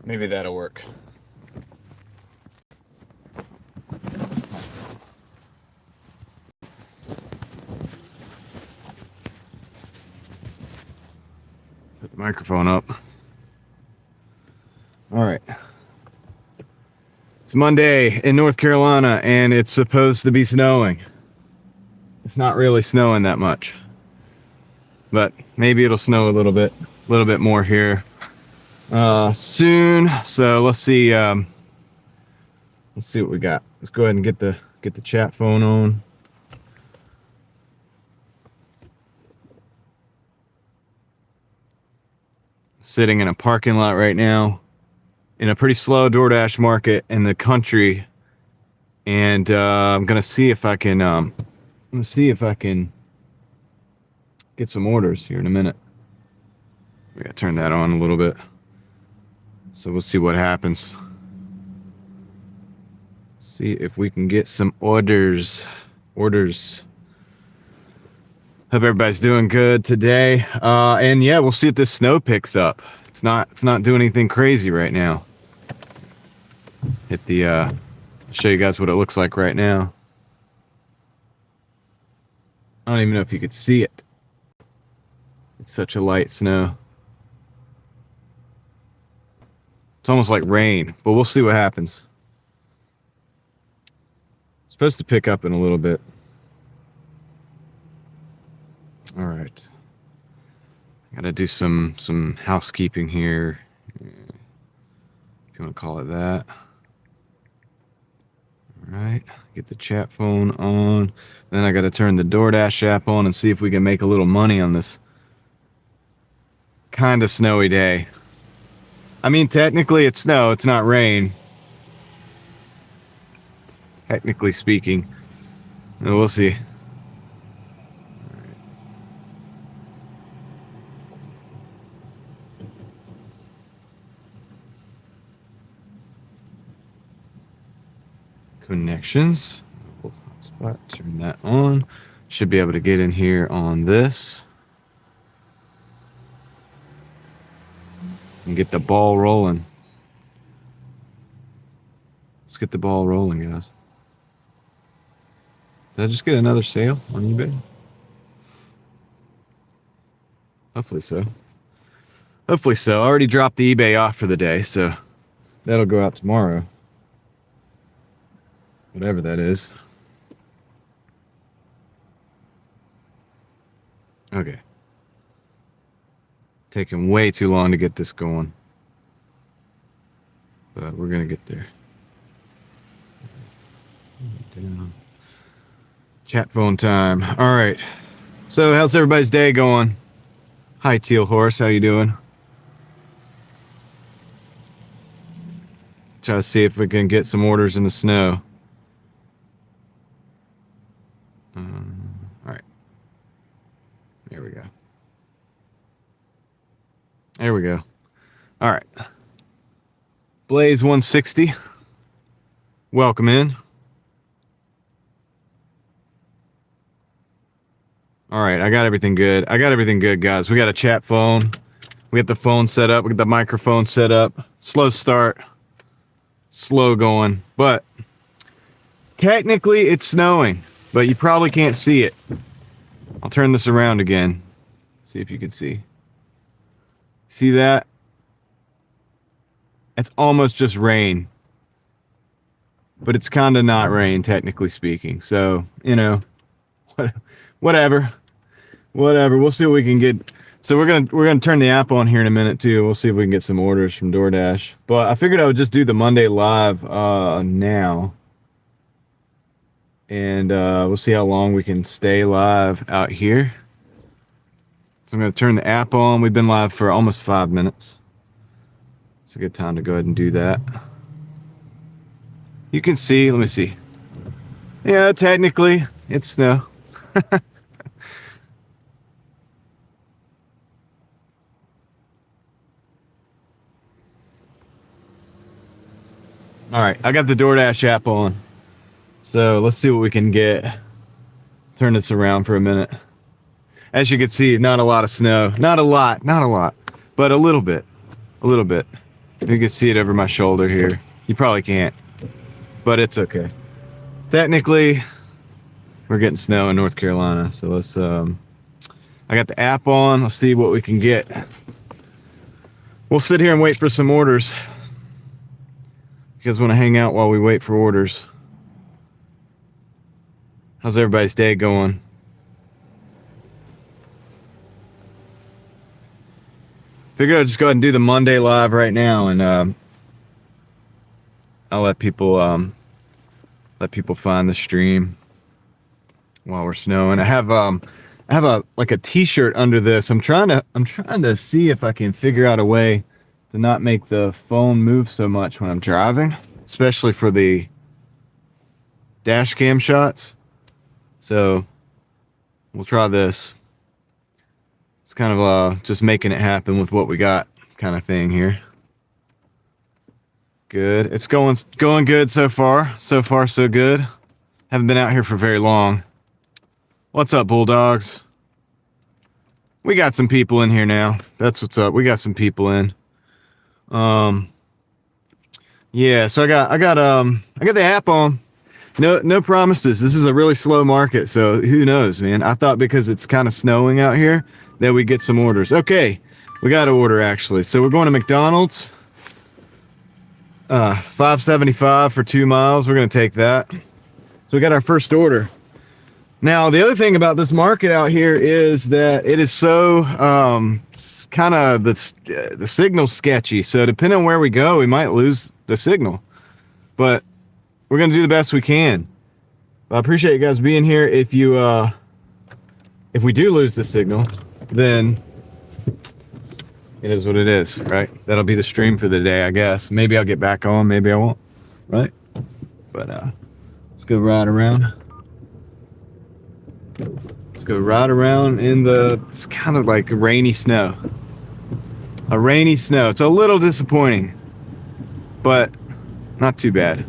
Maybe that'll work. Put the microphone up. All right. It's Monday in North Carolina, and it's supposed to be snowing. It's not really snowing that much, but maybe it'll snow a little bit more here soon. So let's see. Let's see what we got. Let's go ahead and get the chat phone on. Sitting in a parking lot right now, in a pretty slow DoorDash market in the country, and I'm gonna see if I can. Get some orders here in a minute. We gotta turn that on a little bit, so we'll see what happens. See if we can get some orders. Hope everybody's doing good today. And yeah, we'll see if this snow picks up. It's not doing anything crazy right now. Hit the I'll show you guys what it looks like right now. I don't even know if you could see it. It's such a light snow. It's almost like rain, but we'll see what happens. It's supposed to pick up in a little bit. All right. I gotta do some housekeeping here, if you want to call it that. All right, get the chat phone on. Then I gotta turn the DoorDash app on and see if we can make a little money on this kind of snowy day. I mean, technically it's snow, it's not rain. Technically speaking. We'll see. Connections. Hotspot, turn that on. Should be able to get in here on this. And get the ball rolling. Let's get the ball rolling, guys. Did I just get another sale on eBay? Hopefully so. Hopefully so. I already dropped the eBay off for the day, so that'll go out tomorrow. Whatever that is. Okay. Taking way too long to get this going. But we're going to get there. Down. Chat phone time. All right. So how's everybody's day going? Hi, Teal Horse. How you doing? Try to see if we can get some orders in the snow. All right. There we go. There we go. All right. Blaze 160. Welcome in. All right, I got everything good. Guys. We got a chat phone. We got the phone set up. We got the microphone set up. Slow start. Slow going. But technically it's snowing, but you probably can't see it. I'll turn this around again. See if you can see. See that? It's almost just rain. But it's kind of not rain, technically speaking. So, you know, whatever. We'll see what we can get. So we're gonna turn the app on here in a minute too. We'll see if we can get some orders from DoorDash. But I figured I would just do the Monday live now. And we'll see how long we can stay live out here. So I'm gonna turn the app on. We've been live for almost 5 minutes. It's a good time to go ahead and do that. You can see, let me see. Yeah, technically it's snow. All right, I got the DoorDash app on. So let's see what we can get. Turn this around for a minute. As you can see, not a lot of snow. Not a lot, but a little bit. You can see it over my shoulder here. You probably can't, but it's okay. Technically, we're getting snow in North Carolina, so let's, I got the app on. Let's see what we can get. We'll sit here and wait for some orders. You guys want to hang out while we wait for orders? How's everybody's day going? Figured I'd just go ahead and do the Monday live right now, and I'll let people find the stream while we're snowing. I have a like a t-shirt under this. I'm trying to see if I can figure out a way to not make the phone move so much when I'm driving, especially for the dash cam shots. So we'll try this. It's kind of just making it happen with what we got kind of thing here. Good. It's going good so far. So far, so good. Haven't been out here for very long. What's up, Bulldogs? We got some people in here now. That's what's up. We got some people in. Yeah, so I got the app on. No promises. This is a really slow market, so who knows, man. I thought because it's kind of snowing out here that we get some orders. Okay, we got an order actually. So we're going to McDonald's. $5.75 for 2 miles. We're gonna take that. So we got our first order. Now the other thing about this market out here is that it is so kind of the signal's sketchy. So depending on where we go, we might lose the signal. But we're gonna do the best we can. I appreciate you guys being here. If we do lose the signal, then it is what it is, right? That'll be the stream for the day, I guess. Maybe I'll get back on, maybe I won't, right? But let's go ride around. Let's go ride around in it's kind of like rainy snow. A rainy snow. It's a little disappointing, but not too bad.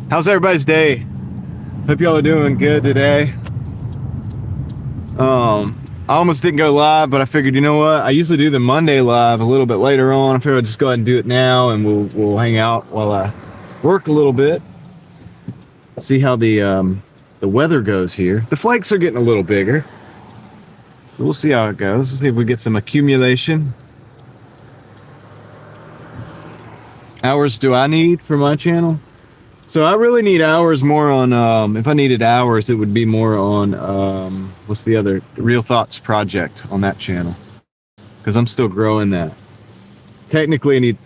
How's everybody's day? Hope y'all are doing good today. I almost didn't go live, but I figured, you know what? I usually do the Monday live a little bit later on. I figured I'd just go ahead and do it now, and we'll hang out while I work a little bit. See how the weather goes here. The flakes are getting a little bigger, so we'll see how it goes. We'll see if we get some accumulation. Hours do I need for my channel? So I really need hours more on, if I needed hours, it would be more on, what's the other, Real Thoughts Project on that channel. Because I'm still growing that. Technically I need,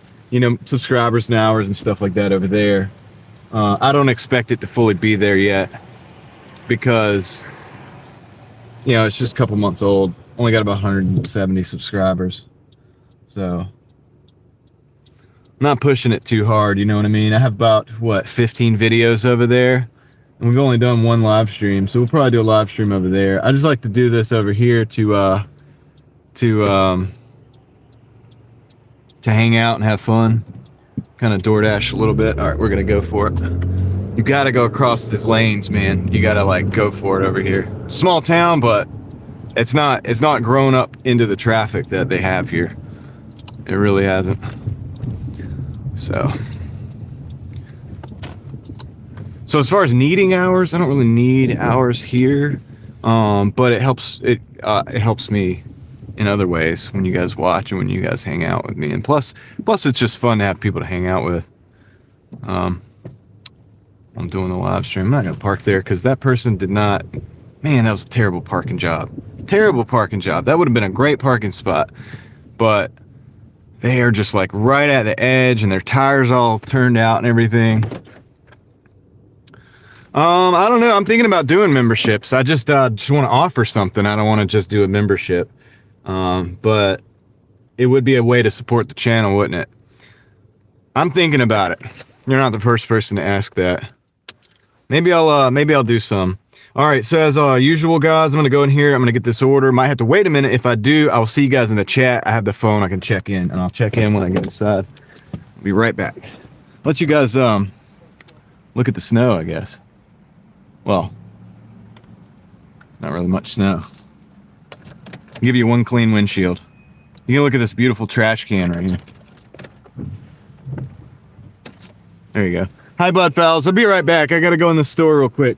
subscribers and hours and stuff like that over there. I don't expect it to fully be there yet. Because, it's just a couple months old. Only got about 170 subscribers. So I'm not pushing it too hard, you know what I mean? I have about, 15 videos over there. And we've only done one live stream, so we'll probably do a live stream over there. I just like to do this over here to hang out and have fun. Kind of DoorDash a little bit. All right, we're gonna go for it. You gotta go across these lanes, man. You gotta go for it over here. Small town, but it's not grown up into the traffic that they have here. It really hasn't. So as far as needing hours, I don't really need hours here, but it helps me in other ways when you guys watch and when you guys hang out with me. And plus it's just fun to have people to hang out with. I'm doing the live stream. I'm not gonna park there because that person did not. Man, that was a terrible parking job. Terrible parking job. That would have been a great parking spot, but they are just right at the edge and their tires all turned out and everything. I don't know. I'm thinking about doing memberships. I just want to offer something. I don't want to just do a membership. But it would be a way to support the channel, wouldn't it? I'm thinking about it. You're not the first person to ask that. Maybe I'll do some. All right, so as usual, guys, I'm gonna go in here. I'm gonna get this order. Might have to wait a minute. If I do, I'll see you guys in the chat. I have the phone. I can check in, and I'll check in when I get inside. I'll be right back. Let you guys look at the snow, I guess. Well, not really much snow. I'll give you one clean windshield. You can look at this beautiful trash can right here. There you go. Hi, Bud Fowls. I'll be right back. I gotta go in the store real quick.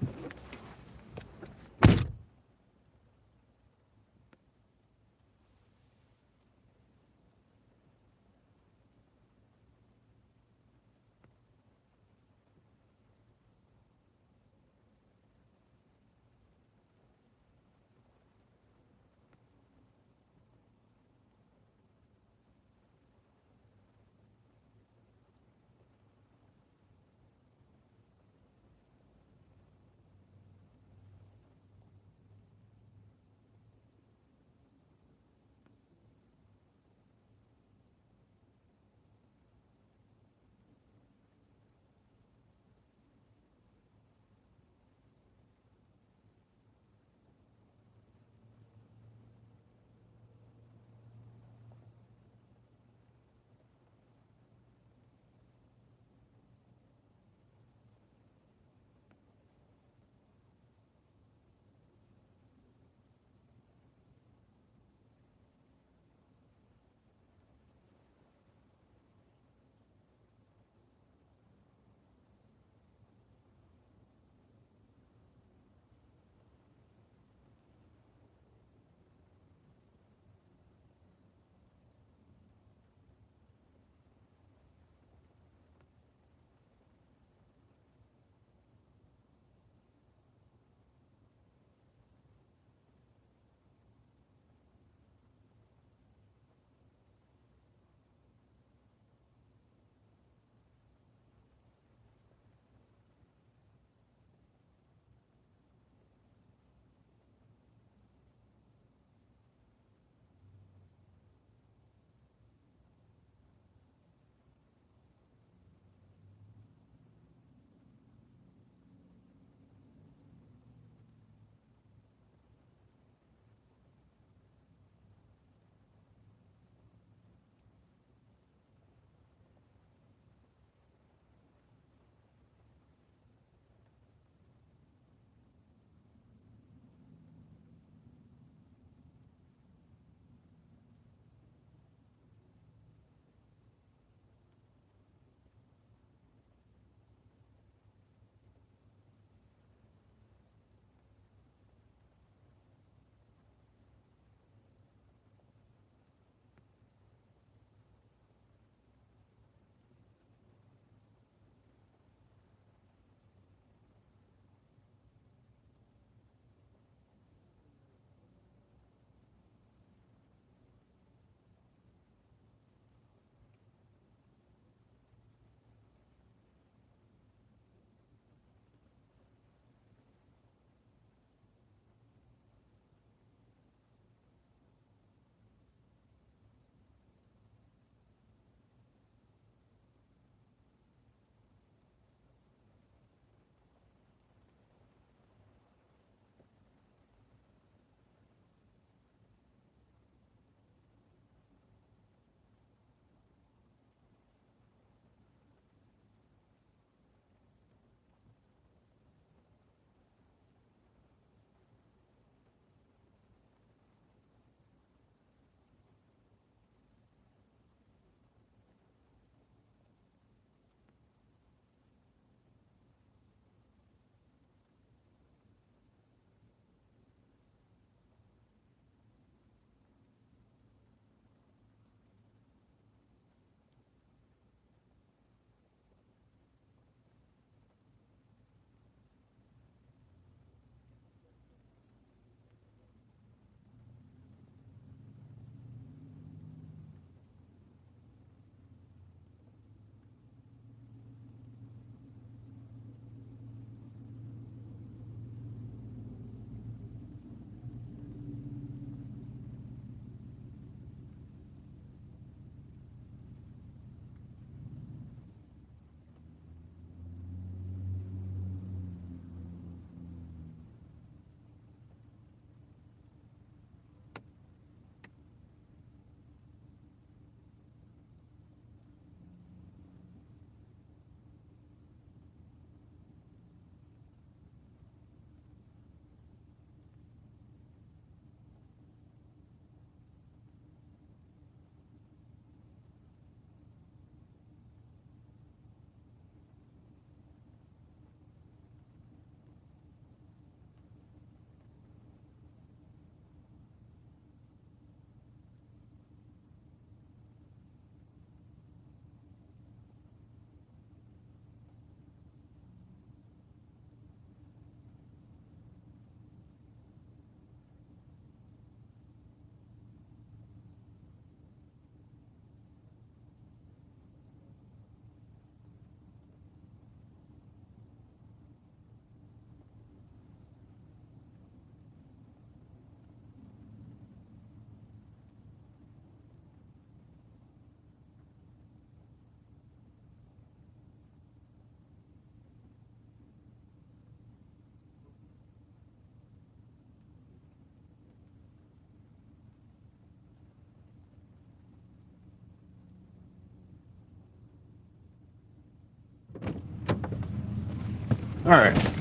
All right.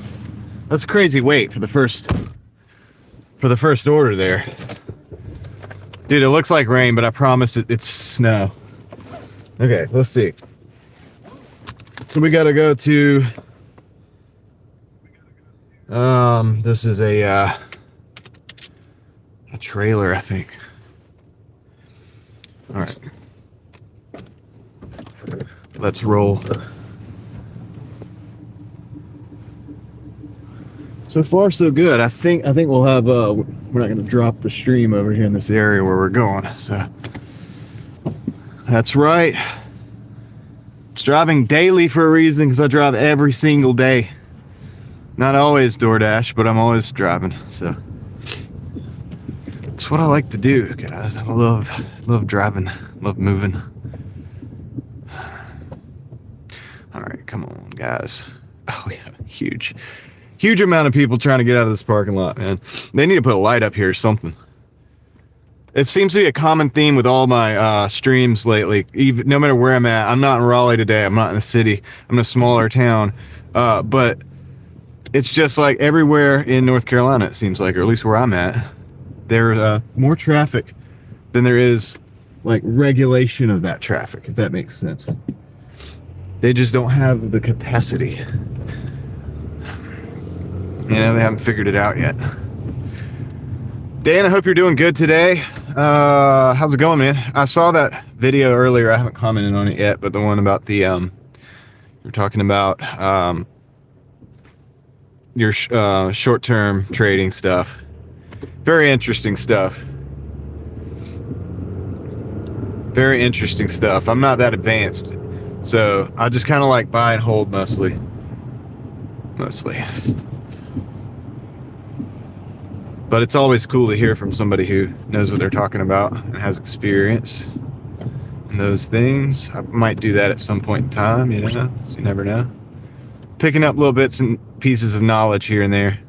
That's a crazy wait for the first order there. Dude, it looks like rain, but I promise it's snow. Okay, let's see. So we gotta go to this is a trailer, I think. All right. Let's roll. So far, so good. I think we'll have. We're not going to drop the stream over here in this area where we're going. So that's right. It's driving daily for a reason, because I drive every single day. Not always DoorDash, but I'm always driving. So it's what I like to do, guys. I love driving, love moving. All right, come on, guys. Oh yeah, huge amount of people trying to get out of this parking lot, man. They need to put a light up here or something. It seems to be a common theme with all my streams lately. Even no matter where I'm at, I'm not in Raleigh today. I'm not in the city. I'm in a smaller town, but it's just like everywhere in North Carolina. It seems like, or at least where I'm at, there's more traffic than there is like regulation of that traffic. If that makes sense. They just don't have the capacity. You know, they haven't figured it out yet. Dan, I hope you're doing good today. How's it going, man? I saw that video earlier. I haven't commented on it yet, but the one about the you're talking about your short-term trading stuff. Very interesting stuff. Very interesting stuff. I'm not that advanced, so I just kind of like buy and hold mostly. But it's always cool to hear from somebody who knows what they're talking about and has experience in those things. I might do that at some point in time, you know, so you never know. Picking up little bits and pieces of knowledge here and there.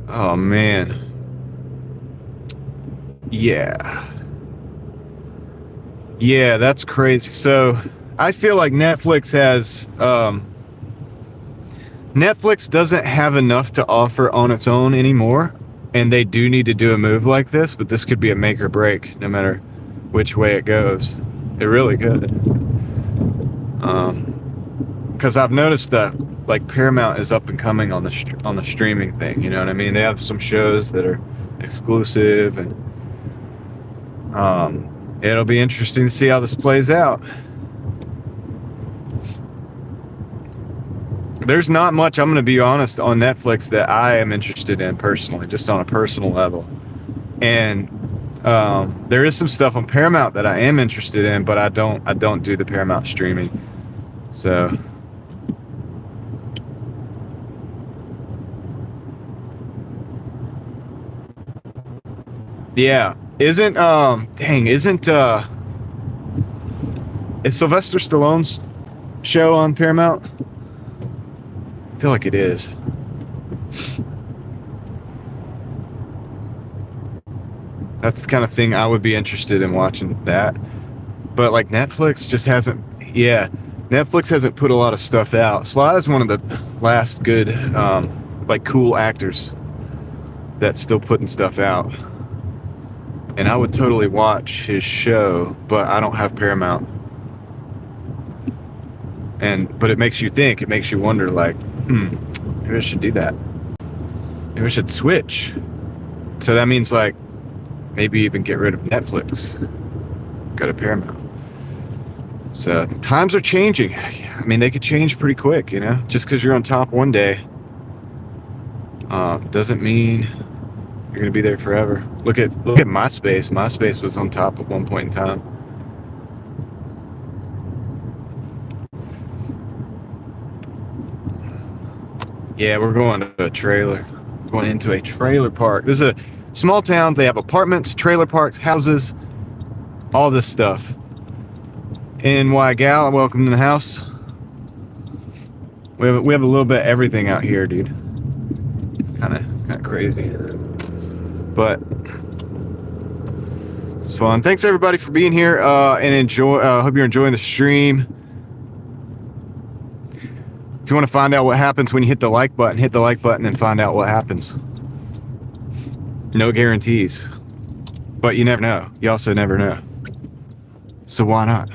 Oh, man. Yeah. Yeah, that's crazy. So I feel like Netflix has... Netflix doesn't have enough to offer on its own anymore, and they do need to do a move like this, but this could be a make or break no matter which way it goes. It really could. Because I've noticed that like Paramount is up and coming on the streaming thing, you know what I mean? They have some shows that are exclusive, and it'll be interesting to see how this plays out. There's not much, I'm going to be honest, on Netflix that I am interested in personally, just on a personal level. And there is some stuff on Paramount that I am interested in, but I don't do the Paramount streaming. So yeah, is Sylvester Stallone's show on Paramount? I feel like it is. That's the kind of thing I would be interested in watching that. But like Netflix just hasn't, yeah, Netflix hasn't put a lot of stuff out. Sly is one of the last good, like cool actors that's still putting stuff out. And I would totally watch his show, but I don't have Paramount. But it makes you think, it makes you wonder, like, maybe I should do that. Maybe I should switch. So that means like maybe even get rid of Netflix. Go to Paramount. So times are changing. I mean, they could change pretty quick, you know? Just because you're on top one day doesn't mean you're gonna be there forever. Look at MySpace. MySpace was on top at one point in time. Yeah, we're going to a trailer. Going into a trailer park. There's a small town. They have apartments, trailer parks, houses, all this stuff. NY Gal, welcome to the house. We have a little bit of everything out here, dude. Kind of crazy, but it's fun. Thanks everybody for being here and enjoy. Hope you're enjoying the stream. you want to find out what happens when you hit the like button and find out what happens. No guarantees. But you never know. You also never know. So why not?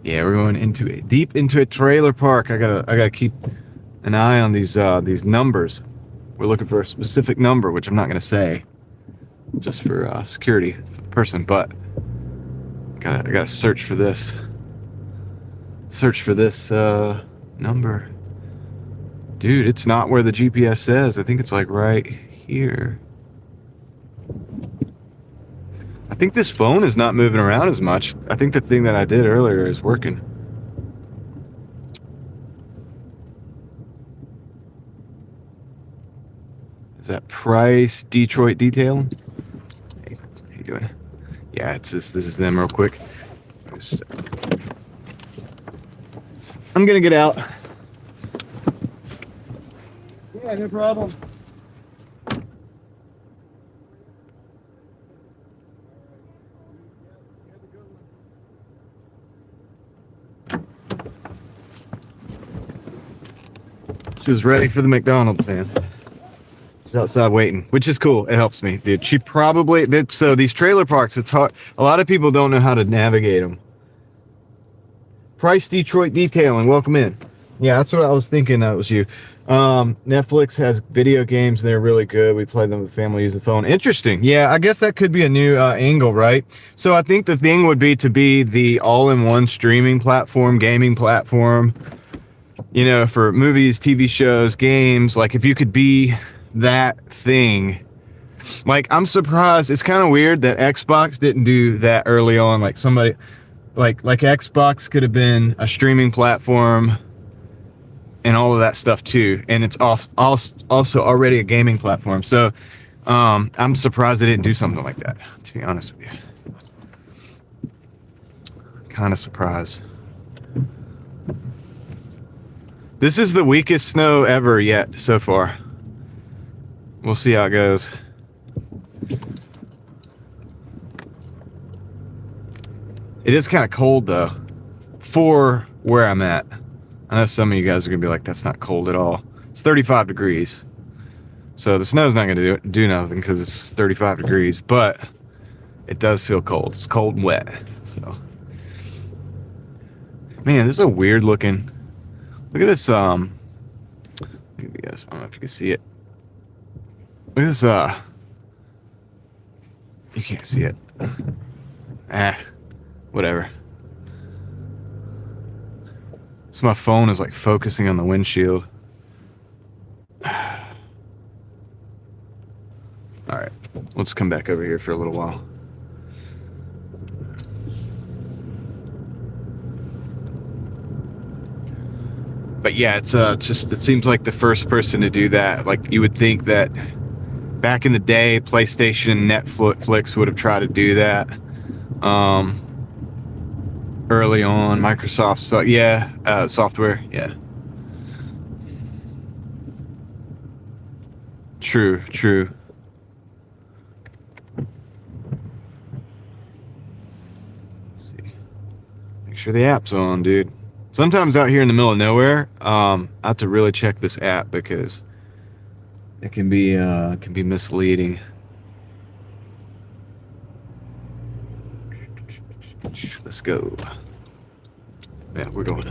Yeah, we're going deep into a trailer park. I gotta keep an eye on these numbers. We're looking for a specific number, which I'm not gonna say, just for security for the person. But I gotta search for this. Search for this number. Dude, it's not where the GPS says. I think it's like right here. I think this phone is not moving around as much. I think the thing that I did earlier is working. Is that Price Detroit Detailing? Hey, how you doing? Yeah, it's this is them real quick. I'm gonna get out. Yeah, no problem. She was ready for the McDonald's, man. She's outside waiting, which is cool. It helps me, dude. She probably... So these trailer parks, it's hard. A lot of people don't know how to navigate them. Price Detroit Detailing, welcome in. Yeah, that's what I was thinking. That was you. Netflix has video games, and they're really good. We play them with the family, use the phone. Interesting. Yeah, I guess that could be a new angle, right? So I think the thing would be to be the all-in-one streaming platform, gaming platform, you know, for movies, TV shows, games. Like, if you could be that thing. Like, I'm surprised. It's kind of weird that Xbox didn't do that early on. Like, somebody... Like Xbox could have been a streaming platform and all of that stuff too, and it's also already a gaming platform. So I'm surprised they didn't do something like that, to be honest with you. Kind of surprised. This is the weakest snow ever yet so far. We'll see how it goes. It is kind of cold though, for where I'm at. I know some of you guys are gonna be like, that's not cold at all. It's 35 degrees. So the snow's not gonna do nothing because it's 35 degrees, but it does feel cold. It's cold and wet, so. Man, this is a weird looking, look at this, look at you guys, I don't know if you can see it. Look at this, you can't see it. Whatever. So my phone is like focusing on the windshield. Alright, let's come back over here for a little while. But yeah, it's just, it seems like the first person to do that. Like, you would think that back in the day, PlayStation and Netflix would have tried to do that. Early on, Microsoft, so yeah, software, yeah. True. Let's see. Make sure the app's on, dude. Sometimes out here in the middle of nowhere, I have to really check this app because it can be misleading. Let's go. Yeah, we're going.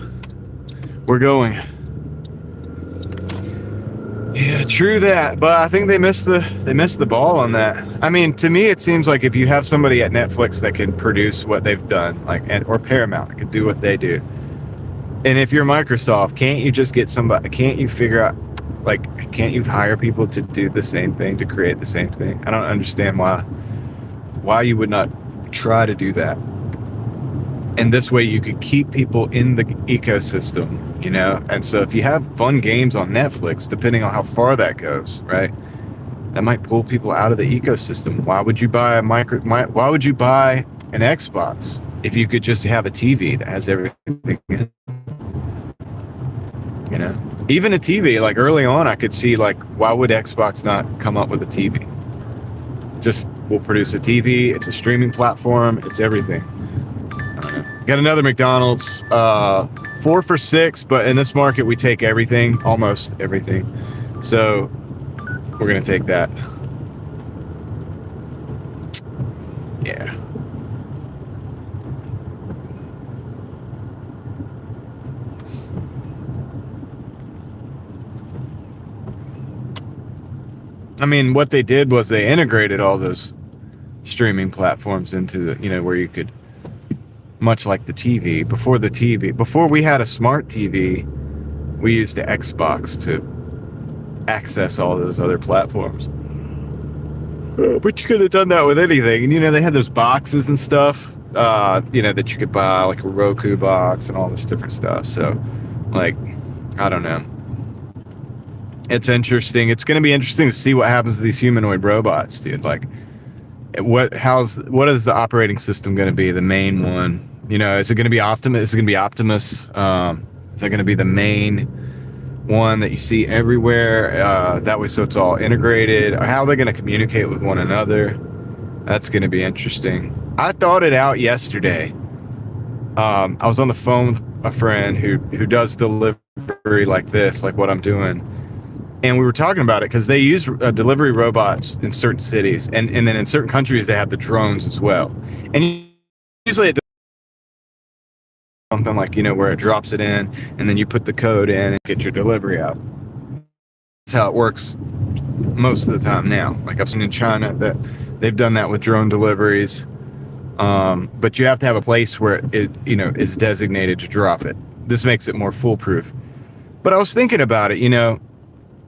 Yeah, true that, but I think they missed the ball on that. I mean, to me, it seems like if you have somebody at Netflix that can produce what they've done, like, or Paramount that can do what they do, and if you're Microsoft, can't you just get somebody? Can't you figure out, like, can't you hire people to do the same thing, to create the same thing? I don't understand why you would not try to do that. And this way you could keep people in the ecosystem, you know? And so if you have fun games on Netflix, depending on how far that goes, right? That might pull people out of the ecosystem. Why would you buy why would you buy an Xbox if you could just have a TV that has everything in it? You know? Even a TV, like early on I could see, like, why would Xbox not come up with a TV? Just, we'll produce a TV, it's a streaming platform, it's everything. I don't know. Got another McDonald's, 4 for $6, but in this market we take everything, almost everything. So we're gonna take that. Yeah. I mean, what they did was they integrated all those streaming platforms into the, you know, where you could, much like the TV, before we had a smart TV, we used the Xbox to access all those other platforms. But you could have done that with anything. And, you know, they had those boxes and stuff, you know, that you could buy, like a Roku box and all this different stuff. So, like, I don't know. It's interesting. It's going to be interesting to see what happens to these humanoid robots, dude. Like, what is the operating system going to be? The main one, you know, is it going to be Optimus? Is it going to be Optimus? Is that going to be the main one that you see everywhere? That way, so it's all integrated. How are they going to communicate with one another? That's going to be interesting. I thought it out yesterday. I was on the phone with a friend who does delivery like this, like what I'm doing. And we were talking about it because they use delivery robots in certain cities, and then in certain countries they have the drones as well. And usually it does something like, you know, where it drops it in, and then you put the code in and get your delivery out. That's how it works most of the time now. Like I've seen in China that they've done that with drone deliveries, but you have to have a place where it, you know, is designated to drop it. This makes it more foolproof. But I was thinking about it, you know.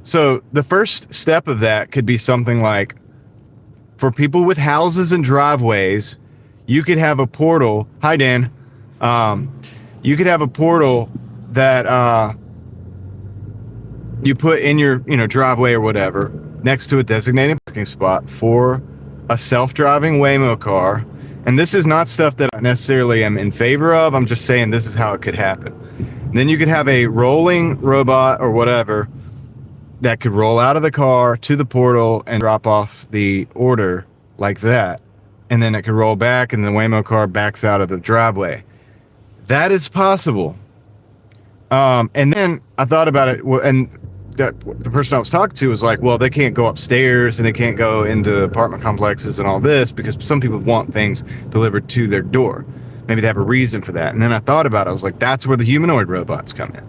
So the first step of that could be something like, for people with houses and driveways, you could have a portal. Hi, Dan. You could have a portal that you put in your, you know, driveway or whatever, next to a designated parking spot for a self-driving Waymo car. And this is not stuff that I necessarily am in favor of. I'm just saying this is how it could happen. And then you could have a rolling robot or whatever that could roll out of the car to the portal and drop off the order like that. And then it could roll back and the Waymo car backs out of the driveway. That is possible. And then I thought about it, and the person I was talking to was like, well, they can't go upstairs and they can't go into apartment complexes and all this because some people want things delivered to their door. Maybe they have a reason for that. And then I thought about it. I was like, that's where the humanoid robots come in.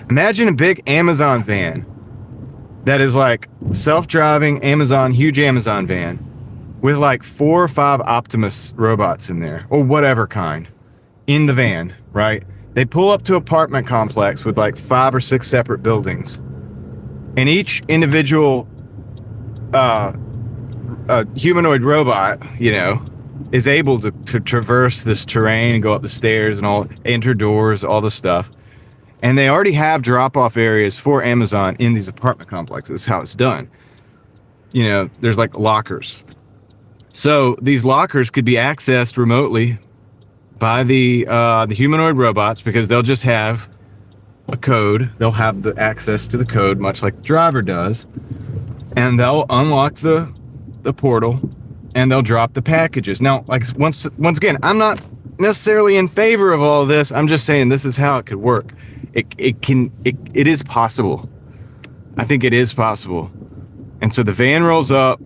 Imagine a big Amazon van that is like self-driving Amazon, huge Amazon van with like 4 or 5 Optimus robots in there, or whatever kind, in the van, right? They pull up to an apartment complex with like 5 or 6 separate buildings, and each individual humanoid robot, you know, is able to traverse this terrain and go up the stairs and all, enter doors, all the stuff. And they already have drop-off areas for Amazon in these apartment complexes. That's how it's done. You know, there's like lockers. So these lockers could be accessed remotely by the humanoid robots because they'll just have a code. They'll have the access to the code, much like the driver does. And they'll unlock the portal and they'll drop the packages. Now, like once again, I'm not necessarily in favor of all of this. I'm just saying this is how it could work. It is possible. I think it is possible. And so the van rolls up,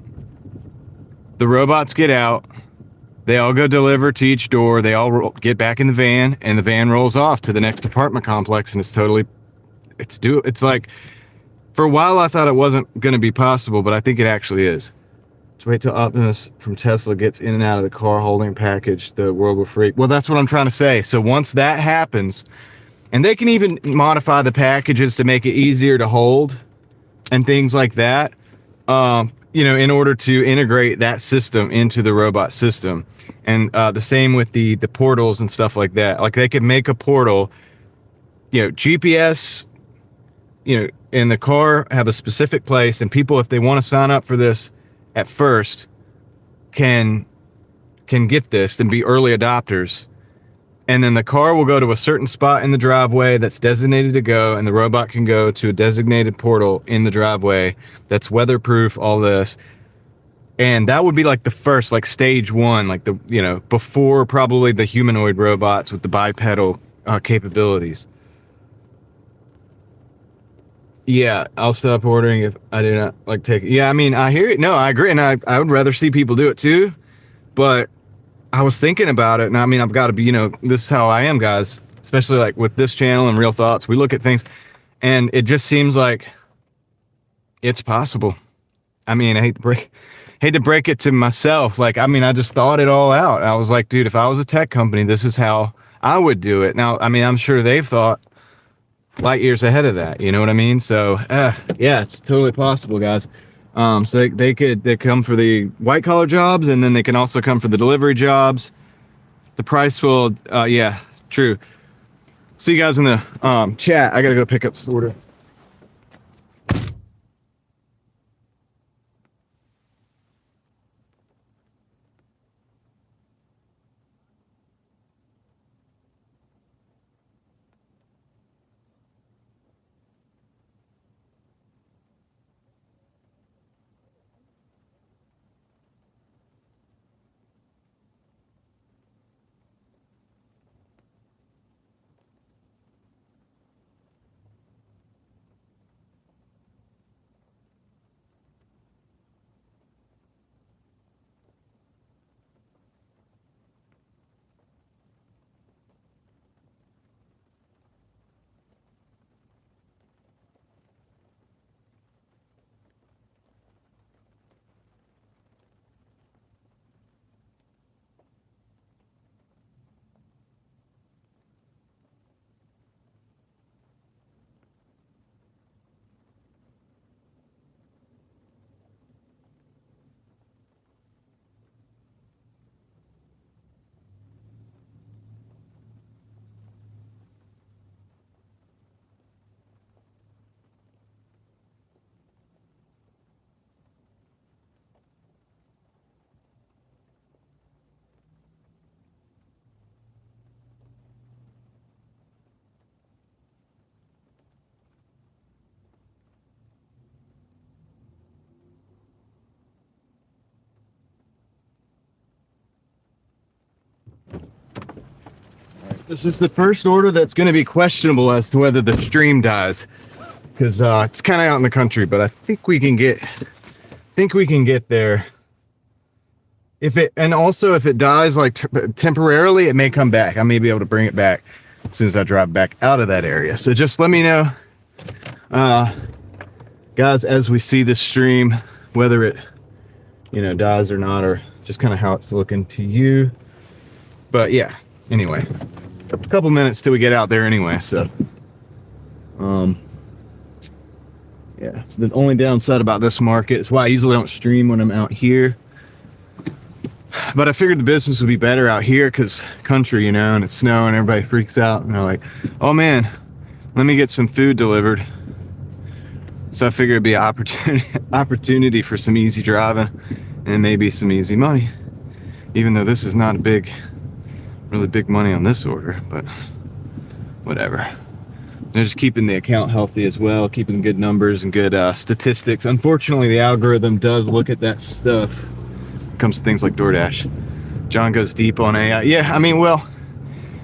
the robots get out, they all go deliver to each door, they all get back in the van, and the van rolls off to the next apartment complex, and it's like, for a while I thought it wasn't going to be possible, but I think it actually is. Just wait till Optimus from Tesla gets in and out of the car holding a package, the world will freak. Well, that's what I'm trying to say. So once that happens, and they can even modify the packages to make it easier to hold and things like that, you know, in order to integrate that system into the robot system. And the same with the portals and stuff like that. Like they could make a portal, you know, GPS, you know, in the car, have a specific place, and people, if they want to sign up for this at first, can get this and be early adopters. And then the car will go to a certain spot in the driveway that's designated to go, and the robot can go to a designated portal in the driveway that's weatherproof, all this. And that would be like the first, like stage one, like the, you know, before probably the humanoid robots with the bipedal capabilities. Yeah, I'll stop ordering if I do not like take it. Yeah, I mean, I hear it. No, I agree. And I would rather see people do it too. But I was thinking about it. And I mean, I've got to be, you know, this is how I am, guys, especially like with this channel and Real Thoughts. We look at things and it just seems like it's possible. I mean, I hate to break it to myself. Like, I mean, I just thought it all out. I was like, dude, if I was a tech company, this is how I would do it. Now, I mean, I'm sure they've thought light years ahead of that. You know what I mean? So, yeah, it's totally possible, guys. So they come for the white collar jobs, and then they can also come for the delivery jobs. The price will, yeah, true. See you guys in the chat. I gotta go pick up this order. This is the first order that's going to be questionable as to whether the stream dies, because it's kind of out in the country, but I think we can get there. If it dies like temporarily, it may come back. I may be able to bring it back as soon as I drive back out of that area. So just let me know, guys, as we see this stream, whether it, you know, dies or not, or just kind of how it's looking to you. But yeah, anyway, a couple minutes till we get out there anyway. So, yeah, it's the only downside about this market. It's why I usually don't stream when I'm out here. But I figured the business would be better out here because country, you know, and it's snowing, everybody freaks out. And they're like, oh man, let me get some food delivered. So I figured it'd be an opportunity for some easy driving and maybe some easy money. Even though this is not really big money on this order, but whatever. They're just keeping the account healthy as well, keeping good numbers and good statistics. Unfortunately, the algorithm does look at that stuff when it comes to things like DoorDash. John goes deep on AI. Yeah, I mean, well,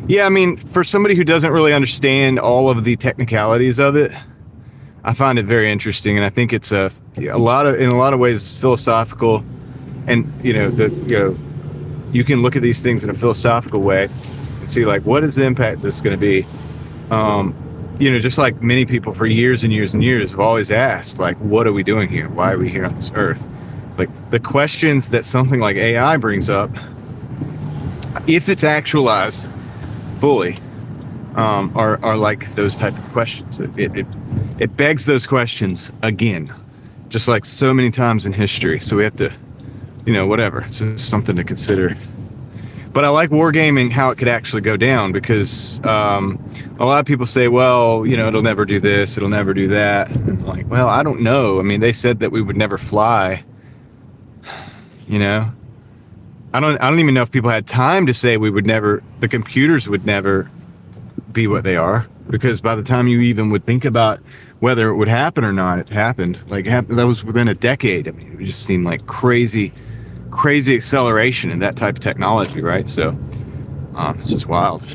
yeah, I mean, for somebody who doesn't really understand all of the technicalities of it, I find it very interesting, and I think it's in a lot of ways it's philosophical, and you can look at these things in a philosophical way and see, like, what is the impact that's going to be. Just like many people for years and years and years have always asked, like, what are we doing here? Why are we here on this earth? Like, the questions that something like AI brings up, if it's actualized fully, are like those type of questions. It begs those questions again, just like so many times in history. So we have to, whatever. It's just something to consider. But I like wargaming, how it could actually go down, because a lot of people say, well, it'll never do this, it'll never do that. And I'm like, well, I don't know. I mean, they said that we would never fly. I don't even know if people had time to say the computers would never be what they are, because by the time you even would think about whether it would happen or not, it happened. Like that was within a decade. I mean, we just seen like crazy acceleration in that type of technology, right? So it's just wild.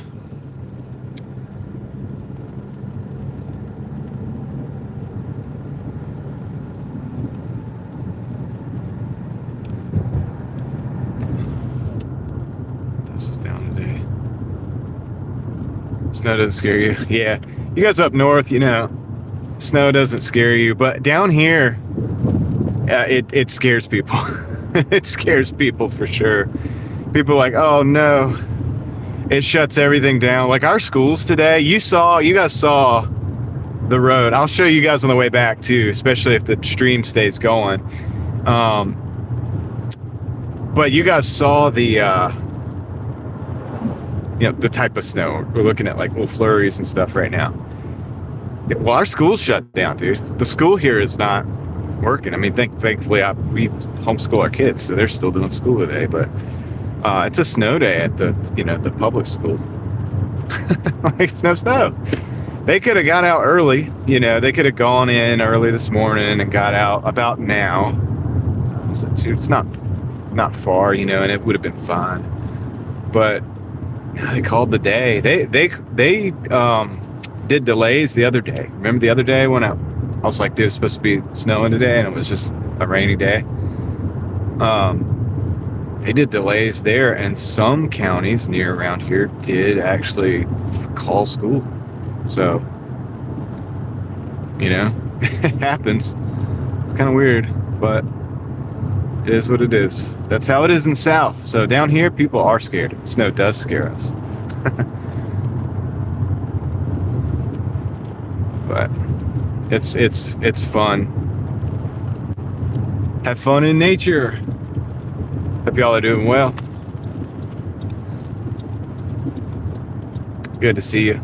This is down today. Snow doesn't scare you. Yeah, you guys up north, you know, snow doesn't scare you, but down here, it scares people. It scares people for sure. People are like, oh no, it shuts everything down. Like our schools today, you guys saw the road. I'll show you guys on the way back too, especially if the stream stays going. But you guys saw the the type of snow. We're looking at like little flurries and stuff right now. Well, our school's shut down, dude. The school here is not working. I mean, thankfully we homeschool our kids, so they're still doing school today, but it's a snow day at the public school. Like, it's no snow. They could have got out early, they could have gone in early this morning and got out about now. It's not far, and it would have been fine. But they called the day. They did delays the other day. Remember the other day when I was like, dude, it's supposed to be snowing today, and it was just a rainy day. They did delays there, and some counties near around here did actually call school. So, it happens. It's kind of weird, but it is what it is. That's how it is in the South. So down here, people are scared. Snow does scare us. But it's fun. Have fun in nature. Hope y'all are doing well. Good to see you.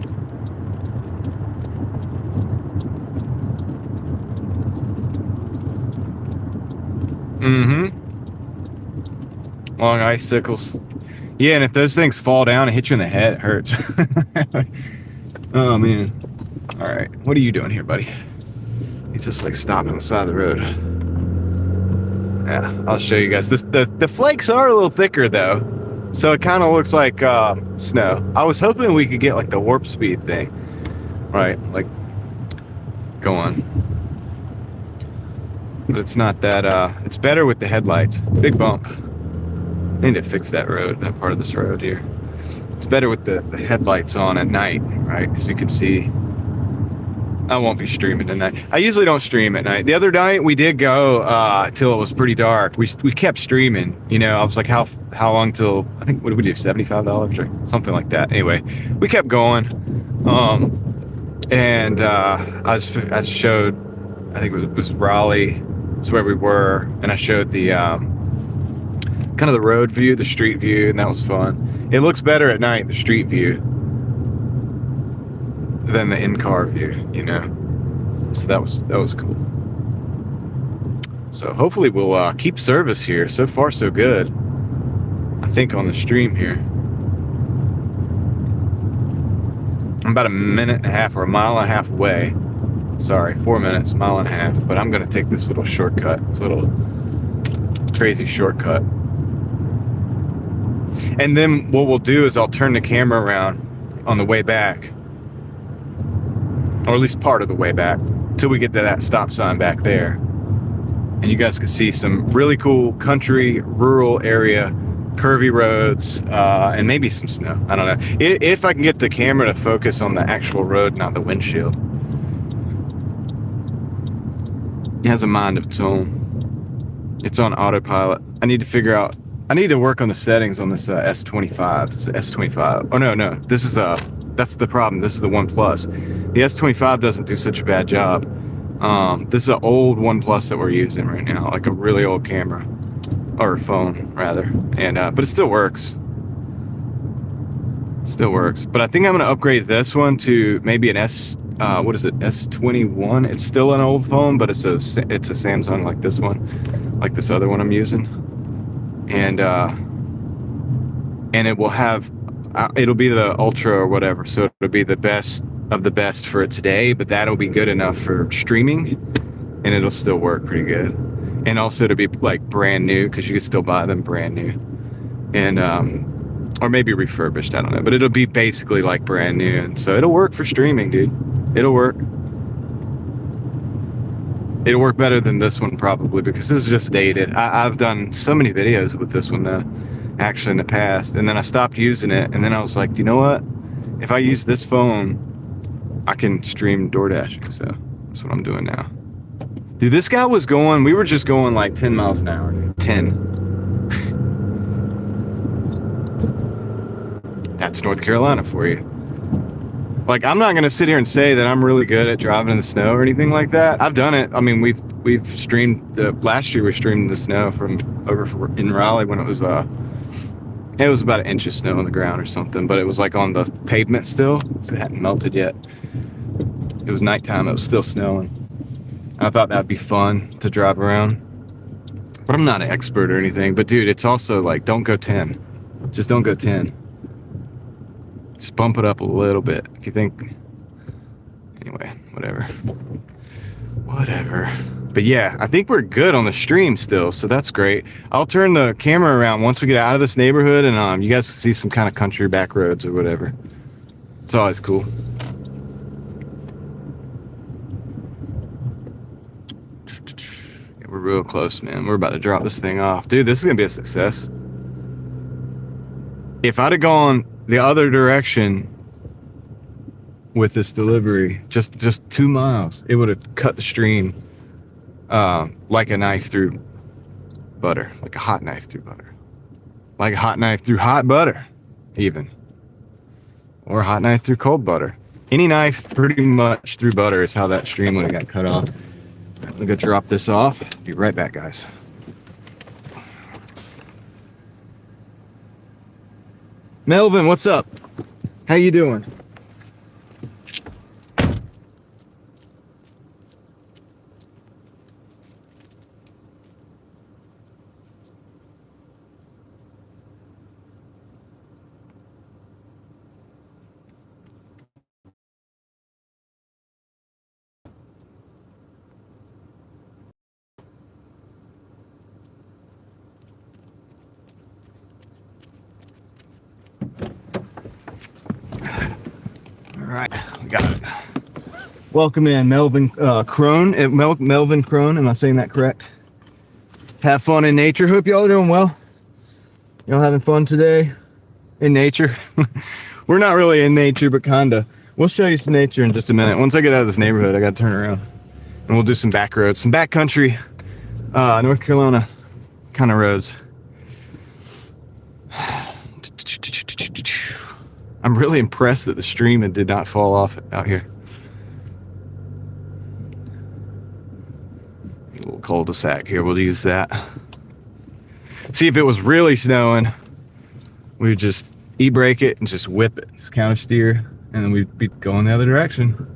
Long icicles. Yeah, and if those things fall down and hit you in the head, it hurts. Oh man. All right, what are you doing here, buddy? He's just like stopping on the side of the road. Yeah, I'll show you guys. The flakes are a little thicker though, so it kind of looks like snow. I was hoping we could get like the warp speed thing, right? Like going, but it's not that. It's better with the headlights. Big bump. I need to fix that part of this road here. It's better with the headlights on at night, right? Because you can see. I won't be streaming tonight. I usually don't stream at night. The other night we did go till it was pretty dark. We kept streaming. I was like, how long till? I think, what did we do? $75 or something like that. Anyway, we kept going. And I showed. I think it was Raleigh. It's where we were, and I showed the kind of the road view, the street view, and that was fun. It looks better at night, the street view, than the in-car view, So that was cool. So hopefully we'll keep service here. So far, so good. I think on the stream here. I'm about a minute and a half or a mile and a half away. Sorry, 4 minutes, mile and a half. But I'm gonna take this little shortcut. It's a little crazy shortcut. And then what we'll do is I'll turn the camera around on the way back, or at least part of the way back, till we get to that stop sign back there. And you guys can see some really cool country, rural area, curvy roads, and maybe some snow. I don't know. If I can get the camera to focus on the actual road, not the windshield. It has a mind of its own. It's on autopilot. I need to work on the settings on this S25. It's S25. Oh, no. This is that's the problem. This is the OnePlus. The S25 doesn't do such a bad job. This is an old OnePlus that we're using right now, like a really old camera, or phone rather. And but it still works. But I think I'm gonna upgrade this one to maybe an S21. It's still an old phone, but it's a Samsung like this one, like this other one I'm using. And it will have, it'll be the Ultra or whatever, so it'll be the best of the best for it today, but that'll be good enough for streaming, and it'll still work pretty good. And also to be like brand new, because you can still buy them brand new, and or maybe refurbished, I don't know, but it'll be basically like brand new, and so it'll work for streaming, dude. It'll work better than this one probably, because this is just dated. I've done so many videos with this one though, actually, in the past, and then I stopped using it, and then I was like, you know what, if I use this phone I can stream DoorDashing, so that's what I'm doing now. Dude, this guy was going, we were just going like 10 miles an hour, dude. 10. That's North Carolina for you. Like, I'm not gonna sit here and say that I'm really good at driving in the snow or anything like that. I've done it. I mean, we've streamed, last year we streamed the snow from over in Raleigh when it was about an inch of snow on the ground or something, but it was like on the pavement still, so it hadn't melted yet. It was nighttime, it was still snowing. I thought that'd be fun to drive around, but I'm not an expert or anything. But dude, it's also like, don't go 10. Just don't go 10. Just bump it up a little bit if you think. Anyway, whatever. But yeah, I think we're good on the stream still, so that's great. I'll turn the camera around once we get out of this neighborhood, and you guys can see some kind of country back roads or whatever. It's always cool. Yeah, we're real close, man. We're about to drop this thing off. Dude, this is gonna be a success. If I'd have gone the other direction with this delivery, just 2 miles, it would have cut the stream like a knife through butter, like a hot knife through butter, like a hot knife through hot butter, even, or a hot knife through cold butter. Any knife pretty much through butter is how that stream would have got cut off. I'm gonna go drop this off. Be right back, guys. Melvin, what's up? How you doing? All right, we got it. Welcome in, Melvin Crone. Melvin Crone, am I saying that correct? Have fun in nature. Hope y'all are doing well. Y'all having fun today in nature? We're not really in nature, but kinda. We'll show you some nature in just a minute. Once I get out of this neighborhood, I gotta turn around, and we'll do some back roads, some back country, North Carolina kind of roads. I'm really impressed that the stream did not fall off out here. A little cul-de-sac here, we'll use that. See, if it was really snowing, we'd just e-brake it and just whip it, just counter steer, and then we'd be going the other direction.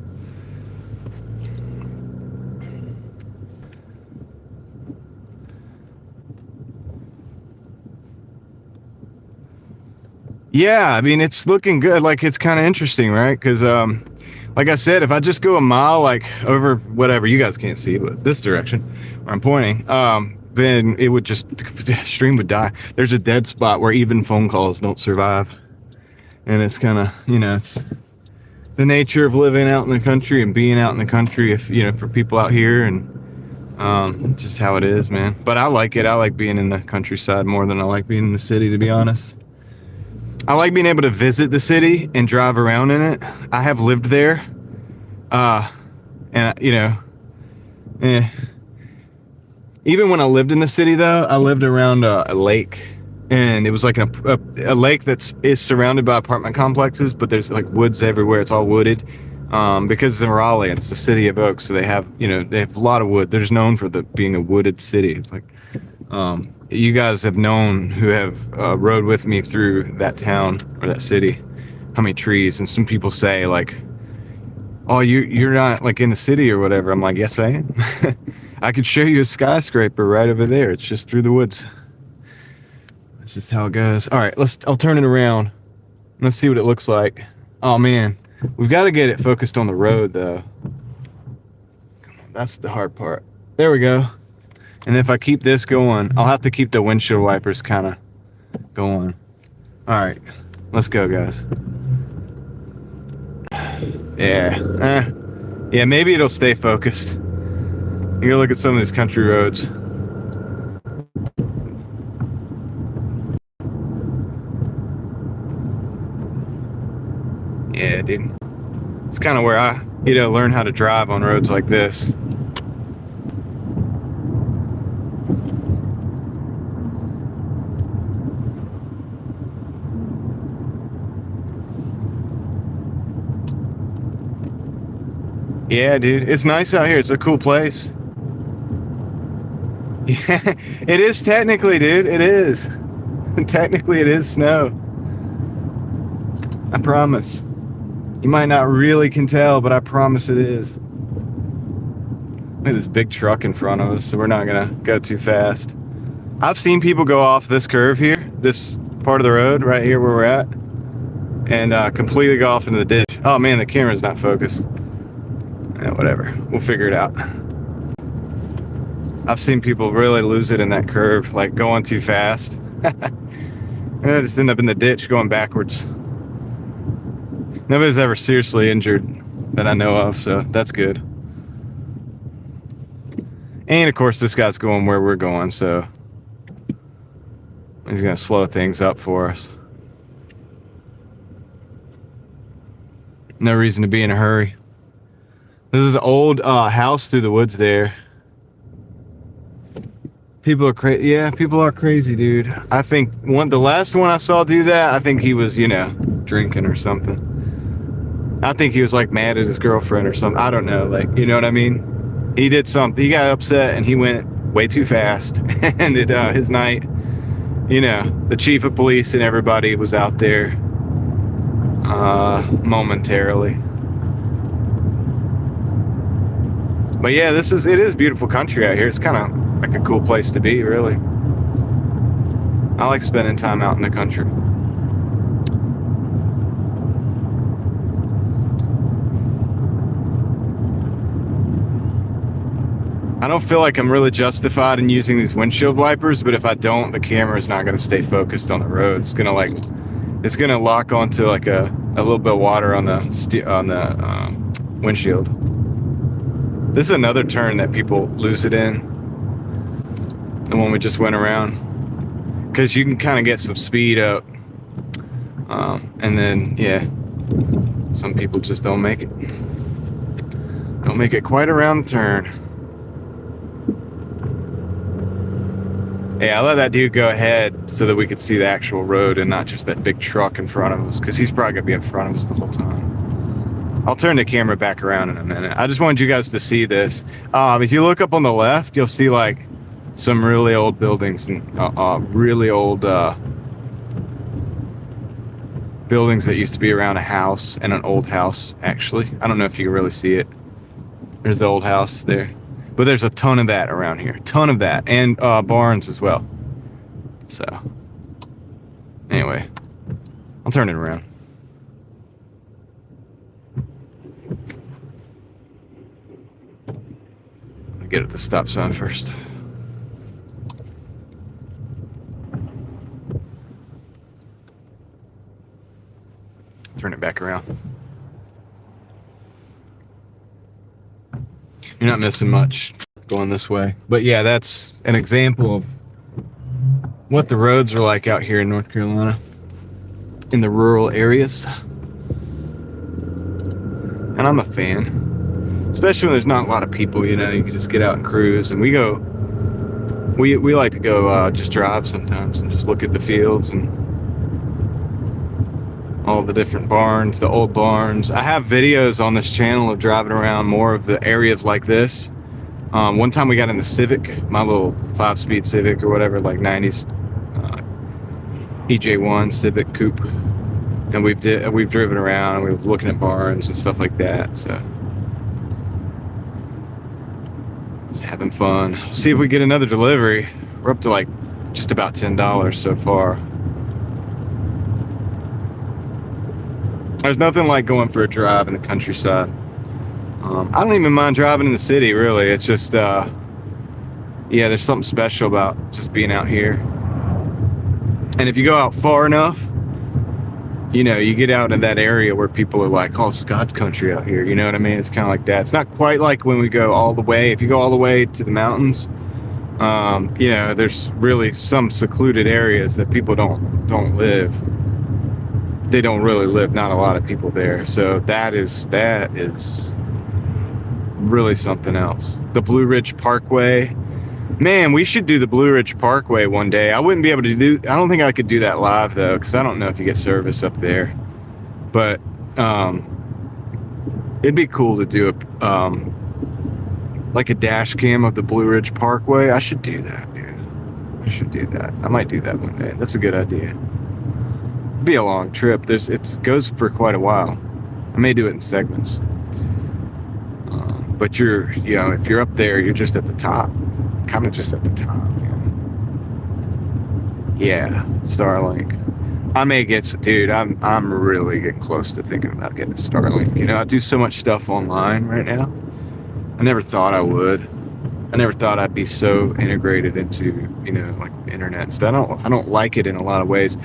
Yeah, I mean, it's looking good. Like, it's kind of interesting, right? Because, like I said, if I just go a mile, like, over whatever, you guys can't see, but this direction where I'm pointing, then it would just, the stream would die. There's a dead spot where even phone calls don't survive. And it's kind of, you know, it's the nature of living out in the country and being out in the country, if, you know, for people out here, and just how it is, man. But I like it. I like being in the countryside more than I like being in the city, to be honest. I like being able to visit the city and drive around in it. I have lived there, and you know, even when I lived in the city, though, I lived around a lake, and it was like a lake is surrounded by apartment complexes, but there's like woods everywhere. It's all wooded, because it's in Raleigh. It's the city of Oaks, so they have a lot of wood. They're just known for being a wooded city. It's like, you guys have known, who have rode with me through that town or that city, how many trees. And some people say, like, oh, you're not like in the city or whatever. I'm like, yes, I am. I could show you a skyscraper right over there. It's just through the woods. That's just how it goes. All right, I'll turn it around. Let's see what it looks like. Oh man, We've got to get it focused on the road, though. Come on, that's the hard part. There we go. And if I keep this going, I'll have to keep the windshield wipers kind of going. All right, let's go, guys. Yeah. Yeah, maybe it'll stay focused. You gotta look at some of these country roads. Yeah, dude. It's kind of where I, learn how to drive on roads like this. Yeah, dude. It's nice out here. It's a cool place. Yeah, it is technically, dude. It is. Technically, it is snow. I promise. You might not really can tell, but I promise it is. Look at this big truck in front of us, so we're not gonna go too fast. I've seen people go off this curve here, this part of the road right here where we're at, and completely go off into the ditch. Oh man, the camera's not focused. Yeah, whatever, we'll figure it out. I've seen people really lose it in that curve, like going too fast. And they just end up in the ditch going backwards. Nobody's ever seriously injured that I know of, so that's good. And of course, this guy's going where we're going, so he's gonna slow things up for us. No reason to be in a hurry. This is an old house through the woods there. People are crazy. Yeah, people are crazy, dude. I think the last one I saw do that, I think he was, drinking or something. I think he was like mad at his girlfriend or something. I don't know, like, you know what I mean? He did something. He got upset and he went way too fast. And his night, the chief of police and everybody was out there momentarily. But yeah, it is beautiful country out here. It's kind of like a cool place to be, really. I like spending time out in the country. I don't feel like I'm really justified in using these windshield wipers, but if I don't, the camera's not going to stay focused on the road. It's going to lock onto like a little bit of water on the windshield. This is another turn that people lose it in. The one we just went around. Because you can kind of get some speed up. And then, yeah, some people just don't make it. Don't make it quite around the turn. Yeah, I let that dude go ahead so that we could see the actual road and not just that big truck in front of us, because he's probably going to be in front of us the whole time. I'll turn the camera back around in a minute. I just wanted you guys to see this. If you look up on the left, you'll see like some really old buildings and really old buildings that used to be around a house, and an old house, actually. I don't know if you can really see it. There's the old house there. But there's a ton of that around here. Ton of that. And barns as well. So, anyway, I'll turn it around. I'll get at the stop sign first. Turn it back around. You're not missing much going this way. But yeah, that's an example of what the roads are like out here in North Carolina, in the rural areas. And I'm a fan, especially when there's not a lot of people. You can just get out and cruise. And we like to go just drive sometimes and just look at the fields and all the different barns, the old barns. I have videos on this channel of driving around more of the areas like this. One time we got in the Civic, my little 5-speed Civic or whatever, like 90s EJ1 Civic Coupe, and we've driven around and we were looking at barns and stuff like that. So just having fun. See if we get another delivery. We're up to like just about $10 so far. There's nothing like going for a drive in the countryside. I don't even mind driving in the city, really. It's just, yeah, there's something special about just being out here. And if you go out far enough, you know, you get out in that area where people are like, oh, Scott country out here. You know what I mean? It's kind of like that. It's not quite like when we go all the way. If you go all the way to the mountains, you know, there's really some secluded areas that people don't live. They don't really live. Not a lot of people there. So that is really something else. The Blue Ridge Parkway. Man, we should do the Blue Ridge Parkway one day. I wouldn't be able to do, I don't think I could do that live though, because I don't know if you get service up there. But it'd be cool to do a like a dash cam of the Blue Ridge Parkway. I should do that, dude. I should do that. I might do that one day. That's a good idea. It'd be a long trip. It goes for quite a while. I may do it in segments. But you know, if you're up there, you're just at the top. Kind of just at the top, man. Yeah, Starlink. I may get, dude, I'm really getting close to thinking about getting a Starlink. You know, I do so much stuff online right now. I never thought I would. I never thought I'd be so integrated into, you know, like the internet and stuff. I don't like it in a lot of ways.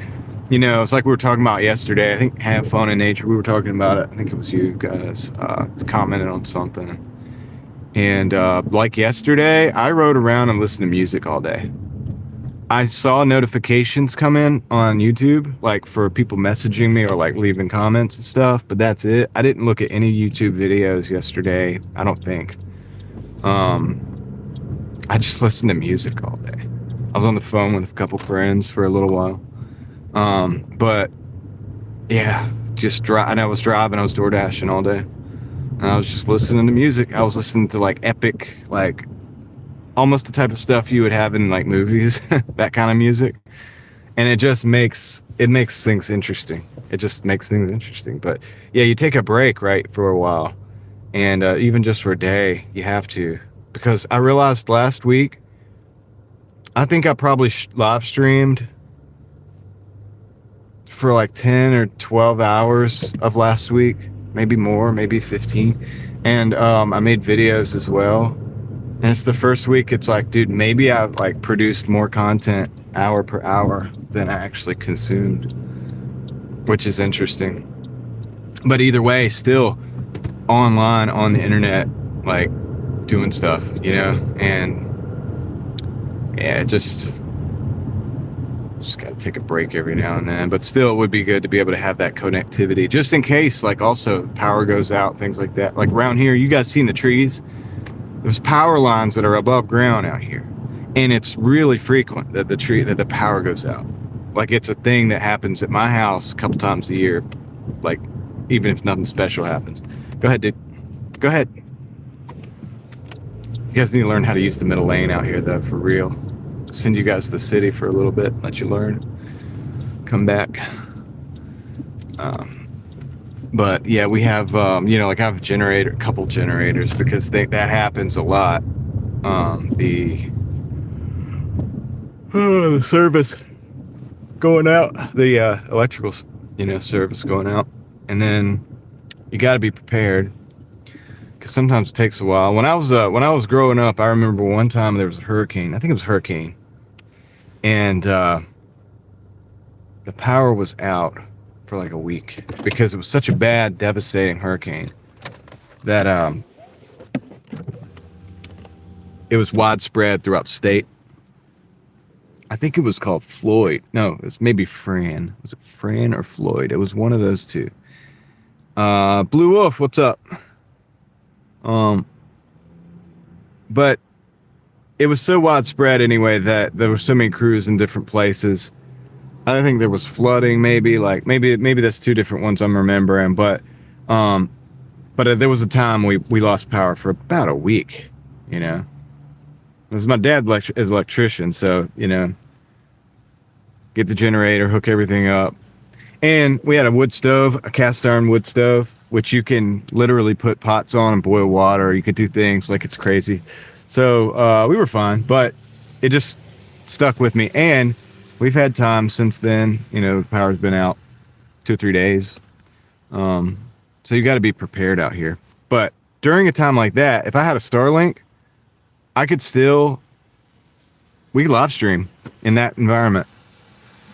You know, it's like we were talking about yesterday. I think Have Fun in Nature. We were talking about it. I think it was you guys commented on something. And like yesterday, I rode around and listened to music all day. I saw notifications come in on YouTube, like for people messaging me or like leaving comments and stuff, but that's it. I didn't look at any YouTube videos yesterday, I don't think. I just listened to music all day. I was on the phone with a couple friends for a little while. But yeah, and I was driving, I was DoorDashing all day. And I was just listening to music. I was listening to like epic, like almost the type of stuff you would have in like movies, that kind of music. And it just makes things interesting. It just makes things interesting. But yeah, you take a break, right, for a while. And even just for a day, you have to. Because I realized last week, I think I probably live streamed for like 10 or 12 hours of last week. Maybe more, maybe 15. And I made videos as well. And it's the first week, it's like, dude, maybe I've like produced more content hour per hour than I actually consumed, which is interesting. But either way, still online on the internet, like doing stuff, you know? And yeah, just gotta take a break every now and then, but still it would be good to be able to have that connectivity just in case, like also power goes out, things like that. Like around here, you guys seen the trees? There's power lines that are above ground out here, and it's really frequent that the power goes out. Like it's a thing that happens at my house a couple times a year, like even if nothing special happens. Go ahead, dude. Go ahead. You guys need to learn how to use the middle lane out here though, for real. Send you guys to the city for a little bit, let you learn, come back. But yeah, we have, you know, like I have a couple generators because that happens a lot. The service going out, the electrical, you know, service going out, and then you got to be prepared because sometimes it takes a while. When I was growing up, I remember one time there was a hurricane. I think it was a hurricane. And the power was out for like a week because it was such a bad, devastating hurricane that it was widespread throughout the state. I think it was called Floyd. No, it was maybe Fran. Was it Fran or Floyd? It was one of those two. Blue Wolf, what's up? But it was so widespread anyway that there were so many crews in different places. I think there was flooding, maybe that's two different ones I'm remembering. But there was a time we lost power for about a week. You know, it was my dad is an electrician, so you know, get the generator, hook everything up, and we had a wood stove, a cast iron wood stove, which you can literally put pots on and boil water. You could do things like it's crazy. So we were fine, but it just stuck with me. And we've had times since then, you know, the power's been out 2 or 3 days. So you got to be prepared out here. But during a time like that, if I had a Starlink, I could still, we could live stream in that environment.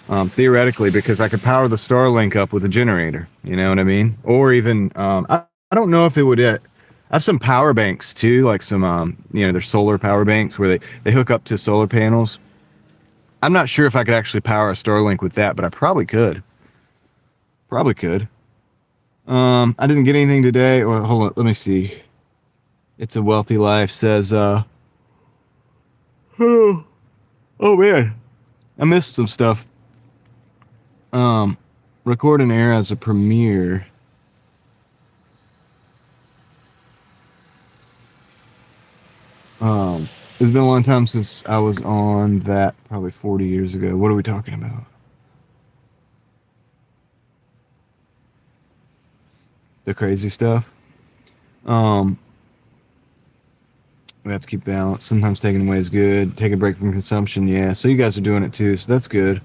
Theoretically, because I could power the Starlink up with a generator, you know what I mean? Or even, I don't know if it would, I have some power banks too, like some, there's solar power banks where they hook up to solar panels. I'm not sure if I could actually power a Starlink with that, but I probably could. Probably could. I didn't get anything today. Well, hold on, let me see. It's a Wealthy Life says, oh man, I missed some stuff. Record and air as a premiere. It's been a long time since I was on that, probably 40 years ago. What are we talking about? The crazy stuff. We have to keep balance. Sometimes taking away is good. Take a break from consumption. Yeah. So you guys are doing it too. So that's good.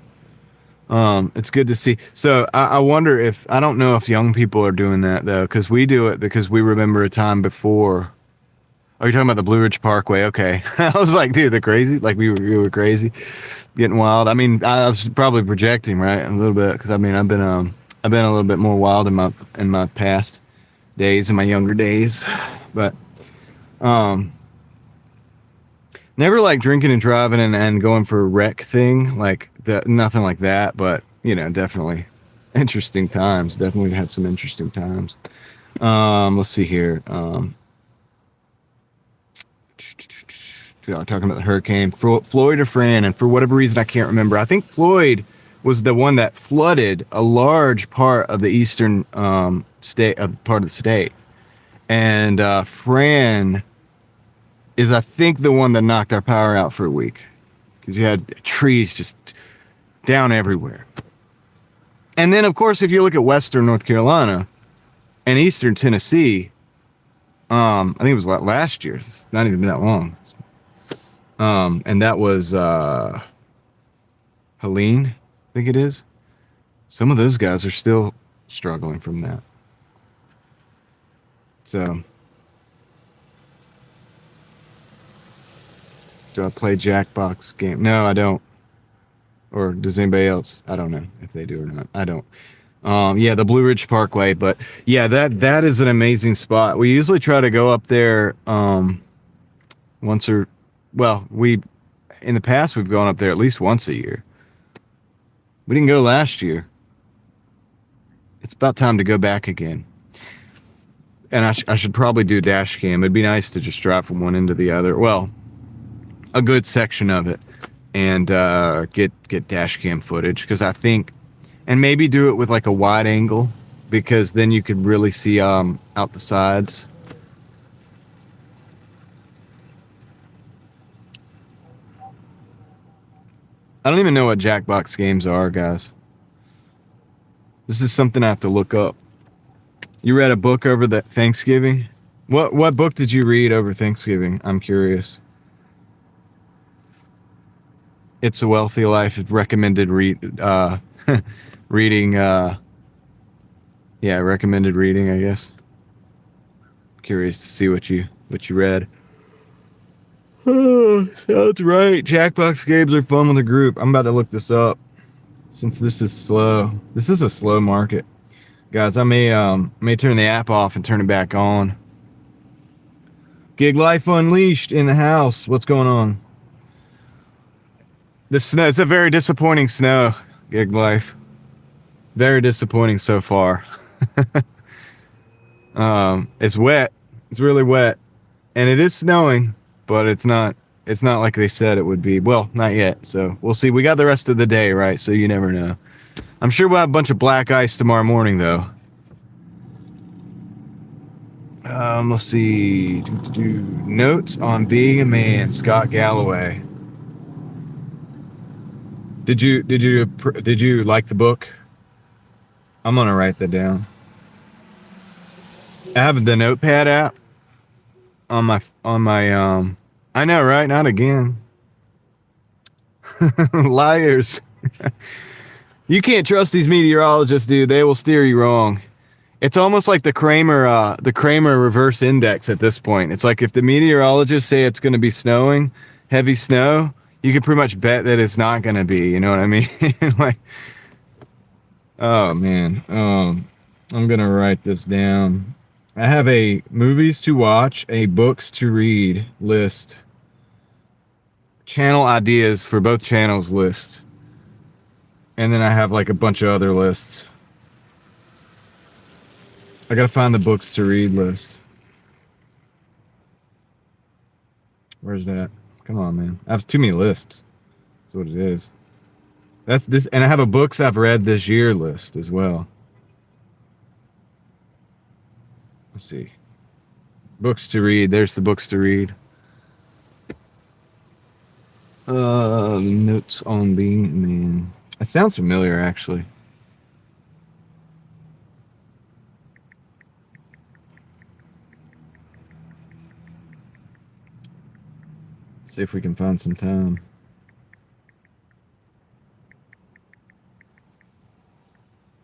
It's good to see. So I wonder if, I don't know if young people are doing that though, because we do it because we remember a time before. Oh, you're talking about the Blue Ridge Parkway? Okay. I was like, dude, they're crazy. Like we were crazy, getting wild. I mean, I was probably projecting, right, a little bit, because I mean, I've been a little bit more wild in my past days, in my younger days, but never like drinking and driving and going for a wreck thing, like that, nothing like that. But definitely interesting times. Definitely had some interesting times. Let's see here. Talking about the hurricane, Floyd or Fran, and for whatever reason I can't remember. I think Floyd was the one that flooded a large part of the eastern part of the state, and Fran is, I think, the one that knocked our power out for a week, because you had trees just down everywhere. And then, of course, if you look at western North Carolina and eastern Tennessee, I think it was last year. It's not even that long. And that was Helene, I think it is. Some of those guys are still struggling from that. So, do I play Jackbox game? No, I don't. Or does anybody else? I don't know if they do or not. I don't. Yeah, the Blue Ridge Parkway, but yeah, that is an amazing spot. We usually try to go up there once or, well, in the past we've gone up there at least once a year. We didn't go last year. It's about time to go back again. And I should probably do dash cam. It'd be nice to just drive from one end to the other. Well, a good section of it, and get dash cam footage, because I think, and maybe do it with like a wide angle, because then you could really see out the sides. I don't even know what Jackbox games are, guys. This is something I have to look up. You read a book over the Thanksgiving? What book did you read over Thanksgiving? I'm curious. It's a Wealthy Life. Recommended reading. Recommended reading, I guess. Curious to see what you read. Oh, sounds right. Jackbox games are fun with a group. I'm about to look this up, since this is slow. This is a slow market, guys. I may turn the app off and turn it back on. Gig Life Unleashed in the house. What's going on? The snow. It's a very disappointing snow. Gig Life. Very disappointing so far. It's wet. It's really wet, and it is snowing, but it's not like they said it would be. Well, not yet. So we'll see. We got the rest of the day, right? So you never know. I'm sure we'll have a bunch of black ice tomorrow morning, though. Let's see. Notes on being a man. Scott Galloway. Did you like the book? I'm gonna write that down. I have the Notepad app on my I know, right? Not again. Liars. You can't trust these meteorologists, dude. They will steer you wrong. It's almost like the Kramer reverse index at this point. It's like if the meteorologists say it's going to be snowing, heavy snow, you can pretty much bet that it's not going to be. You know what I mean? Like, oh man, I'm gonna write this down. I have a movies to watch, a books to read list, channel ideas for both channels list, and then I have like a bunch of other lists. I gotta find the books to read list. Where's that? Come on, man. I have too many lists. That's what it is. That's this, and I have a books I've read this year list as well. Let's see. Books to read. There's the books to read. Notes on being man. That sounds familiar, actually. See if we can find some time.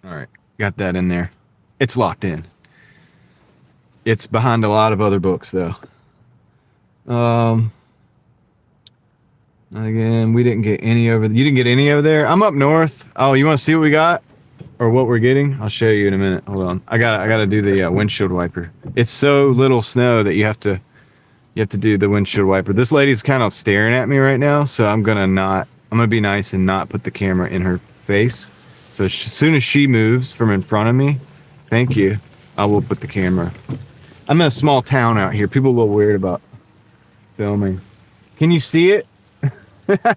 All right, got that in there. It's locked in. It's behind a lot of other books, though. Again, we didn't get any over. You didn't get any over there. I'm up north. Oh, you want to see what we got or what we're getting? I'll show you in a minute. Hold on. I gotta do the windshield wiper. It's so little snow that you have to do the windshield wiper. This lady's kind of staring at me right now, so I'm gonna be nice and not put the camera in her face. So as soon as she moves from in front of me, thank you, I will put the camera. I'm in a small town out here. People are a little weird about filming. Can you see it? Can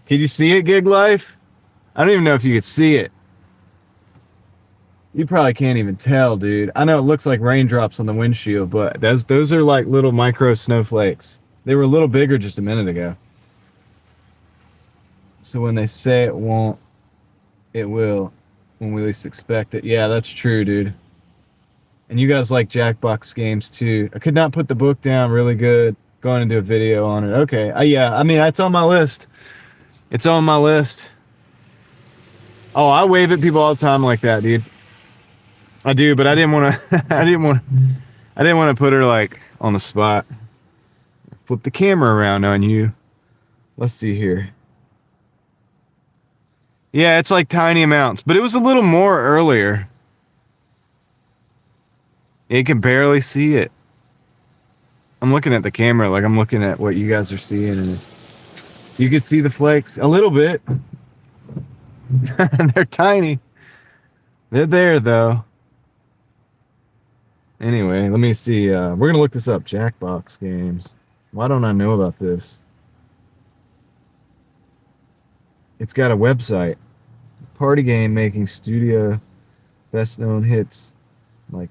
you see it, Gig Life? I don't even know if you could see it. You probably can't even tell, dude. I know it looks like raindrops on the windshield, but those are like little micro snowflakes. They were a little bigger just a minute ago. So when they say it won't, it will when we least expect it. Yeah, that's true, dude. And you guys like Jackbox games too. I could not put the book down really good. Going to do a video on it. Okay. Yeah, I mean, it's on my list. It's on my list. Oh, I wave at people all the time like that, dude. I do, but I didn't want to. I didn't want to put her like on the spot. Flip the camera around on you. Let's see here. Yeah, it's like tiny amounts, but it was a little more earlier. You can barely see it. I'm looking at the camera like I'm looking at what you guys are seeing, and you can see the flakes a little bit. They're tiny. They're there though. Anyway, let me see. We're gonna look this up. Jackbox games. Why don't I know about this? It's got a website. Party game making studio. Best known hits. Like,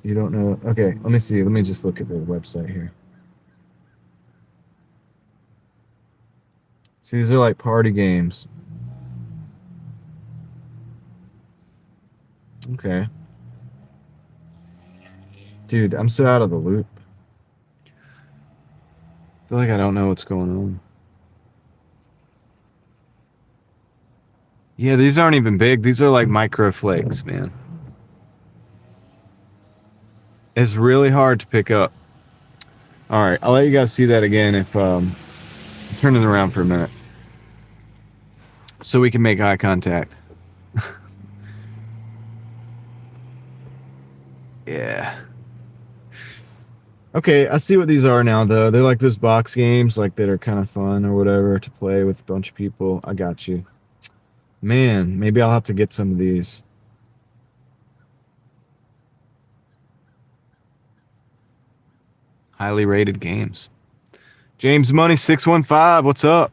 you don't know. Okay, let me see. Let me just look at the website here. See, these are like party games. Okay. Dude, I'm so out of the loop. I feel like I don't know what's going on. Yeah, these aren't even big. These are like micro flakes, man. It's really hard to pick up. All right, I'll let you guys see that again if turn it around for a minute so we can make eye contact. Yeah. Okay, I see what these are now, though. They're like those box games, like that are kind of fun or whatever to play with a bunch of people. I got you. Man, maybe I'll have to get some of these. Highly rated games. James Money 615, what's up?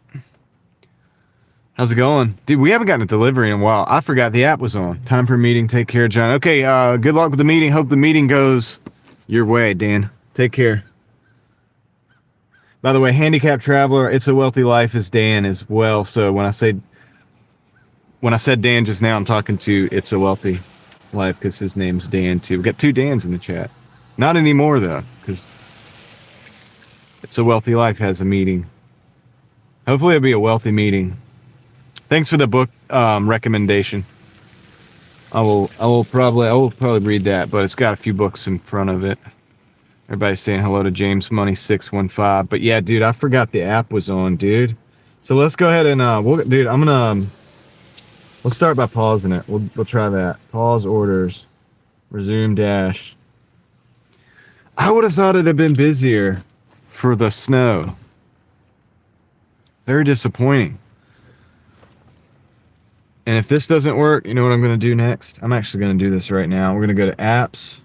How's it going? Dude, we haven't gotten a delivery in a while. I forgot the app was on. Time for a meeting. Take care, John. Okay, good luck with the meeting. Hope the meeting goes your way, Dan. Take care. By the way, Handicapped Traveler, It's a Wealthy Life is Dan as well. So when I said Dan just now, I'm talking to It's a Wealthy Life because his name's Dan too. We got two Dans in the chat. Not anymore though, because It's a Wealthy Life has a meeting. Hopefully it'll be a wealthy meeting. Thanks for the book recommendation. I will probably read that, but it's got a few books in front of it. Everybody's saying hello to James Money 615. But yeah, dude, I forgot the app was on, dude. So let's go ahead and dude, I'm gonna let's start by pausing it. We'll try that. Pause orders. Resume dash. I would have thought it'd have been busier for the snow. Very disappointing. And if this doesn't work, you know what I'm going to do next? I'm actually going to do this right now. We're going to go to apps.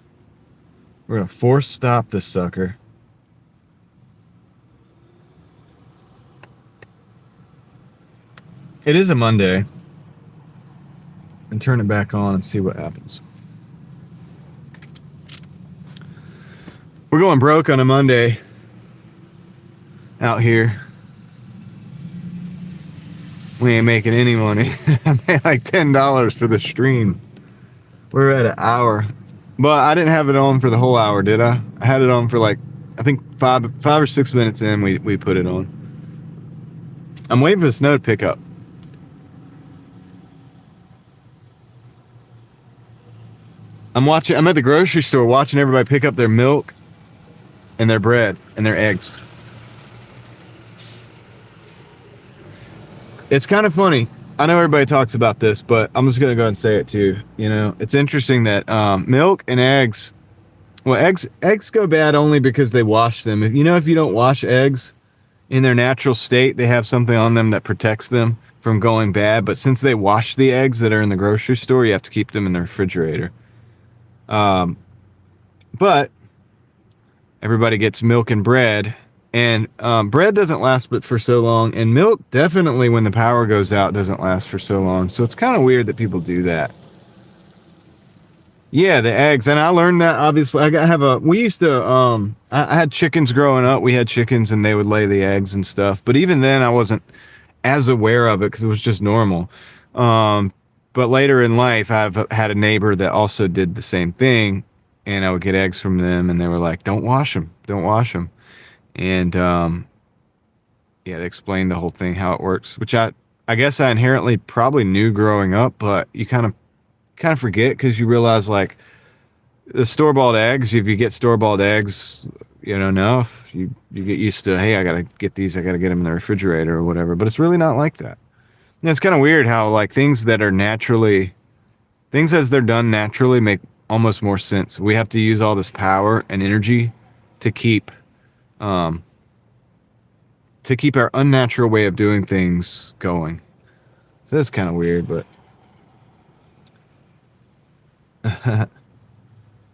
We're going to force stop this sucker. It is a Monday. And turn it back on and see what happens. We're going broke on a Monday out here. We ain't making any money. I made like $10 for the stream. We're at an hour. But I didn't have it on for the whole hour, did I? I had it on for like, I think five or 6 minutes in, we put it on. I'm waiting for the snow to pick up. I'm at the grocery store watching everybody pick up their milk and their bread and their eggs. It's kind of funny. I know everybody talks about this, but I'm just going to go and say it too. You know, it's interesting that milk and eggs, well, eggs go bad only because they wash them. If you don't wash eggs in their natural state, they have something on them that protects them from going bad. But since they wash the eggs that are in the grocery store, you have to keep them in the refrigerator. But everybody gets milk and bread. And bread doesn't last but for so long, and milk definitely, when the power goes out, doesn't last for so long. So it's kind of weird that people do that. Yeah, the eggs, and I learned that obviously. We used to. I had chickens growing up. We had chickens, and they would lay the eggs and stuff. But even then, I wasn't as aware of it because it was just normal. But later in life, I've had a neighbor that also did the same thing, and I would get eggs from them, and they were like, "Don't wash them. Don't wash them." And yeah, they explained the whole thing, how it works, which I guess I inherently probably knew growing up, but you kind of forget because you realize like the store-bought eggs, if you get store-bought eggs, enough, you get used to, hey, I got to get these, I got to get them in the refrigerator or whatever, but it's really not like that. And it's kind of weird how like things as they're done naturally make almost more sense. We have to use all this power and energy to keep our unnatural way of doing things going. So that's kind of weird, but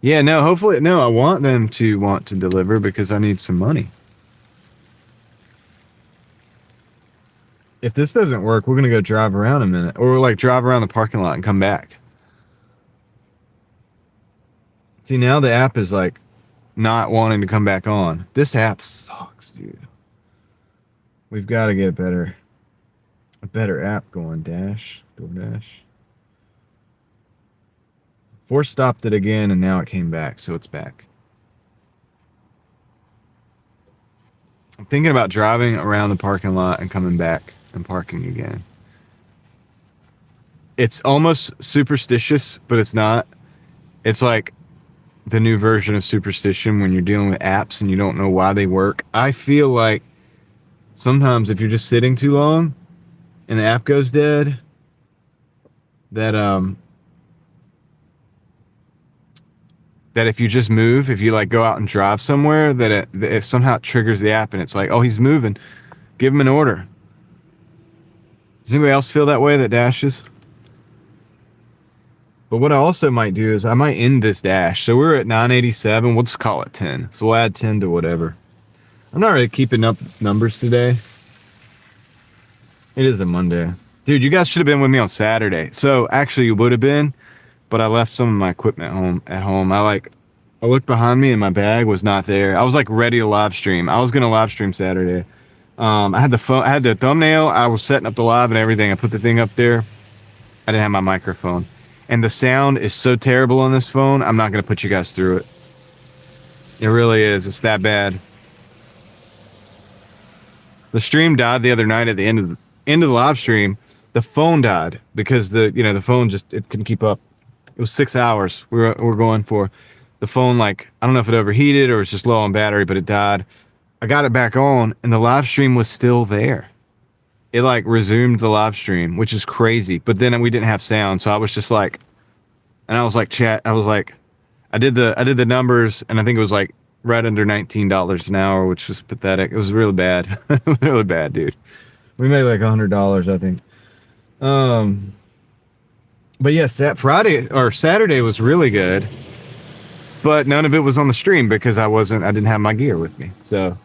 yeah, no, hopefully, no, I want them to want to deliver because I need some money. If this doesn't work, we're going to go drive around a minute, or like drive around the parking lot and come back. See, now the app is like not wanting to come back on. This app sucks, dude. We've got to get a better app going. DoorDash. Force stopped it again, and now it came back, so it's back. I'm thinking about driving around the parking lot and coming back and parking again. It's almost superstitious, but it's not. It's like the new version of superstition when you're dealing with apps and you don't know why they work. I feel like sometimes if you're just sitting too long and the app goes dead, that if you just move, if you like go out and drive somewhere, that it somehow triggers the app and it's like, oh, he's moving. Give him an order. Does anybody else feel that way that dashes? But what I also might do is I might end this dash. So we're at 987. We'll just call it 10. So we'll add 10 to whatever. I'm not really keeping up numbers today. It is a Monday. Dude, you guys should have been with me on Saturday. So actually you would have been, but I left some of my equipment at home. I looked behind me and my bag was not there. I was like ready to live stream. I was going to live stream Saturday. I had the thumbnail. I was setting up the live and everything. I put the thing up there. I didn't have my microphone. And the sound is so terrible on this phone, I'm not going to put you guys through it. It really is. It's that bad. The stream died the other night at the end of the live stream. The phone died because the phone just, it couldn't keep up. It was 6 hours we're going for. The phone, like, I don't know if it overheated or was just low on battery, but it died. I got it back on, and the live stream was still there. It, like, resumed the live stream, which is crazy. But then we didn't have sound, so I was just like, and I was like, I did the numbers, and I think it was like right under $19 an hour, which was pathetic. It was really bad, really bad, dude. We made like $100, I think. But yes, that Friday or Saturday was really good, but none of it was on the stream because I didn't have my gear with me. So,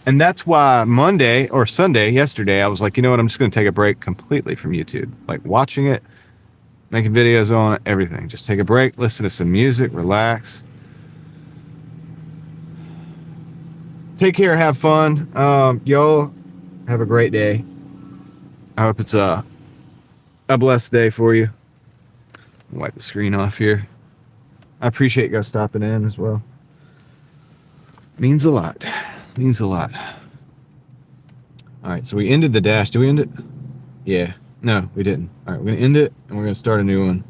and that's why Monday or Sunday, yesterday, I was like, you know what? I'm just going to take a break completely from YouTube, like watching it, making videos on it, everything. Just take a break, listen to some music, relax. Take care, have fun. Y'all have a great day. I hope it's a blessed day for you. Wipe the screen off here. I appreciate you guys stopping in as well. Means a lot. Means a lot. All right, so we ended the dash. Did we end it? Yeah. No, we didn't. All right, we're going to end it, and we're going to start a new one.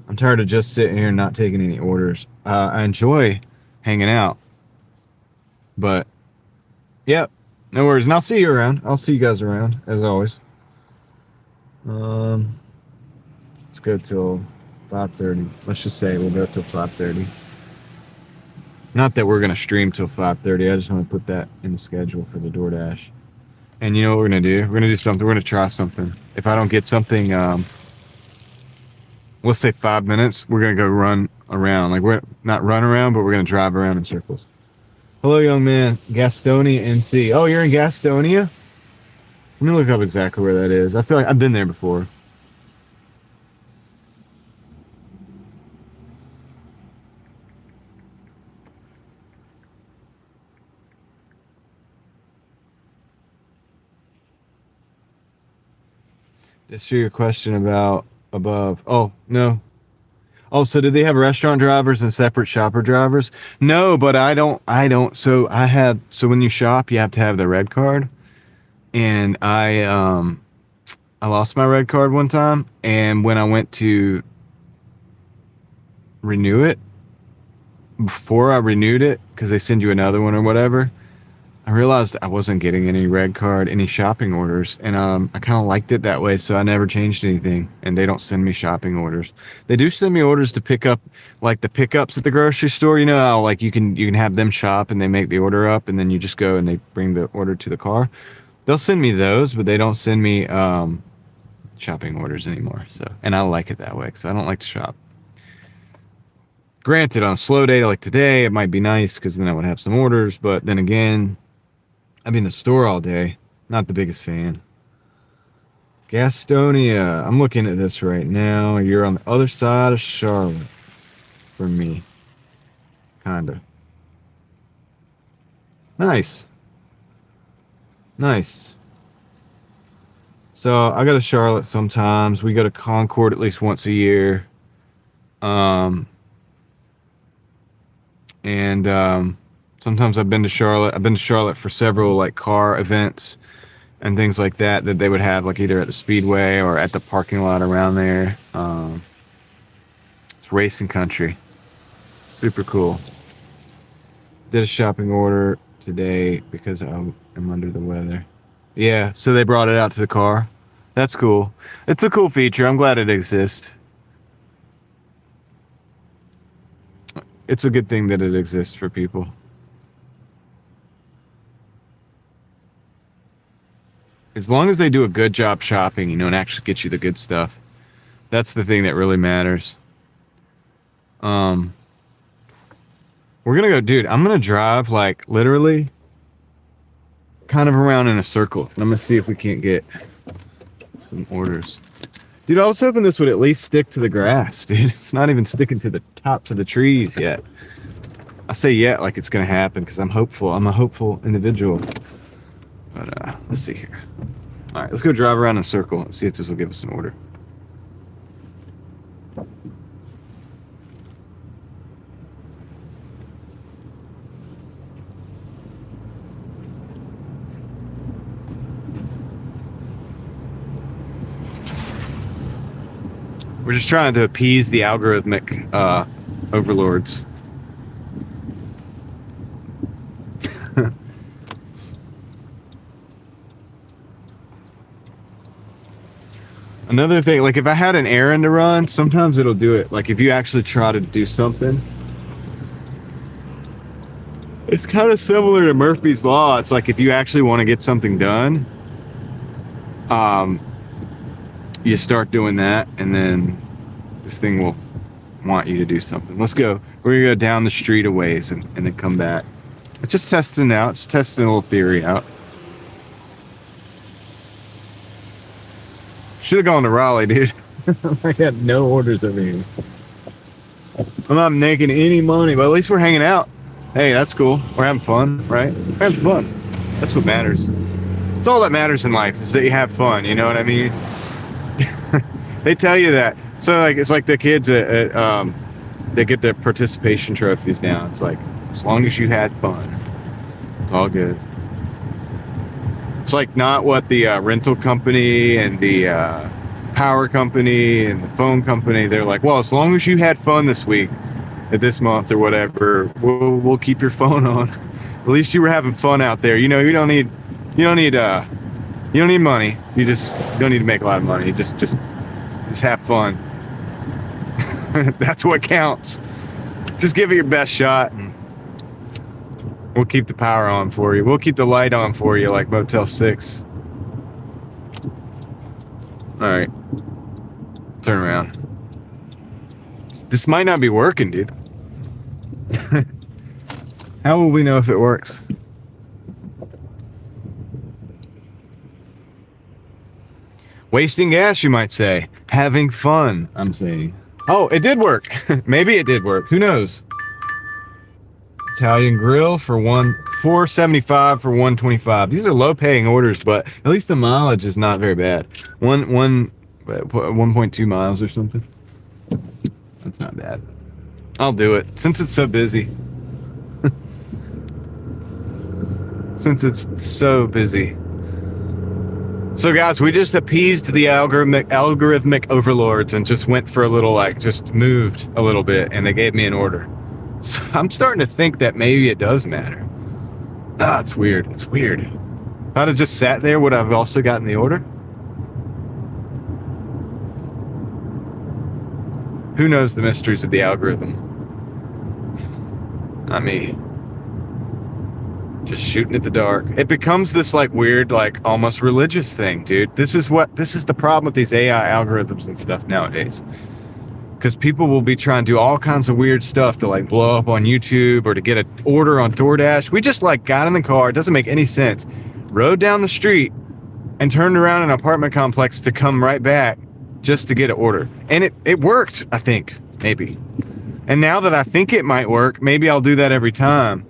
I'm tired of just sitting here and not taking any orders. I enjoy hanging out. But, yep, no worries. And I'll see you around. I'll see you guys around, as always. Let's go till 5:30. Let's just say we'll go till 5:30. Not that we're going to stream till 5:30. I just want to put that in the schedule for the DoorDash. And you know what we're going to do? We're going to do something. We're going to try something. If I don't get something, let's say 5 minutes, we're going to go run around. Like, we're not run around, but we're going to drive around in circles. Hello, young man. Gastonia, NC. Oh, you're in Gastonia? Let me look up exactly where that is. I feel like I've been there before. Just for your question about above. Oh, no. Oh, so did they have restaurant drivers and separate shopper drivers? No, but I don't. So when you shop, you have to have the red card. And I lost my red card one time, and when I went to renew it, before I renewed it, because they send you another one or whatever, I realized I wasn't getting any red card, any shopping orders, and I kind of liked it that way, so I never changed anything, and they don't send me shopping orders. They do send me orders to pick up, like the pickups at the grocery store, you know how like you can have them shop and they make the order up, and then you just go and they bring the order to the car. They'll send me those, but they don't send me shopping orders anymore. So, and I like it that way because I don't like to shop. Granted, on a slow day like today, it might be nice because then I would have some orders. But then again, I'd be in the store all day. Not the biggest fan. Gastonia. I'm looking at this right now. You're on the other side of Charlotte for me. Kinda. Nice. Nice. So I go to Charlotte sometimes. We go to Concord at least once a year. And sometimes I've been to Charlotte. I've been to Charlotte for several like car events and things like that they would have like either at the Speedway or at the parking lot around there. It's racing country. Super cool. Did a shopping order today because I'm under the weather. Yeah, so they brought it out to the car. That's cool. It's a cool feature. I'm glad it exists. It's a good thing that it exists for people. As long as they do a good job shopping, you know, and actually get you the good stuff. That's the thing that really matters. We're gonna go, dude, I'm gonna drive like literally kind of around in a circle. And I'm gonna see if we can't get some orders. Dude, I was hoping this would at least stick to the grass, dude. It's not even sticking to the tops of the trees yet. I say yet like it's gonna happen because I'm hopeful. I'm a hopeful individual. But let's see here. All right, let's go drive around in a circle and see if this will give us an order. We're just trying to appease the algorithmic overlords. Another thing, like if I had an errand to run, sometimes it'll do it. Like if you actually try to do something, it's kind of similar to Murphy's Law. It's like if you actually want to get something done, you start doing that, and then this thing will want you to do something. Let's go. We're gonna go down the street a ways and then come back. It's just testing out, just testing a little theory out. Should have gone to Raleigh, dude. I got no orders over here. I'm not making any money, but at least we're hanging out. Hey, that's cool. We're having fun, right? We're having fun. That's what matters. It's all that matters in life, is that you have fun, you know what I mean? They tell you that. So like it's like the kids at they get their participation trophies now. It's like, as long as you had fun, it's all good. It's like not what the rental company and the power company and the phone company, they're like, well, as long as you had fun this week, at this month or whatever, we'll keep your phone on. At least you were having fun out there. You know, you don't need money. You don't need to make a lot of money. Just have fun. That's what counts. Just give it your best shot, and we'll keep the power on for you. We'll keep the light on for you, like Motel 6. All right, turn around. This might not be working, dude. How will we know if it works? Wasting gas, you might say. Having fun, I'm saying. Oh, it did work. Maybe it did work. Who knows? Italian grill for $4.75 for $1.25. These are low-paying orders, but at least the mileage is not very bad. 1.2 miles or something. That's not bad. I'll do it since it's so busy. Since it's so busy. So guys, we just appeased the algorithmic overlords and just went for a little, like, just moved a little bit, and they gave me an order. So I'm starting to think that maybe it does matter. Ah, it's weird. It's weird. If I'd have just sat there, would I have also gotten the order? Who knows the mysteries of the algorithm? Not me. Just shooting at the dark. It becomes this like weird, like almost religious thing, dude. This is the problem with these AI algorithms and stuff nowadays. Because people will be trying to do all kinds of weird stuff to like blow up on YouTube or to get an order on DoorDash. We just like got in the car. It doesn't make any sense. Rode down the street and turned around an apartment complex to come right back just to get an order. And it worked, I think, maybe. And now that I think it might work, maybe I'll do that every time.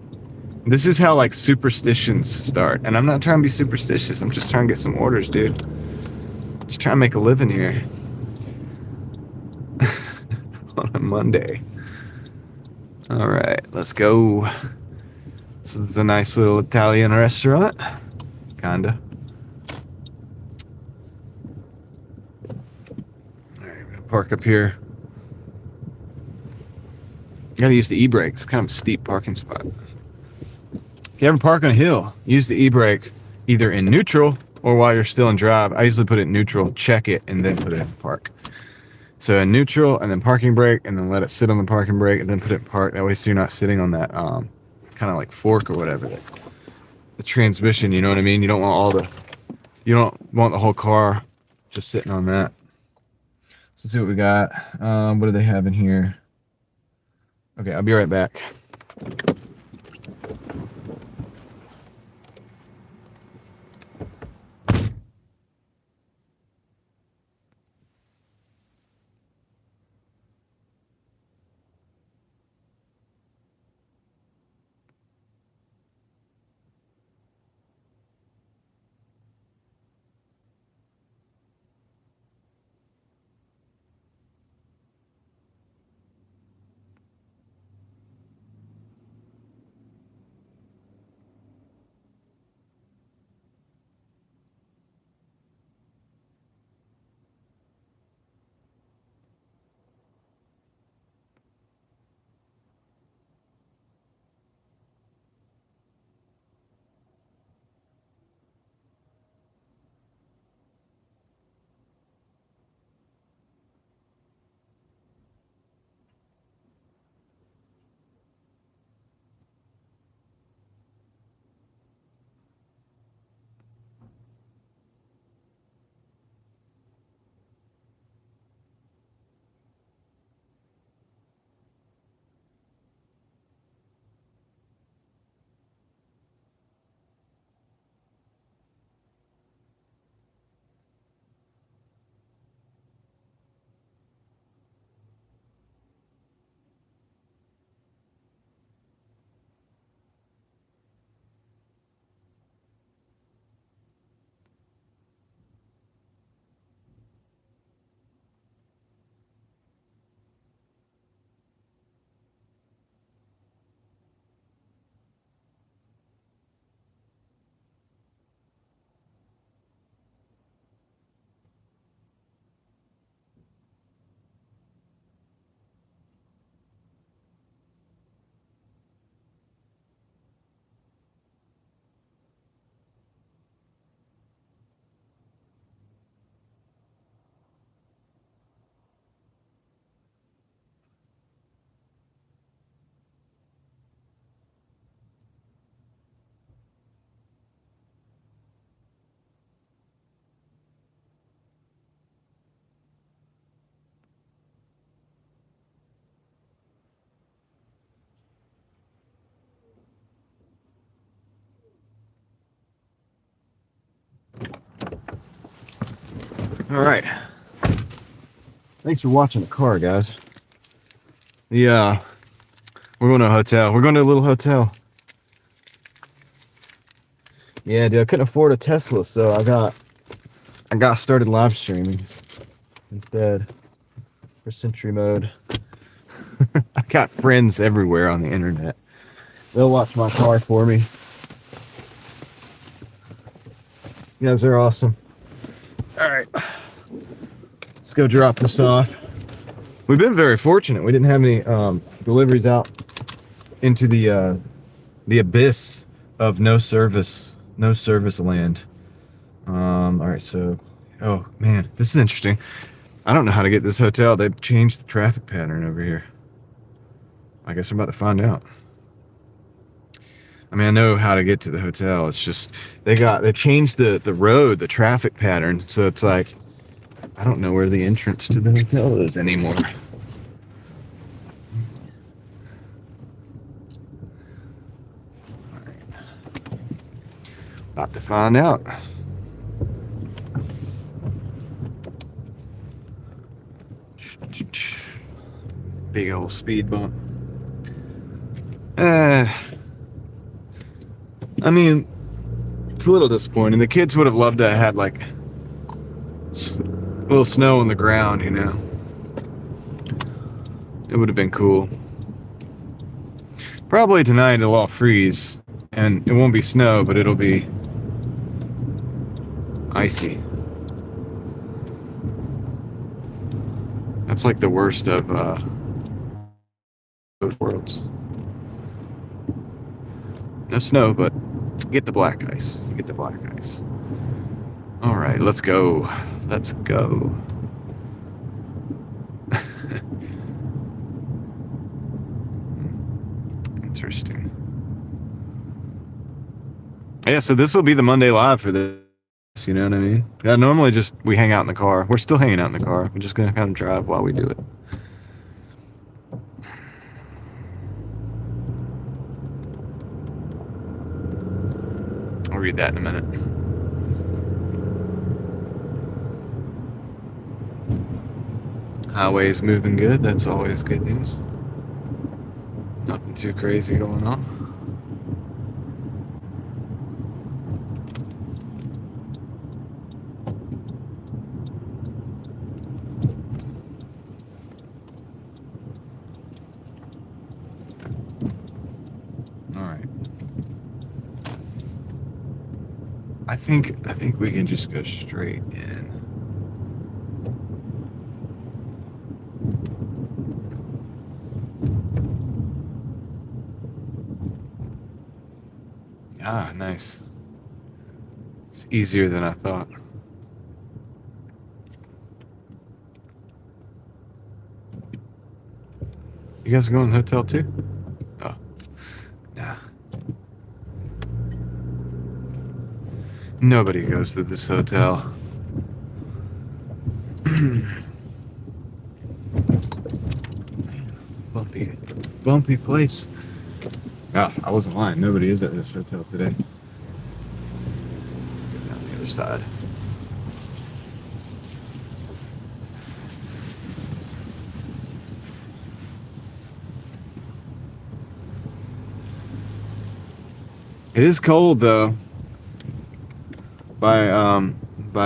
This is how like superstitions start. And I'm not trying to be superstitious. I'm just trying to get some orders, dude. Just trying to make a living here. On a Monday. All right, let's go. So this is a nice little Italian restaurant. Kinda. All right, I'm gonna park up here. You gotta use the e-brake. It's kind of a steep parking spot. If you ever park on a hill, use the e-brake either in neutral or while you're still in drive. I usually put it in neutral, check it, and then put it in park. So in neutral, and then parking brake, and then let it sit on the parking brake, and then put it in park. That way, so you're not sitting on that kind of like fork or whatever. The transmission, you know what I mean? You don't want the whole car just sitting on that. So let's see what we got. What do they have in here? Okay, I'll be right back. All right. Thanks for watching the car, guys. Yeah, we're going to a hotel. We're going to a little hotel. Yeah, dude, I couldn't afford a Tesla, so I got started live streaming instead for Sentry mode. I got friends everywhere on the internet. They'll watch my car for me. You guys are awesome. All right, let's go drop this off. We've been very fortunate. We didn't have any deliveries out into the abyss of no service land. All right, so, oh man, this is interesting. I don't know how to get this hotel. They've changed the traffic pattern over here. I guess we're about to find out. I mean, I know how to get to the hotel. It's just they changed the road, the traffic pattern. So it's like I don't know where the entrance to the hotel is anymore. All right. About to find out. Big old speed bump. I mean, it's a little disappointing. The kids would have loved to have had like a little snow on the ground, you know. It would have been cool. Probably tonight it'll all freeze, and it won't be snow, but it'll be icy. That's like the worst of both worlds. No snow, but get the black ice. You get the black ice. All right, let's go. Let's go. Interesting. Yeah, so this will be the Monday live for this. You know what I mean? Yeah, normally just we hang out in the car. We're still hanging out in the car. We're just gonna kind of drive while we do it. I'll read that in a minute. Highway's moving good. That's always good news. Nothing too crazy going on. I think we can just go straight in. Ah, nice. It's easier than I thought. You guys are going to the hotel too? Oh, nah. Nobody goes to this hotel. Bumpy place. Ah, I wasn't lying. Nobody is at this hotel today. Go down the other side. It is cold though. By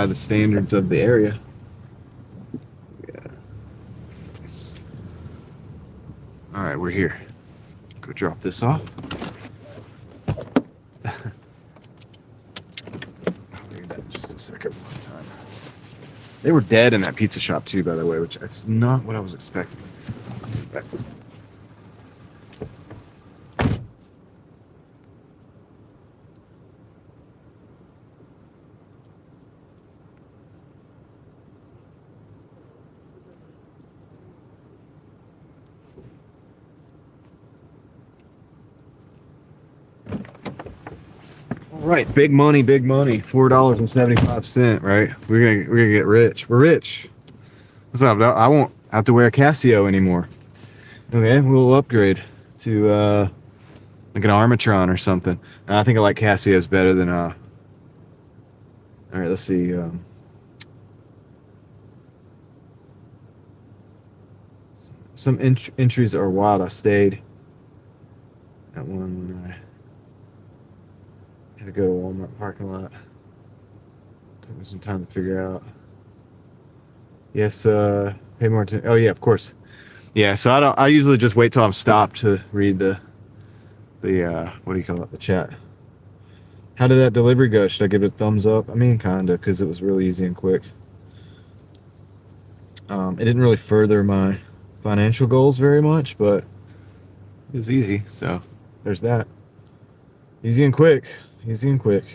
the standards of the area. Yeah. Nice. All right, we're here. Go drop this off. I'll read that in just a second. One time. They were dead in that pizza shop too, by the way, which is not what I was expecting. Right, big money, $4.75, right? We're gonna get rich. We're rich. What's up? I won't have to wear a Casio anymore. Okay, we'll upgrade to like an Armatron or something. And I think I like Casios better than all right, let's see. some entries are wild. I stayed at one when I had to go to Walmart parking lot. Took me some time to figure out. Yes, pay more attention. Oh yeah, of course. Yeah, so I usually just wait till I'm stopped to read the what do you call it? The chat. How did that delivery go? Should I give it a thumbs up? I mean, kinda, because it was really easy and quick. It didn't really further my financial goals very much, but it was easy. So there's that. Easy and quick. Easy and quick.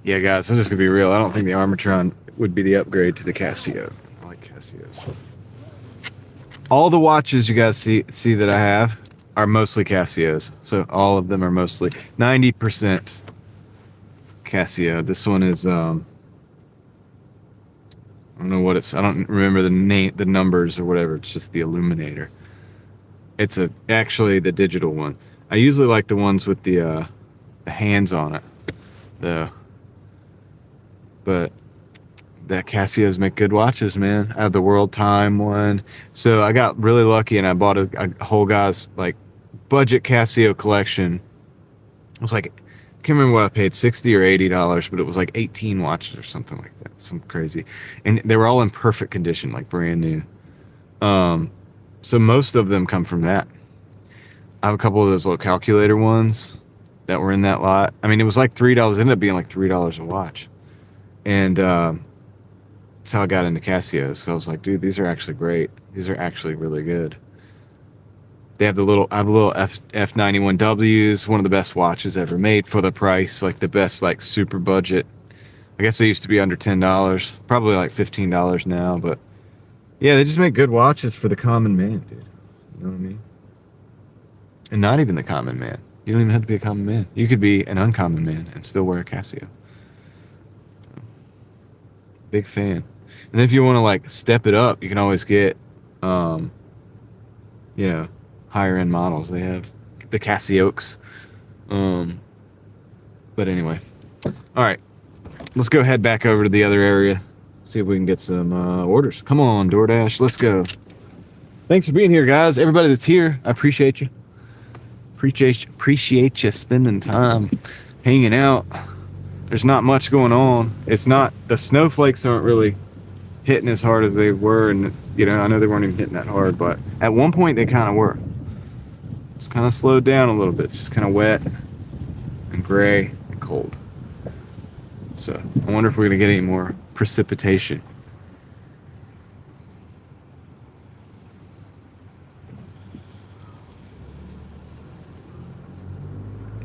Yeah, guys, I'm just gonna be real. I don't think the Armatron would be the upgrade to the Casio. I like Casios. All the watches you guys see that I have are mostly Casios. So all of them are mostly 90% Casio. This one is I don't know what it's. I don't remember the numbers or whatever. It's just the Illuminator. It's actually the digital one. I usually like the ones with the hands on it. But the Casios make good watches, man. I have the World Time one. So I got really lucky and I bought a whole guy's like budget Casio collection. It was like, I can't remember what I paid, $60 or $80, but it was like 18 watches or something like that. Some crazy. And they were all in perfect condition, like brand new. So most of them come from that. I have a couple of those little calculator ones that were in that lot. I mean, it was like $3. It ended up being like $3 a watch. And that's how I got into Casios. So I was like, dude, these are actually great. These are actually really good. They have I have the little F91Ws, one of the best watches ever made for the price, like the best, like super budget. I guess they used to be under $10, probably like $15 now, but yeah, they just make good watches for the common man, dude. You know what I mean? And not even the common man. You don't even have to be a common man. You could be an uncommon man and still wear a Casio. Big fan. And then if you want to like step it up, you can always get, you know, higher end models. They have the Casiokes. But anyway, all right, let's go head back over to the other area. See if we can get some orders. Come on, DoorDash, let's go. Thanks for being here, guys. Everybody that's here, I appreciate you. Appreciate you spending time hanging out. There's not much going on. It's not, the snowflakes aren't really hitting as hard as they were, and you know, I know they weren't even hitting that hard, but at one point they kind of were. It's kind of slowed down a little bit. It's just kind of wet and gray and cold. So I wonder if we're gonna get any more precipitation.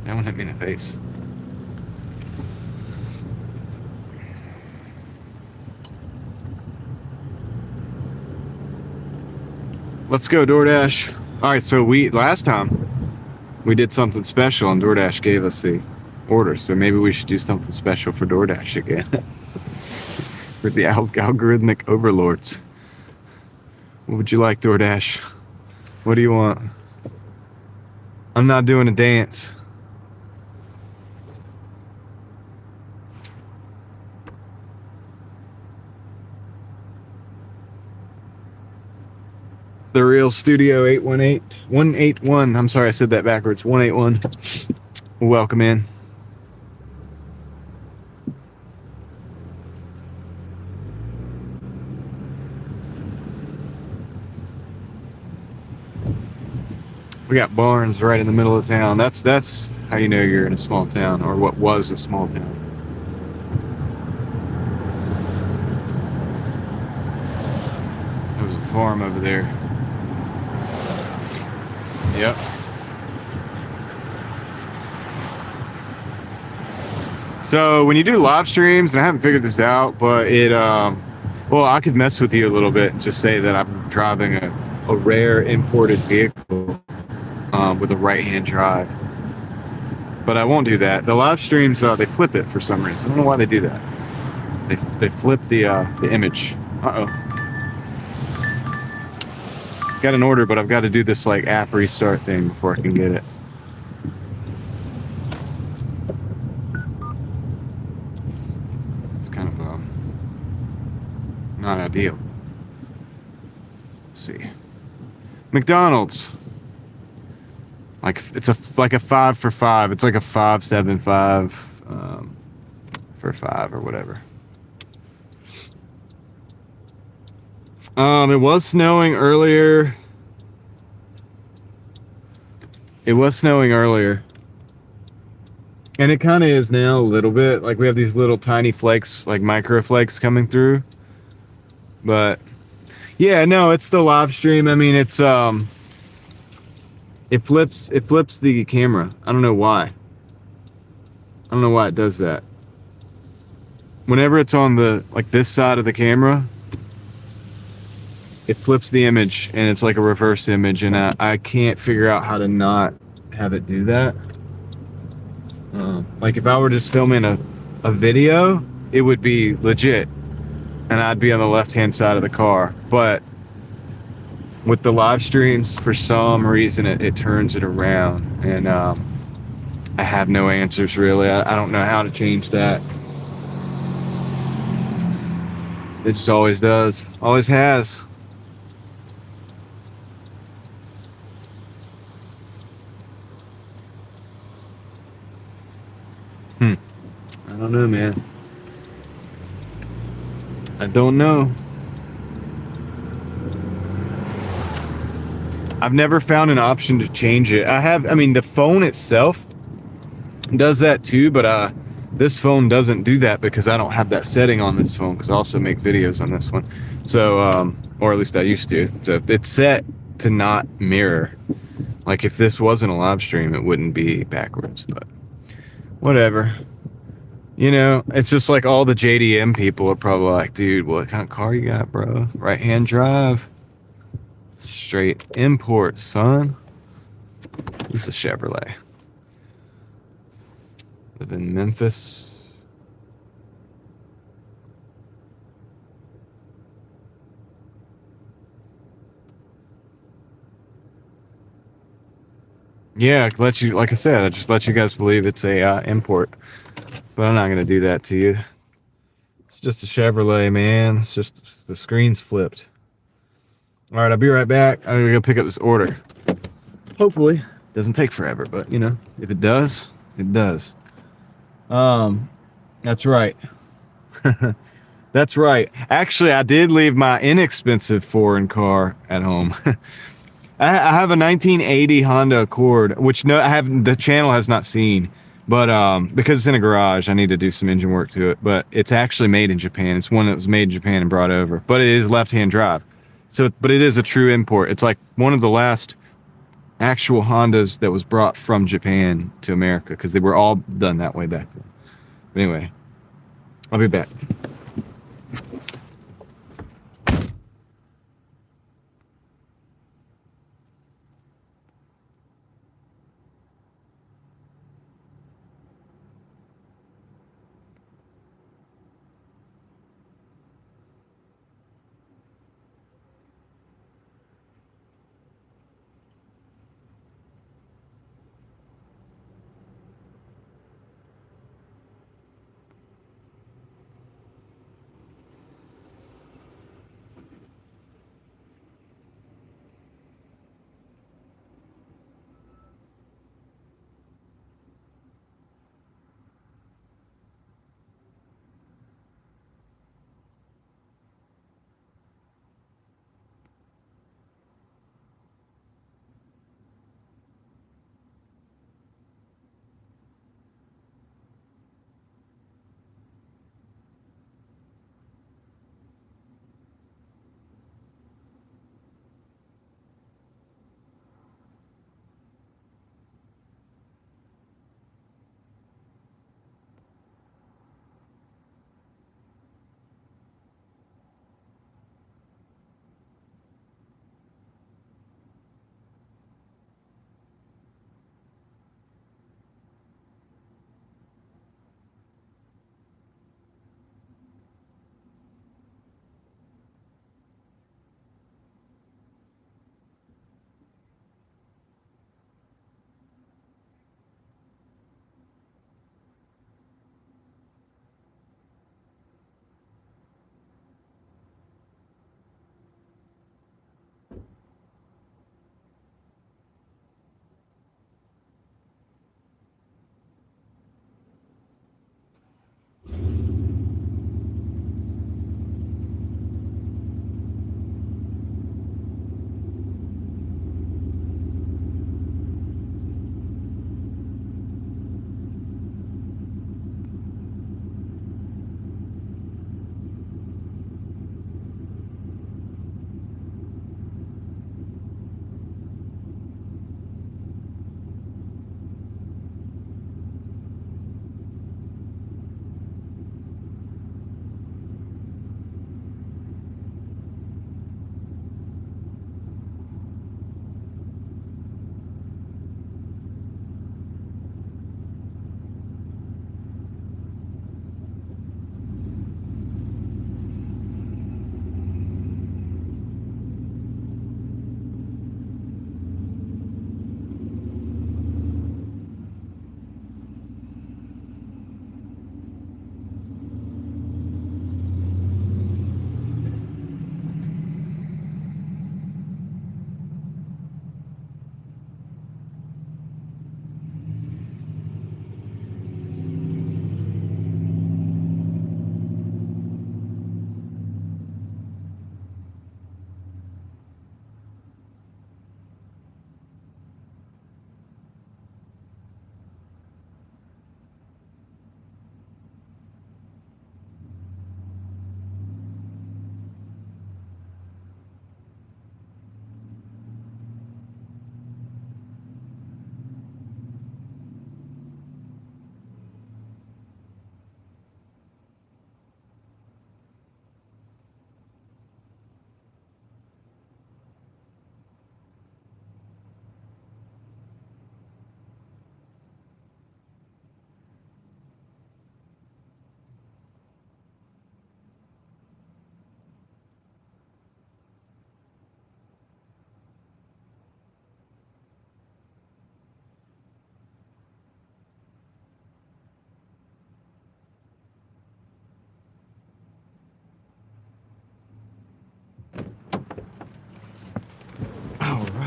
That one hit me in the face. Let's go, DoorDash. All right, so last time we did something special and DoorDash gave us the order, so maybe we should do something special for DoorDash again. For the algorithmic overlords. What would you like, DoorDash? What do you want? I'm not doing a dance. The Real Studio 181. I'm sorry, I said that backwards. 181. Welcome in. We got barns right in the middle of town. That's how you know you're in a small town, or what was a small town. There was a farm over there. Yep. So when you do live streams, and I haven't figured this out, but well, I could mess with you a little bit and just say that I'm driving a rare imported vehicle with a right-hand drive. But I won't do that. The live streams, they flip it for some reason. I don't know why they do that. They flip the image. Uh-oh. Got an order, but I've got to do this like app restart thing before I can get it. ideal. Let's see. McDonald's. Like it's like a 5 for $5. It's like a 5.75 for $5 or whatever. It was snowing earlier. It was snowing earlier. And it kind of is now a little bit. Like we have these little tiny flakes, like micro flakes coming through. But yeah, no, it's the live stream. I mean, it's it flips the camera. I don't know why. I don't know why it does that. Whenever it's on the like this side of the camera, it flips the image and it's like a reverse image, and I can't figure out how to not have it do that. Like if I were just filming a video, it would be legit and I'd be on the left hand side of the car. But with the live streams, for some reason it turns it around, and I have no answers really. I don't know how to change that. It just always does, always has. I don't know, man. I don't know. I've never found an option to change it. I mean, the phone itself does that too, but this phone doesn't do that because I don't have that setting on this phone, because I also make videos on this one. So, or at least I used to. So it's set to not mirror. Like if this wasn't a live stream, it wouldn't be backwards, but whatever. You know, it's just like all the JDM people are probably like, dude, what kind of car you got, bro? Right-hand drive. Straight import, son. This is a Chevrolet. Live in Memphis. Yeah, let you, like I said, I just let you guys believe it's a import. But I'm not going to do that to you. It's just a Chevrolet, man. It's just the screen's flipped. All right, I'll be right back. I'm going to go pick up this order. Hopefully, it doesn't take forever, but you know, if it does, it does. That's right. That's right. Actually, I did leave my inexpensive foreign car at home. I have a 1980 Honda Accord, which the channel has not seen. But because it's in a garage, I need to do some engine work to it. But it's actually made in Japan. It's one that was made in Japan and brought over. But it is left-hand drive. So, but it is a true import. It's like one of the last actual Hondas that was brought from Japan to America, because they were all done that way back then. But anyway, I'll be back.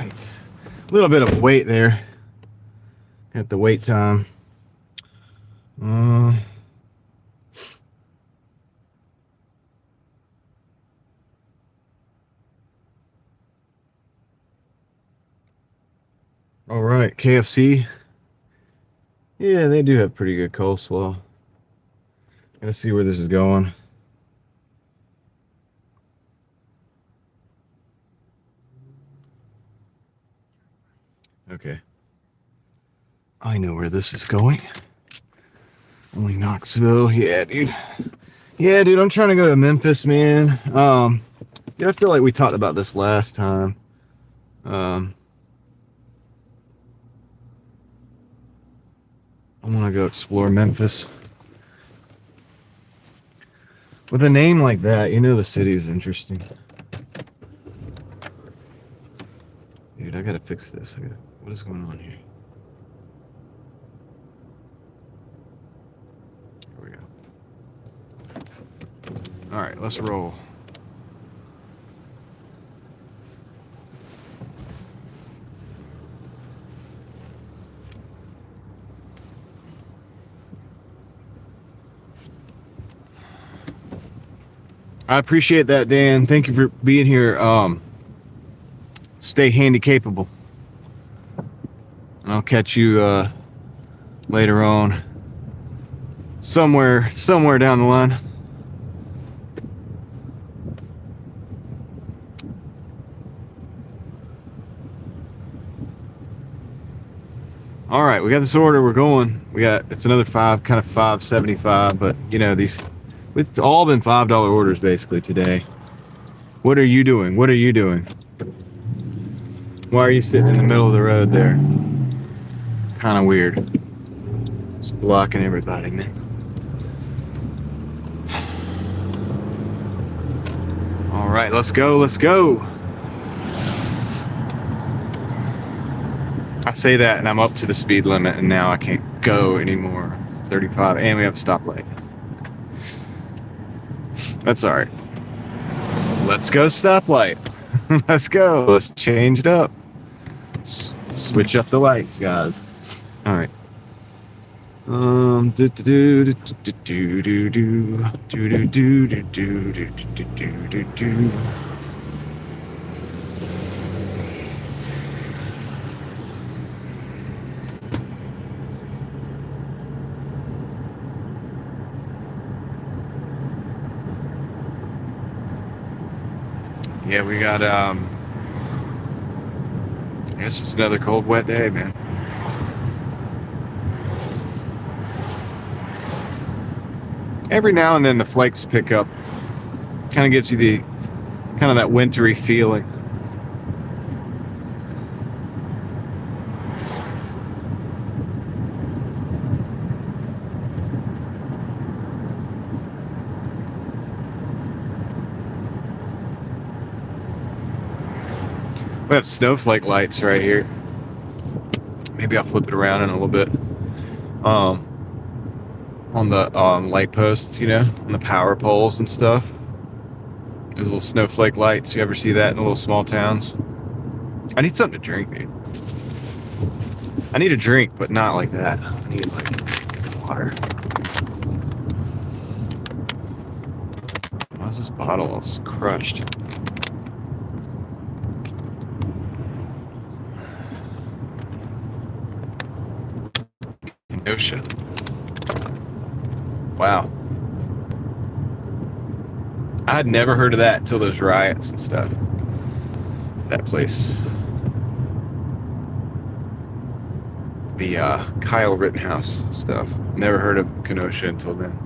right. A little bit of wait there. At the wait time. All right, KFC. Yeah, they do have pretty good coleslaw. Gotta see where this is going. Okay. I know where this is going. Only Knoxville. Yeah, dude. Yeah, dude, I'm trying to go to Memphis, man. Yeah, I feel like we talked about this last time. I want to go explore Memphis. With a name like that, you know the city is interesting. Dude, I gotta fix this. What is going on here? Here we go. All right, let's roll. I appreciate that, Dan. Thank you for being here. Stay handy capable. I'll catch you later on. Somewhere down the line. All right, we got this order. We're going. It's another kind of $5.75, but you know we've all been $5 orders basically today. What are you doing? What are you doing? Why are you sitting in the middle of the road there? Kind of weird. Just blocking everybody, man. All right, let's go. Let's go. I say that and I'm up to the speed limit and now I can't go anymore. 35 and we have a stoplight. That's all right. Let's go stoplight. Let's go. Let's change it up. Switch up the lights, guys. All right. Yeah, we got I guess just another cold, wet day, man. Every now and then the flakes pick up. Kind of gives you the kind of that wintry feeling. We have snowflake lights right here. Maybe I'll flip it around in a little bit. On the light posts, you know, on the power poles and stuff. There's little snowflake lights. You ever see that in little small towns? I need something to drink, dude. I need a drink, but not like that. I need like water. Why is this bottle all crushed? Kenosha. Wow. I had never heard of that until those riots and stuff. That place. The Kyle Rittenhouse stuff. Never heard of Kenosha until then.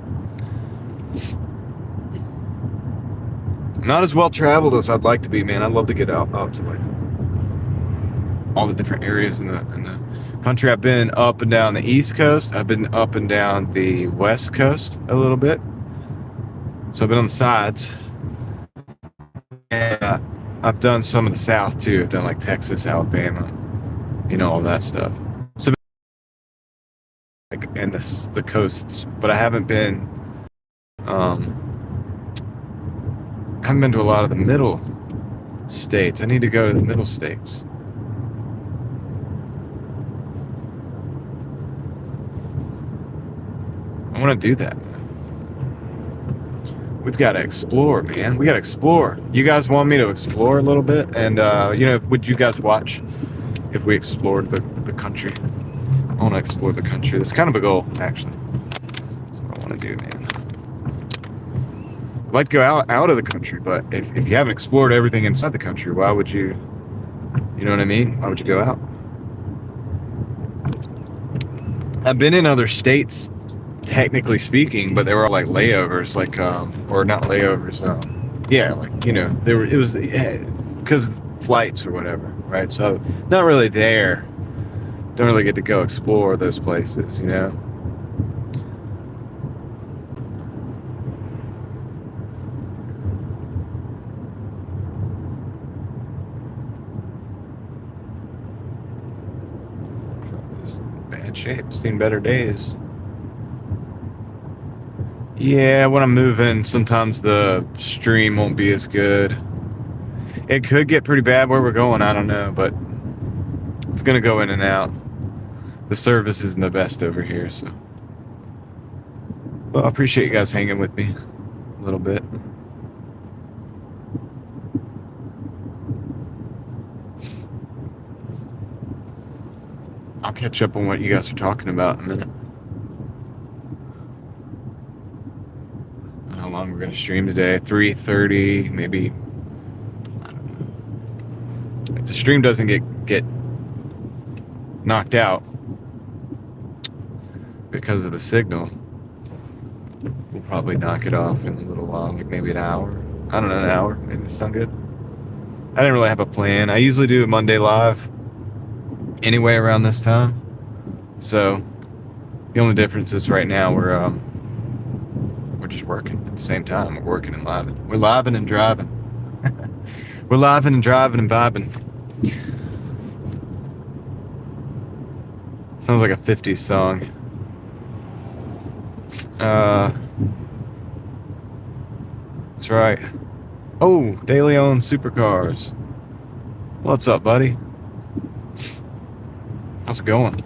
Not as well traveled as I'd like to be, man. I'd love to get out to like all the different areas in the country. I've been up and down the East Coast. I've been up and down the West Coast a little bit. So I've been on the sides. And I've done some of the South too. I've done like Texas, Alabama, you know, all that stuff. So like and the coasts, but I haven't been to a lot of the middle states. I need to go to the middle states. I want to do that. We've got to explore, man. We got to explore. You guys want me to explore a little bit? And, would you guys watch if we explored the country? I want to explore the country. That's kind of a goal, actually. That's what I want to do, man. I'd like to go out of the country, but if you haven't explored everything inside the country, why would you, you know what I mean? Why would you go out? I've been in other states, technically speaking, but they were all like layovers, or not layovers. Yeah, it was because flights or whatever, right? So not really there. Don't really get to go explore those places, you know. It's bad shape. Seen better days. Yeah, when I'm moving, sometimes the stream won't be as good. It could get pretty bad where we're going, I don't know, but it's gonna go in and out. The service isn't the best over here, so. Well, I appreciate you guys hanging with me a little bit. I'll catch up on what you guys are talking about in a minute. How long we're gonna stream today? 3:30, maybe. I don't know. If the stream doesn't get knocked out because of the signal, we'll probably knock it off in a little while, like maybe an hour. I don't know, an hour. Maybe it sound good. I didn't really have a plan. I usually do a Monday live anyway around this time. So the only difference is right now we're just working at the same time. We're working and living. We're living and driving. We're living and driving and vibing. Sounds like a 50s song. That's right. Oh, daily owned supercars. What's up, buddy? How's it going?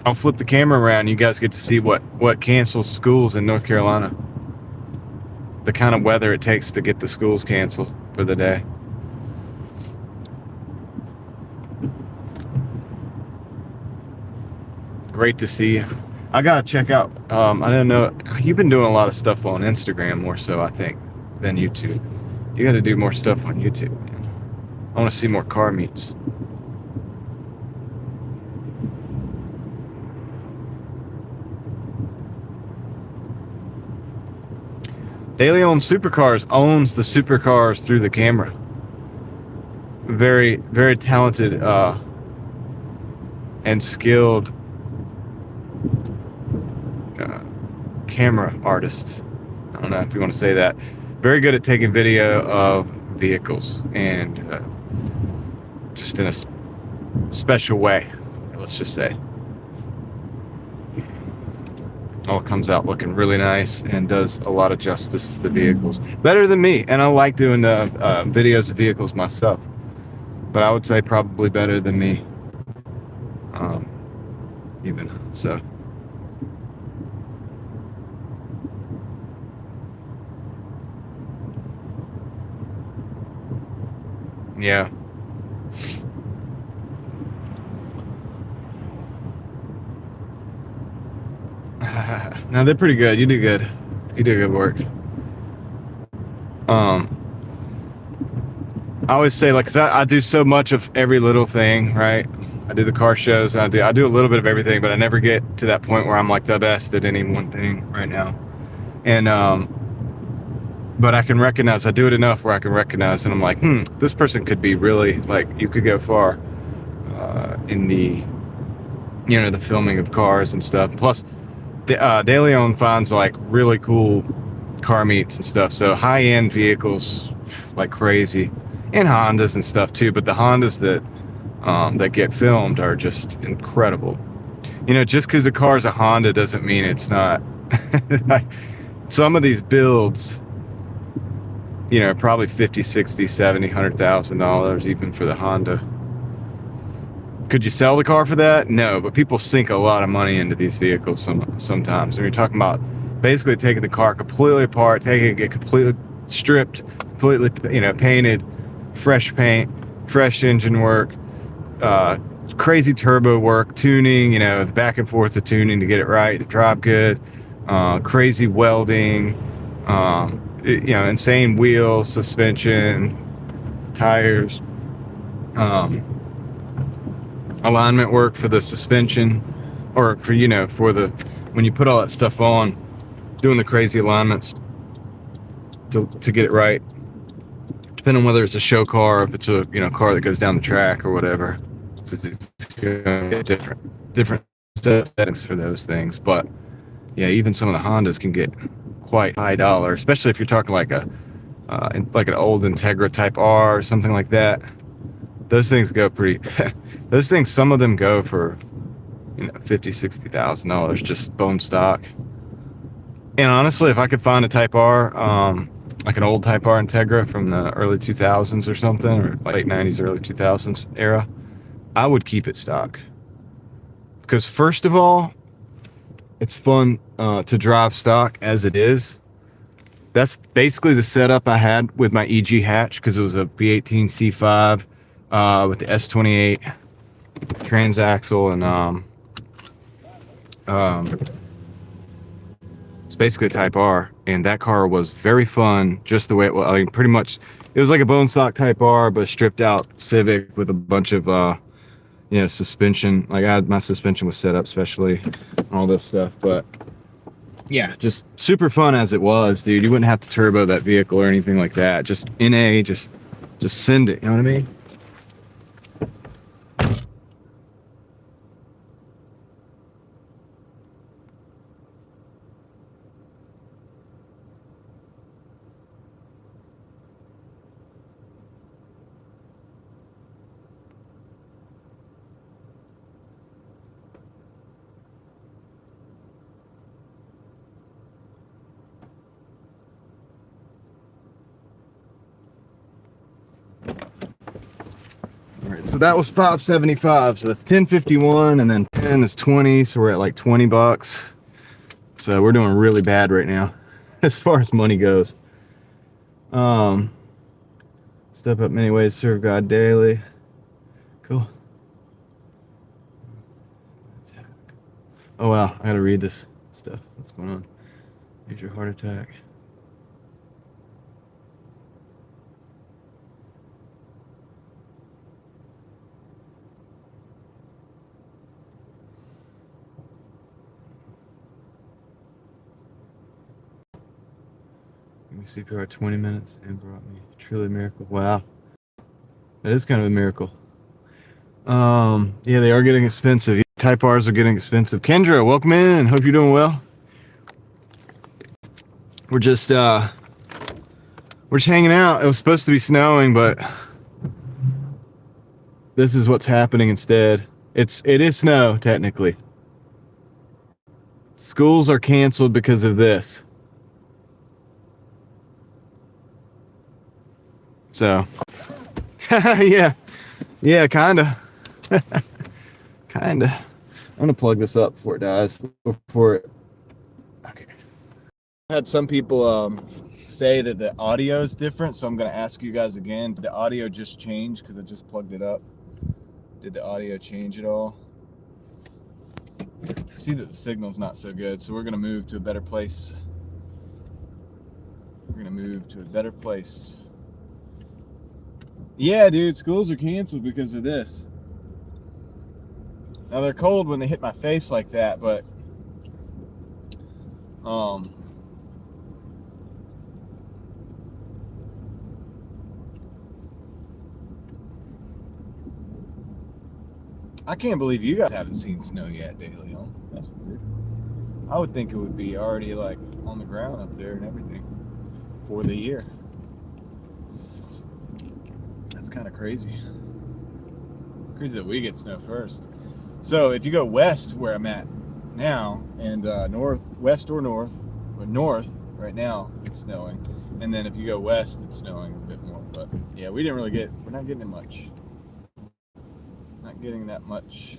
I'll flip the camera around. You guys get to see what cancels schools in North Carolina. The kind of weather it takes to get the schools canceled for the day. Great to see you. I gotta check out. I don't know. You've been doing a lot of stuff on Instagram more so, I think, than YouTube. You got to do more stuff on YouTube, man. I want to see more car meets. Daily Owned Supercars owns the supercars through the camera. Very, very talented and skilled camera artist. I don't know if you want to say that. Very good at taking video of vehicles and just in a special way, let's just say. All comes out looking really nice and does a lot of justice to the vehicles. Better than me, and I like doing videos of vehicles myself. But I would say probably better than me. Even so. Yeah. No, they're pretty good. You do good. You do good work. I always say, like, 'cause I do so much of every little thing, right? I do the car shows, and I do a little bit of everything, but I never get to that point where I'm like the best at any one thing right now. And but I can recognize, I do it enough where I can recognize, and I'm like, this person could be really, like, you could go far in the, the filming of cars and stuff. Plus, Daily Owned finds like really cool car meets and stuff. So high-end vehicles, like crazy, and Hondas and stuff too. But the Hondas that get filmed are just incredible. Just because the car's a Honda doesn't mean it's not. Like, some of these builds, probably $50, $60, $70, $100,000 even for the Honda. Could you sell the car for that? No, but people sink a lot of money into these vehicles sometimes. When you're talking about basically taking the car completely apart, taking it completely stripped, completely, painted, fresh paint, fresh engine work, crazy turbo work, tuning, the back and forth of tuning to get it right, to drive good, crazy welding, insane wheels, suspension, tires, alignment work for the suspension, or for when you put all that stuff on, doing the crazy alignments to get it right, depending on whether it's a show car or if it's a car that goes down the track or whatever. It's different settings for those things. But yeah, even some of the Hondas can get quite high dollar, especially if you're talking like an old Integra Type R or something like that. Those things go pretty. Those things, some of them go for $50,000-$60,000 just bone stock. And honestly, if I could find a Type R, like an old Type R Integra from the early 2000s or something, or late 90s, early 2000s era, I would keep it stock. Because first of all, it's fun to drive stock as it is. That's basically the setup I had with my EG hatch, because it was a V18 C5 with the S28 transaxle, and it's basically a Type R, and that car was very fun just the way it was. I mean, pretty much it was like a bone stock Type R, but stripped out Civic with a bunch of suspension. Like my suspension was set up specially and all this stuff. But yeah, just super fun as it was, dude. You wouldn't have to turbo that vehicle or anything like that. Just NA, just send it, you know what I mean? So that was $575, so that's $10.51, and then 10 is 20, so we're at like $20. So we're doing really bad right now as far as money goes. Step up many ways, serve God daily. Cool. Oh wow, I gotta read this stuff. What's going on? Major heart attack. CPR 20 minutes and brought me truly a miracle. Wow, that is kind of a miracle. Yeah, they are getting expensive. Type R's are getting expensive. Kendra, welcome in. Hope you're doing well. We're just hanging out. It was supposed to be snowing, but this is what's happening instead. It is snow technically. Schools are canceled because of this. So, yeah, kinda. I'm gonna plug this up before it dies. Okay. I had some people say that the audio is different, so I'm gonna ask you guys again. Did the audio just change? Because I just plugged it up. Did the audio change at all? See that the signal's not so good, so we're gonna move to a better place. Yeah, dude, schools are canceled because of this. Now they're cold when they hit my face like that, but I can't believe you guys haven't seen snow yet, Daily. That's weird. I would think it would be already like on the ground up there and everything for the year. That's kind of crazy. Crazy that we get snow first. So if you go west where I'm at now, and west or north right now, it's snowing. And then if you go west, it's snowing a bit more. But yeah, we're not getting it much. Not getting that much.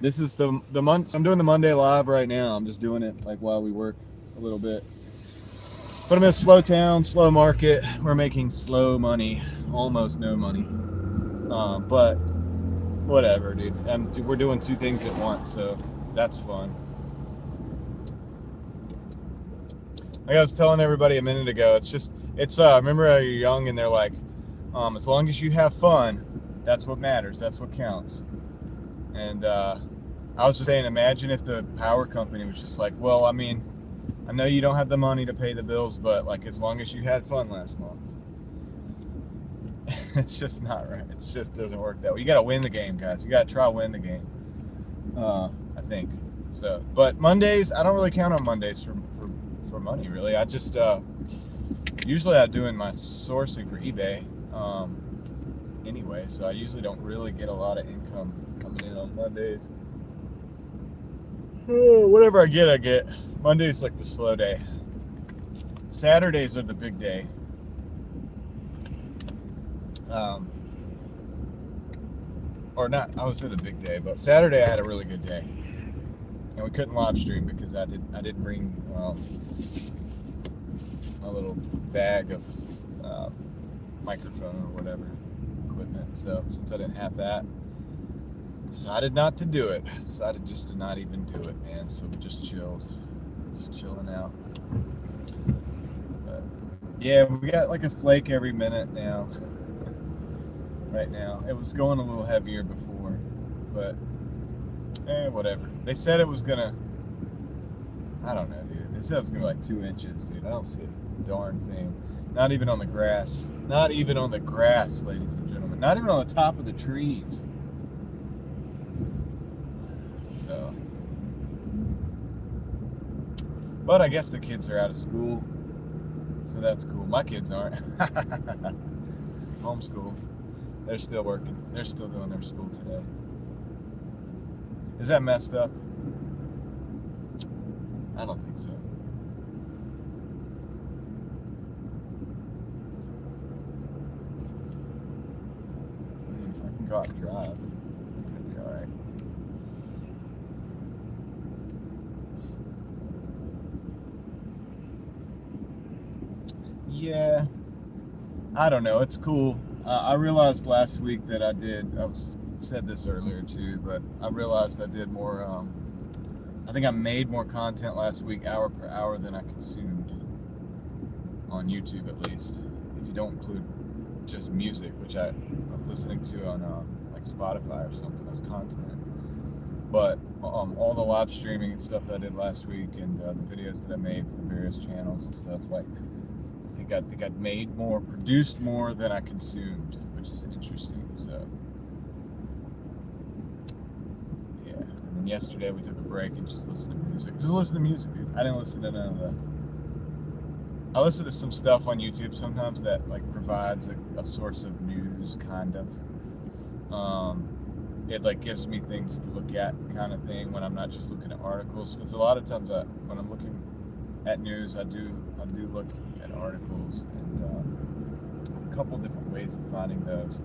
This is the month. I'm doing the Monday live right now. I'm just doing it like while we work a little bit. But I'm in a slow town, slow market. We're making slow money, almost no money. But whatever, dude. We're doing two things at once, so that's fun. Like I was telling everybody a minute ago, remember how you're young and they're like, as long as you have fun, that's what matters. That's what counts. And I was just saying, imagine if the power company was just like, well, I mean, I know you don't have the money to pay the bills, but like as long as you had fun last month. It's just not right. It just doesn't work that way. You got to win the game, guys. You got to try to win the game. I think so. But Mondays, I don't really count on Mondays for money, really. I just usually I'm doing my sourcing for eBay anyway, so I usually don't really get a lot of income coming in on Mondays. Whatever I get. Monday's like the slow day. Saturdays are the big day. Or not, I would say the big day, but Saturday I had a really good day. And we couldn't live stream because I didn't bring a little bag of microphone or whatever equipment. So since I didn't have that, decided not to do it. Decided just to not even do it, man. So we just chilled. Just chilling out. But yeah, we got like a flake every minute now. Right now. It was going a little heavier before, but whatever. They said it was gonna, I don't know, dude. They said it was gonna be like 2 inches, dude. I don't see a darn thing. Not even on the grass. Not even on the grass, ladies and gentlemen. Not even on the top of the trees. So, but I guess the kids are out of school, so that's cool. My kids aren't. Homeschool. They're still working. They're still doing their school today. Is that messed up? I don't think so. I mean, if I can go out and drive, it'd be alright. Yeah, I don't know. It's cool. I realized last week that I said this earlier too, but I realized I did more, I think I made more content last week, hour per hour, than I consumed on YouTube, at least. If you don't include just music, which I'm listening to on like Spotify or something as content. But all the live streaming and stuff that I did last week, and the videos that I made for various channels and stuff, like, I think I'd made more, produced more than I consumed, which is interesting. So yeah. And then yesterday we took a break and just listened to music. Just listen to music, dude. I didn't listen to none of that. I listen to some stuff on YouTube sometimes that like provides a source of news, kind of. It like gives me things to look at, kind of thing, when I'm not just looking at articles. Because a lot of times when I'm looking at news, I do look at articles, and there's a couple different ways of finding those.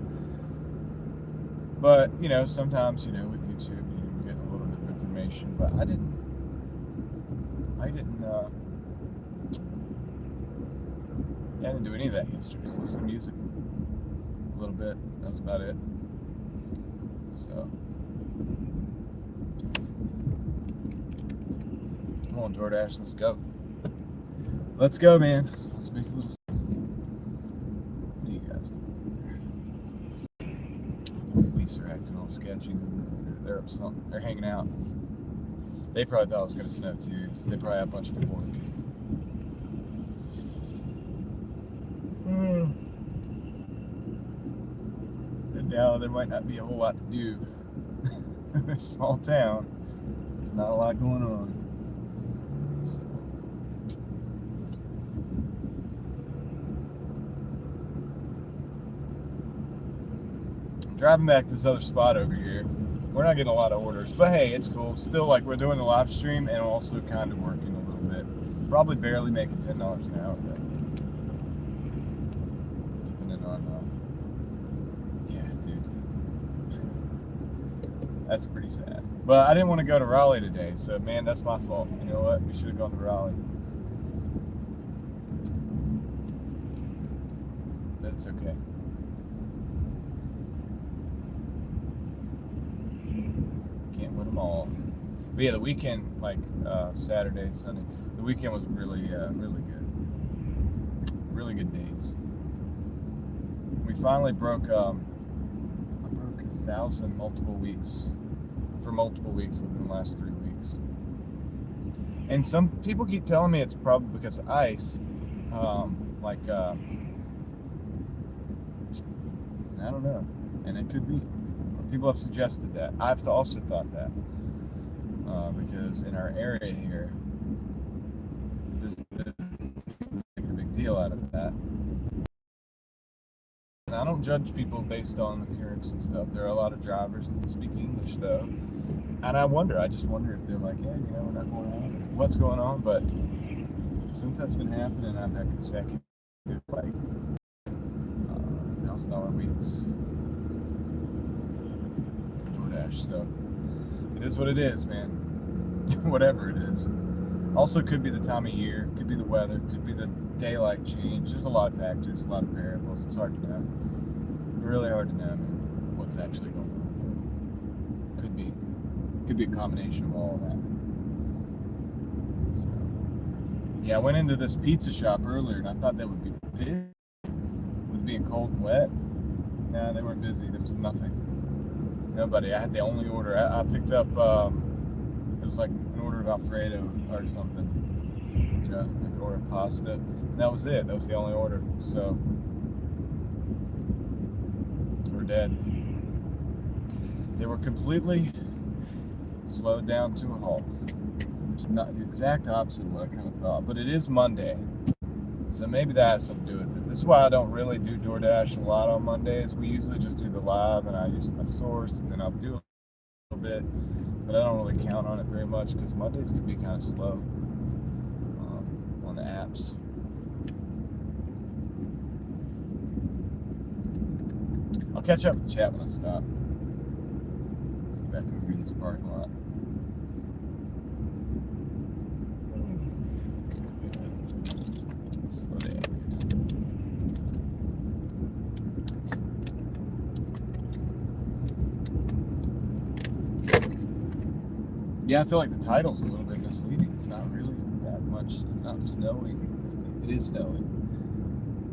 But sometimes with YouTube you get a little bit of information. But I didn't do any of that yesterday. Just listen to music a little bit. That was about it. So come on, Doordash, let's go. Let's go, man. Let's make a little. What are you guys doing here? The police are acting all sketchy. They're up something. They're hanging out. They probably thought it was going to snow too, so they probably have a bunch of people working. And now there might not be a whole lot to do. In a small town, there's not a lot going on. So. I'm driving back to this other spot over here. We're not getting a lot of orders, but hey, it's cool. Still, like, we're doing the live stream and also kind of working a little bit. Probably barely making $10 an hour, but depending on, yeah, dude. That's pretty sad. But I didn't want to go to Raleigh today, so man, that's my fault. You know what? We should have gone to Raleigh. But it's okay. Can't win them all. But yeah, the weekend, like Saturday, Sunday, the weekend was really, really good. Really good days. We finally broke, I broke 1,000 multiple weeks within the last 3 weeks. And some people keep telling me it's probably because of ice. I don't know. And it could be. People have suggested that. I've also thought that. Because in our area here, there's making a big deal out of that. And I don't judge people based on appearance and stuff. There are a lot of drivers that speak English, though. And I just wonder if they're like, yeah, you know, we're not going on. What's going on? But since that's been happening, I've had consecutive, like, $1,000 weeks for DoorDash. So it is what it is, man. Whatever it is. Also, could be the time of year, could be the weather, could be the daylight change. There's a lot of factors, a lot of variables. It's hard to know. Really hard to know, man, what's actually going on. Could be a combination of all of that. So, yeah, I went into this pizza shop earlier, and I thought they would be busy with being cold and wet. Nah, they weren't busy. There was nothing. Nobody. I had the only order. I picked up. It was like an order of Alfredo or something. You know, like an order of pasta. And that was it. That was the only order. So we're dead. They were completely slowed down to a halt. Which is not the exact opposite of what I kind of thought. But it is Monday. So maybe that has something to do with it. This is why I don't really do DoorDash a lot on Mondays. We usually just do the live, and I use a source, and then I'll do a little bit. But I don't really count on it very much because Mondays can be kind of slow on the apps. I'll catch up with the chat when I stop. Let's go back over in this parking lot. Slow down. Yeah, I feel like the title's a little bit misleading. It's not really that much. It's not snowing. It is snowing.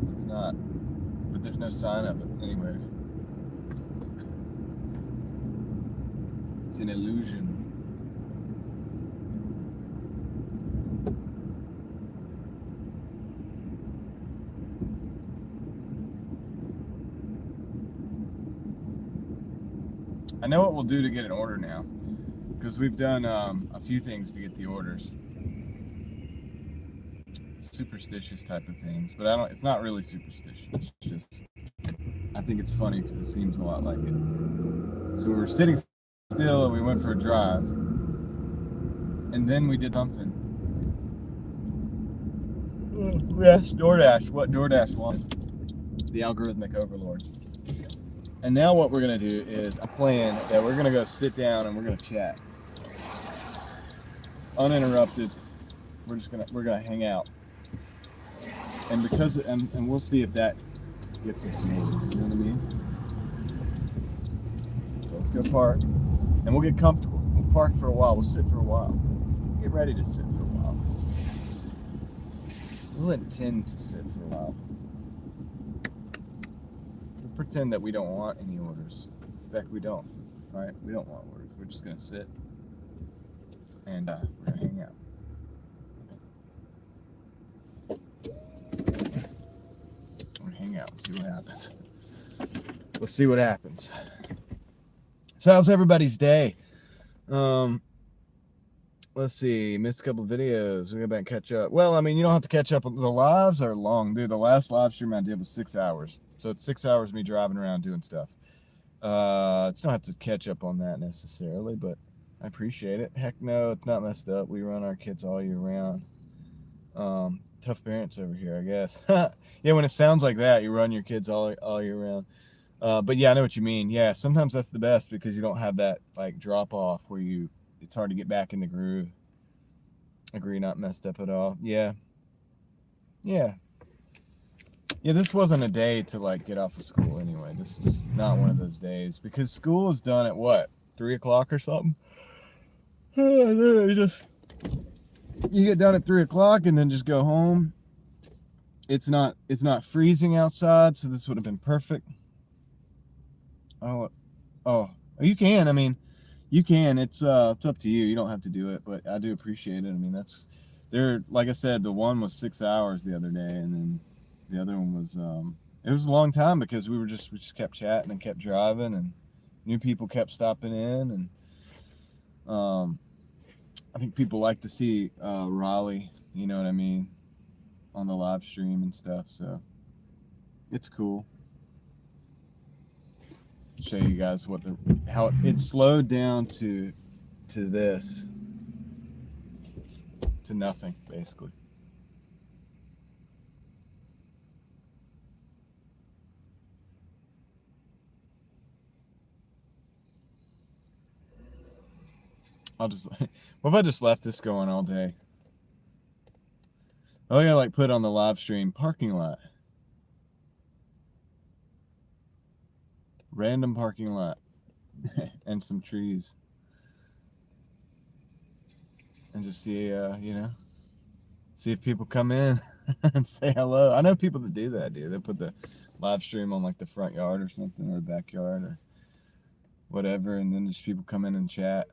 It's not. But there's no sign of it anywhere. It's an illusion. I know what we'll do to get an order now. Because we've done a few things to get the orders. Superstitious type of things, but it's not really superstitious. It's just, I think it's funny because it seems a lot like it. So we were sitting still and we went for a drive, and then we did something. We asked DoorDash what DoorDash wanted, the algorithmic overlord. And now what we're gonna do is a plan that we're gonna go sit down and we're gonna chat. Uninterrupted. We're gonna hang out. And because and we'll see if that gets us some order. You know what I mean? So let's go park. And we'll get comfortable. We'll park for a while, we'll sit for a while. Get ready to sit for a while. We'll intend to sit for a while. Pretend that we don't want any orders. In fact, we don't, right? We don't want orders. We're just gonna sit and we're gonna hang out. We're gonna hang out and see what happens. Let's see what happens. So how's everybody's day? Let's see, missed a couple of videos. We go back and catch up. Well, I mean, you don't have to catch up. The lives are long, dude. The last live stream I did was 6 hours. So it's 6 hours of me driving around doing stuff. You don't have to catch up on that necessarily, but I appreciate it. Heck no, it's not messed up. We run our kids all year round. Tough parents over here, I guess. Yeah, when it sounds like that, you run your kids all year round. But yeah, I know what you mean. Yeah, sometimes that's the best because you don't have that like drop off where it's hard to get back in the groove. Agree, not messed up at all. Yeah. Yeah. Yeah, this wasn't a day to like get off of school anyway. This is not one of those days because school is done at what, 3 o'clock or something? You get done at 3 o'clock and then just go home. It's not freezing outside, so this would have been perfect. Oh, you can. I mean, you can. It's up to you. You don't have to do it, but I do appreciate it. I mean, like I said, the one was 6 hours the other day, and then the other one was it was a long time because we just kept chatting and kept driving, and new people kept stopping in, and I think people like to see Raleigh, you know what I mean, on the live stream and stuff, so it's cool. Show you guys how it slowed down to this, to nothing, basically. What if I just left this going all day? Oh yeah, like put on the live stream parking lot. Random parking lot. And some trees. And just see, see if people come in and say hello. I know people that do that, dude. They put the live stream on like the front yard or something, or the backyard or whatever, and then just people come in and chat.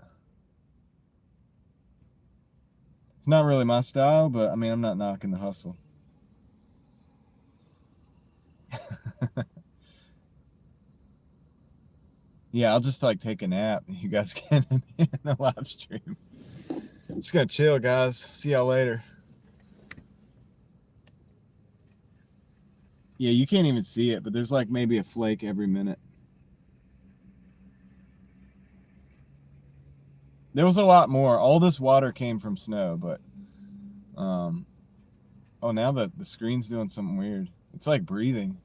It's not really my style, but I mean, I'm not knocking the hustle. Yeah, I'll just like take a nap and you guys can in the live stream. Just gonna chill, guys. See y'all later. Yeah, you can't even see it, but there's like maybe a flake every minute. There was a lot more. All this water came from snow, but oh, now that the screen's doing something weird. It's like breathing.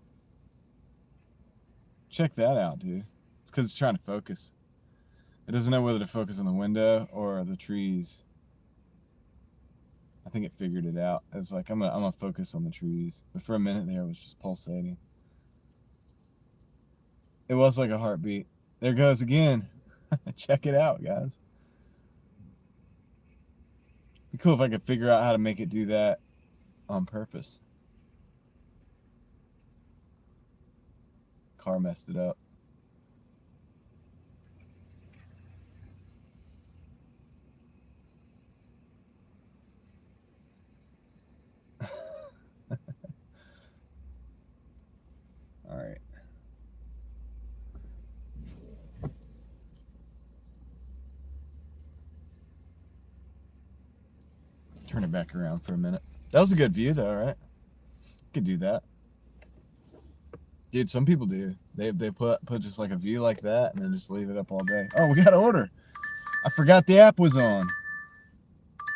Check that out, dude. It's because it's trying to focus. It doesn't know whether to focus on the window or the trees. I think it figured it out. It was like, I'm gonna focus on the trees. But for a minute there, it was just pulsating. It was like a heartbeat. There it goes again. Check it out, guys. Be cool if I could figure out how to make it do that on purpose. Car messed it up. All right. Turn it back around for a minute. That was a good view though, right? Could do that. Dude, some people do. They put just like a view like that and then just leave it up all day. Oh, we got an order. I forgot the app was on.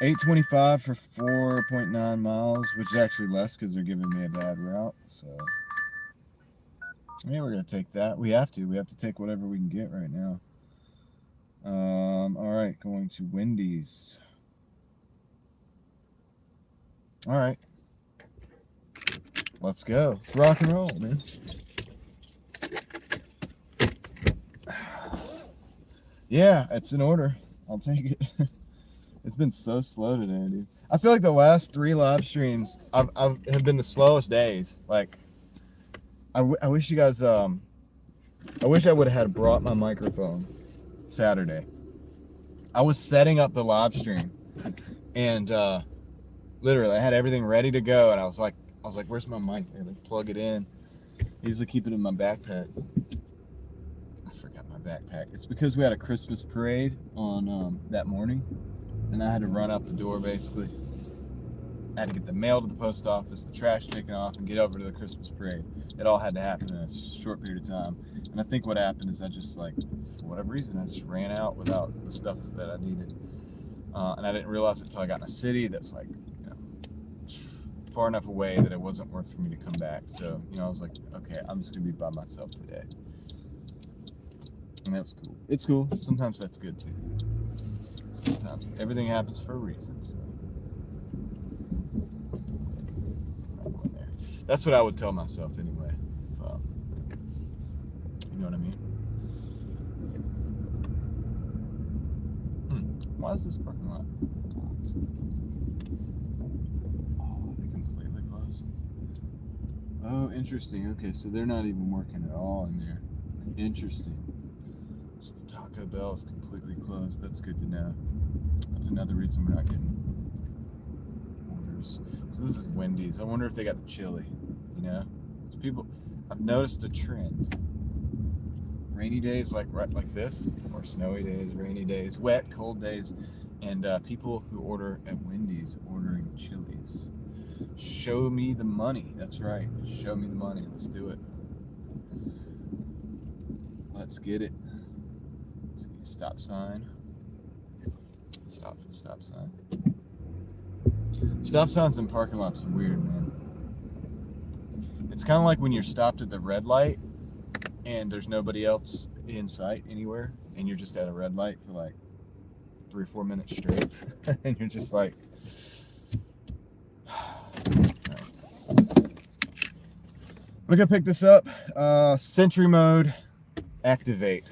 $8.25 for 4.9 miles, which is actually less because they're giving me a bad route. So yeah, we're gonna take that. We have to take whatever we can get right now. All right, going to Wendy's. All right, let's go. Let's rock and roll, man. Yeah, it's an order. I'll take it. It's been so slow today, dude. I feel like the last 3 live streams have been the slowest days. Like, I wish you guys, I wish I would have had brought my microphone Saturday. I was setting up the live stream, and literally I had everything ready to go, and I was like, where's my mic? I gotta plug it in. I usually keep it in my backpack. I forgot my backpack. It's because we had a Christmas parade on that morning, and I had to run out the door basically. I had to get the mail to the post office, the trash taken off, and get over to the Christmas parade. It all had to happen in a short period of time. And I think what happened is I just, like, for whatever reason, I just ran out without the stuff that I needed. And I didn't realize it until I got in a city that's like, far enough away that it wasn't worth for me to come back. So, you know, I was like, okay, I'm just gonna be by myself today. And that's cool. It's cool. Sometimes that's good too. Sometimes everything happens for a reason. So. That's what I would tell myself anyway. You know what I mean? Why is this parking lot blocked? Oh, they completely closed. Oh, interesting. Okay, so they're not even working at all in there. Interesting. Just the Taco Bell is completely closed. That's good to know. That's another reason we're not getting orders. So this is Wendy's. I wonder if they got the chili. You know, people. I've noticed a trend. Rainy days like this, or snowy days, rainy days, wet, cold days, and people who order at Wendy's ordering chilies. Show me the money. That's right. Show me the money. Let's do it. Let's get it. Let's see, stop sign. Stop for the stop sign. Stop signs in parking lots are weird, man. It's kind of like when you're stopped at the red light and there's nobody else in sight anywhere, and you're just at a red light for like 3 or 4 minutes straight, and you're just like, we're gonna pick this up. Sentry mode, activate.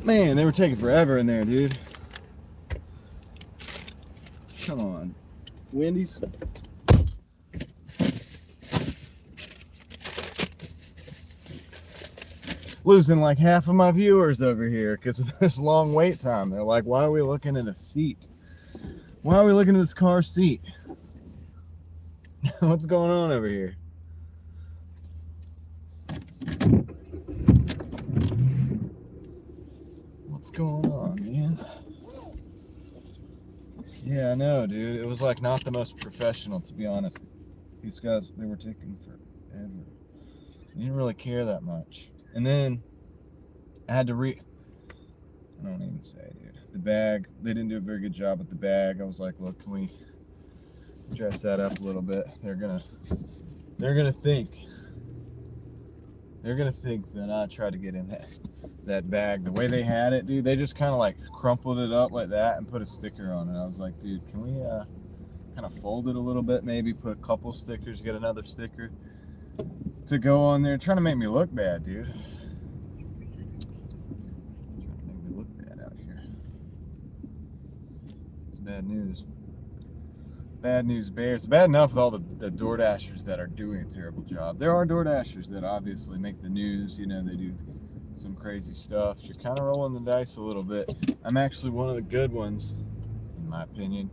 Man, they were taking forever in there, dude. Come on. Wendy's. Losing like half of my viewers over here because of this long wait time. They're like, why are we looking at a seat? Why are we looking at this car seat? What's going on over here? What's going on, man? Yeah, I know, dude. It was like not the most professional, to be honest. These guys, they were taking forever. They didn't really care that much. And then I had to I don't even say, dude. The bag, they didn't do a very good job with the bag. I was like, look, can we dress that up a little bit? They're gonna think that I tried to get in that bag. The way they had it, dude, they just kind of like crumpled it up like that and put a sticker on it. I was like, dude, can we kind of fold it a little bit, maybe put a couple stickers, get another sticker to go on there, trying to make me look bad, dude. Trying to make me look bad out here. It's bad news. Bad news bears. Bad enough with all the DoorDashers that are doing a terrible job. There are DoorDashers that obviously make the news. You know, they do some crazy stuff. You're kind of rolling the dice a little bit. I'm actually one of the good ones, in my opinion.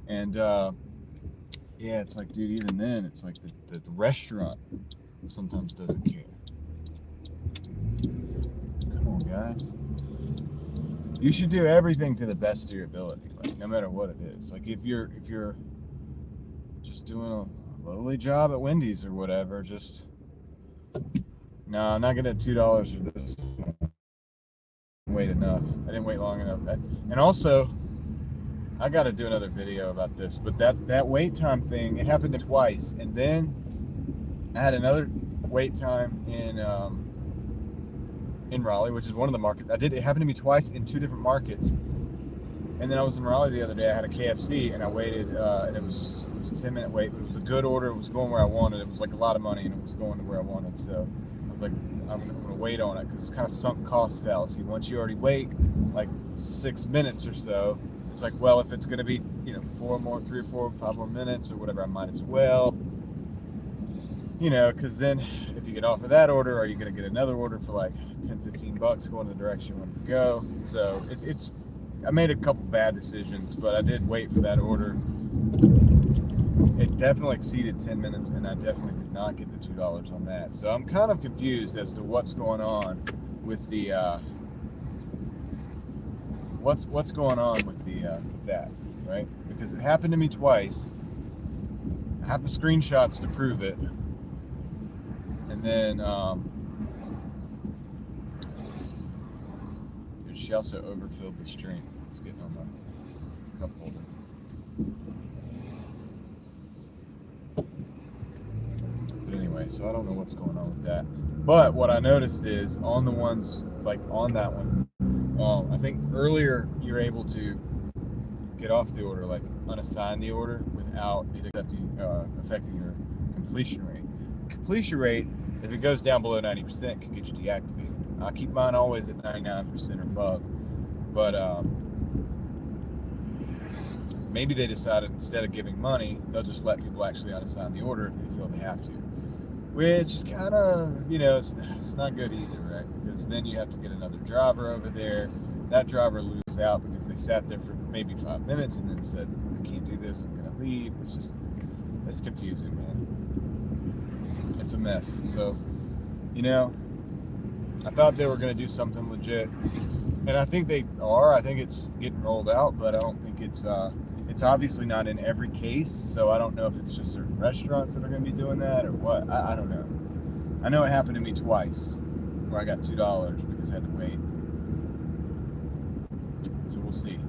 And yeah, it's like, dude, even then, it's like the restaurant sometimes doesn't care. Come on, guys. You should do everything to the best of your ability, like no matter what it is. Like if you're just doing a lowly job at Wendy's or whatever, just no, I'm not gonna $2 for this one. Wait enough. I didn't wait long enough. And also, I got to do another video about this, but that wait time thing, it happened twice, and then I had another wait time in Raleigh, which is one of the markets. It happened to me twice in two different markets. And then I was in Raleigh the other day. I had a KFC and I waited, and it was a 10-minute wait, but it was a good order. It was going where I wanted. It was like a lot of money, and it was going to where I wanted. So I was like, I'm going to wait on it because it's kind of sunk cost fallacy. Once you already wait like 6 minutes or so, it's like, well, if it's going to be, 3 or 4, 5 more minutes or whatever, I might as well. Because then if you get off of that order, are you going to get another order for like $10-15 going the direction you want to go? So I made a couple bad decisions, but I did wait for that order. It definitely exceeded 10 minutes, and I definitely did not get the $2 on that. So I'm kind of confused as to what's going on with the what's going on with that, right? Because it happened to me twice. I have the screenshots to prove it. And then, dude, she also overfilled the string. It's getting on my cup holder. But anyway, so I don't know what's going on with that. But what I noticed is on the ones, like on that one, I think earlier you're able to get off the order, like unassign the order without it affecting your completion rate. Completion rate, if it goes down below 90%, can get you deactivated. I keep mine always at 99% or above, but maybe they decided instead of giving money, they'll just let people actually unassign the order if they feel they have to, which is kind of, it's not good either, right? Because then you have to get another driver over there. That driver loses out because they sat there for maybe 5 minutes and then said, I can't do this, I'm gonna leave. It's confusing, man. It's a mess. So, I thought they were going to do something legit, and I think they are. I think it's getting rolled out, but I don't think it's obviously not in every case. So I don't know if it's just certain restaurants that are going to be doing that or what. I don't know. I know it happened to me twice where I got $2 because I had to wait. So we'll see.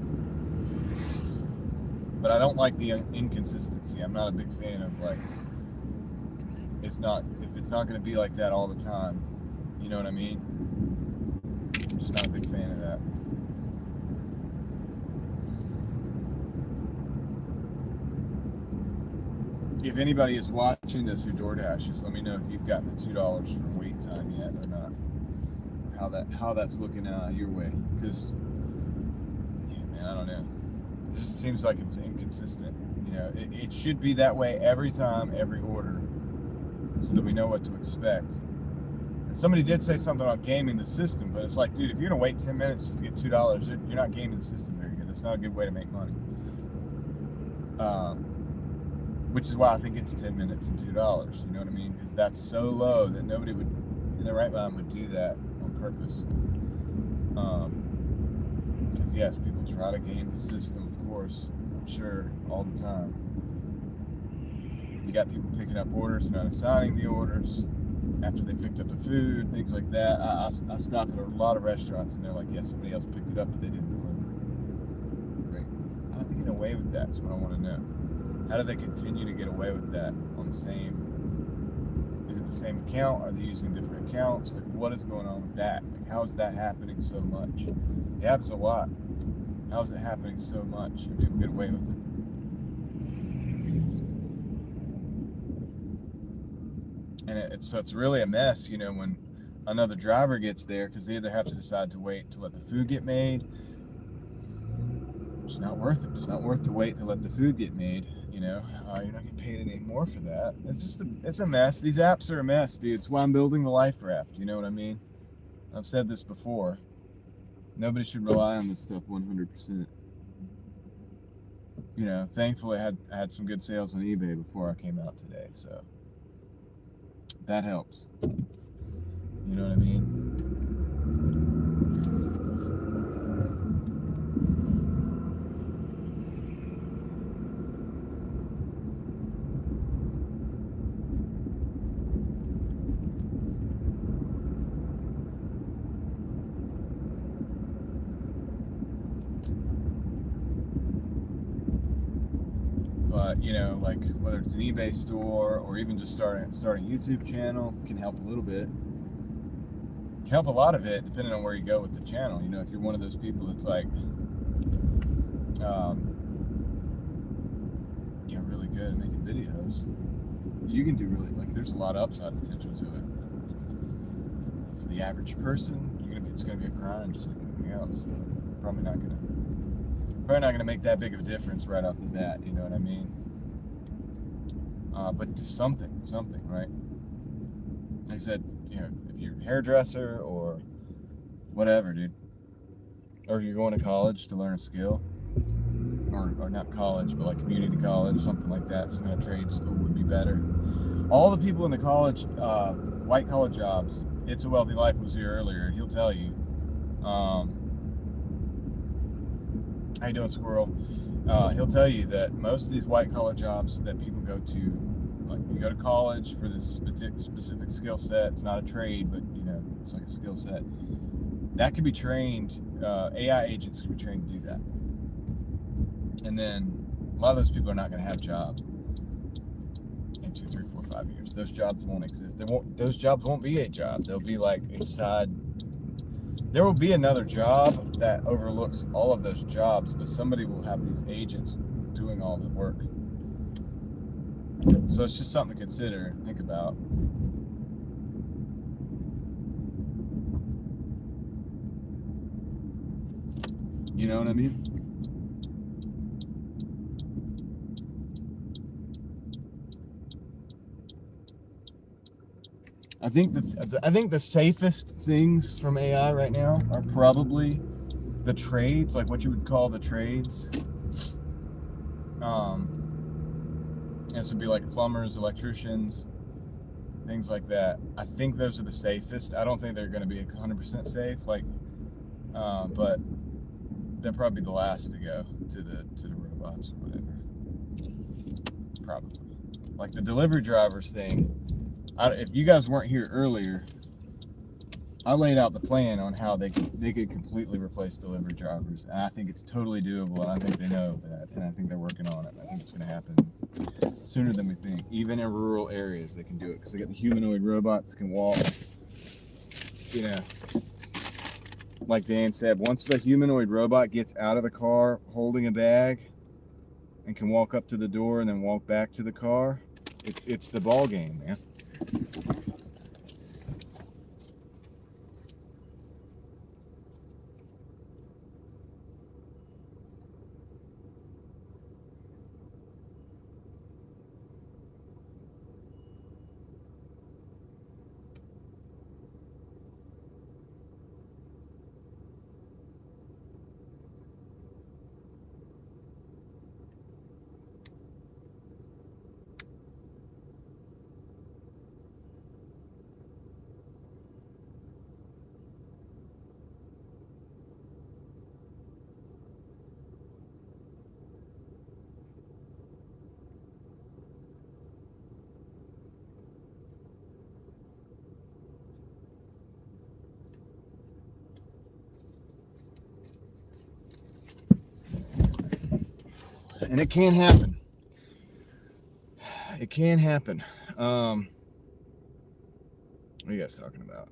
But I don't like the inconsistency. I'm not a big fan of if it's not going to be like that all the time, you know what I mean? I'm just not a big fan of that. If anybody is watching this who DoorDashes, let me know if you've gotten the $2 for wait time yet or not. how that's looking your way, because yeah, man, I don't know. It just seems like it was inconsistent. You know, it should be that way every time, every order, so that we know what to expect. And somebody did say something about gaming the system, but it's like, dude, if you're gonna wait 10 minutes just to get $2, you're not gaming the system very good. That's not a good way to make money. Which is why I think it's 10 minutes and $2. You know what I mean? Because that's so low that nobody would, in their right mind, would do that on purpose. Because yes, people try to game the system, of course, I'm sure, all the time. You got people picking up orders and not assigning the orders after they picked up the food, things like that. I stop at a lot of restaurants and they're like, yes, somebody else picked it up, but they didn't deliver. Great. How do they get away with that is what I want to know. How do they continue to get away with that on the same, is it the same account? Are they using different accounts? Like, what is going on with that? Like, how is that happening so much? It happens a lot. How is it happening so much and people get away with it? And it's really a mess, you know, when another driver gets there, because they either have to decide to wait to let the food get made. It's not worth it. It's not worth to wait to let the food get made. You know, you're not getting paid any more for that. It's a mess. These apps are a mess, dude. It's why I'm building the life raft. You know what I mean? I've said this before. Nobody should rely on this stuff 100%. You know, thankfully I had some good sales on eBay before I came out today, so that helps. You know what I mean? But, you know, like, whether it's an eBay store or even just starting a YouTube channel can help a little bit. Can help a lot of it, depending on where you go with the channel. You know, if you're one of those people that's like, you know, really good at making videos, you can do really, like, there's a lot of upside potential to it. For the average person, it's gonna be a grind just like anything else. So probably not gonna make that big of a difference right off the bat, you know what I mean? But to something, right? Like I said, you know, if you're a hairdresser or whatever, dude, or if you're going to college to learn a skill, or not college, but like community college, something like that, some kind of trade school would be better. All the people in the college, white collar jobs, It's a Wealthy Life was here earlier. He'll tell you. How you doing, Squirrel? He'll tell you that most of these white collar jobs that people go to, like you go to college for this specific skill set. It's not a trade, but you know, it's like a skill set. That could be trained. AI agents can be trained to do that. And then a lot of those people are not going to have jobs in 2, 3, 4, 5 years. Those jobs won't exist. Those jobs won't be a job. They'll be like inside. There will be another job that overlooks all of those jobs, but somebody will have these agents doing all the work. So it's just something to consider and think about. You know what I mean? I think the safest things from AI right now are probably the trades, like what you would call the trades. This would be like plumbers, electricians, things like that. I think those are the safest. I don't think they're going to be 100% safe, like, but they'll probably be the last to go to the robots or whatever. Probably, like the delivery drivers thing. If you guys weren't here earlier, I laid out the plan on how they could completely replace delivery drivers, and I think it's totally doable, and I think they know that, and I think they're working on it. I think it's going to happen sooner than we think. Even in rural areas, they can do it because they got the humanoid robots that can walk. You know, like Dan said, once the humanoid robot gets out of the car holding a bag and can walk up to the door and then walk back to the car, it's the ball game, man. And it can happen. It can happen. What are you guys talking about?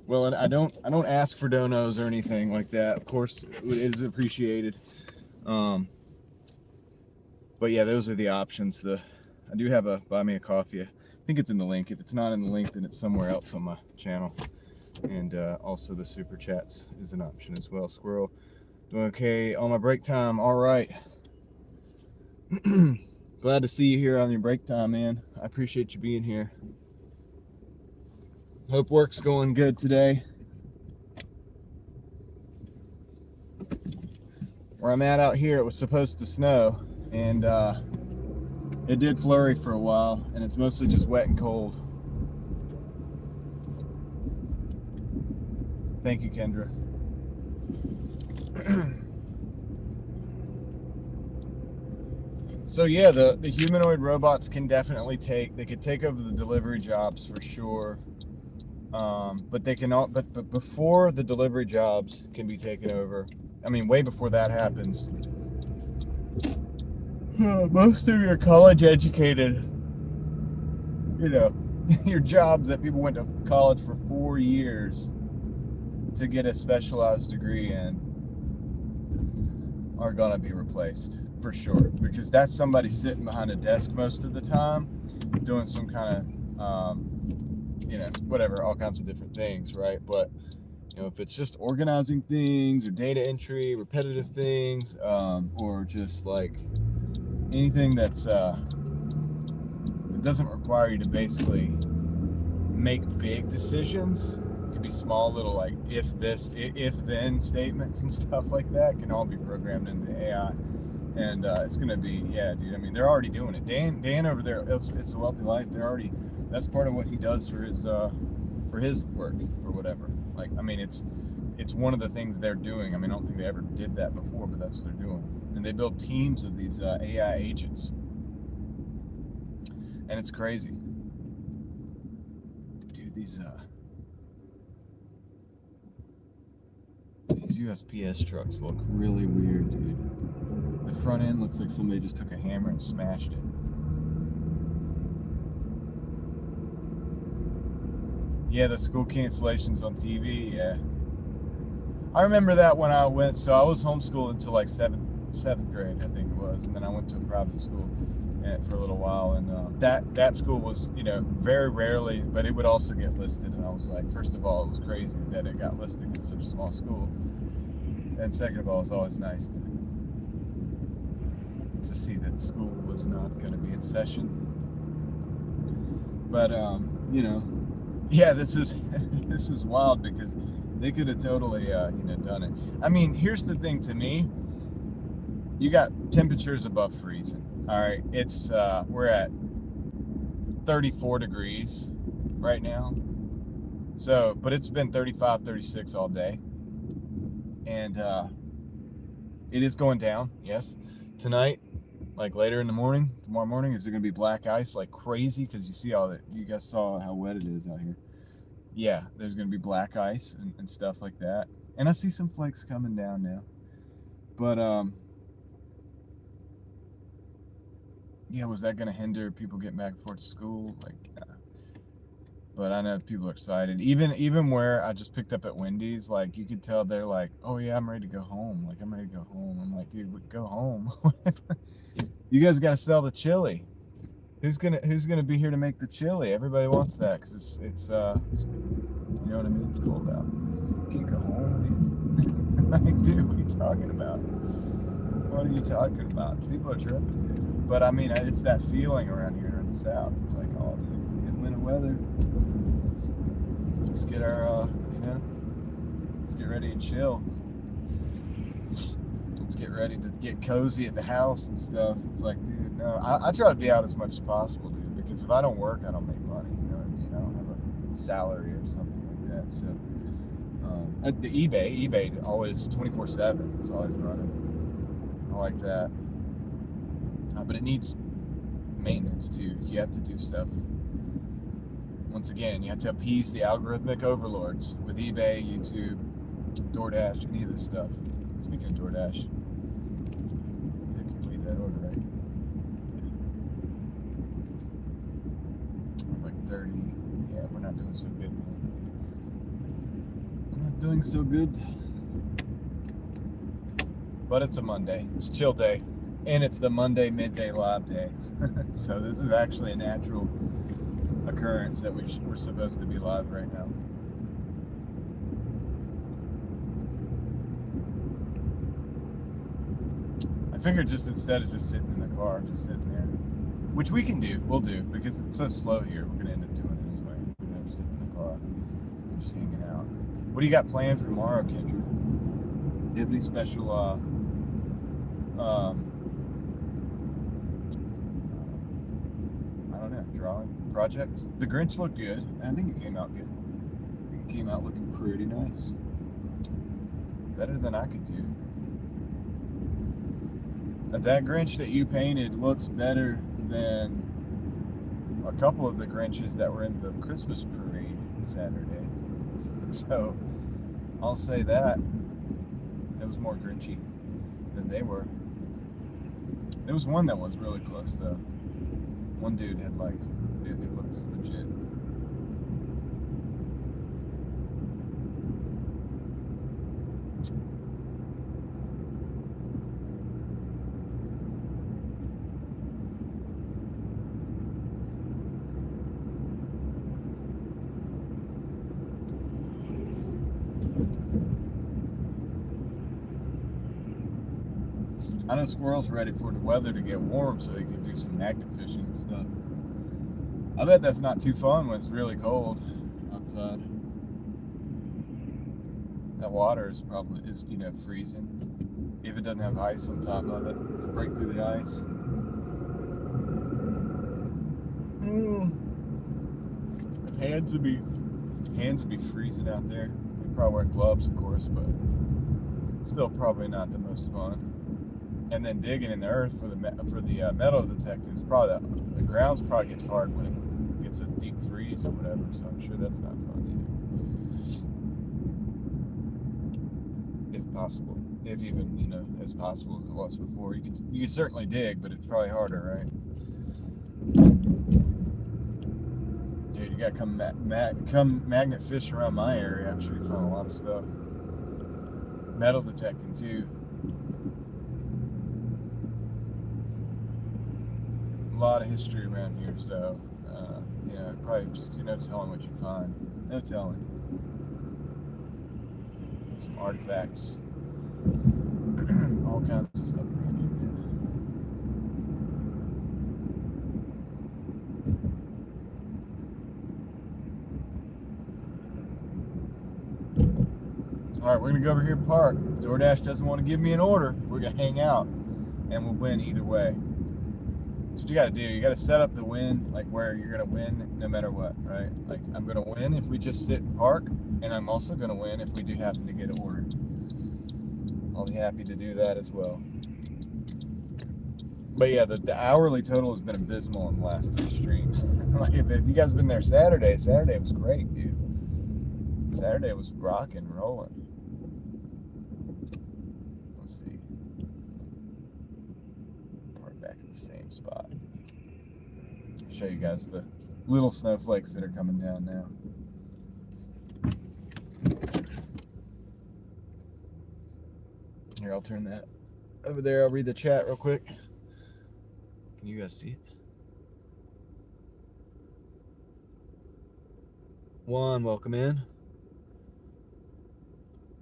Well, I don't ask for donos or anything like that. Of course, it is appreciated. But yeah, those are the options. I do have a buy me a coffee. I think it's in the link. If it's not in the link, then it's somewhere else on my channel. And also the super chats is an option as well. Squirrel, doing okay on my break time. All right. Glad to see you here on your break time, man. I appreciate you being here. Hope work's going good today. Where I'm at out here, it was supposed to snow, and it did flurry for a while, and it's mostly just wet and cold. Thank you, Kendra. So yeah, the humanoid robots can definitely could take over the delivery jobs for sure. But they can but before the delivery jobs can be taken over, I mean, way before that happens, most of your college educated, your jobs that people went to college for 4 years to get a specialized degree in are gonna be replaced for sure, because that's somebody sitting behind a desk most of the time doing some kind of whatever, all kinds of different things, right? But if it's just organizing things or data entry, repetitive things, or just like anything that doesn't require you to basically make big decisions, it could be small little like if then statements and stuff like that can all be programmed into AI. And it's gonna be, yeah, dude. I mean, they're already doing it. Dan over there, it's a Wealthy Life. That's part of what he does for his work or whatever. Like, I mean, it's one of the things they're doing. I mean, I don't think they ever did that before, but that's what they're doing. And they build teams of these AI agents, and it's crazy, dude. These USPS trucks look really weird, dude. The front end looks like somebody just took a hammer and smashed it. Yeah, the school cancellations on TV, yeah. I remember that when I went, so I was homeschooled until like seventh grade, I think it was, and then I went to a private school for a little while, and that school was, very rarely, but it would also get listed, and I was like, first of all, it was crazy that it got listed because it's such a small school, and second of all, it's always nice to see that school was not going to be in session. But yeah, this is wild, because they could have totally done it. I mean, here's the thing. To me, you got temperatures above freezing. All right, it's we're at 34 degrees right now, so but it's been 35, 36 all day, and it is going down. Yes, tonight, like later in the morning, tomorrow morning, is there going to be black ice like crazy? Because you see all that. You guys saw how wet it is out here. Yeah, there's going to be black ice and stuff like that. And I see some flakes coming down now. But, yeah, was that going to hinder people getting back and forth to school? Like, but I know people are excited. Even where I just picked up at Wendy's, like, you could tell they're like, oh, yeah, I'm ready to go home. Like, I'm ready to go home. I'm like, dude, go home. You guys got to sell the chili. Who's gonna be here to make the chili? Everybody wants that, because it's you know what I mean? It's cold out. You can't go home, dude. Like, dude, what are you talking about? What are you talking about? People are tripping, dude. But I mean, it's that feeling around here in the South. It's like, oh, dude, good winter weather. Let's get our let's get ready to chill. Let's get ready to get cozy at the house and stuff. It's like, dude, no. I try to be out as much as possible, dude, because if I don't work, I don't make money. You know what I mean? I don't have a salary or something like that. So, at the eBay always 24/7. It's always running. I like that. But it needs maintenance too. You have to do stuff. Once again, you have to appease the algorithmic overlords with eBay, YouTube, DoorDash, any of this stuff. Speaking of DoorDash, I did complete that order, right? Yeah. Like 30. Yeah, we're not doing so good, man. We're not doing so good. But it's a Monday. It's a chill day. And it's the Monday midday live day. So this is actually a natural occurrence that we're supposed to be live right now. I figured just instead of just sitting in the car, just sitting there, which we can do, we'll do, because it's so slow here, we're gonna end up doing it anyway. We're gonna end up sitting in the car and just hanging out. What do you got planned for tomorrow, Kendra? Do you have any special I don't know, drawing projects? The Grinch looked good. I think it came out good. I think it came out looking pretty nice. Better than I could do. That Grinch that you painted looks better than a couple of the Grinches that were in the Christmas parade Saturday. So I'll say that. It was more Grinchy than they were. There was one that was really close though. One dude had like, it looked legit. I know squirrels are ready for the weather to get warm so they can do some magnet fishing and stuff. I bet that's not too fun when it's really cold outside. That water is probably, freezing. If it doesn't have ice on top of it, to break through the ice. Hands would be freezing out there. They probably wear gloves, of course, but still probably not the most fun. And then digging in the earth for the metal detectors, probably the ground probably gets hard when it gets a deep freeze or whatever. So I'm sure that's not fun either. If possible, if even as possible as it was before, you can certainly dig, but it's probably harder, right? Dude, you gotta come magnet fish around my area. I'm sure you find a lot of stuff. Metal detecting too. A lot of history around here, so probably just no telling what you find. No telling. Some artifacts, all kinds of stuff around here. All right, we're gonna go over here and park. If DoorDash doesn't want to give me an order, we're gonna hang out, and we'll win either way. That's what you gotta do. You gotta set up the win, like where you're gonna win no matter what, right? Like I'm gonna win if we just sit and park, and I'm also gonna win if we do happen to get an order. I'll be happy to do that as well. But yeah, the hourly total has been abysmal in the last 3 streams. Like if you guys have been there Saturday was great, dude. Saturday was rocking and rolling. Let's see. Back to the same spot. I'll show you guys the little snowflakes that are coming down now. Here, I'll turn that over there. I'll read the chat real quick. Can you guys see it? Juan, welcome in.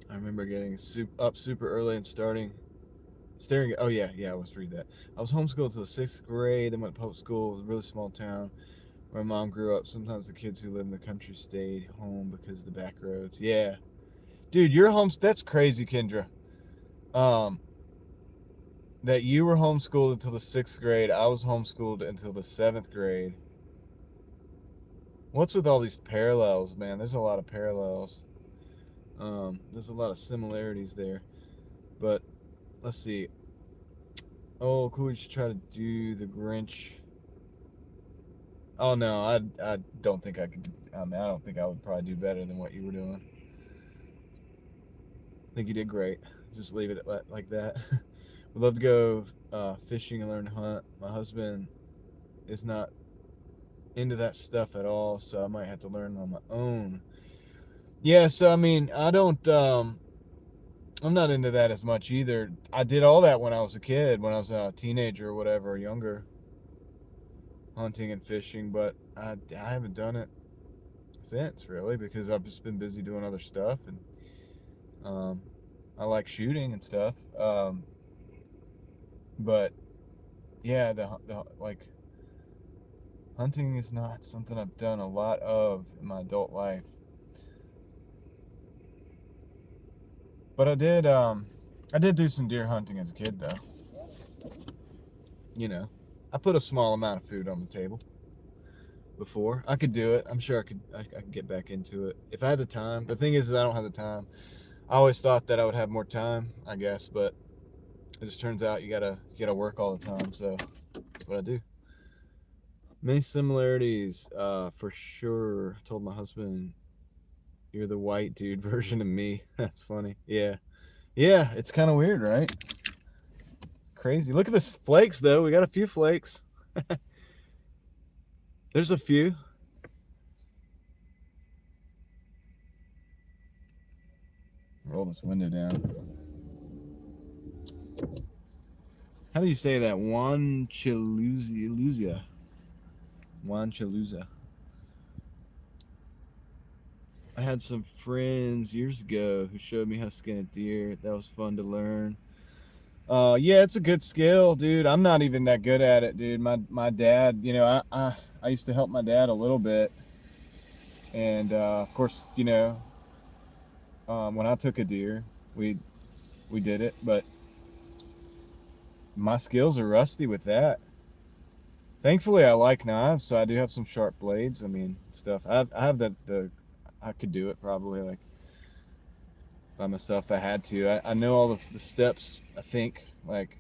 I remember getting up super early and staring. Oh yeah, let's read that. I was homeschooled to the 6th grade, then went to public school. It was a really small town where my mom grew up. Sometimes the kids who live in the country stayed home because of the back roads. Yeah. Dude, you're that's crazy, Kendra. That you were homeschooled until the 6th grade. I was homeschooled until the 7th grade. What's with all these parallels, man? There's a lot of parallels. There's a lot of similarities there. But let's see. Oh, cool. We should try to do the Grinch Oh no, I don't think I could. I mean, I don't think I would probably do better than what you were doing. I think you did great. Just leave it like that. Would love to go fishing and learn to hunt. My husband is not into that stuff at all, so I might have to learn on my own. Yeah, so I mean, I don't. I'm not into that as much either. I did all that when I was a kid, when I was a teenager or whatever, or younger, hunting and fishing. But I haven't done it since, really, because I've just been busy doing other stuff, and um, I like shooting and stuff. But yeah, the like hunting is not something I've done a lot of in my adult life. But I did do some deer hunting as a kid, though. You know, I put a small amount of food on the table before. I could do it. I'm sure I could get back into it if I had the time. The thing is I don't have the time. I always thought that I would have more time, I guess, but it just turns out you gotta work all the time. So that's what I do. Many similarities, for sure. I told my husband, "You're the white dude version of me." That's funny. Yeah, yeah. It's kind of weird, right? Crazy. Look at the flakes, though. We got a few flakes. There's a few. Roll this window down. How do you say that? Wanchiluzia. Wanchiluzia. I had some friends years ago who showed me how to skin a deer. That was fun to learn. Yeah, it's a good skill, dude. I'm not even that good at it, dude. My dad, you know, I used to help my dad a little bit, and of course, you know, when I took a deer, we did it, but my skills are rusty with that. Thankfully, I like knives, so I do have some sharp blades. I mean, stuff. I have I could do it probably like by myself if I had to. I know all the steps, I think, like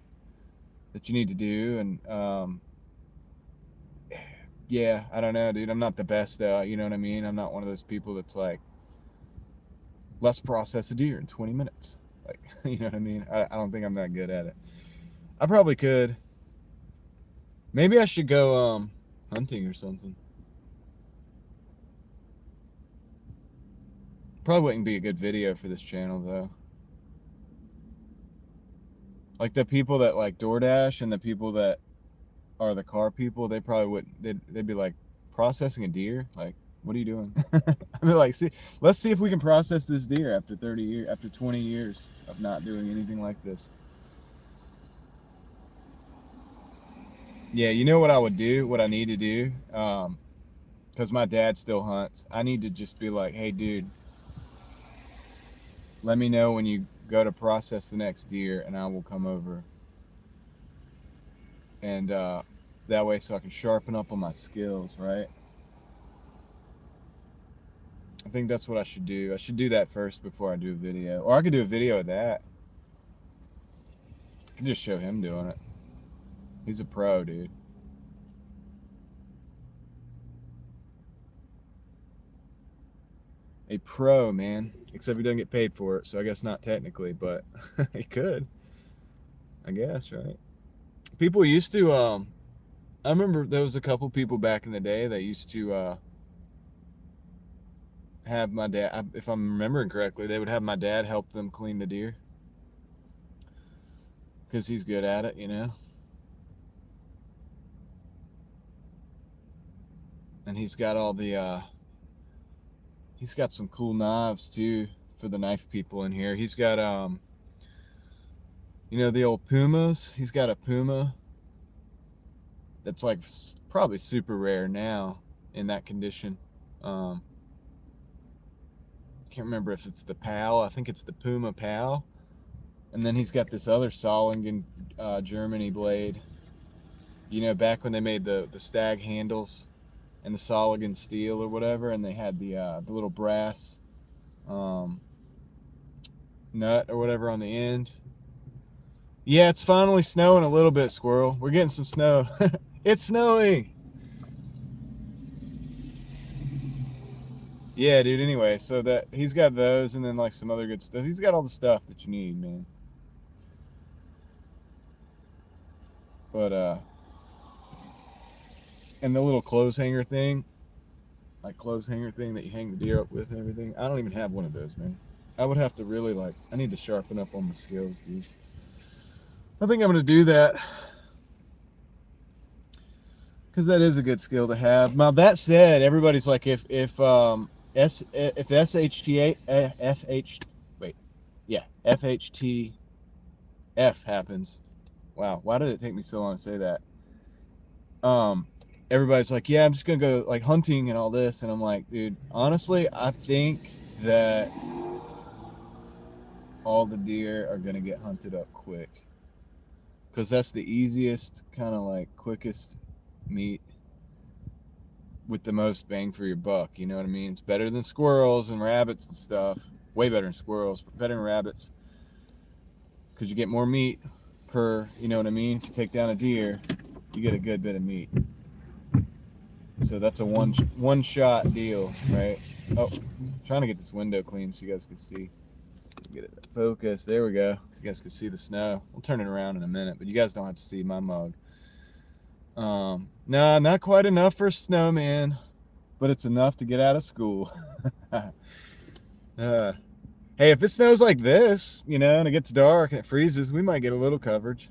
that you need to do, and yeah, I don't know, dude. I'm not the best though. You know what I mean? I'm not one of those people that's like, let's process a deer in 20 minutes. Like, you know what I mean? I don't think I'm that good at it. I probably could. Maybe I should go hunting or something. Probably wouldn't be a good video for this channel though. Like the people that like DoorDash and the people that are the car people, they probably wouldn't. They'd be like, processing a deer? Like, what are you doing? I'd be like, let's see if we can process this deer after 30 years, after 20 years of not doing anything like this. Yeah, you know what I would do? What I need to do? Because my dad still hunts. I need to just be like, hey, dude, let me know when you go to process the next deer, and I will come over. And that way, so I can sharpen up on my skills, right? I think that's what I should do. I should do that first before I do a video. Or I could do a video of that. I could just show him doing it. He's a pro, dude. A pro, man. Except he doesn't get paid for it, so I guess not technically, but he could. I guess, right? People used to, I remember there was a couple people back in the day that used to have my dad, if I'm remembering correctly, they would have my dad help them clean the deer. Because he's good at it, you know? And he's got all the, he's got some cool knives too for the knife people in here. He's got, you know, the old Pumas. He's got a Puma that's like probably super rare now in that condition. Can't remember if it's the PAL. I think it's the Puma PAL. And then he's got this other Solingen, Germany blade. You know, back when they made the stag handles and the Solingen steel or whatever, and they had the little brass nut or whatever on the end. Yeah, it's finally snowing a little bit, Squirrel. We're getting some snow. It's snowing. Yeah, dude. Anyway, so that he's got those, and then like some other good stuff. He's got all the stuff that you need, man. But and the little clothes hanger thing, like clothes hanger thing that you hang the deer up with and everything. I don't even have one of those, man. I would have to really like. I need to sharpen up on my skills, dude. I think I'm gonna do that because that is a good skill to have. Now that said, everybody's like, if SHTA FHTF happens. Wow, why did it take me so long to say that? Everybody's like, yeah, I'm just gonna go like hunting and all this, and I'm like, dude, honestly, I think that all the deer are gonna get hunted up quick, because that's the easiest, kind of like quickest meat with the most bang for your buck. You know what I mean? It's better than squirrels and rabbits and stuff. Way better than squirrels, better than rabbits, because you get more meat per, you know what I mean? If you take down a deer, you get a good bit of meat. So that's a one shot deal, right? Oh, I'm trying to get this window clean so you guys can see. Get it focus. There we go. So you guys can see the snow. We'll turn it around in a minute, but you guys don't have to see my mug. No, not quite enough for a snowman, but it's enough to get out of school. Hey, if it snows like this, you know, and it gets dark and it freezes, we might get a little coverage.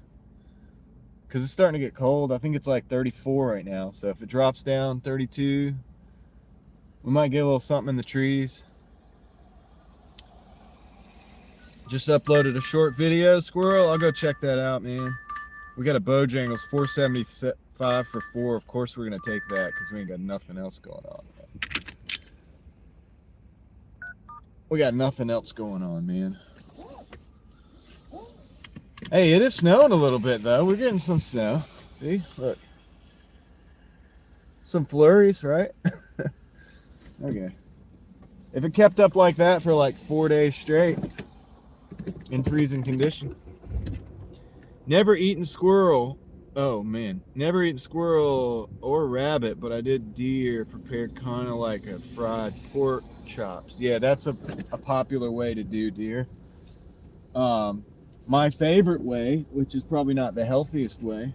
Because it's starting to get cold. I think it's like 34 right now. So if it drops down 32, we might get a little something in the trees. Just uploaded a short video, squirrel. I'll go check that out, man. We got a Bojangles 475 for 4. Of course we're going to take that because we ain't got nothing else going on. We got nothing else going on, man. Hey, it is snowing a little bit, though. We're getting some snow. See? Look. Some flurries, right? Okay. If it kept up like that for like 4 days straight in freezing condition. Never eaten squirrel. Oh, man. Never eaten squirrel or rabbit, but I did deer prepared kind of like a fried pork chops. Yeah, that's a popular way to do deer. My favorite way, which is probably not the healthiest way,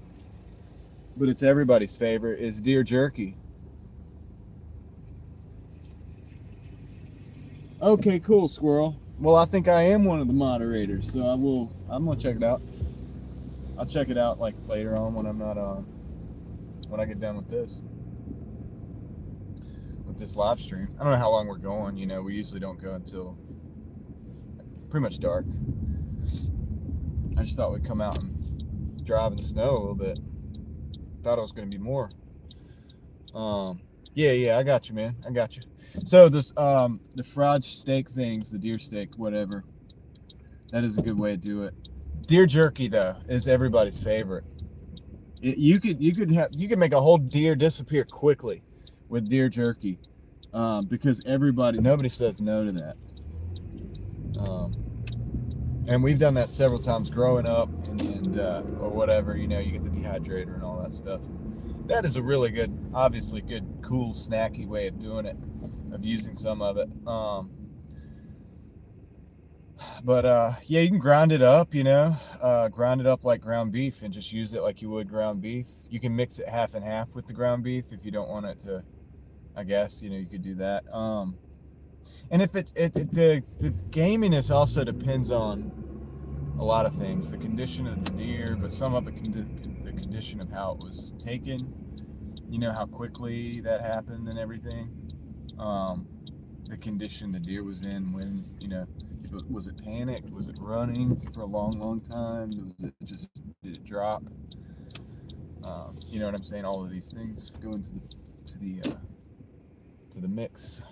but it's everybody's favorite, is deer jerky. Okay, cool, squirrel. Well, I think I am one of the moderators, so I'm gonna check it out. I'll check it out like later on when I'm not on, when I get done with this live stream. I don't know how long we're going, you know, we usually don't go until pretty much dark. I just thought we'd come out and drive in the snow a little bit. Thought it was going to be more. Yeah, I got you, man. I got you. So this, the fried steak things, the deer steak, whatever. That is a good way to do it. Deer jerky though is everybody's favorite. You could make a whole deer disappear quickly with deer jerky, because nobody says no to that. And we've done that several times growing up, and or whatever, you know, you get the dehydrator and all that stuff. That is a really good, obviously good, cool, snacky way of doing it, of using some of it. Yeah, you can grind it up, you know, grind it up like ground beef and just use it like you would ground beef. You can mix it half and half with the ground beef if you don't want it to, I guess, you know, you could do that. And if the gaminess also depends on a lot of things, the condition of the deer, but some of it the condition of how it was taken, you know, how quickly that happened and everything, the condition the deer was in when, you know, was it panicked, was it running for a long time, did it drop, you know what I'm saying? All of these things go into the mix.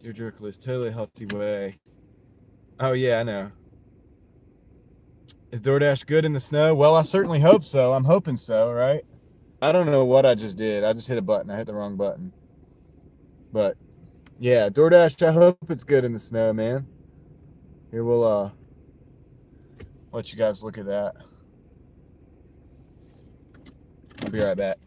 Deer jerky is totally a healthy way. Oh yeah, I know. Is DoorDash good in the snow? Well, I certainly hope so. I'm hoping so, right? I don't know what I just did. I just hit a button. I hit the wrong button. But yeah, DoorDash, I hope it's good in the snow, man. Here, we'll let you guys look at that. I'll be right back.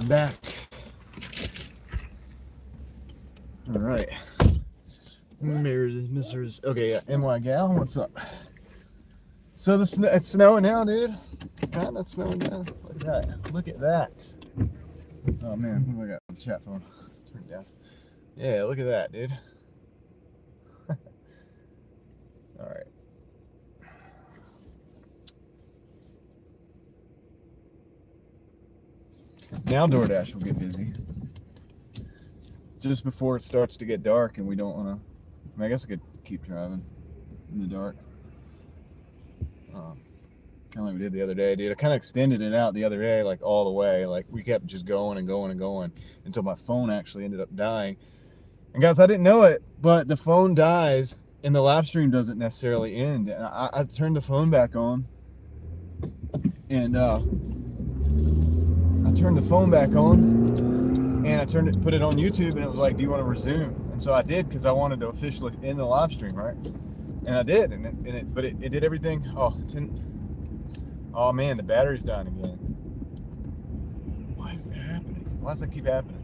back. All right. Mrs. Okay, yeah. NY Gal, what's up? So it's snowing now, dude. Kind of snowing now. Look at that. Look at that. Oh man, what do I got? The chat phone. Turn it down. Yeah, look at that, dude. All right. Now DoorDash will get busy. Just before it starts to get dark and we don't want to... I mean, I guess I could keep driving in the dark. Kind of like we did the other day, dude. I kind of extended it out the other day, like all the way. Like we kept just going and going and going until my phone actually ended up dying. And guys, I didn't know it, but the phone dies and the live stream doesn't necessarily end. And I turned the phone back on, and I turned the phone back on, and I put it on YouTube, and it was like, "Do you want to resume?" And so I did, because I wanted to officially end the live stream, right? And I did, but it did everything. Oh man, the battery's dying again. Why is that happening? Why does that keep happening?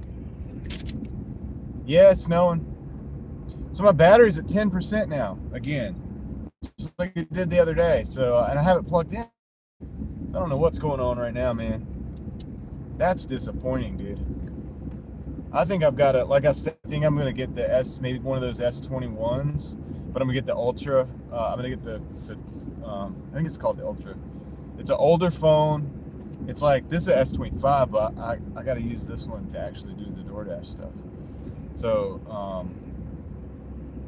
Yeah, it's snowing. So my battery's at 10% now, again, just like it did the other day. So, and I have it plugged in. So I don't know what's going on right now, man. That's disappointing, dude. I think I've got like I said, I think I'm gonna get the maybe one of those S21s, but I'm gonna get the Ultra. I'm gonna get the I think it's called the Ultra. It's an older phone. It's like, this is an S25, but I got to use this one to actually do the DoorDash stuff. So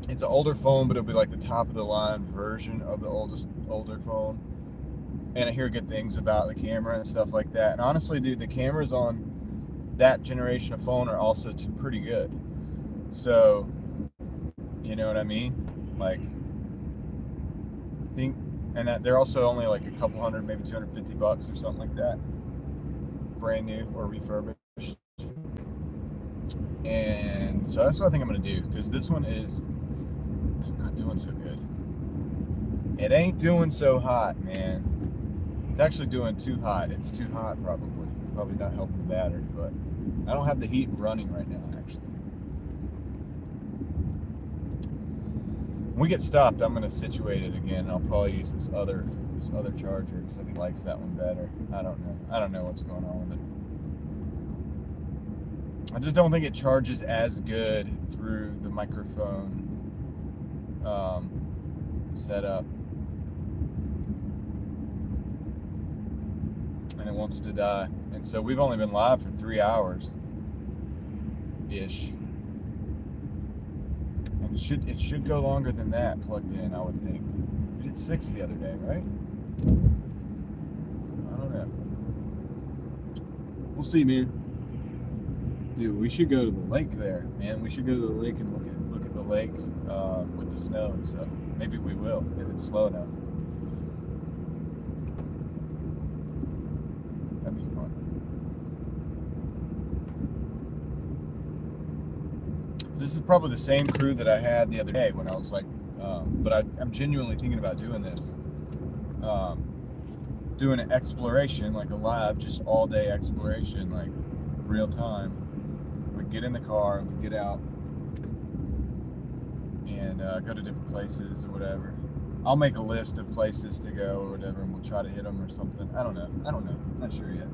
it's an older phone, but it'll be like the top of the line version of the older phone. And I hear good things about the camera and stuff like that. And honestly, dude, the cameras on that generation of phone are also pretty good. So, you know what I mean? Like, and they're also only like a couple hundred, maybe $250 or something like that. Brand new or refurbished. And so that's what I think I'm going to do, because this one is not doing so good. It ain't doing so hot, man. It's actually doing too hot. It's too hot, probably. Probably not helping the battery, but I don't have the heat running right now, actually. When we get stopped, I'm going to situate it again, and I'll probably use this other charger, because I think he likes that one better. I don't know what's going on with it. I just don't think it charges as good through the microphone setup. And it wants to die. And so we've only been live for 3 hours-ish. And it should go longer than that plugged in, I would think. We did 6 the other day, right? So, I don't know. We'll see, man. Dude, we should go to the lake there, man. We should go to the lake and look at the lake with the snow and stuff. Maybe we will, if it's slow enough. That'd be fun. This is probably the same crew that I had the other day when I was like, but I'm genuinely thinking about doing this. Doing an exploration, like a live, just all day exploration, like real time. We get in the car, we get out, and go to different places or whatever. I'll make a list of places to go or whatever, and we'll try to hit them or something. I don't know. I'm not sure yet.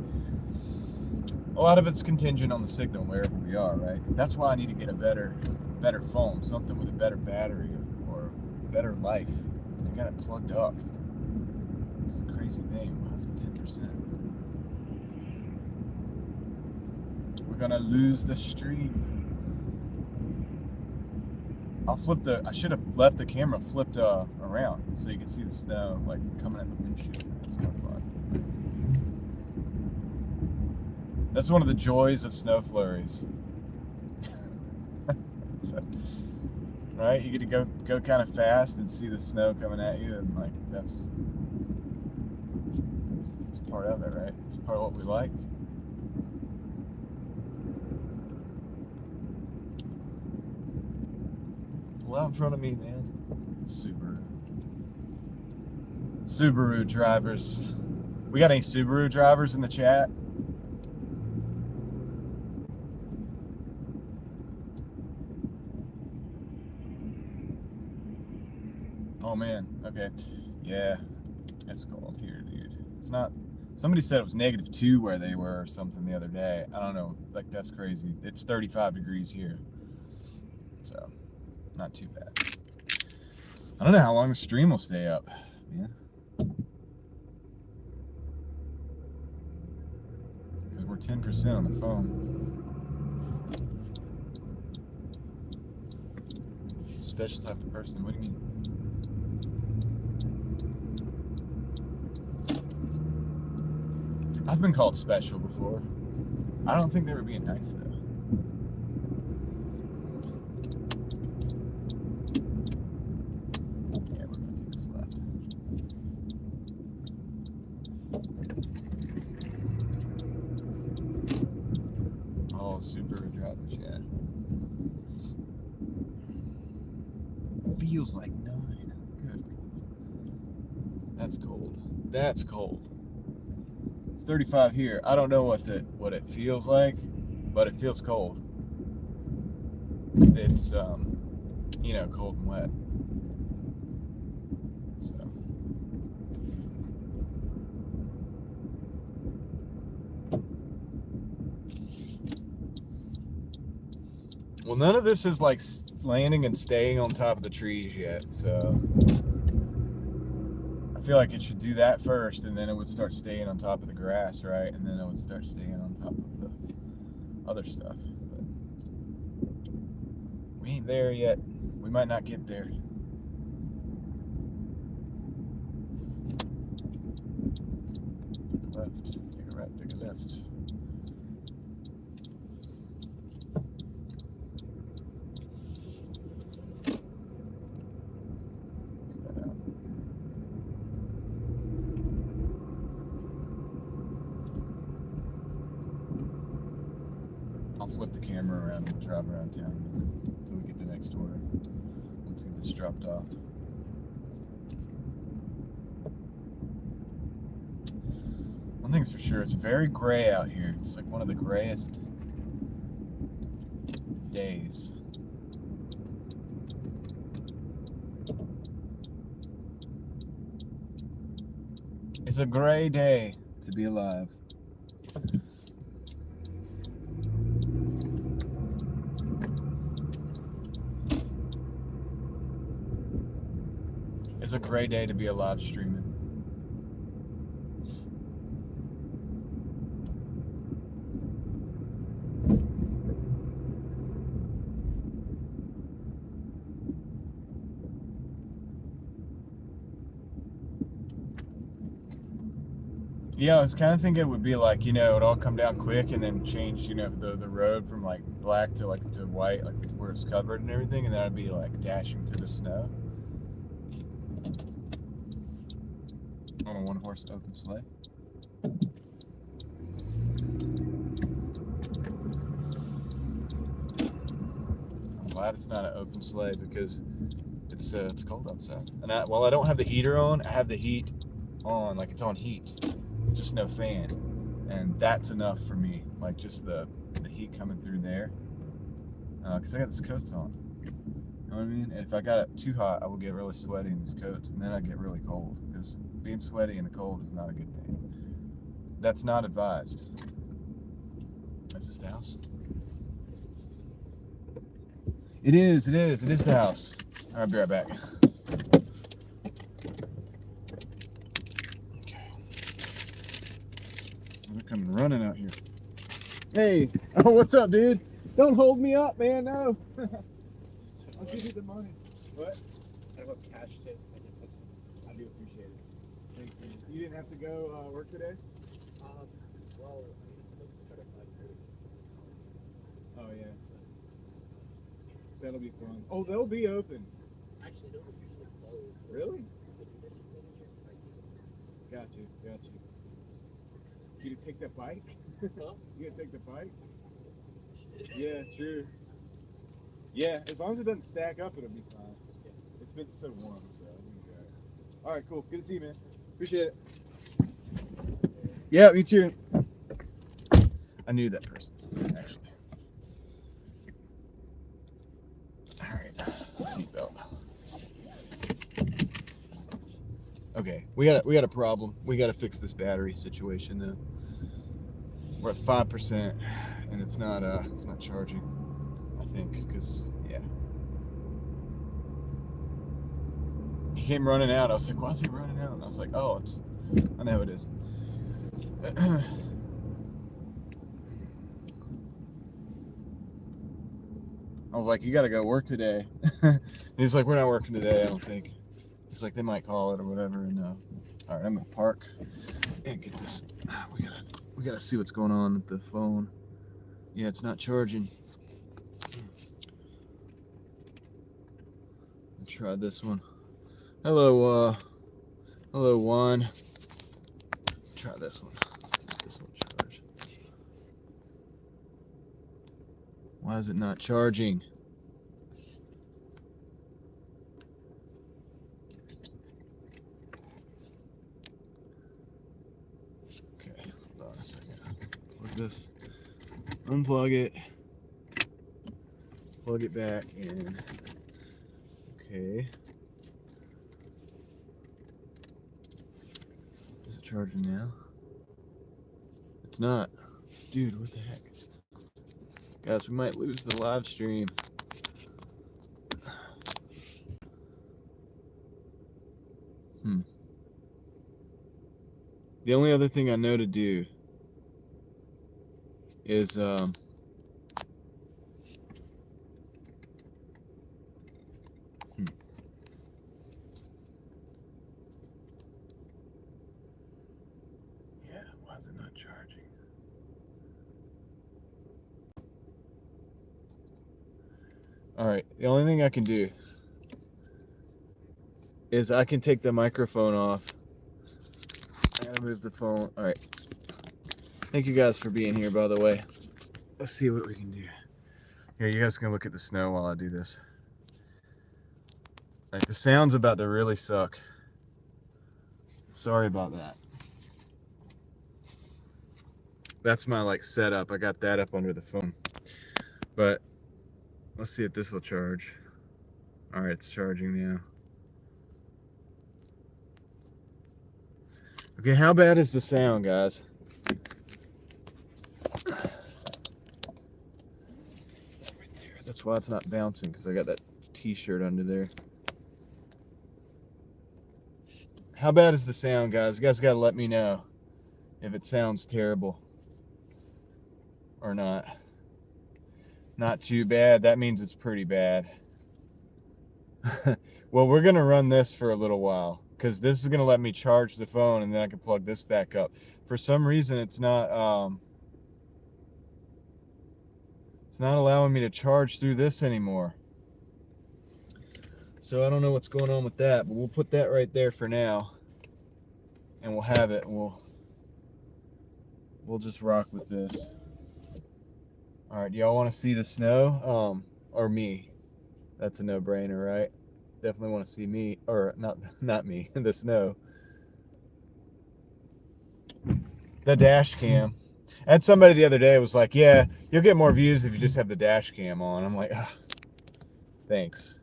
A lot of it's contingent on the signal wherever we are, right? That's why I need to get a better phone, something with a better battery or better life. I got it plugged up. It's the crazy thing. Why is it 10%? We're gonna lose the stream. I should have left the camera flipped around so you can see the snow like coming at the windshield. It's kind of fun. That's one of the joys of snow flurries. So, right? You get to go kind of fast and see the snow coming at you, and like that's part of it, right? It's part of what we like. Pull out in front of me, man. Subaru drivers. We got any Subaru drivers in the chat? Oh man, okay. Yeah, it's cold here, dude. It's not, somebody said it was -2 where they were or something the other day. I don't know, like that's crazy. It's 35 degrees here. So, not too bad. I don't know how long the stream will stay up, man. Because we're 10% on the phone. Special type of person, what do you mean? I've been called special before. I don't think they were being nice though. Yeah, we're gonna take this left. All super drivers, yeah. Feels like 9. Good. That's cold. That's cold. It's 35 here. I don't know what it feels like, but it feels cold. It's you know, cold and wet. So well, none of this is like landing and staying on top of the trees yet, so I feel like it should do that first, and then it would start staying on top of the grass, right? And then it would start staying on top of the other stuff. But we ain't there yet. We might not get there. Take a left, take a right, take a left. I'll flip the camera around and drive around town until we get the next order. Once get this dropped off. One thing's for sure, it's very gray out here. It's like one of the grayest days. It's a gray day to be alive. It's a great day to be alive streaming. Yeah, I was kind of thinking it would be like, you know, it'd all come down quick and then change, you know, the road from like black to like to white, like where it's covered and everything, and then I'd be like dashing through the snow. On a 1-horse open sleigh. I'm glad it's not an open sleigh because it's cold outside. And while I don't have the heater on, I have the heat on, like it's on heat, just no fan, and that's enough for me. Like just the heat coming through there, because I got this coats on. You know what I mean? If I got it too hot, I will get really sweaty in this coat, and then I get really cold. Because being sweaty in the cold is not a good thing. That's not advised. Is this the house? It is the house. I'll be right back. Okay. They're coming running out here. Hey, oh, what's up, dude? Don't hold me up, man, no. I'll give you the money. What? I have a cash tip. I do appreciate it. Thank you. You didn't have to go work today? Well, I mean, it's supposed to start at 5:30. Oh, yeah. That'll be fun. Oh, they'll be open. Actually, no, they're usually closed. Really? Got you. You gonna take that bike? Huh? You gonna take the bike? Yeah, true. Yeah, as long as it doesn't stack up, it'll be fine. Yeah. It's been so warm, so it'll be great. All right, cool. Good to see you, man. Appreciate it. Yeah, me too. I knew that person, actually. All right, seatbelt. Okay, we got a problem. We got to fix this battery situation though. We're at 5%, and it's not charging. I think because yeah, he came running out. I was like, why is he running out? And I was like, oh, I know it is. I was like, you got to go work today. He's like, we're not working today, I don't think. He's like, they might call it or whatever. And all right, I'm gonna park and get this. We gotta see what's going on with the phone. Yeah, it's not charging. I'll try this one. Hello, Juan. Try this one. See if this will charge. Why is it not charging? Okay, hold on a second. Plug this. Unplug it. Plug it back in. Okay. Is it charging now? It's not. Dude, what the heck? Guys, we might lose the live stream. The only other thing I know to do is yeah, why is it not charging? Alright, the only thing I can do is I can take the microphone off. I gotta move the phone. Alright. Thank you guys for being here, by the way. Let's see what we can do. Here, you guys can look at the snow while I do this. Like, the sound's about to really suck. Sorry about that. That's my like setup. I got that up under the phone. But let's see if this will charge. Alright, it's charging now. Okay, how bad is the sound, guys? That's why it's not bouncing, because I got that t-shirt under there. How bad is the sound, guys? You guys gotta let me know if it sounds terrible or not. Not too bad. That means it's pretty bad. Well, we're gonna run this for a little while, because this is gonna let me charge the phone, and then I can plug this back up. For some reason, it's not allowing me to charge through this anymore. So I don't know what's going on with that, but we'll put that right there for now, and we'll have it. We'll just rock with this. All right, y'all want to see the snow? Or me? That's a no-brainer, right? Definitely want to see me, or not me, the snow. The dash cam. I had somebody the other day was like, yeah, you'll get more views if you just have the dash cam on. I'm like, ah, thanks.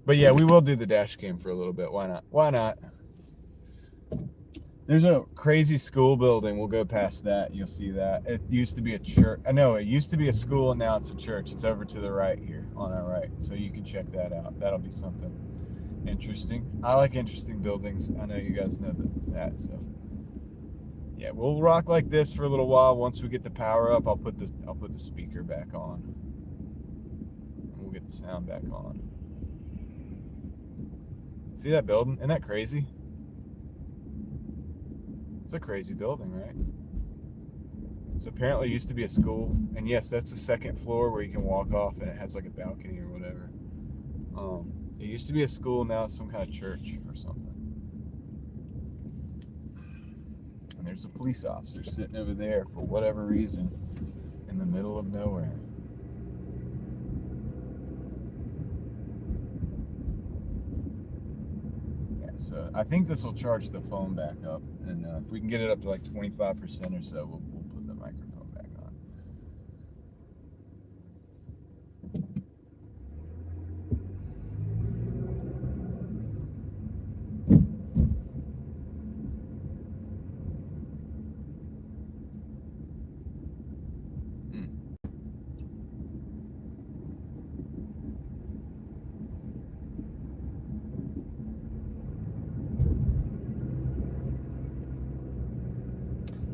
But yeah, we will do the dash cam for a little bit. Why not? Why not? There's a crazy school building. We'll go past that. You'll see that. It used to be a church. I know it used to be a school, and now it's a church. It's over to the right here, on our right. So you can check that out. That'll be something interesting. I like interesting buildings. I know you guys know that. So yeah, we'll rock like this for a little while. Once we get the power up, I'll put the speaker back on, and we'll get the sound back on. See that building? Isn't that crazy? It's a crazy building, right? So apparently it used to be a school, and yes, that's the second floor where you can walk off, and it has like a balcony or whatever. It used to be a school, now it's some kind of church or something. And there's a police officer sitting over there for whatever reason in the middle of nowhere. So I think this will charge the phone back up, and if we can get it up to like 25% or so, we'll put the microphone back on.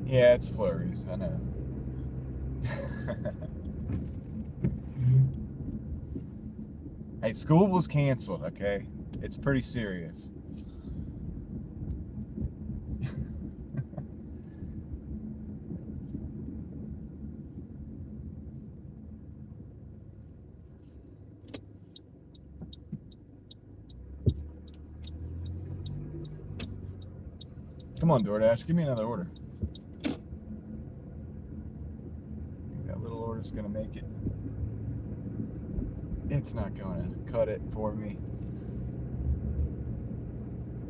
Yeah, it's flurries, I know. Hey, school was canceled, okay? It's pretty serious. Come on, DoorDash, give me another order. That little order's gonna make it. It's not gonna cut it for me.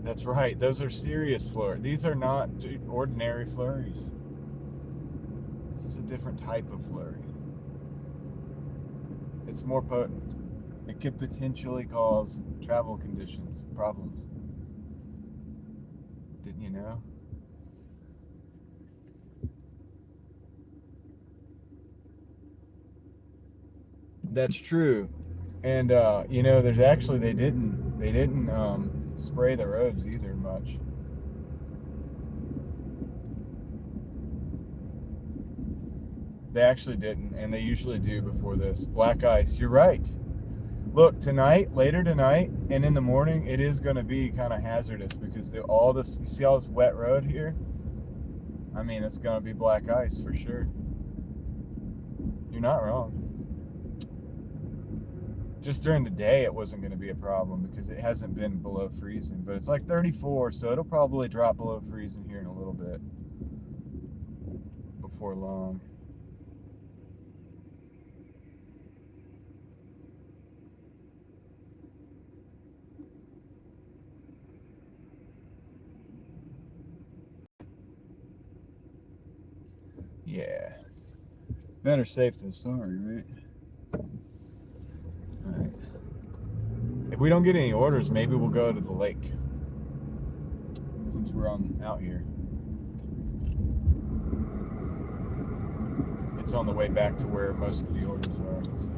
That's right, those are serious flurries. These are not ordinary flurries. This is a different type of flurry. It's more potent. It could potentially cause travel conditions, problems. Didn't you know? That's true. And you know, there's actually they didn't spray the roads either much. They actually didn't, and they usually do before this. Black ice. You're right. Look, tonight, later tonight, and in the morning, it is going to be kind of hazardous because all this. You see all this wet road here? I mean, it's going to be black ice for sure. You're not wrong. Just during the day, it wasn't going to be a problem because it hasn't been below freezing, but it's like 34, so it'll probably drop below freezing here in a little bit before long. Yeah. Better safe than sorry, right? All right. If we don't get any orders, maybe we'll go to the lake since we're out here. It's on the way back to where most of the orders are. So.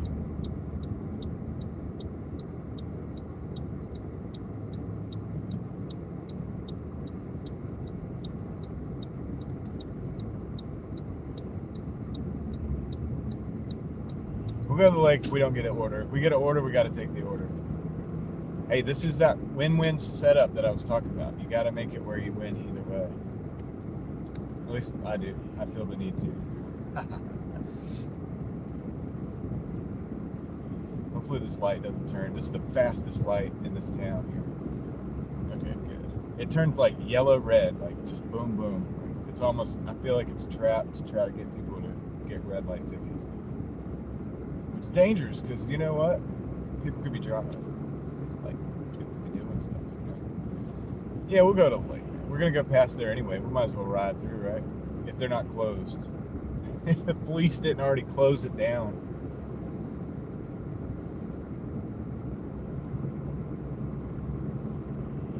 We'll go to the lake if we don't get an order. If we get an order, we got to take the order. Hey, this is that win-win setup that I was talking about. You got to make it where you win either way. At least I do. I feel the need to. Hopefully this light doesn't turn. This is the fastest light in this town here. Okay, good. It turns like yellow-red, like just boom, boom. It's almost, I feel like it's a trap to try to get people to get red light tickets. Which is dangerous because you know what? People could be driving. Like, people could be doing stuff. You know? Yeah, we'll go to the lake. We're going to go past there anyway. We might as well ride through, right? If they're not closed. If the police didn't already close it down.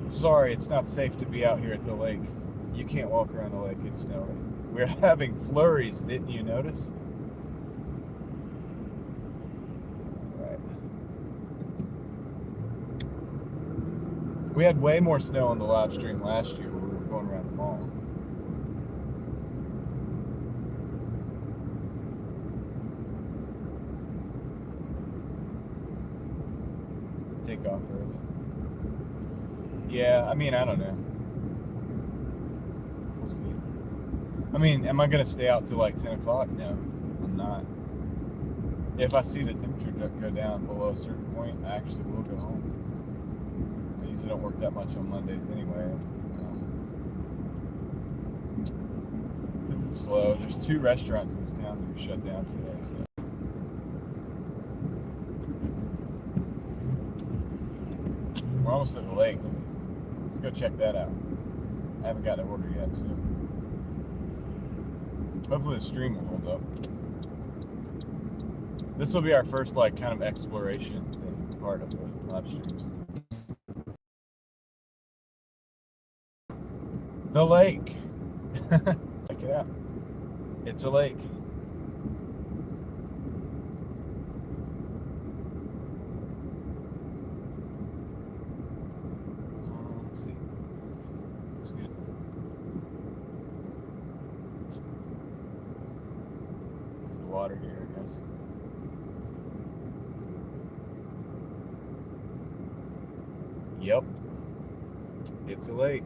Sorry, it's not safe to be out here at the lake. You can't walk around the lake, it's snowing. We're having flurries, didn't you notice? Right. We had way more snow on the live stream last year when we were going around the mall. Take off early. Yeah, I mean, I don't know. We'll see. I mean, am I going to stay out till like 10 o'clock? No, I'm not. If I see the temperature go down below a certain point, I actually will go home. I usually don't work that much on Mondays anyway. Because it's slow. There's 2 restaurants in this town that are shut down today, so. We're almost at the lake. Let's go check that out. I haven't got an order yet, so hopefully the stream will hold up. This will be our first like kind of exploration thing, part of the live streams. The lake. Check it out. It's a lake. Let's see. It's good. water here, I guess. Yep. It's a lake.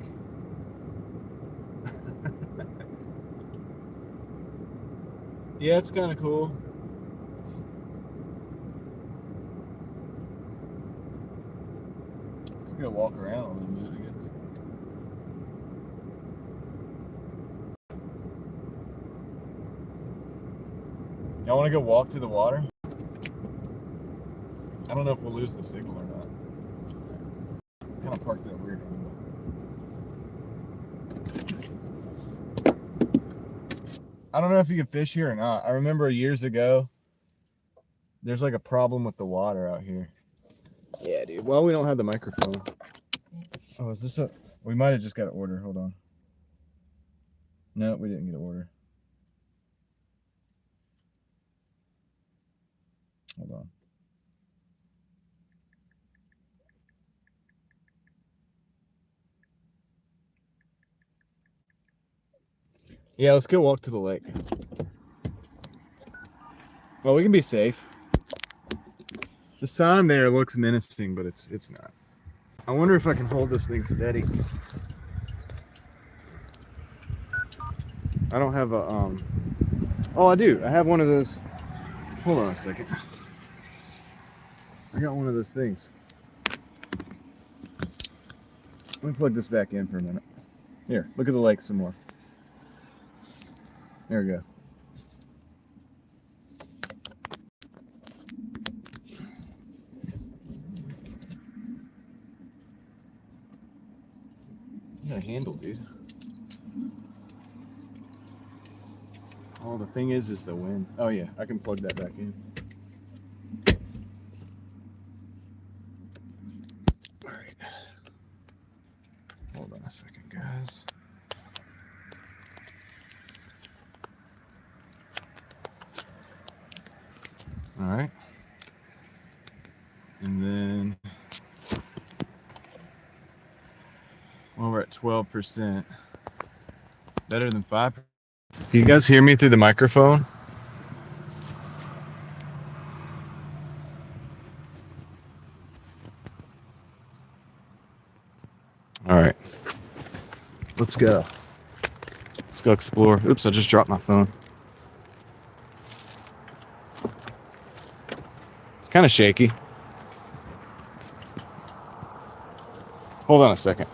Yeah, it's kind of cool. Could go walk around a little bit, I guess. Y'all want to go walk to the water? I don't know if we'll lose the signal or not. Kind of parked at a weird angle. I don't know if you can fish here or not. I remember years ago, there's like a problem with the water out here. Yeah, dude. Well, we don't have the microphone. Oh, is this a... We might have just got an order. Hold on. No, we didn't get an order. Hold on. Yeah, let's go walk to the lake. Well, we can be safe. The sign there looks menacing, but it's not. I wonder if I can hold this thing steady. I don't have a Oh, I do. I have one of those. Hold on a second. I got one of those things. Let me plug this back in for a minute. Here, look at the lake some more. There we go. You got a handle, dude. Oh, the thing is the wind. Oh yeah, I can plug that back in. All right. Hold on a second, guys. All right. And then, well, we're at 12%. Better than 5%. Can you guys hear me through the microphone? All right. Let's go. Let's go explore. Oops, I just dropped my phone. It's kind of shaky. Hold on a second.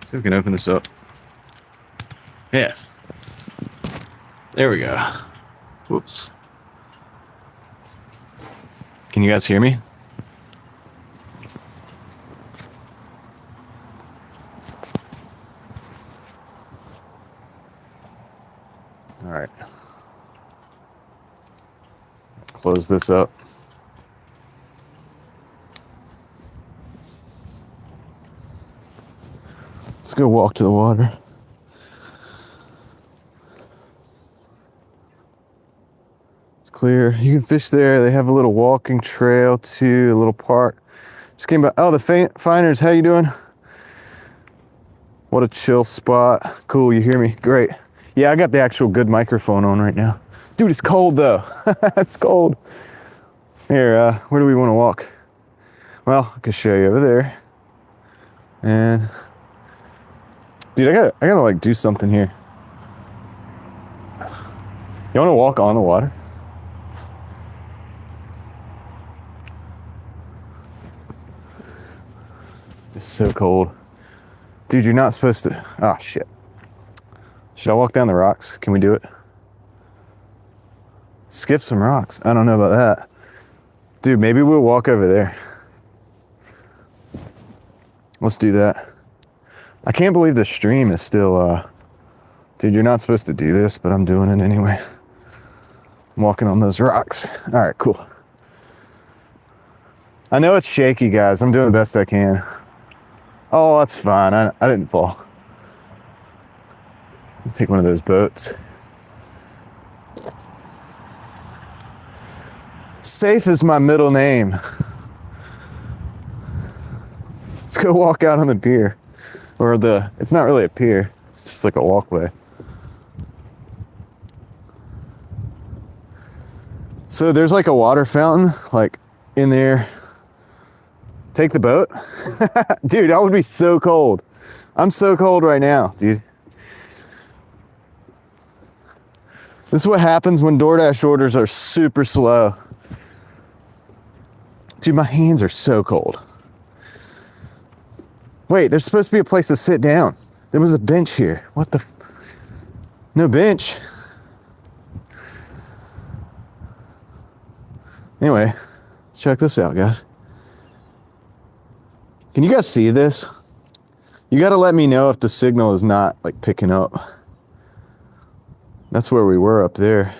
See if we can open this up. Yes. There we go. Whoops. Can you guys hear me? All right. Close this up. Let's go walk to the water. It's clear. You can fish there. They have a little walking trail too, a little park. Just came by. Oh, the Finders, how you doing? What a chill spot. Cool, you hear me? Great. Yeah, I got the actual good microphone on right now. Dude, it's cold though. It's cold. Here, where do we want to walk? Well, I can show you over there. And dude, I gotta like do something here. You want to walk on the water? It's so cold. Dude, you're not supposed to. Oh, shit. Should I walk down the rocks? Can we do it? Skip some rocks. I don't know about that. Dude, maybe we'll walk over there. Let's do that. I can't believe the stream is still, dude, you're not supposed to do this, but I'm doing it anyway. I'm walking on those rocks. All right, cool. I know it's shaky, guys. I'm doing the best I can. Oh, that's fine. I didn't fall. I'll take one of those boats. Safe is my middle name. Let's go walk out on the pier. Or it's not really a pier. It's just like a walkway. So there's like a water fountain, like in there. Take the boat? Dude, I would be so cold. I'm so cold right now, dude. This is what happens when DoorDash orders are super slow. Dude, my hands are so cold. Wait, there's supposed to be a place to sit down. There was a bench here. What the? No bench. Anyway, check this out, guys. Can you guys see this? You gotta let me know if the signal is not like picking up. That's where we were up there.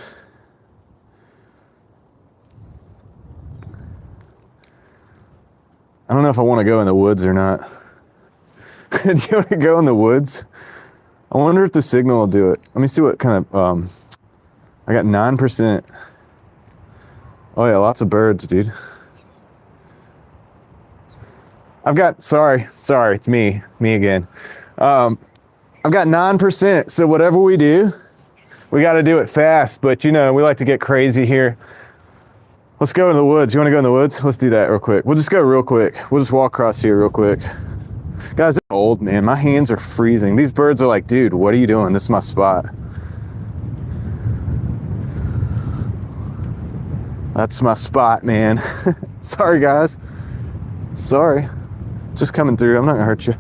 I don't know if I want to go in the woods or not. Do you want to go in the woods? I wonder if the signal will do it. Let me see what kind of, I got 9%. Oh yeah, lots of birds, dude. Sorry, it's me again. I've got 9%, so whatever we do, we got to do it fast, but you know, we like to get crazy here. Let's go in the woods. You want to go in the woods? Let's do that real quick. We'll just go real quick. We'll just walk across here real quick. Guys, I'm old, man. My hands are freezing. These birds are like, dude, what are you doing? This is my spot. That's my spot, man. Sorry, guys. Sorry. Just coming through. I'm not gonna hurt you.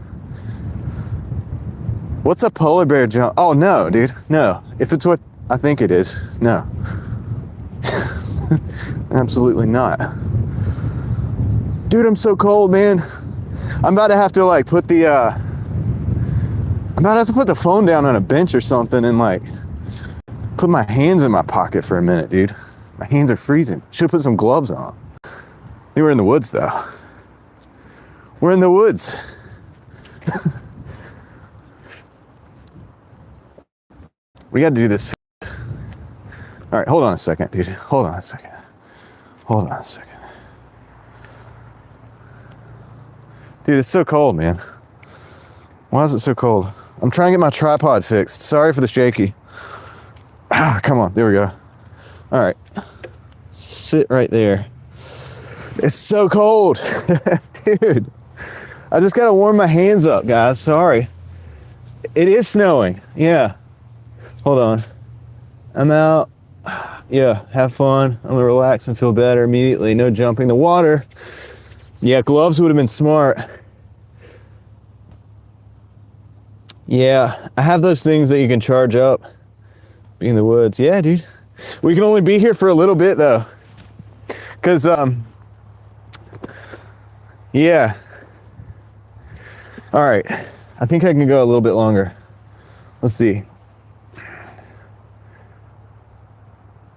What's a polar bear jump? Oh, no, dude. No. If it's what I think it is, no. Absolutely not. Dude, I'm so cold, man. I'm about to have to like put the phone down on a bench or something and like put my hands in my pocket for a minute, dude. My hands are freezing. Should have put some gloves on. We were in the woods though. We're in the woods. We got to do this. All right, hold on a second, dude. Hold on a second. Dude, it's so cold, man. Why is it so cold? I'm trying to get my tripod fixed. Sorry for the shaky. Come on, there we go. All right, sit right there. It's so cold, dude. I just gotta warm my hands up, guys. Sorry. It is snowing, yeah. Hold on. I'm out. Yeah, have fun. I'm gonna relax and feel better immediately. No jumping the water. Yeah, gloves would have been smart. Yeah, I have those things that you can charge up. Be in the woods. Yeah, dude. We can only be here for a little bit though. Cause yeah. All right. I think I can go a little bit longer. Let's see.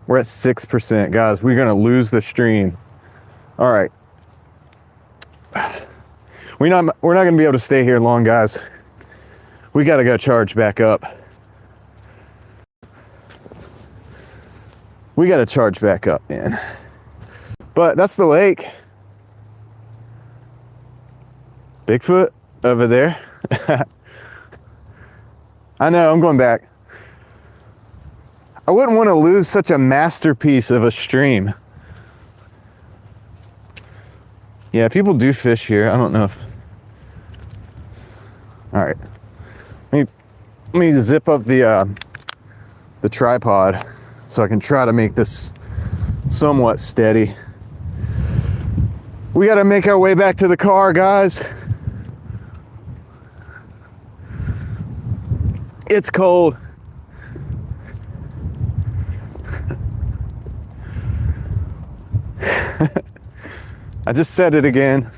We're at 6%, guys. We're gonna lose the stream. All right. We're not gonna be able to stay here long, guys. We gotta go charge back up. We gotta charge back up, man. But that's the lake. Bigfoot over there. I know, I'm going back. I wouldn't want to lose such a masterpiece of a stream. Yeah, people do fish here. I don't know if... All right. Let me zip up the tripod so I can try to make this somewhat steady. We got to make our way back to the car, guys. It's cold. I just said it again.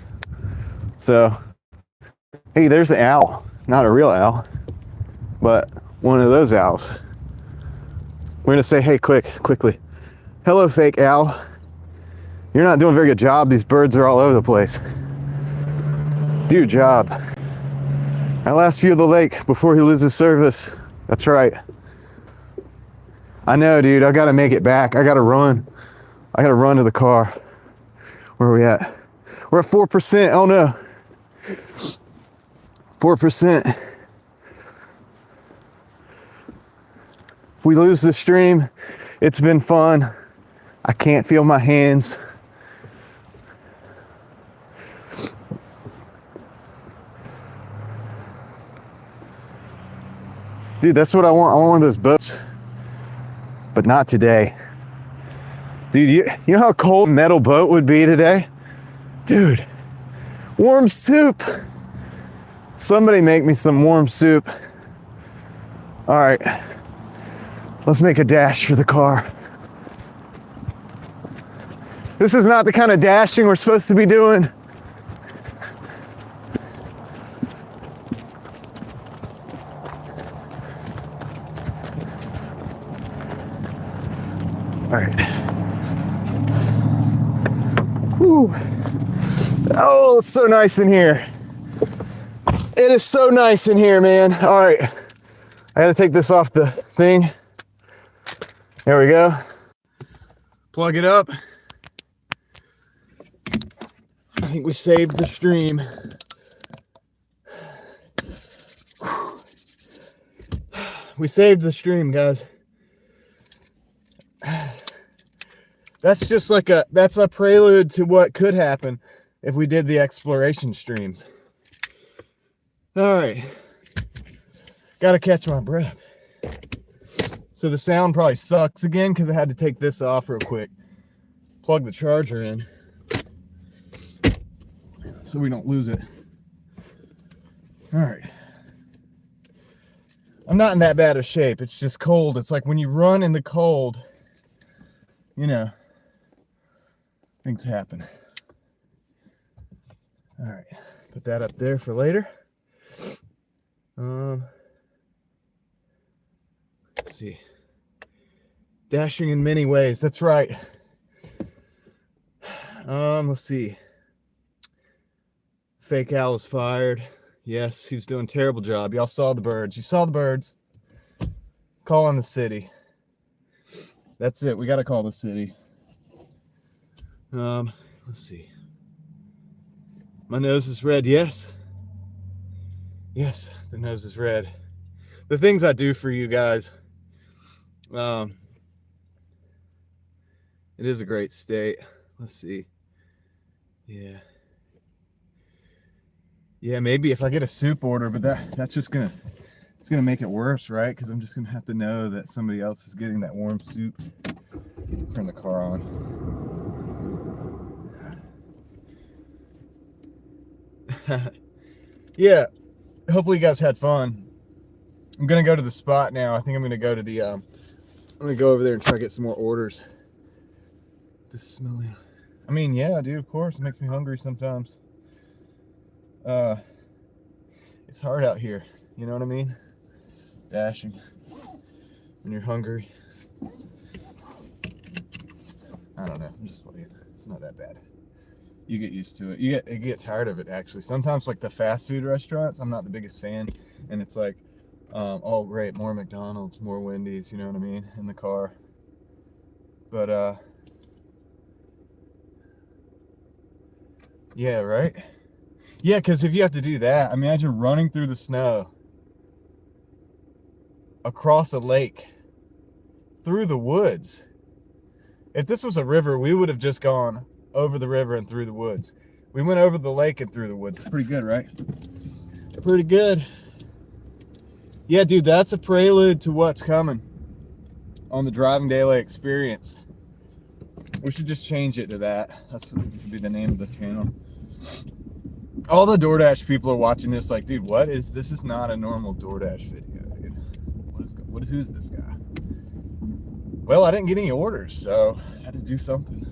So, hey, there's an owl. Not a real owl, but one of those owls. We're gonna say, hey, quickly. Hello, fake owl. You're not doing a very good job. These birds are all over the place. Do your job. Our last view of the lake before he loses service. That's right. I know, dude. I gotta make it back. I gotta run. I gotta run to the car. Where are we at? We're at 4%. Oh no. 4%. If we lose the stream, it's been fun. I can't feel my hands. Dude, that's what I want. I want one of those boats, but not today. Dude, you know how cold a metal boat would be today? Dude, warm soup. Somebody make me some warm soup. All right, let's make a dash for the car. This is not the kind of dashing we're supposed to be doing. All right. Whew. Oh, it's so nice in here. It is so nice in here, man. All right. I gotta take this off the thing. There we go. Plug it up. I think we saved the stream. We saved the stream, guys. That's just like that's a prelude to what could happen if we did the exploration streams. All right. Gotta catch my breath. So the sound probably sucks again because I had to take this off real quick. Plug the charger in so we don't lose it. All right. I'm not in that bad of shape. It's just cold. It's like when you run in the cold, you know, things happen. All right, put that up there for later. Let's see. Dashing in many ways. That's right. Let's see. Fake Al is fired. Yes, he was doing a terrible job. Y'all saw the birds. You saw the birds. Call on the city. That's it. We got to call the city. Let's see. My nose is red. Yes. Yes, the nose is red. The things I do for you guys. It is a great state. Let's see. Yeah. Yeah, maybe if I get a soup order, but that's just it's gonna make it worse, right? Because I'm just gonna have to know that somebody else is getting that warm soup. Turn the car on. Yeah, hopefully you guys had fun. I'm gonna go to the spot now. I think I'm gonna go to the I'm gonna go over there and try to get some more orders. This is smelling. I mean, yeah, dude, of course, it makes me hungry sometimes. It's hard out here, you know what I mean? Dashing when you're hungry. I don't know, I'm just playing. It's not that bad. You get used to it. You get tired of it, actually. Sometimes, like the fast food restaurants, I'm not the biggest fan, and it's like, oh great, more McDonald's, more Wendy's, you know what I mean, in the car. But yeah, right? Yeah, because if you have to do that, imagine running through the snow across a lake through the woods. If this was a river, we would have just gone over the river and through the woods. We went over the lake and through the woods. It's pretty good, right? Pretty good. Yeah, dude, that's a prelude to what's coming on the Driving Daily experience. We should just change it to that. This would be the name of the channel. All the DoorDash people are watching this like, dude, what is this? Is not a normal DoorDash video, dude. Who's this guy? Well, I didn't get any orders, so I had to do something.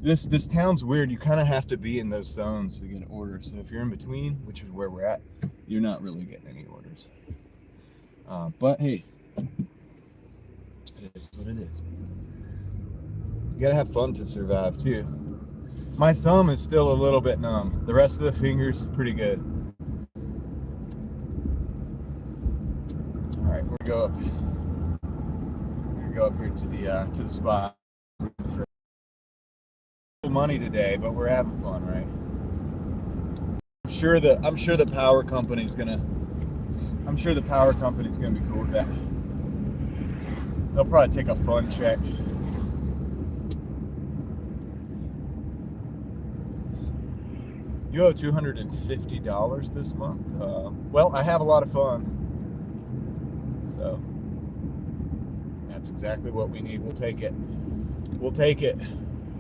This town's weird. You kind of have to be in those zones to get orders. So if you're in between, which is where we're at, you're not really getting any orders. But hey, it is what it is, man. You gotta have fun to survive too. My thumb is still a little bit numb. The rest of the fingers, pretty good. All right, we're gonna go up here to the spot. Money today, but we're having fun, right? I'm sure the power company's gonna be cool with that. They'll probably take a fun check. You owe $250 this month. Well, I have a lot of fun, so that's exactly what we need. We'll take it.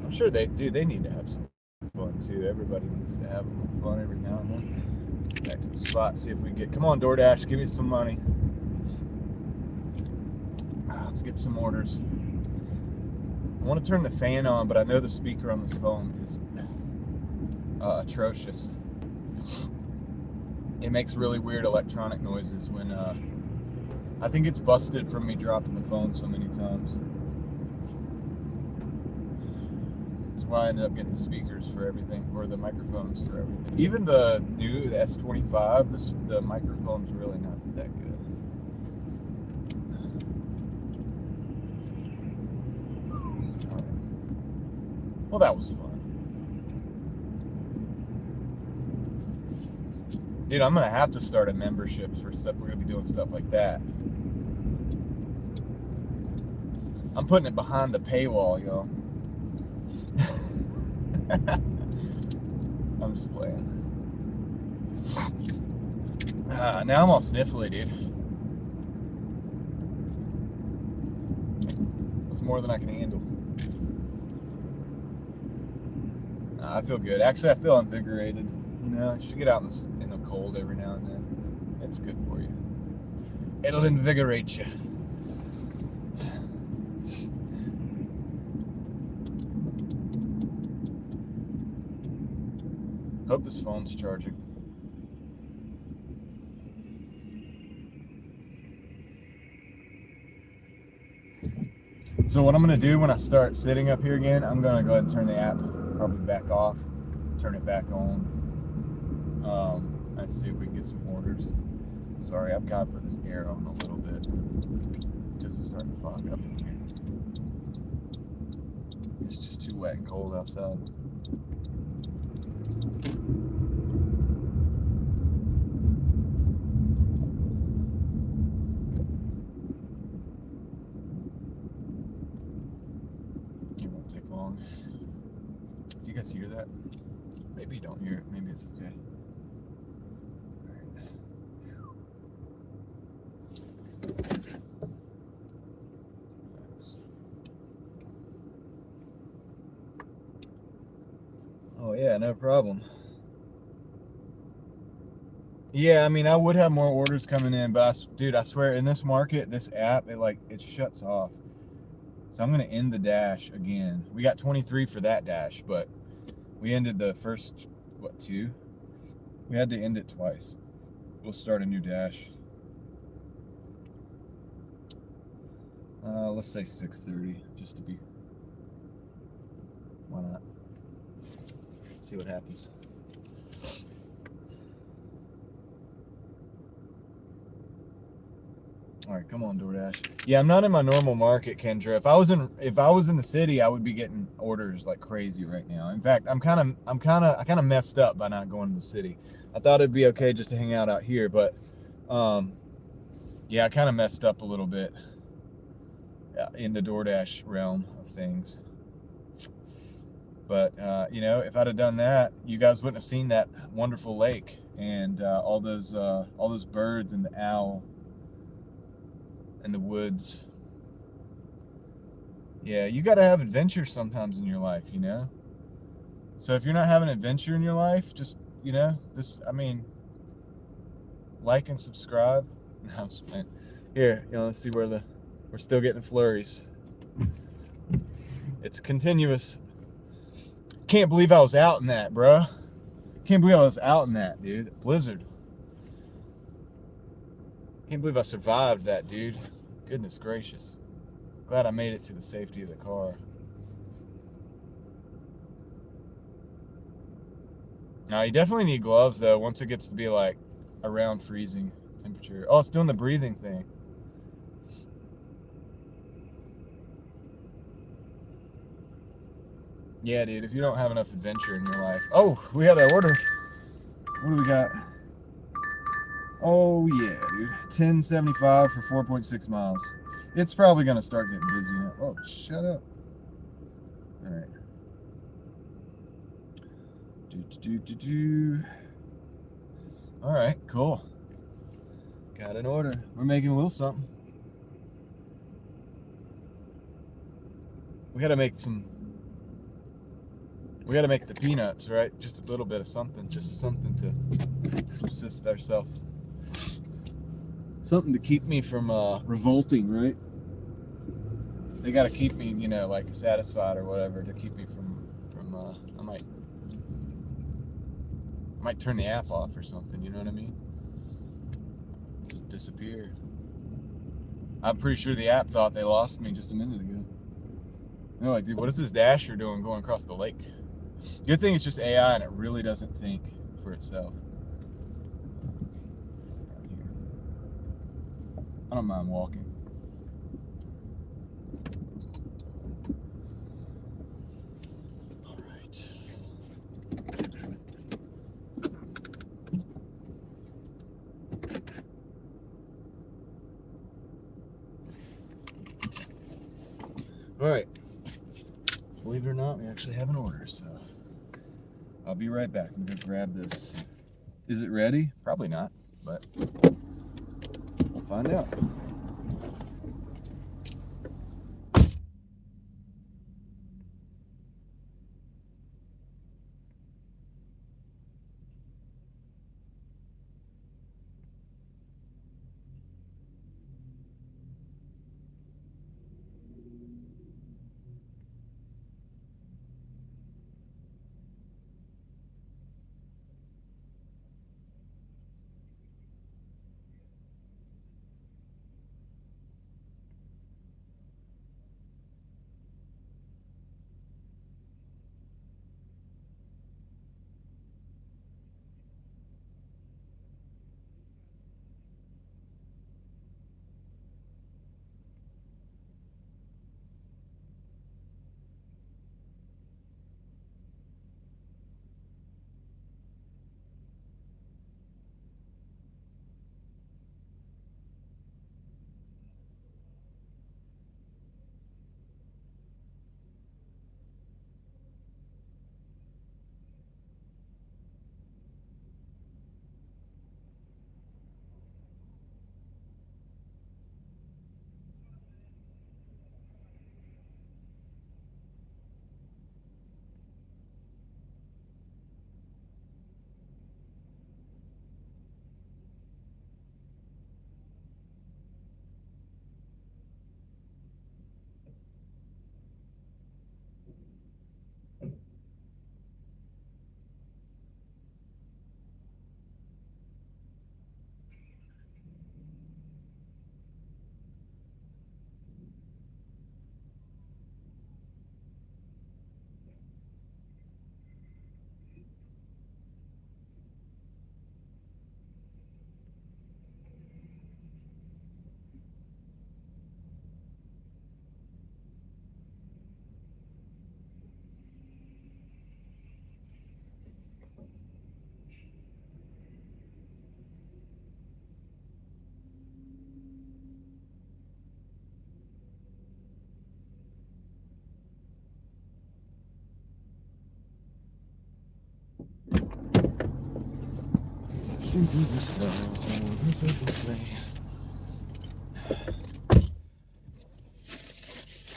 I'm sure they do. They need to have some fun too. Everybody needs to have a little fun every now and then. Get back to the spot, see if we get. Come on, DoorDash, give me some money. Let's get some orders. I want to turn the fan on, but I know the speaker on this phone is atrocious. It makes really weird electronic noises when I think it's busted from me dropping the phone so many times. That's why I ended up getting the speakers for everything, or the microphones for everything. Even the new S25, the microphone's really not that good. Well, that was fun. Dude, I'm gonna have to start a membership for stuff. We're gonna be doing stuff like that. I'm putting it behind the paywall, y'all. I'm just playing. Now I'm all sniffly, dude. That's more than I can handle. I feel good. Actually, I feel invigorated. You know, you should get out in the cold every now and then. It's good for you. It'll invigorate you. Hope this phone's charging. So what I'm going to do when I start sitting up here again, I'm going to go ahead and turn the app probably back off, turn it back on. Let's see if we can get some orders. Sorry, I've got to put this air on a little bit because it's starting to fog up in here. It's just too wet and cold outside. It won't take long. Do you guys hear that? Maybe you don't hear it. Maybe it's okay. Oh yeah, no problem. Yeah, I mean, I would have more orders coming in, but dude, I swear, in this market, this app, it shuts off. So I'm gonna end the dash again. We got 23 for that dash, but we ended the first, what, 2? We had to end it twice. We'll start a new dash. Let's say 6:30, just to be. Why not? See what happens. All right, come on, DoorDash. Yeah, I'm not in my normal market, Kendra. If I was in the city, I would be getting orders like crazy right now. In fact, I kind of messed up by not going to the city. I thought it'd be okay just to hang out here, but yeah, I kind of messed up a little bit in the DoorDash realm of things. But you know, if I'd have done that, you guys wouldn't have seen that wonderful lake and all those birds and the owl and the woods. Yeah, you got to have adventure sometimes in your life, you know. So if you're not having adventure in your life, just, you know, like and subscribe. No, here, you know, let's see we're still getting flurries. It's continuous. Can't believe I was out in that, bro. Can't believe I was out in that, dude. Blizzard. Can't believe I survived that, dude. Goodness gracious. Glad I made it to the safety of the car. Now, you definitely need gloves, though, once it gets to be, like, around freezing temperature. Oh, it's doing the breathing thing. Yeah, dude, if you don't have enough adventure in your life. Oh, we have that order. What do we got? Oh yeah, dude. 1075 for 4.6 miles. It's probably gonna start getting busy now. Oh, shut up. All right. All right, cool. Got an order. We're making a little something. We gotta make the peanuts, right? Just a little bit of something, just something to subsist ourselves. Something to keep me from revolting, right? They gotta keep me, like satisfied or whatever, to keep me from I might turn the app off or something, you know what I mean? Just disappear. I'm pretty sure the app thought they lost me just a minute ago. No, like, dude, what is this dasher doing going across the lake? Good thing it's just AI and it really doesn't think for itself. I don't mind walking. All right. All right. Believe it or not, we actually have an order, so I'll be right back. I'm gonna grab this. Is it ready? Probably not, but we'll find out.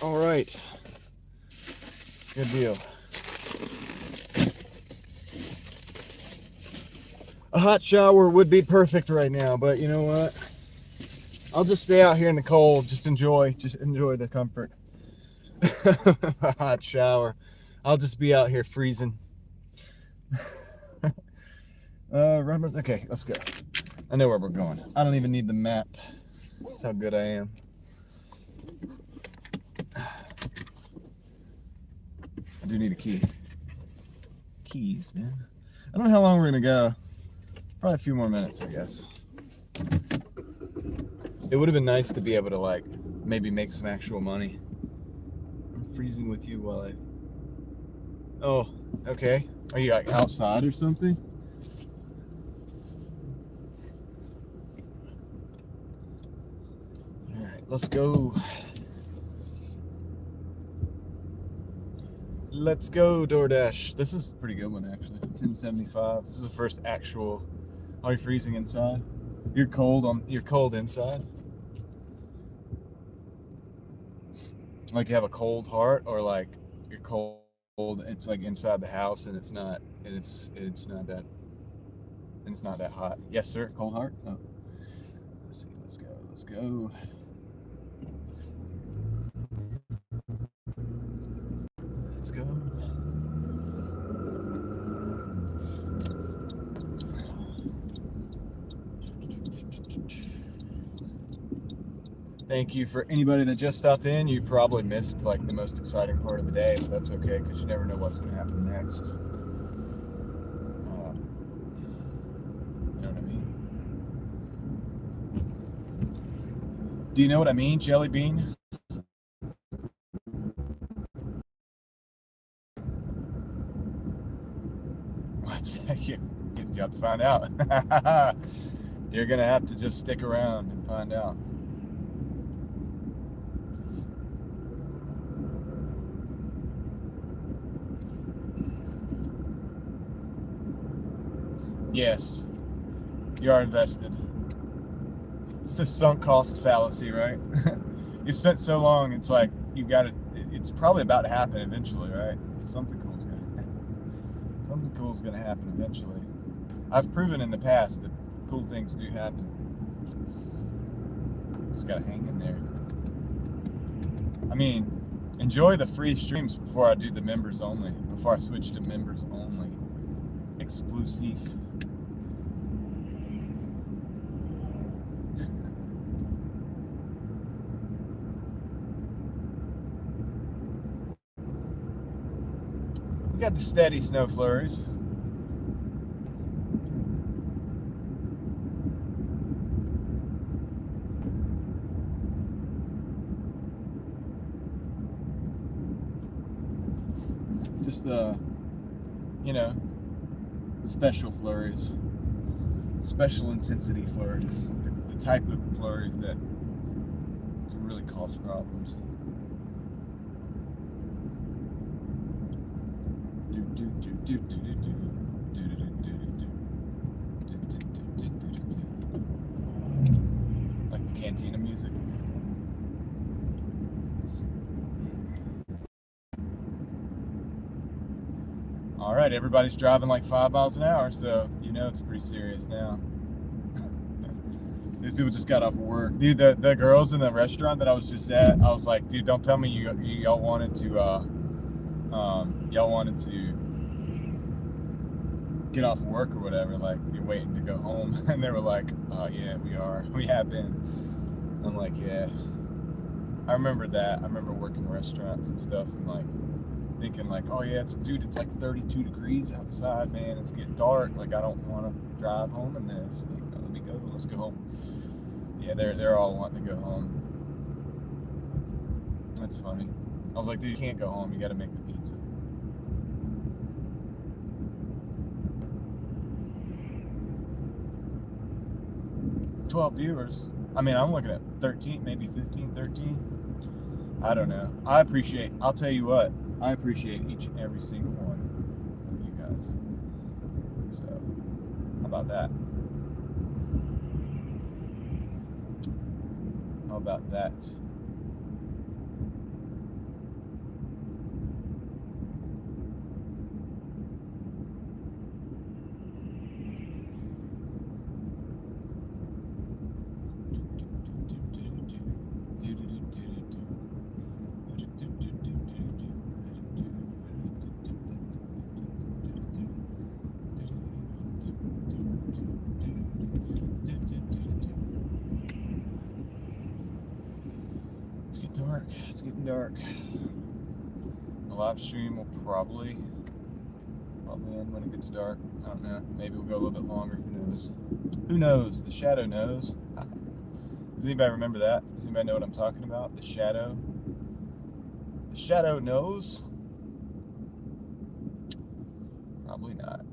All right. Good deal. A hot shower would be perfect right now, but you know what? I'll just stay out here in the cold. Just enjoy the comfort. A hot shower. I'll just be out here freezing. Okay, let's go. I know where we're going. I don't even need the map. That's how good I am. I do need a key. Keys, man. I don't know how long we're gonna go. Probably a few more minutes, I guess. It would have been nice to be able to, like, maybe make some actual money. I'm freezing with you while I... Oh, okay. Are you, like, outside or something? let's go. Let's go, DoorDash. This is a pretty good one, actually. 1075. This is the first actual. Are you freezing inside? You're cold inside. Like you have a cold heart, or like you're cold. It's like inside the house, and it's not that hot. Yes, sir. Cold heart. Oh. Let's see. Let's go. Let's go. Let's go. Thank you for anybody that just stopped in. You probably missed like the most exciting part of the day, but that's okay because you never know what's going to happen next. You know what I mean? Do you know what I mean, Jelly Bean? What's that? You have to find out. You're going to have to just stick around and find out. Yes, you are invested. It's a sunk cost fallacy, right? You spent so long, it's like you got to. It's probably about to happen eventually, right? Something cool's gonna happen eventually. I've proven in the past that cool things do happen. Just gotta hang in there. I mean, enjoy the free streams before I do the members only. Before I switch to members only, exclusive. We got the steady snow flurries. Just you know, special flurries, special intensity flurries, the type of flurries that can really cause problems. Like the cantina music. All right, everybody's driving like 5 miles an hour, so you know it's pretty serious now. These people just got off of work. Dude, the girls in the restaurant that I was just at, I was like, dude, don't tell me y'all wanted to get off of work or whatever, like you're waiting to go home. And they were like, oh yeah, we are. We have been. I'm like, yeah. I remember that. I remember working restaurants and stuff and like thinking like, oh yeah, it's like 32 degrees outside, man. It's getting dark. Like I don't want to drive home in this. Like, let me go. Let's go home. Yeah, they're all wanting to go home. That's funny. I was like, dude, you can't go home. You got to make the pizza. $12 viewers. I mean, I'm looking at 13, maybe 15, 13. I don't know. I'll tell you what, I appreciate each and every single one of you guys. So, how about that? How about that? It's getting dark. The live stream will probably end when it gets dark. I don't know. Maybe we'll go a little bit longer. Who knows? Who knows? The shadow knows. Does anybody remember that? Does anybody know what I'm talking about? The shadow. The shadow knows? Probably not.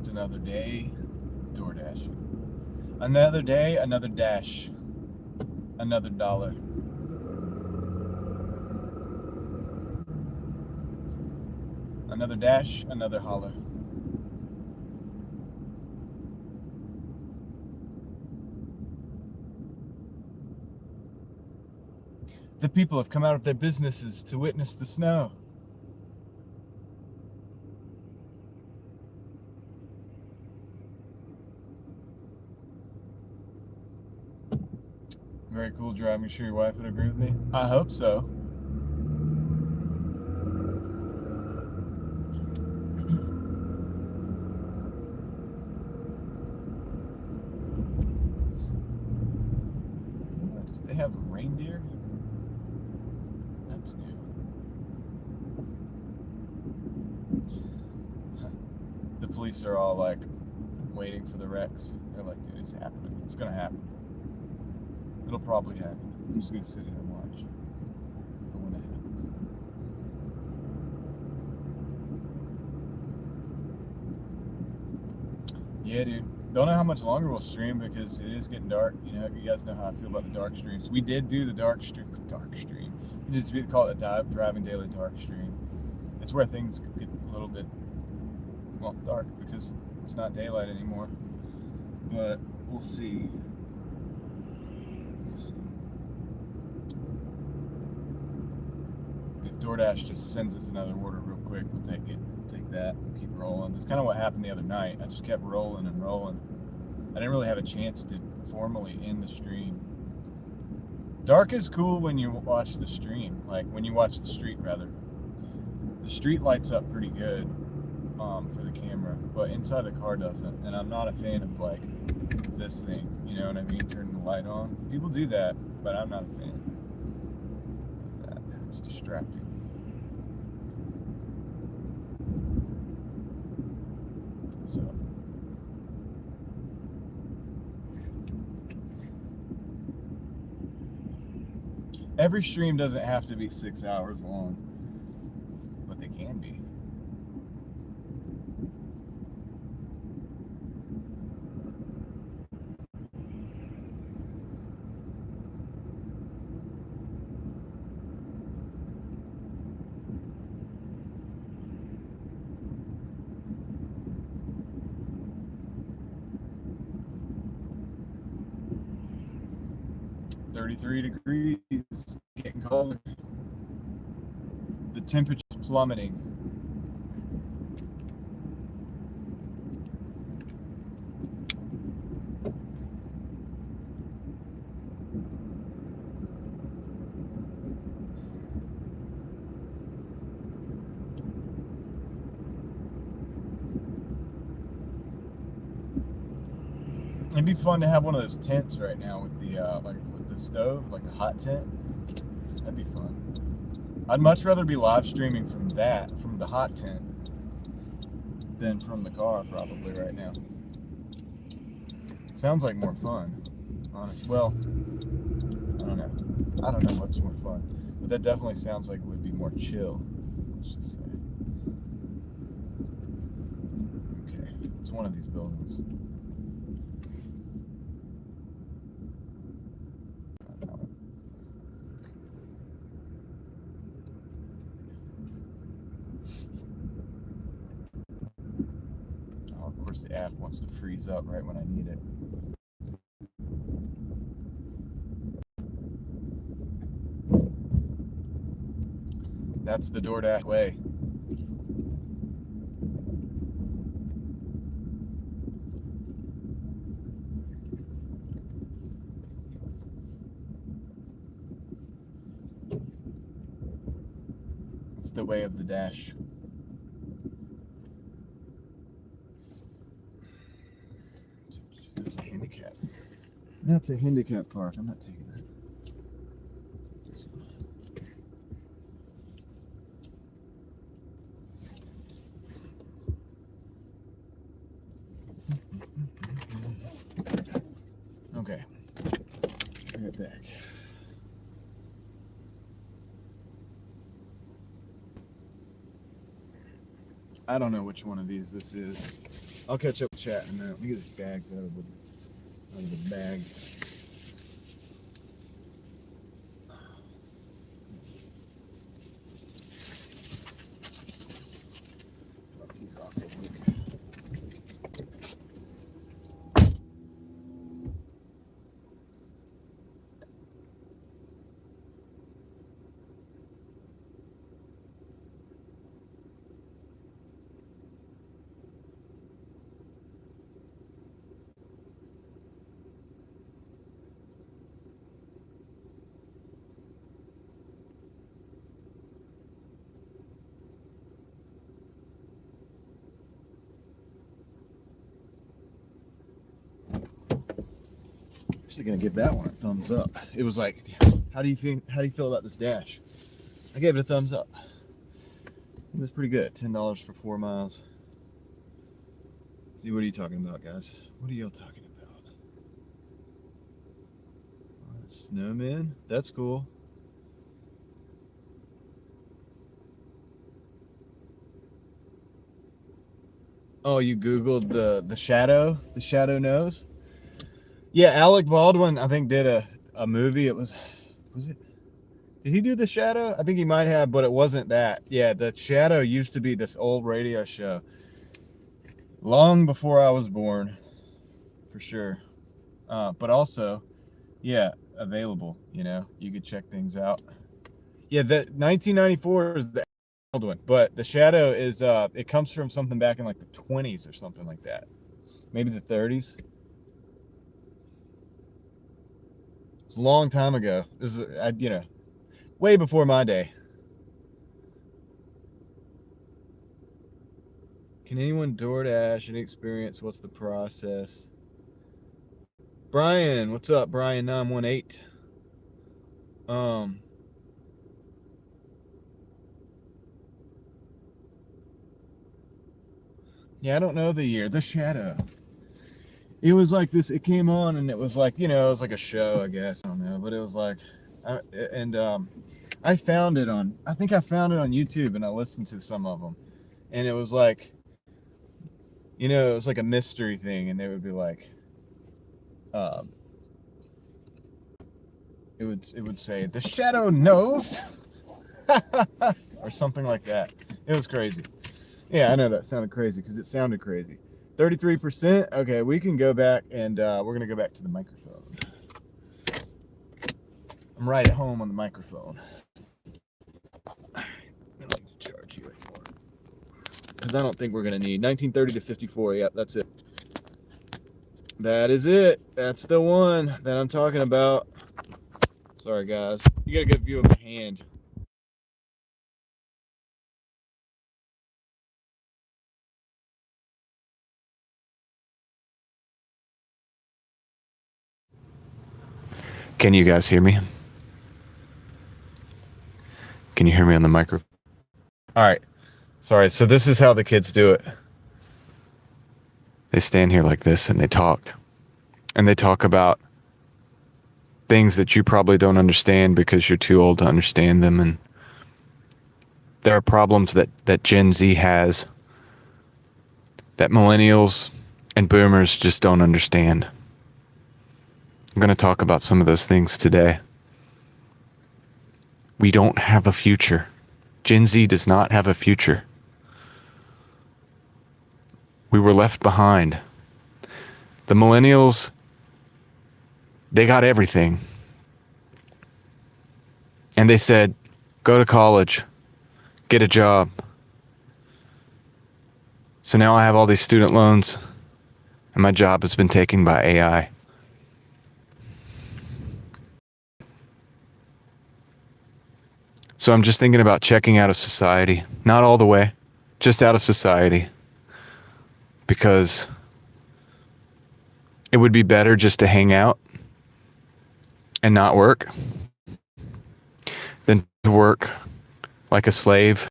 Just another day, DoorDash. Another day, another dash. Another dollar. Another dash, another holler. The people have come out of their businesses to witness the snow. Very cool drive. You sure your wife would agree with me? I hope so. Do they have reindeer? That's new. The police are all like waiting for the wrecks. They're like, dude, it's happening. It's gonna happen. It'll probably happen. I'm just gonna sit here and watch for when it happens. Yeah, dude. Don't know how much longer we'll stream because it is getting dark. You know, you guys know how I feel about the dark streams. We did do the dark stream. You just call it a Driving Daily dark stream. It's where things get a little bit, well, dark because it's not daylight anymore. But we'll see. We'll see. If DoorDash just sends us another order real quick, we'll take it. Take that and keep rolling. That's kind of what happened the other night. I just kept rolling and rolling. I didn't really have a chance to formally end the stream. Dark is cool when you watch the stream, like when you watch the street rather. The street lights up pretty good for the camera, but inside the car doesn't. And I'm not a fan of like this thing, you know what I mean? Turning the light on. People do that, but I'm not a fan of that. It's distracting. So. Every stream doesn't have to be 6 hours long, but they can be. $33 degrees, getting colder. The temperature's plummeting. It'd be fun to have one of those tents right now with the like with the stove, like a hot tent. That'd be fun. I'd much rather be live streaming from the hot tent, than from the car probably right now. Sounds like more fun, honestly. Well, I don't know what's more fun, but that definitely sounds like it would be more chill. Let's just say. Okay, it's one of these buildings. Of course, the app wants to freeze up right when I need it. That's the DoorDash way. It's the way of the dash. There's a handicap. That's a handicap park. I'm not taking that. This one. Okay. Bring it back. I don't know which one of these this is. I'll catch up with chat in a minute. Let me get these bags out of the bag. Drop these off real quick. Actually gonna give that one a thumbs up. It was like, how do you feel about this dash? I gave it a thumbs up. It was pretty good. $10 for 4 miles. See, what are you talking about, guys? What are y'all talking about? Snowman? That's cool. Oh, you Googled the shadow? The shadow nose? Yeah, Alec Baldwin, I think, did a movie. It was it? Did he do The Shadow? I think he might have, but it wasn't that. Yeah, The Shadow used to be this old radio show. Long before I was born, for sure. But also, yeah, available, you know. You could check things out. Yeah, the 1994 is the Baldwin, but The Shadow is, it comes from something back in like the 20s or something like that. Maybe the 30s. It's a long time ago. This is, you know, way before my day. Can anyone DoorDash and experience? What's the process? Brian, what's up? Brian 918. Yeah, I don't know the year. The Shadow. It was like this. It came on and it was like, you know, it was like a show, I guess. I don't know, but it was like, I found it on. I think I found it on YouTube and I listened to some of them, and it was like, you know, it was like a mystery thing, and they would be like, it would say the Shadow knows, or something like that. It was crazy. Yeah, I know that sounded crazy because it sounded crazy. 33%. Okay, we can go back and we're gonna go back to the microphone. I'm right at home on the microphone. I don't need to charge you anymore because I don't think we're gonna need 1930 to 54. Yep, that's it. That is it. That's the one that I'm talking about. Sorry, guys. You get a good view of my hand. Can you guys hear me? Can you hear me on the microphone? All right. Sorry. So this is how the kids do it. They stand here like this and they talk. And they talk about things that you probably don't understand because you're too old to understand them. And there are problems that Gen Z has that millennials and boomers just don't understand. I'm going to talk about some of those things today. We don't have a future. Gen Z does not have a future. We were left behind. The millennials, they got everything. And they said, go to college, get a job. So now I have all these student loans, and my job has been taken by AI. So I'm just thinking about checking out of society. Not all the way, just out of society. Because it would be better just to hang out and not work than to work like a slave,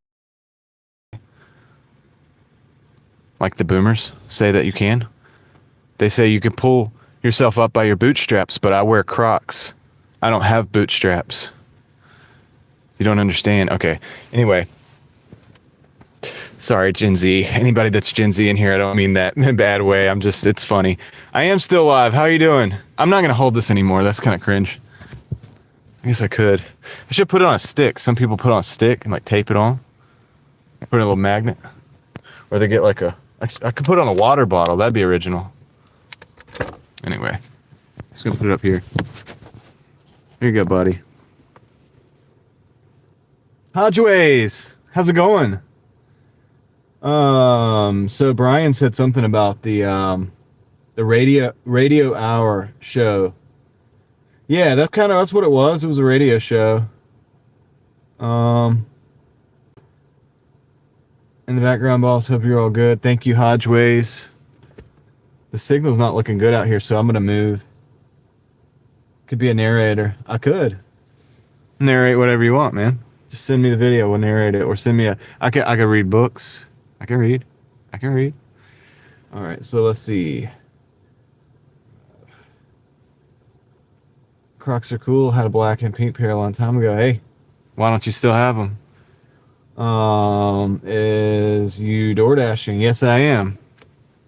like the boomers say that you can. They say you can pull yourself up by your bootstraps, but I wear Crocs. I don't have bootstraps. You don't understand? Okay. Anyway, Sorry, Gen Z. Anybody that's Gen Z in here, I don't mean that in a bad way. It's funny. I am still live. How are you doing? I'm not going to hold this anymore. That's kind of cringe. I guess I could. I should put it on a stick. Some people put it on a stick and like tape it on. Put in a little magnet. Or they get like I could put it on a water bottle. That'd be original. Anyway, just going to put it up here. Here you go, buddy. Hodgeways, how's it going? So Brian said something about the radio hour show. Yeah, that's what it was. It was a radio show. In the background, boss. Hope you're all good. Thank you, Hodgeways. The signal's not looking good out here, so I'm gonna move. Could be a narrator. I could narrate whatever you want, man. Just send me the video. We'll narrate it, or send me I can read books. I can read. All right, so let's see. Crocs are cool. Had a black and pink pair a long time ago. Hey, why don't you still have them? Is you DoorDashing? Yes, I am.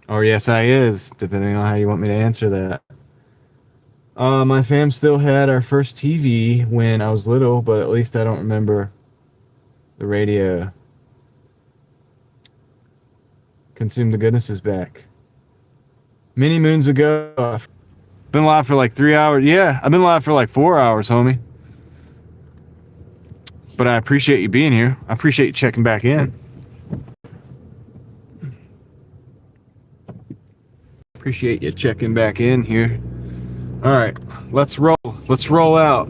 Or yes, I is, depending on how you want me to answer that. My fam still had our first TV when I was little, but at least I don't remember the radio. Consume the Goodness is back. Many moons ago. I've been live for like 3 hours. Yeah, I've been live for like 4 hours, homie. But I appreciate you being here. I appreciate you checking back in. Appreciate you checking back in here. All right, let's roll. Let's roll out.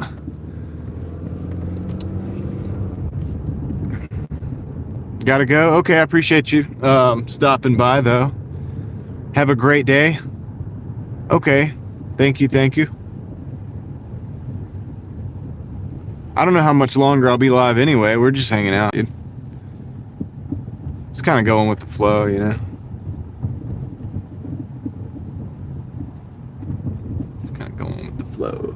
Gotta go? Okay, I appreciate you stopping by, though. Have a great day. Okay, thank you. I don't know how much longer I'll be live anyway. We're just hanging out, dude. It's kind of going with the flow, you know? It's kind of going with the flow.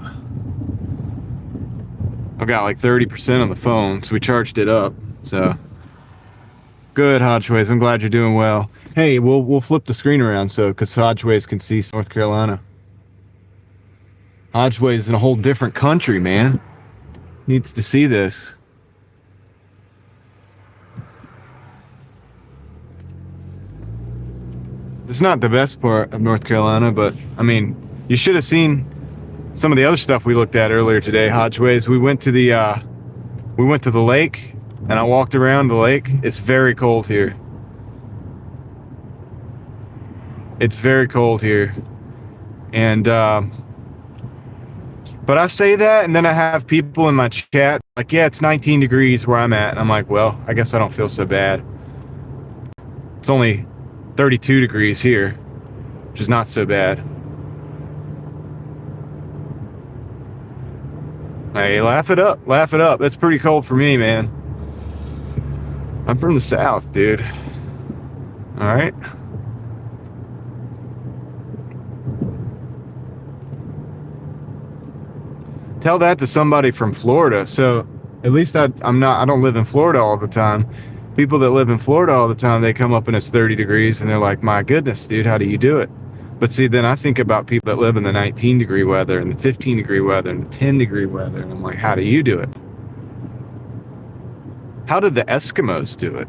I've got like 30% on the phone, so we charged it up, so... Good, Hodgeways. I'm glad you're doing well. Hey, we'll flip the screen around because Hodgeways can see North Carolina. Hodgeways is in a whole different country, man. Needs to see this. It's not the best part of North Carolina, but I mean, you should have seen some of the other stuff we looked at earlier today, Hodgeways. We went to the lake. And I walked around the lake. It's very cold here. It's very cold here. And, but I say that, and then I have people in my chat like, yeah, it's 19 degrees where I'm at. And I'm like, well, I guess I don't feel so bad. It's only 32 degrees here, which is not so bad. Hey, laugh it up. Laugh it up. It's pretty cold for me, man. I'm from the South, dude. All right. Tell that to somebody from Florida. So at least I don't live in Florida all the time. People that live in Florida all the time, they come up and it's 30 degrees and they're like, my goodness, dude, how do you do it? But see, then I think about people that live in the 19 degree weather and the 15 degree weather and the 10 degree weather. And I'm like, how do you do it? How did the Eskimos do it?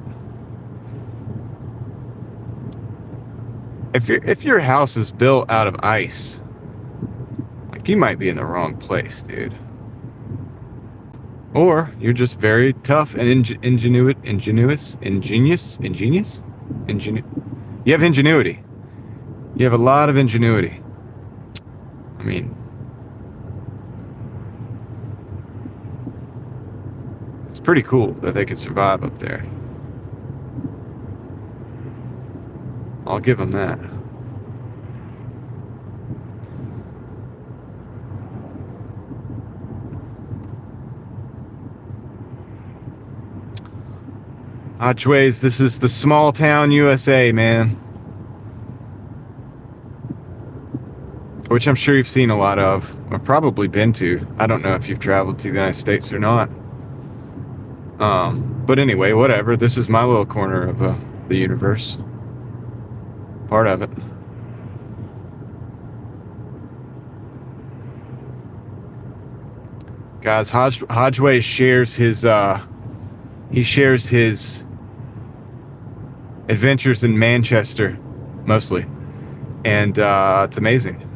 If your house is built out of ice, like you might be in the wrong place, dude. Or you're just very tough and ingenious. You have ingenuity. You have a lot of ingenuity. I mean, it's pretty cool that they could survive up there. I'll give them that. Hodgeways, this is the small town USA, man. Which I'm sure you've seen a lot of, or probably been to. I don't know if you've traveled to the United States or not. But anyway, whatever. This is my little corner of the universe. Part of it. Guys, Hodgeway shares his adventures in Manchester, mostly, and it's amazing.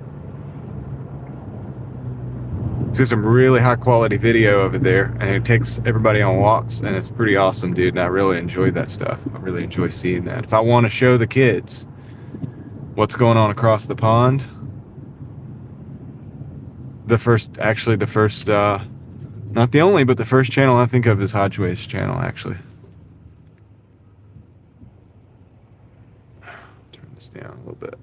He's got some really high quality video over there, and he takes everybody on walks, and it's pretty awesome, dude. And I really enjoy that stuff. I really enjoy seeing that. If I want to show the kids what's going on across the pond, the first, not the only, but the first channel I think of is Hodgeway's channel, actually. Turn this down a little bit.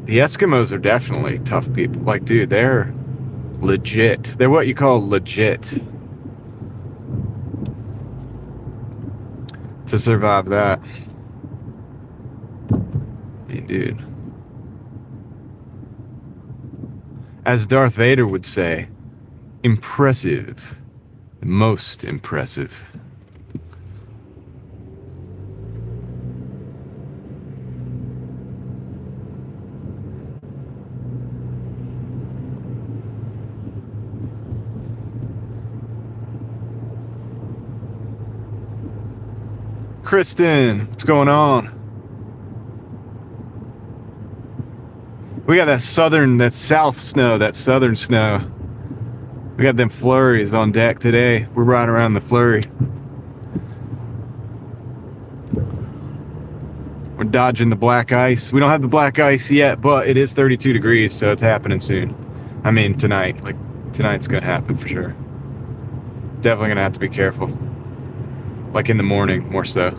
The Eskimos are definitely tough people. Like, dude, they're legit. They're what you call legit. To survive that. I mean, dude. As Darth Vader would say, impressive. Most impressive. Kristen, what's going on? We got that south snow, that southern snow. We got them flurries on deck today. We're riding around the flurry. We're dodging the black ice. We don't have the black ice yet, but it is 32 degrees, so it's happening soon. I mean, tonight. Like, tonight's gonna happen for sure. Definitely gonna have to be careful. Like in the morning, more so.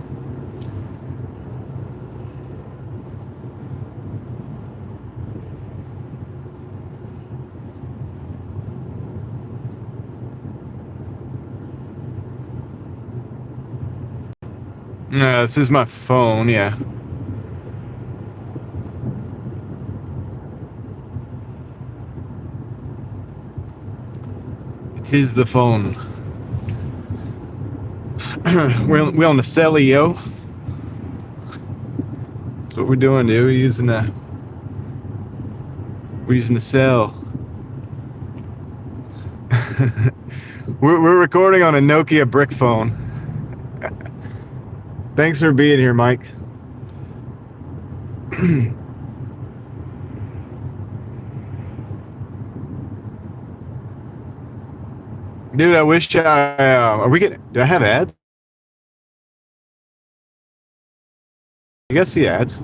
No, this is my phone, yeah. It is the phone. We're on the celly, yo. That's what we're doing, dude. We're using the cell. we're recording on a Nokia brick phone. Thanks for being here, Mike. Dude, I wish do I have ads? I guess the ads.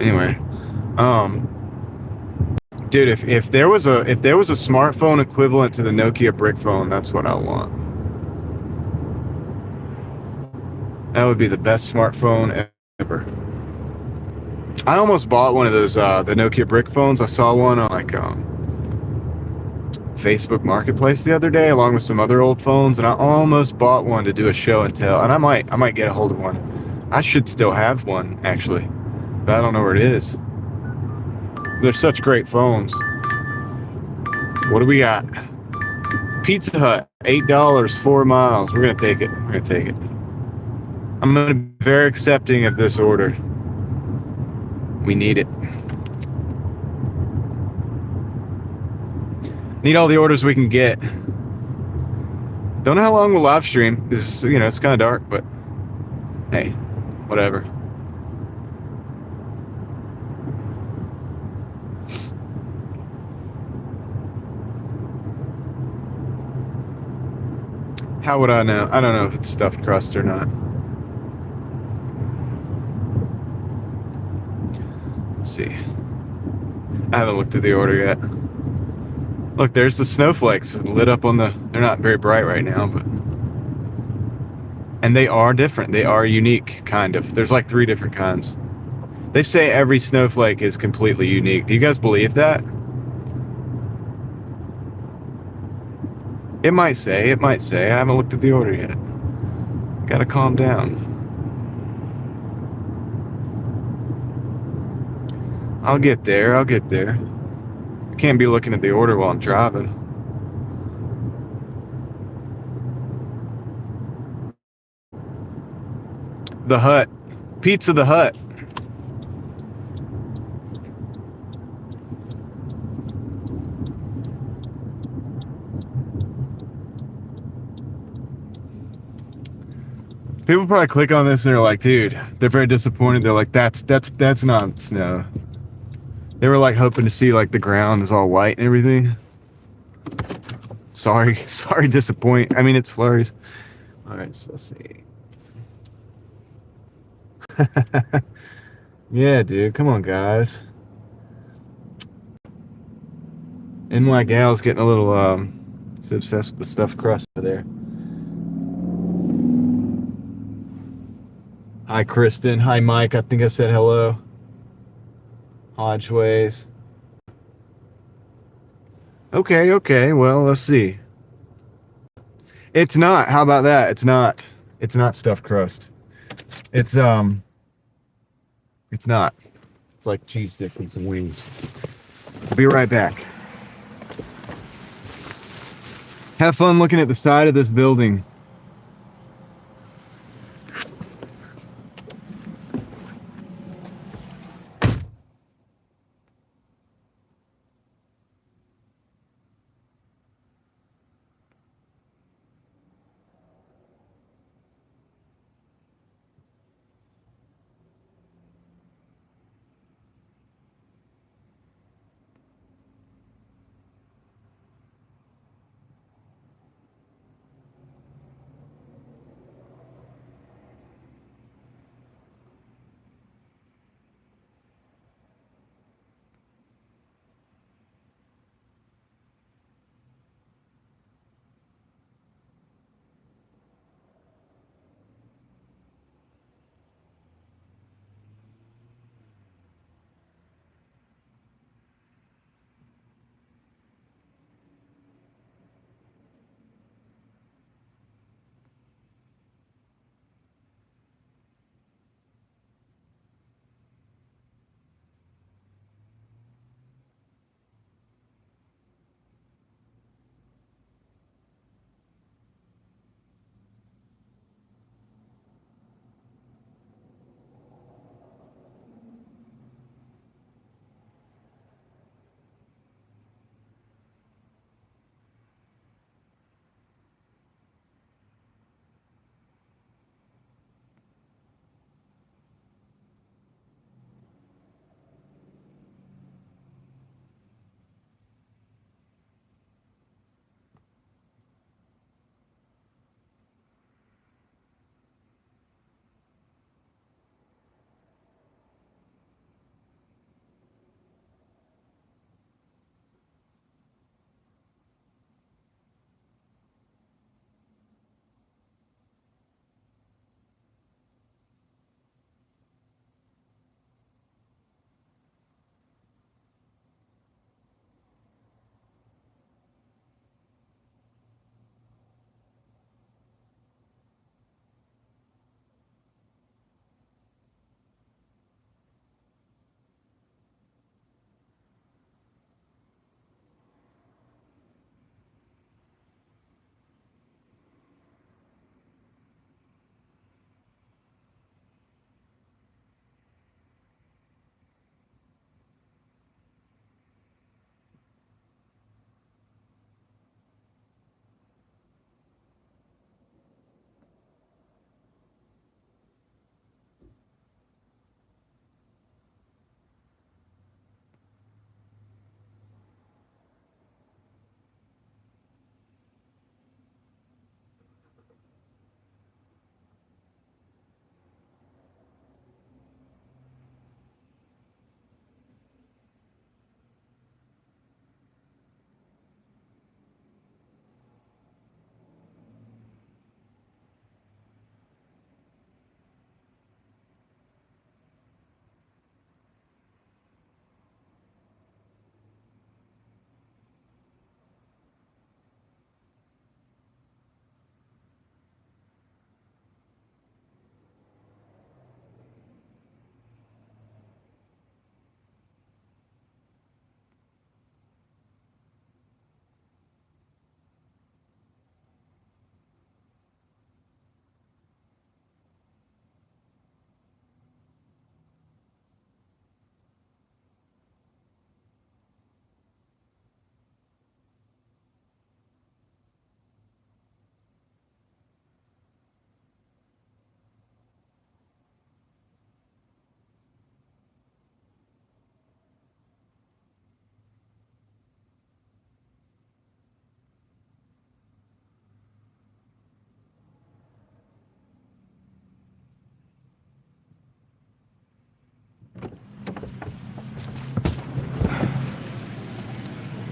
Anyway, dude, if there was a smartphone equivalent to the Nokia brick phone, that's what I want. That would be the best smartphone ever. I almost bought one of those the Nokia brick phones. I saw one on like Facebook Marketplace the other day, along with some other old phones, and I almost bought one to do a show and tell. And I might get a hold of one. I should still have one actually, but I don't know where it is. They're such great phones. What do we got? Pizza Hut, $8, 4 miles. We're gonna take it. We're gonna take it. I'm gonna be very accepting of this order. We need it. Need all the orders we can get. Don't know how long we'll live stream. This, it's kind of dark, but hey, whatever. How would I know? I don't know if it's stuffed crust or not. Let's see. I haven't looked at the order yet. Look, there's the snowflakes lit up on the... They're not very bright right now, but... And they are different. They are unique, kind of. There's like 3 different kinds. They say every snowflake is completely unique. Do you guys believe that? It might say. I haven't looked at the order yet. Gotta calm down. I'll get there. I'll get there. I can't be looking at the order while I'm driving. The Hut. Pizza the Hut. People probably click on this and they're like, dude, they're very disappointed. They're like, that's not snow. They were like hoping to see like the ground is all white and everything. Sorry, disappoint. I mean, it's flurries. All right, so let's see. Yeah, dude, come on, guys. NY Gal's getting a little she's obsessed with the stuffed crust over there. Hi, Kristen. Hi, Mike. I think I said hello. Hodgeways. Okay. Well, let's see. It's not. How about that? It's not. It's not stuffed crust. It's not. It's like cheese sticks and some wings. I'll be right back. Have fun looking at the side of this building.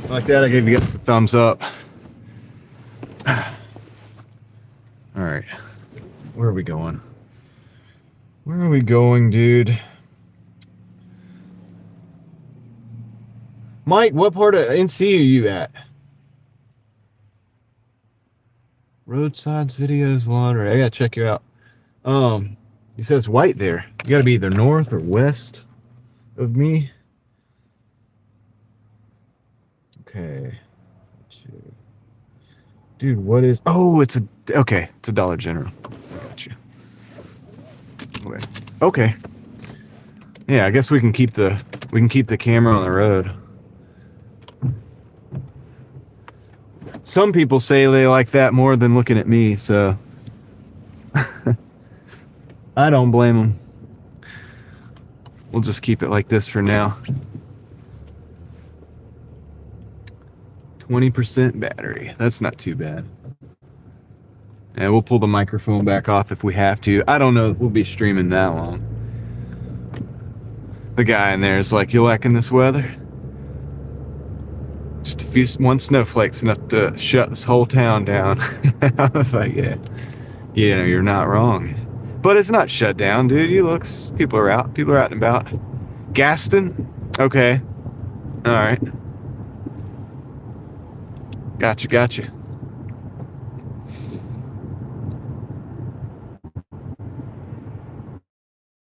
Like that, I gave you guys the thumbs up. All right. Where are we going? Where are we going, dude? Mike, what part of NC are you at? Roadsides, videos, laundry. I gotta check you out. He says white there. You gotta be either north or west of me. Okay. Dude, what is... Oh, it's a... Okay, it's a Dollar General. Gotcha. Okay. Yeah, I guess we can keep the camera on the road. Some people say they like that more than looking at me, so I don't blame them. We'll just keep it like this for now. 20% battery. That's not too bad. And we'll pull the microphone back off if we have to. I don't know if we'll be streaming that long. The guy in there is like, you liking this weather? Just one snowflake's enough to shut this whole town down. I was like, yeah, you know, you're not wrong. But it's not shut down, dude. People are out and about. Gaston? Okay. All right. Gotcha.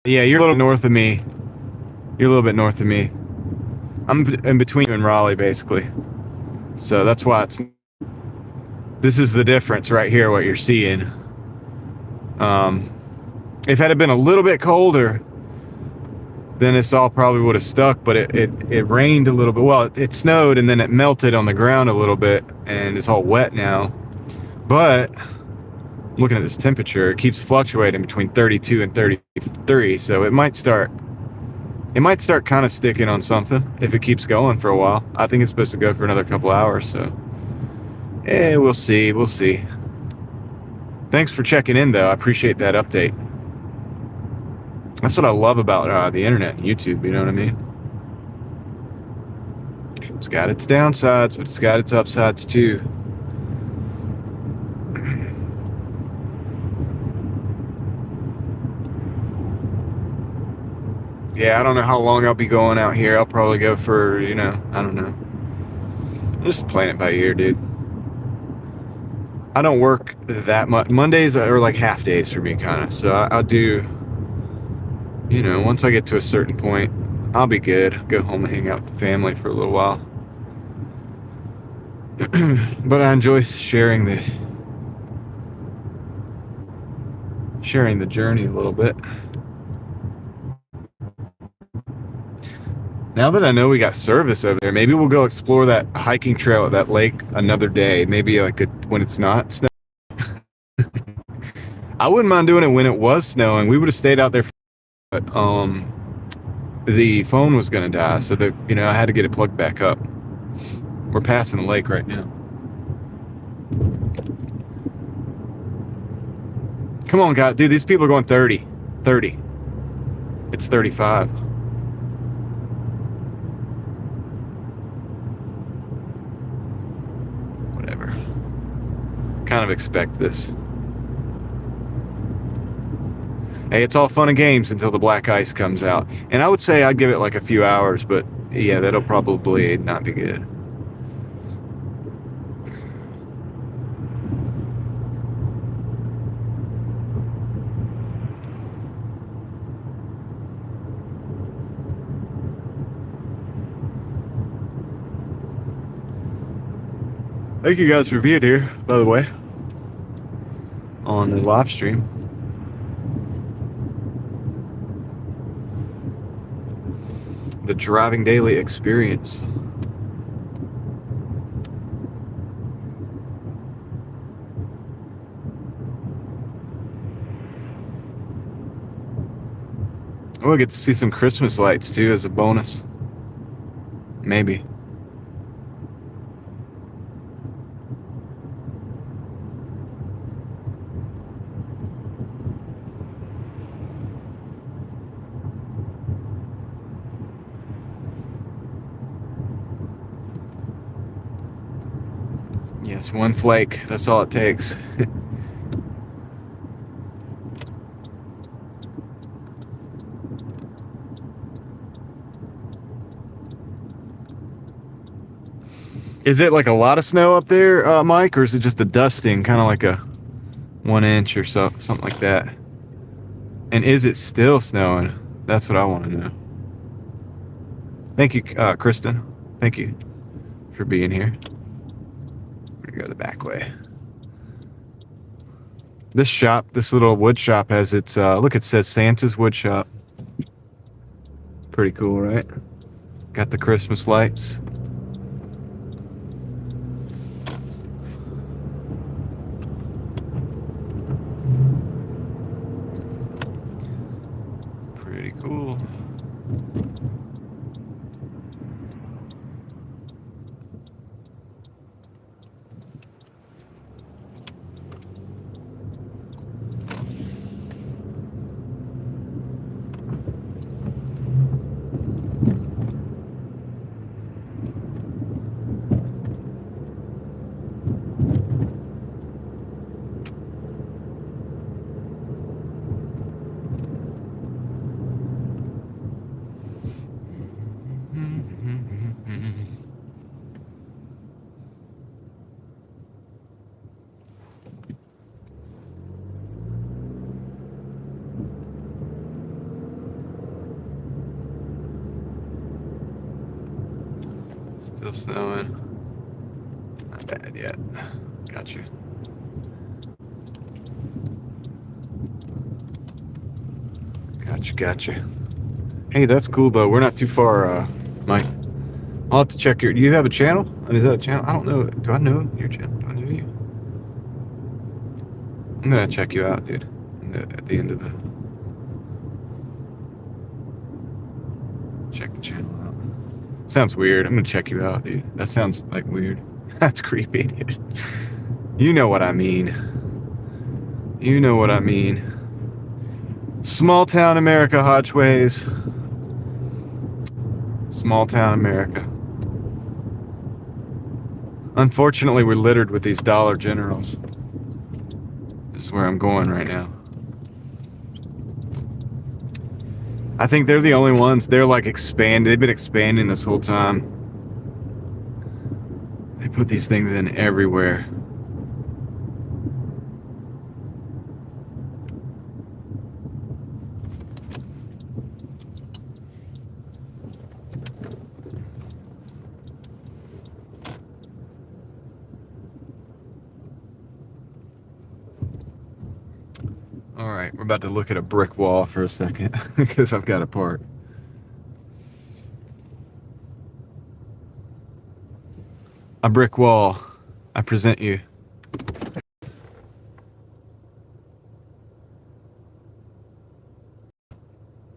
Yeah, you're a little north of me. You're a little bit north of me. I'm in between you and Raleigh, basically. So that's why this is the difference right here, what you're seeing. If it had been a little bit colder, then this all probably would have stuck, but it rained a little bit. Well, it snowed and then it melted on the ground a little bit and it's all wet now. But looking at this temperature, it keeps fluctuating between 32 and 33, so it might start kind of sticking on something if it keeps going for a while. I think it's supposed to go for another couple hours, so we'll see. Thanks for checking in, though. I appreciate that update. That's what I love about the internet and YouTube, you know what I mean? It's got its downsides, but it's got its upsides, too. Yeah, I don't know how long I'll be going out here. I'll probably go for, I don't know. I'm just playing it by ear, dude. I don't work that much. Mondays are like half days for me, kind of. So I'll do, once I get to a certain point, I'll be good. Go home and hang out with the family for a little while. But I enjoy sharing the journey a little bit. Now that I know we got service over there, maybe we'll go explore that hiking trail at that lake another day. Maybe when it's not snowing. I wouldn't mind doing it when it was snowing. We would have stayed out there, but the phone was gonna die, so I had to get it plugged back up. We're passing the lake right now. Come on, guys, dude. These people are going 30. It's 35. Kind of expect this. Hey, it's all fun and games until the black ice comes out. And I would say I'd give it like a few hours, but yeah, that'll probably not be good. Thank you guys for being here, by the way, on the live stream. The Driving Daily experience. Oh, I get to see some Christmas lights too as a bonus. Maybe. Yes, one flake. That's all it takes. Is it like a lot of snow up there, Mike, or is it just a dusting, kind of like a 1 inch or so, something like that? And is it still snowing? That's what I want to know. Thank you, Kristen. Thank you for being here. We're gonna go the back way. This shop, this little wood shop, has its look. It says Santa's Wood Shop. Pretty cool, right? Got the Christmas lights. Pretty cool. Still snowing. Not bad yet. Gotcha. Gotcha. Hey, that's cool though. We're not too far, Mike. I'll have to check your. Do you have a channel? I mean, is that a channel? I don't know. Do I know your channel? Do I know you? I'm gonna check you out, dude. At the end of the. Check the channel out. Sounds weird. I'm gonna check you out, dude. That sounds like weird. That's creepy, dude. You know what I mean. You know what I mean. Small town America, Hodgeways. Small town America. Unfortunately, we're littered with these Dollar Generals. This is where I'm going right now. I think they're the only ones. They're like expanding. They've been expanding this whole time. They put these things in everywhere. All right, we're about to look at a brick wall for a second because I've got a part. A brick wall. I present you.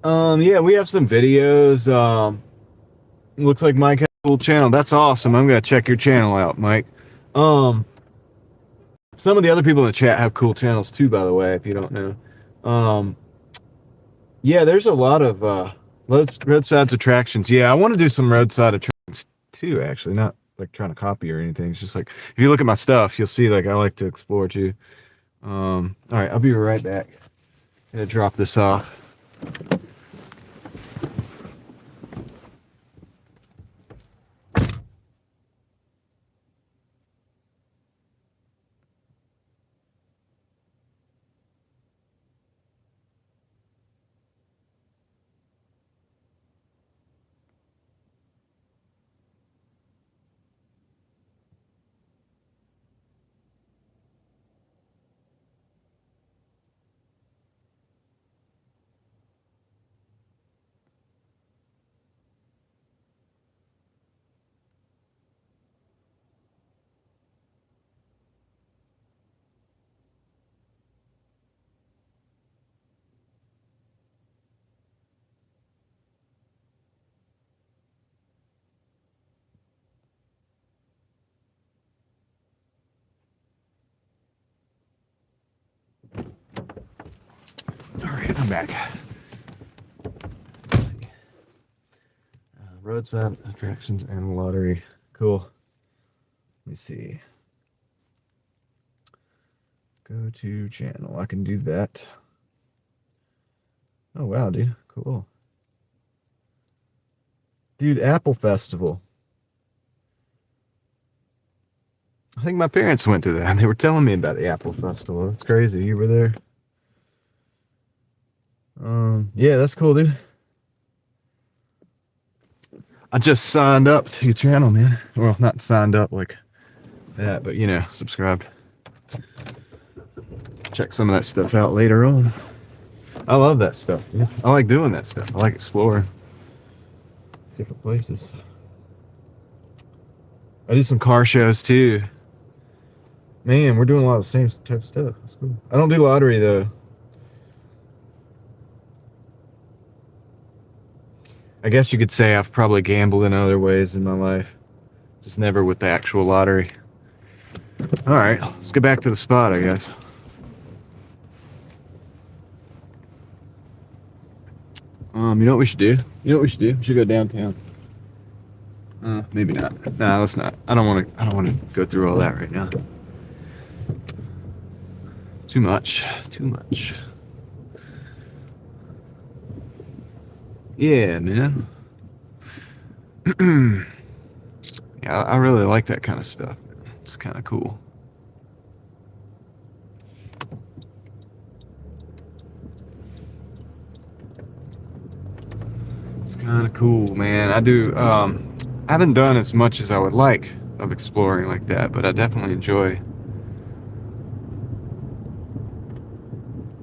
Yeah, we have some videos. Looks like Mike has a cool channel. That's awesome. I'm gonna check your channel out, Mike. Some of the other people in the chat have cool channels too, by the way, if you don't know. Yeah, there's a lot of roadside attractions. Yeah, I want to do some roadside attractions too, actually. Not like trying to copy or anything. It's just like if you look at my stuff, you'll see like I like to explore too. All right, I'll be right back. I'm gonna drop this off. All right, I'm back. Let's see. Roadside attractions and lottery. Cool. Let me see. Go to channel. I can do that. Oh, wow, dude. Cool. Dude, Apple Festival. I think my parents went to that. They were telling me about the Apple Festival. That's crazy. You were there. Yeah, that's cool, dude. I just signed up to your channel, man. Well, not signed up like that, but you know, subscribed. Check some of that stuff out later on. I love that stuff, dude. I like doing that stuff. I like exploring different places. I do some car shows too. Man, we're doing a lot of the same type of stuff. That's cool. I don't do lottery though. I guess you could say I've probably gambled in other ways in my life. Just never with the actual lottery. Alright, let's get back to the spot, I guess. You know what we should do? We should go downtown. Maybe not. Nah, let's not. I don't wanna go through all that right now. Too much. Yeah, man. Yeah, I really like that kind of stuff. It's kind of cool. It's kind of cool, man. I haven't done as much as I would like of exploring like that, but I definitely enjoy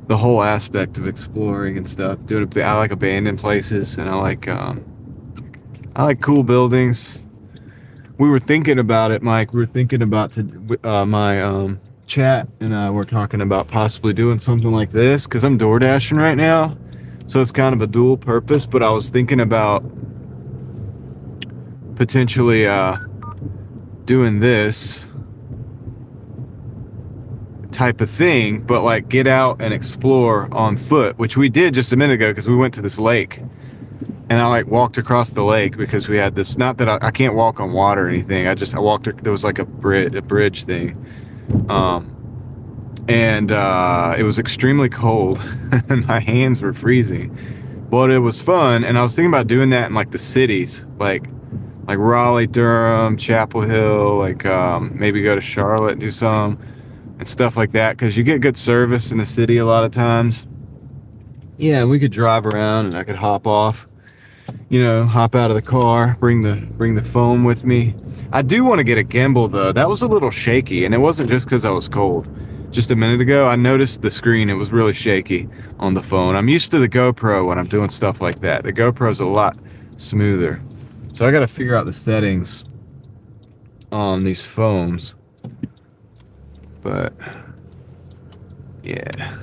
the whole aspect of exploring and stuff. I like abandoned places, and I like cool buildings. We were thinking about it, Mike. We were thinking about my chat and I were talking about possibly doing something like this because I'm Doordashing right now, so it's kind of a dual purpose. But I was thinking about potentially doing this type of thing, but like get out and explore on foot, which we did just a minute ago because we went to this lake. And I like walked across the lake because we had this, not that I can't walk on water or anything. I walked, there was like a bridge thing. And it was extremely cold and my hands were freezing, but it was fun. And I was thinking about doing that in like the cities, like Raleigh, Durham, Chapel Hill, like maybe go to Charlotte and do some and stuff like that. Cause you get good service in the city a lot of times. Yeah, we could drive around and I could hop off. Hop out of the car, bring the phone with me. I do want to get a gimbal though. That was a little shaky, and it wasn't just because I was cold. Just a minute ago, I noticed the screen. It was really shaky on the phone. I'm used to the GoPro when I'm doing stuff like that. The GoPro's a lot smoother. So I got to figure out the settings on these phones. But yeah.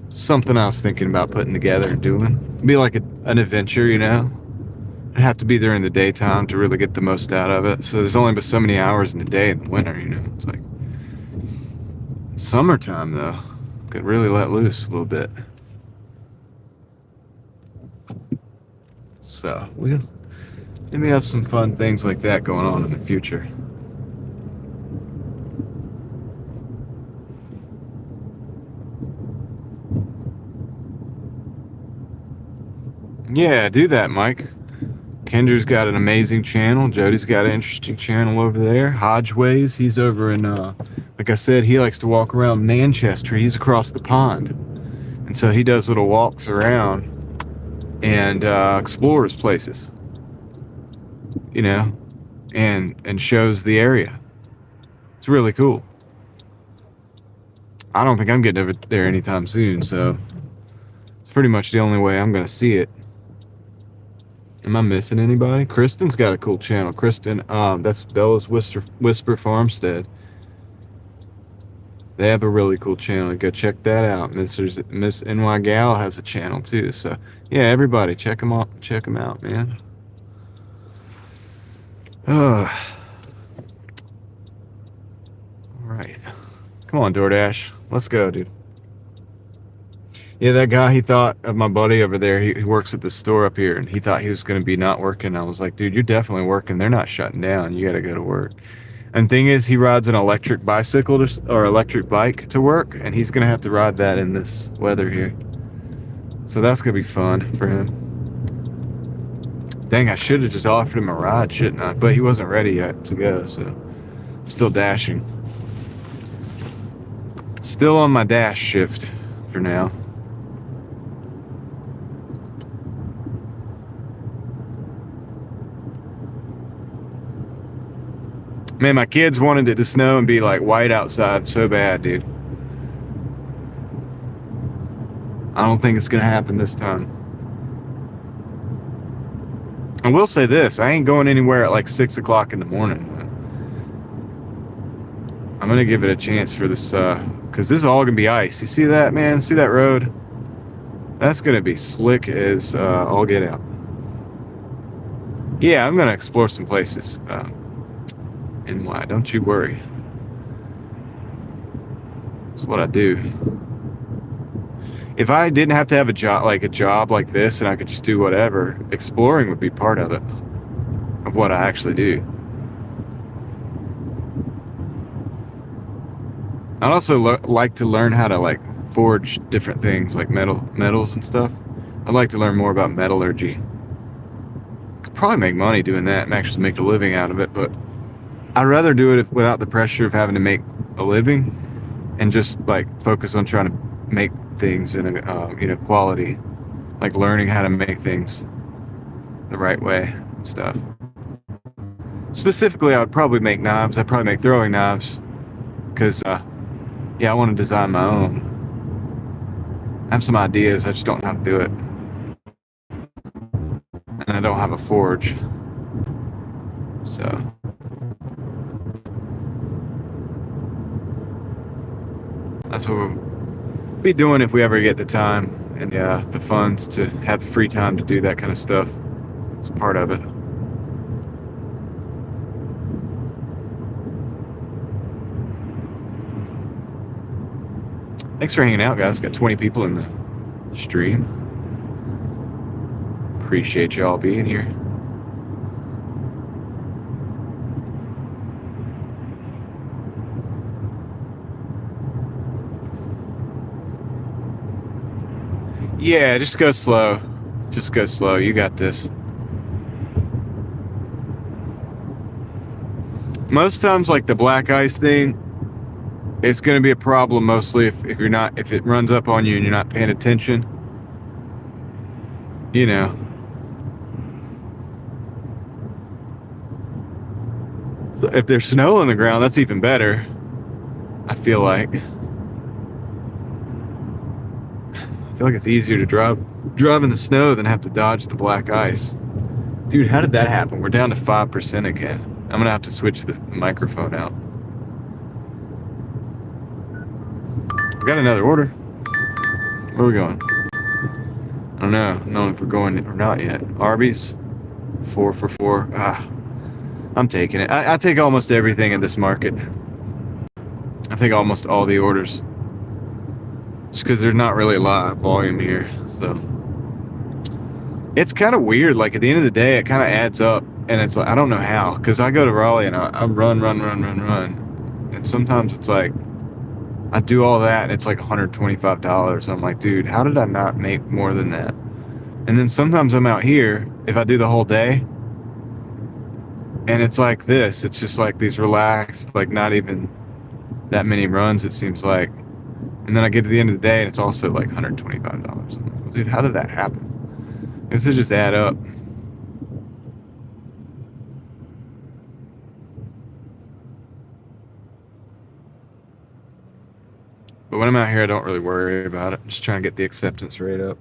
Something I was thinking about putting together and doing. It'd be like an adventure, I'd have to be there in the daytime to really get the most out of it. So there's only but so many hours in the day in the winter, It's like summertime though. Could really let loose a little bit. So we'll maybe have some fun things like that going on in the future. Yeah, do that, Mike. Kendra's got an amazing channel. Jody's got an interesting channel over there. Hodgeways, he's over in, like I said, he likes to walk around Manchester. He's across the pond. And so he does little walks around and explores places, and shows the area. It's really cool. I don't think I'm getting over there anytime soon, so it's pretty much the only way I'm going to see it. Am I missing anybody? Kristen's got a cool channel. Kristen, that's Bella's Whisper Farmstead. They have a really cool channel. Go check that out. Miss NY Gal has a channel too. So yeah, everybody check them out. Check them out, man. All right, come on, DoorDash. Let's go, dude. Yeah, that guy, he thought of my buddy over there. He works at the store up here, and he thought he was going to be not working. I was like, dude, you're definitely working. They're not shutting down. You got to go to work. And thing is, he rides an electric bicycle or electric bike to work, and he's gonna have to ride that in this weather here. So that's gonna be fun for him. Dang, I should have just offered him a ride, shouldn't I? But he wasn't ready yet to go, so I'm still dashing. Still on my dash shift for now. Man, my kids wanted it to snow and be like white outside so bad, dude. I don't think it's gonna happen this time. I will say this, I ain't going anywhere at like 6 o'clock in the morning. I'm gonna give it a chance for this, cause this is all gonna be ice. You see that, man? See that road? That's gonna be slick as all get out. Yeah, I'm gonna explore some places. And why? Don't you worry. That's what I do. If I didn't have to have a job like this, and I could just do whatever, exploring would be part of it, of what I actually do. I'd also like to learn how to like forge different things, like metals and stuff. I'd like to learn more about metallurgy. Could probably make money doing that and actually make a living out of it, but I'd rather do it without the pressure of having to make a living and just like focus on trying to make things in a quality, like learning how to make things the right way and stuff. Specifically, I would probably make knives. I'd probably make throwing knives because yeah, I want to design my own. I have some ideas, I just don't know how to do it, and I don't have a forge, so that's what we'll be doing if we ever get the time and the funds to have the free time to do that kind of stuff. It's part of it. Thanks for hanging out, guys. Got 20 people in the stream. Appreciate y'all being here. Yeah, just go slow. Just go slow. You got this. Most times, like the black ice thing, it's going to be a problem mostly if it runs up on you and you're not paying attention. You know. So if there's snow on the ground, that's even better. I feel like it's easier to drive in the snow than have to dodge the black ice. Dude, how did that happen? We're down to 5% again. I'm gonna have to switch the microphone out. We got another order. Where are we going? I don't know if we're going or not yet. Arby's, 4 for $4. I'm taking it. I take almost everything in this market. I take almost all the orders. Just because there's not really a lot of volume here, so it's kind of weird. Like at the end of the day, it kind of adds up, and it's like I don't know how, because I go to Raleigh and I run, and sometimes it's like I do all that and it's like $125. I'm like, dude, how did I not make more than that? And then sometimes I'm out here if I do the whole day, and it's like this. It's just like these relaxed, like not even that many runs. It seems like. And then I get to the end of the day and it's also like $125. I'm like, well, dude, how did that happen? This would just add up. But when I'm out here, I don't really worry about it. I'm just trying to get the acceptance rate up.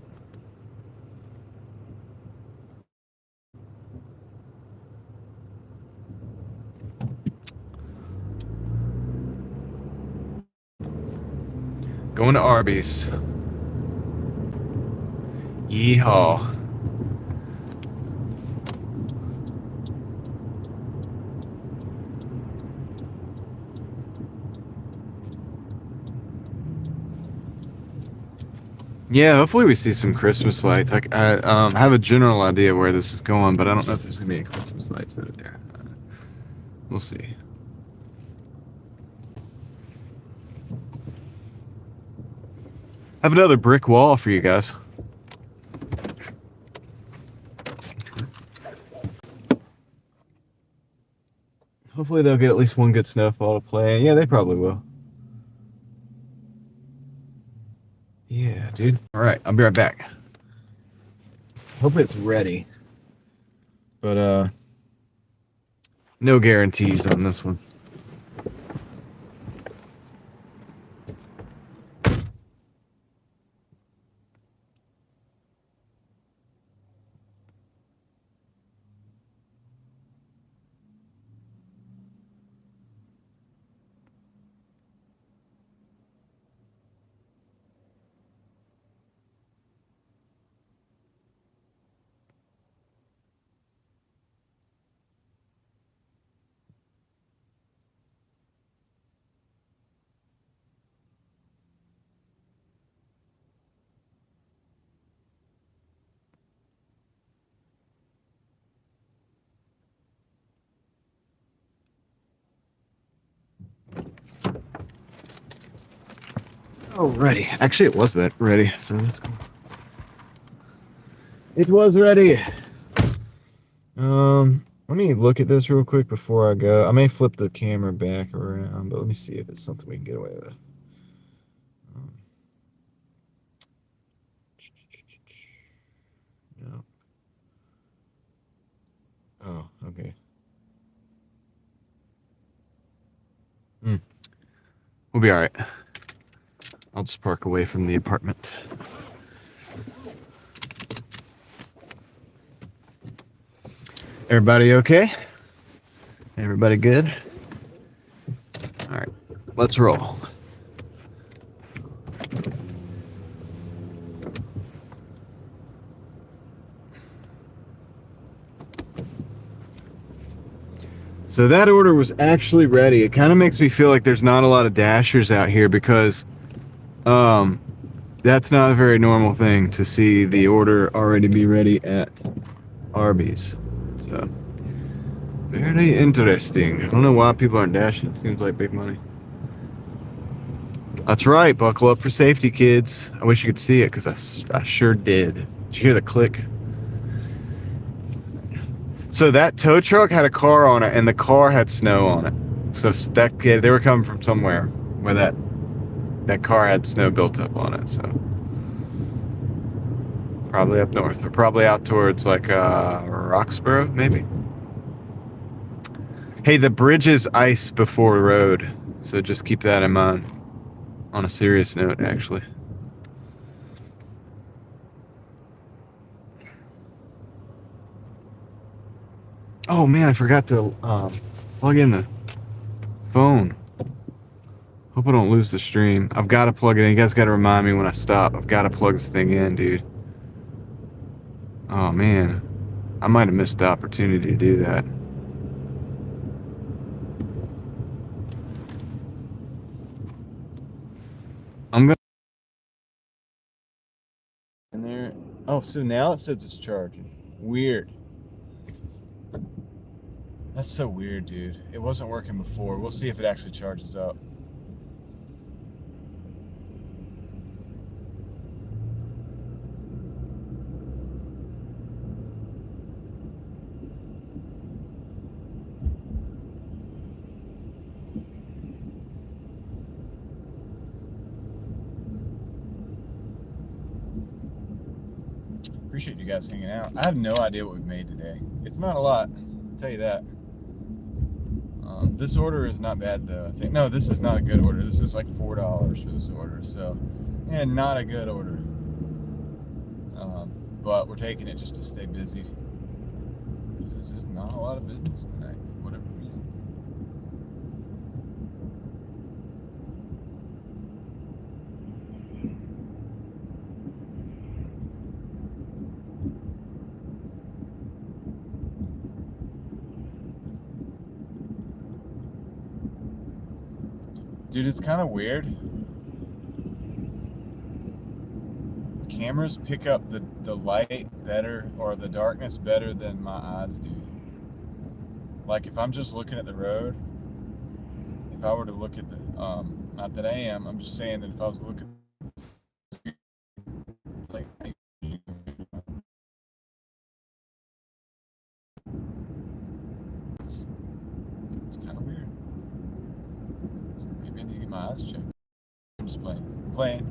Going to Arby's. Yeehaw. Yeah, hopefully we see some Christmas lights. I have a general idea where this is going, but I don't know if there's gonna be any Christmas lights over there. We'll see. have another brick wall for you guys. Hopefully they'll get at least one good snowfall to play. Yeah, they probably will. Yeah, dude. All right, I'll be right back. Hope it's ready. But no guarantees on this one. Alrighty. Actually, it was ready, so that's cool. It was ready. Let me look at this real quick before I go. I may flip the camera back around, but let me see if it's something we can get away with. No. Oh, okay. We'll be all right. I'll just park away from the apartment. Everybody okay? Everybody good? All right, let's roll. So that order was actually ready. It kind of makes me feel like there's not a lot of dashers out here because that's not a very normal thing to see the order already be ready at Arby's. So very interesting. I don't know why people aren't dashing. It seems like big money. That's right. Buckle up for safety, kids. I wish you could see it because I sure did. Did you hear the click? So that tow truck had a car on it, and the car had snow on it. So that they were coming from somewhere where that car had snow built up on it. So probably up north, or probably out towards like Roxborough, maybe. Hey, the bridge is ice before road, so just keep that in mind. On a serious note, actually. Oh man, I forgot to plug in the phone. Hope I don't lose the stream. I've got to plug it in. You guys got to remind me when I stop. I've got to plug this thing in, dude. Oh man, I might have missed the opportunity to do that. I'm gonna. And there. Oh, so now it says it's charging. Weird. That's so weird, dude. It wasn't working before. We'll see if it actually charges up. Appreciate you guys hanging out. I have no idea what we've made today. It's not a lot, I'll tell you that. This order is not bad though. I think no, this is not a good order. This is like $4 for this order, so yeah, not a good order. But we're taking it just to stay busy because this is not a lot of business tonight for whatever reason. Dude, it's kind of weird. Cameras pick up the light better, or the darkness better than my eyes do. Like if I'm just looking at the road, if I were to look at the, not that I am, I'm just saying that if I was looking at the my eyes checked. I'm just playing.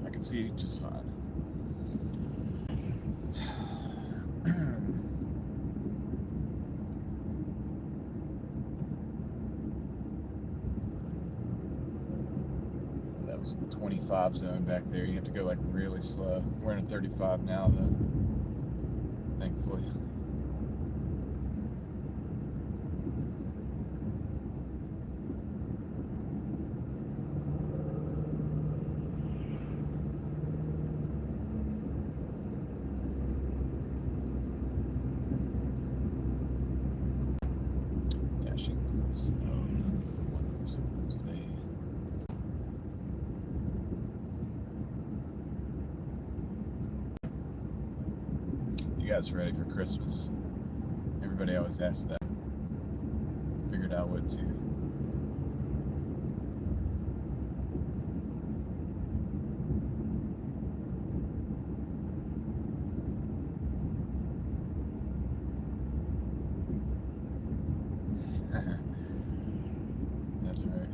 I can see just fine. That was a 25 zone back there. You have to go like really slow. We're in a 35 now though, thankfully. Dashing through the snow. Wonders what's there. You guys ready for Christmas? Everybody always asks that. Figured I would too. That's right.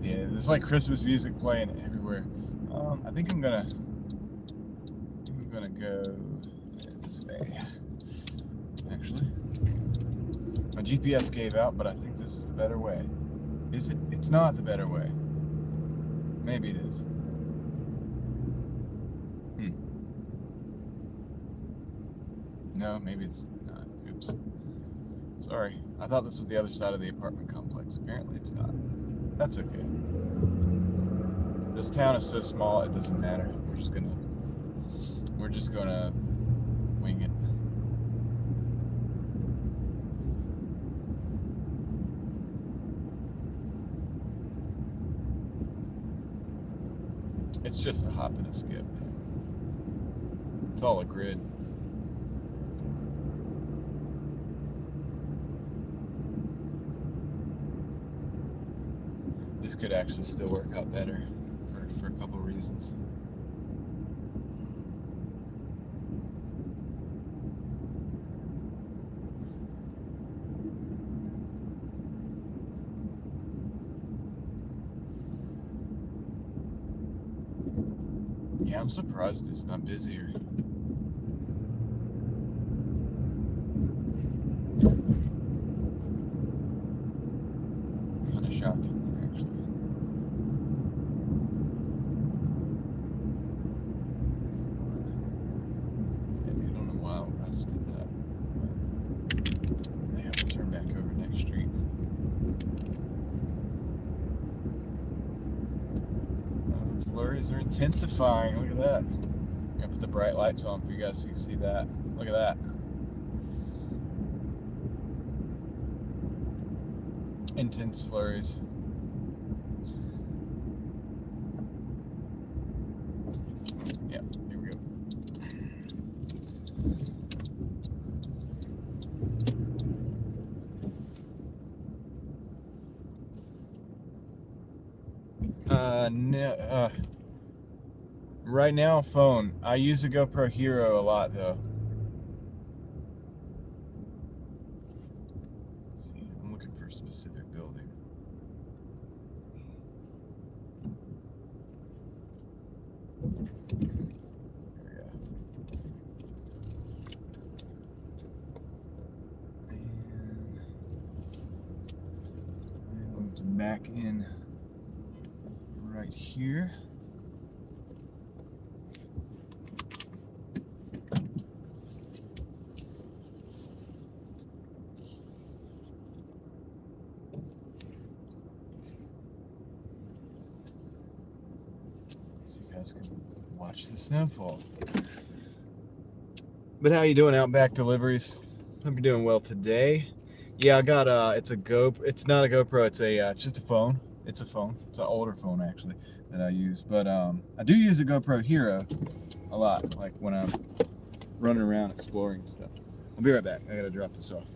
Yeah, there's like Christmas music playing everywhere. I think I'm gonna go this way. Actually, my GPS gave out, but I think this is the better way. Is it? It's not the better way. Maybe it is. No, maybe it's not. Oops. Sorry. I thought this was the other side of the apartment complex. Apparently it's not. That's okay. This town is so small, it doesn't matter. We're just gonna wing it. It's just a hop and a skip. It's all a grid. This could actually still work out better for a couple of reasons. Yeah, I'm surprised it's not busier. Kind of shocking, actually. Yeah, dude, I don't know why I just did that. But I have to turn back over next street. Flurries are intensifying. Look at that. I'm gonna put the bright lights on for you guys so you can see that. Look at that. Intense flurries. Yeah, here we go. No, right now, phone. I use a GoPro Hero a lot, though. Let's see, I'm looking for a specific building. There we go. And I'm going to back in right here. So you guys can watch the snowfall. But how you doing, Outback Deliveries? Hope you're doing well today. Yeah, I got it's a GoPro. It's not a GoPro. It's a just a phone. It's a phone. It's an older phone actually that I use. But I do use the GoPro Hero a lot, like when I'm running around exploring and stuff. I'll be right back. I gotta drop this off.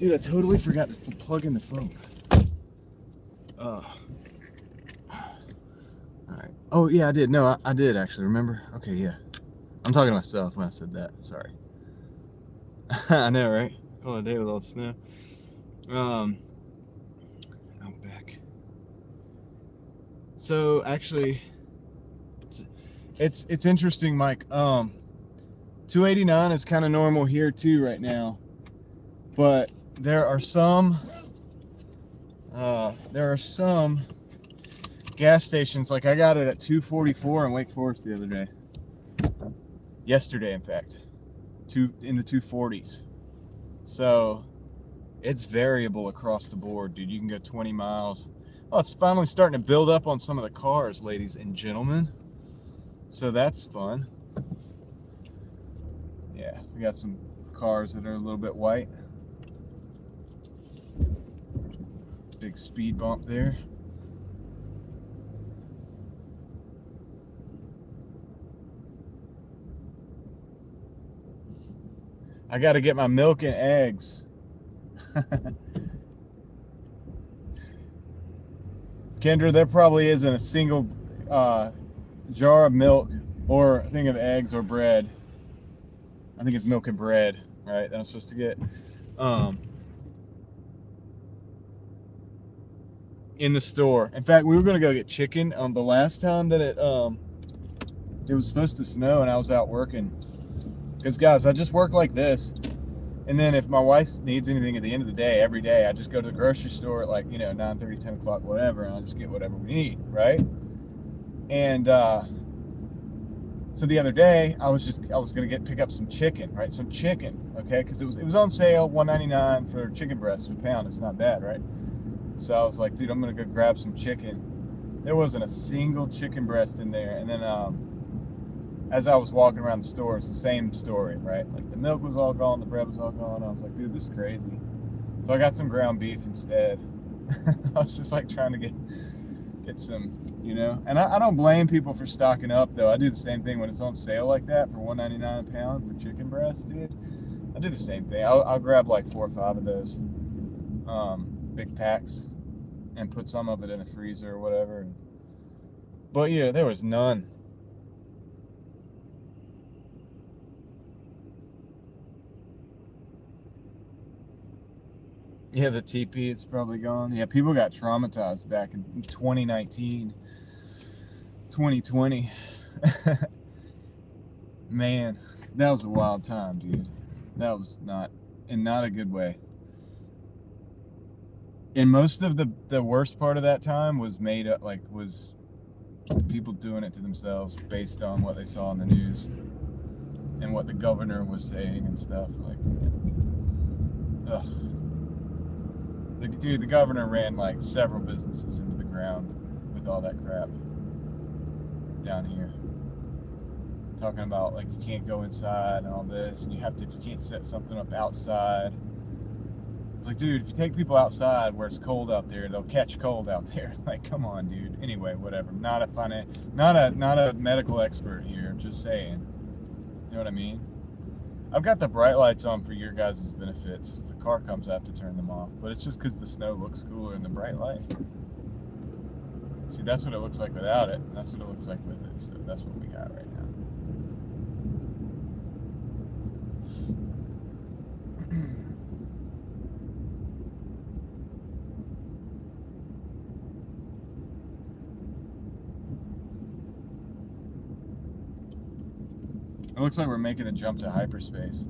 Dude, I totally forgot to plug in the phone. All right. Oh, yeah, I did. No, I did actually. Remember? Okay, yeah. I'm talking to myself when I said that. Sorry. I know, right? Call it a day with all the snow. I'm back. So actually, it's interesting, Mike. 289 is kind of normal here too right now, but there are some gas stations. Like I got it at 244 in Wake Forest the other day. Yesterday, in fact, in the 240s. So it's variable across the board, dude. You can go 20 miles. Oh, it's finally starting to build up on some of the cars, ladies and gentlemen. So that's fun. Yeah, we got some cars that are a little bit white. Big speed bump there. I got to get my milk and eggs. Kendra, there probably isn't a single jar of milk or thing of eggs or bread. I think it's milk and bread, right? That I'm supposed to get. In the store. In fact, we were gonna go get chicken on the last time that it was supposed to snow and I was out working. Because guys, I just work like this, and then if my wife needs anything at the end of the day, every day, I just go to the grocery store at like 9:30, 10 o'clock, whatever, and I'll just get whatever we need, right? And so the other day, I was gonna pick up some chicken, right? Some chicken, okay? Because it was on sale, $1.99 for chicken breasts a pound. It's not bad, right? So I was like, dude, I'm gonna go grab some chicken. There wasn't a single chicken breast in there. And then as I was walking around the store, it's the same story, right? Like the milk was all gone, the bread was all gone. I was like, dude, this is crazy. So I got some ground beef instead. I was just like trying to get some, And I don't blame people for stocking up, though. I do the same thing when it's on sale like that for $1.99 a pound for chicken breast, dude. I do the same thing. I'll grab like 4 or 5 of those big packs and put some of it in the freezer or whatever. But yeah, there was none. Yeah, the TP, it's probably gone. Yeah, people got traumatized back in 2019, 2020. Man, that was a wild time, dude. That was not a good way. And most of the worst part of that time was made up, was people doing it to themselves based on what they saw on the news and what the governor was saying and stuff. Like, ugh. The governor ran like several businesses into the ground with all that crap down here. Talking about like you can't go inside and all this, and if you can't set something up outside. It's like, dude, if you take people outside where it's cold out there, they'll catch cold out there. Like, come on, dude. Anyway, whatever. Not a medical expert here. I'm just saying. You know what I mean? I've got the bright lights on for your guys' benefits. If the car comes, I have to turn them off. But it's just because the snow looks cooler in the bright light. See, that's what it looks like without it. And that's what it looks like with it. So that's what we got right now. It looks like we're making a jump to hyperspace.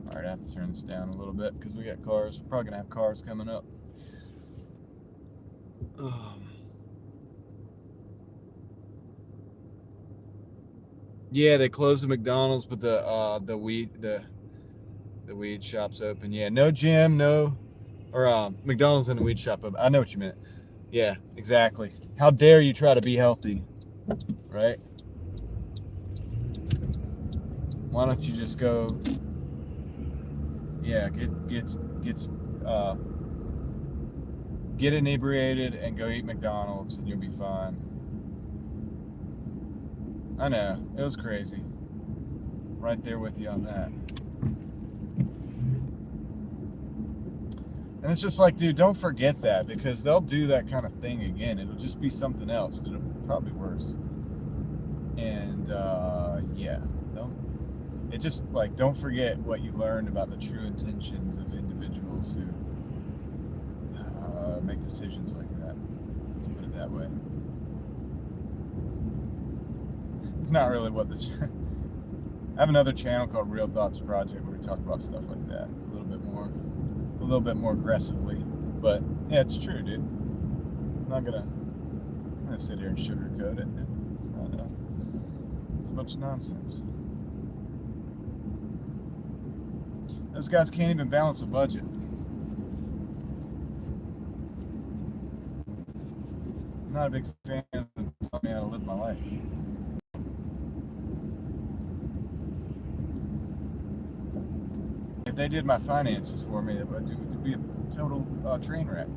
Alright, I have to turn this down a little bit because we got cars. We're probably going to have cars coming up. Yeah, they closed the McDonald's, but the weed shop's open. Yeah, no gym, McDonald's and the weed shop open. I know what you meant. Yeah, exactly. How dare you try to be healthy, right? Why don't you just go? get get inebriated and go eat McDonald's and you'll be fine. I know, it was crazy. Right there with you on that. And it's just like, dude, don't forget that, because they'll do that kind of thing again. It'll just be something else. It'll probably worse. And yeah, don't forget what you learned about the true intentions of individuals who make decisions like that. Let's put it that way. It's not really what this. I have another channel called Real Thoughts Project where we talk about stuff like that a little bit more aggressively. But yeah, it's true, dude. I'm not gonna sit here and sugarcoat it. It's not. It's a bunch of nonsense. Those guys can't even balance a budget. I'm not a big fan of them telling me how to live my life. If they did my finances for me, it would be a total train wreck.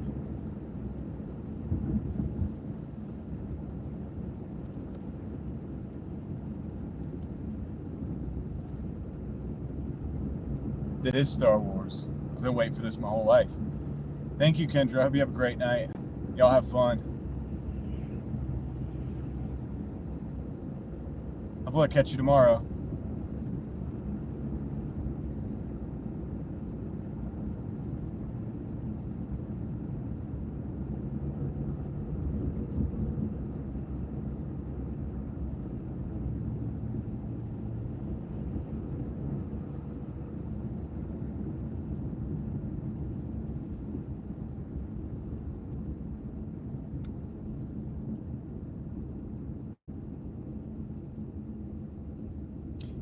It is Star Wars. I've been waiting for this my whole life. Thank you, Kendra. I hope you have a great night. Y'all have fun. Hopefully I'll catch you tomorrow.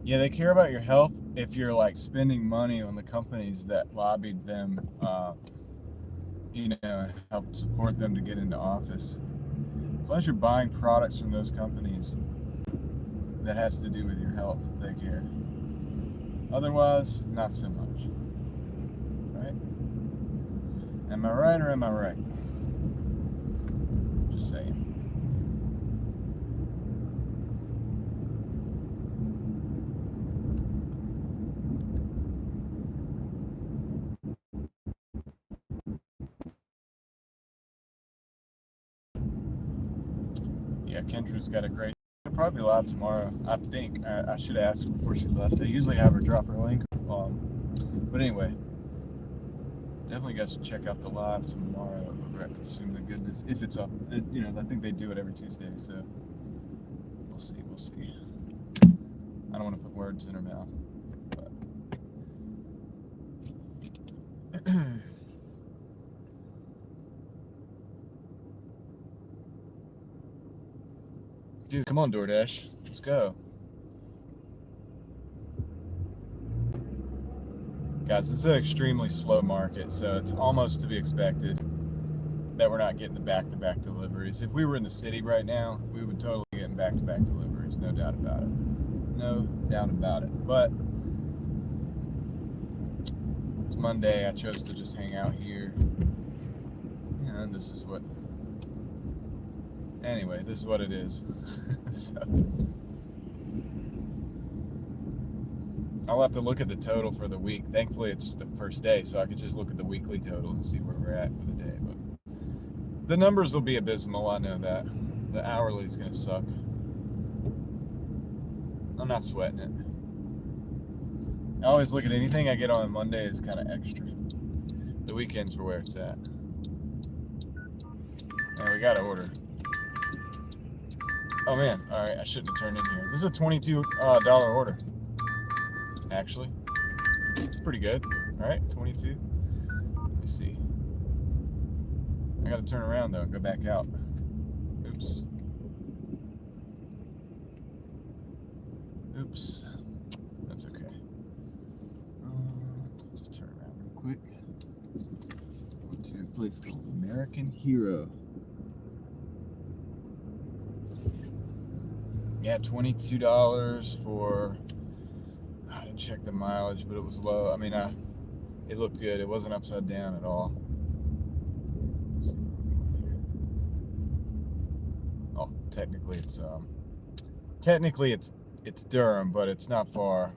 Yeah, they care about your health if you're like spending money on the companies that lobbied them, help support them to get into office. As long as you're buying products from those companies that has to do with your health, they care. Otherwise, not so much. Right? Am I right or am I right? Just saying. Yeah, Kendra's got a great. She'll probably be live tomorrow. I think I should ask her before she left. I usually have her drop her link. But anyway, definitely guys should check out the live tomorrow over at Consume the Goodness if it's up. I think they do it every Tuesday, so we'll see. I don't want to put words in her mouth, but. Dude, come on, DoorDash. Let's go. Guys, this is an extremely slow market, so it's almost to be expected that we're not getting the back-to-back deliveries. If we were in the city right now, we would totally be getting back-to-back deliveries, no doubt about it. No doubt about it. But it's Monday. I chose to just hang out here. And this is what... Anyway, this is what it is. So, I'll have to look at the total for the week. Thankfully, it's the first day, so I could just look at the weekly total and see where we're at for the day. But the numbers will be abysmal. I know that. The hourly is going to suck. I'm not sweating it. I always look at anything I get on Monday as kind of extra. The weekends for where it's at. And we got to order. Oh man, all right, I shouldn't have turned in here. This is a $22 order. Actually, it's pretty good. All right, 22. Let me see. I got to turn around though and go back out. Oops. That's okay. Just turn around real quick. Went to a place called American Hero. Yeah, $22 for, I didn't check the mileage, but it was low. I mean, it looked good. It wasn't upside down at all. technically it's Durham, but it's not far.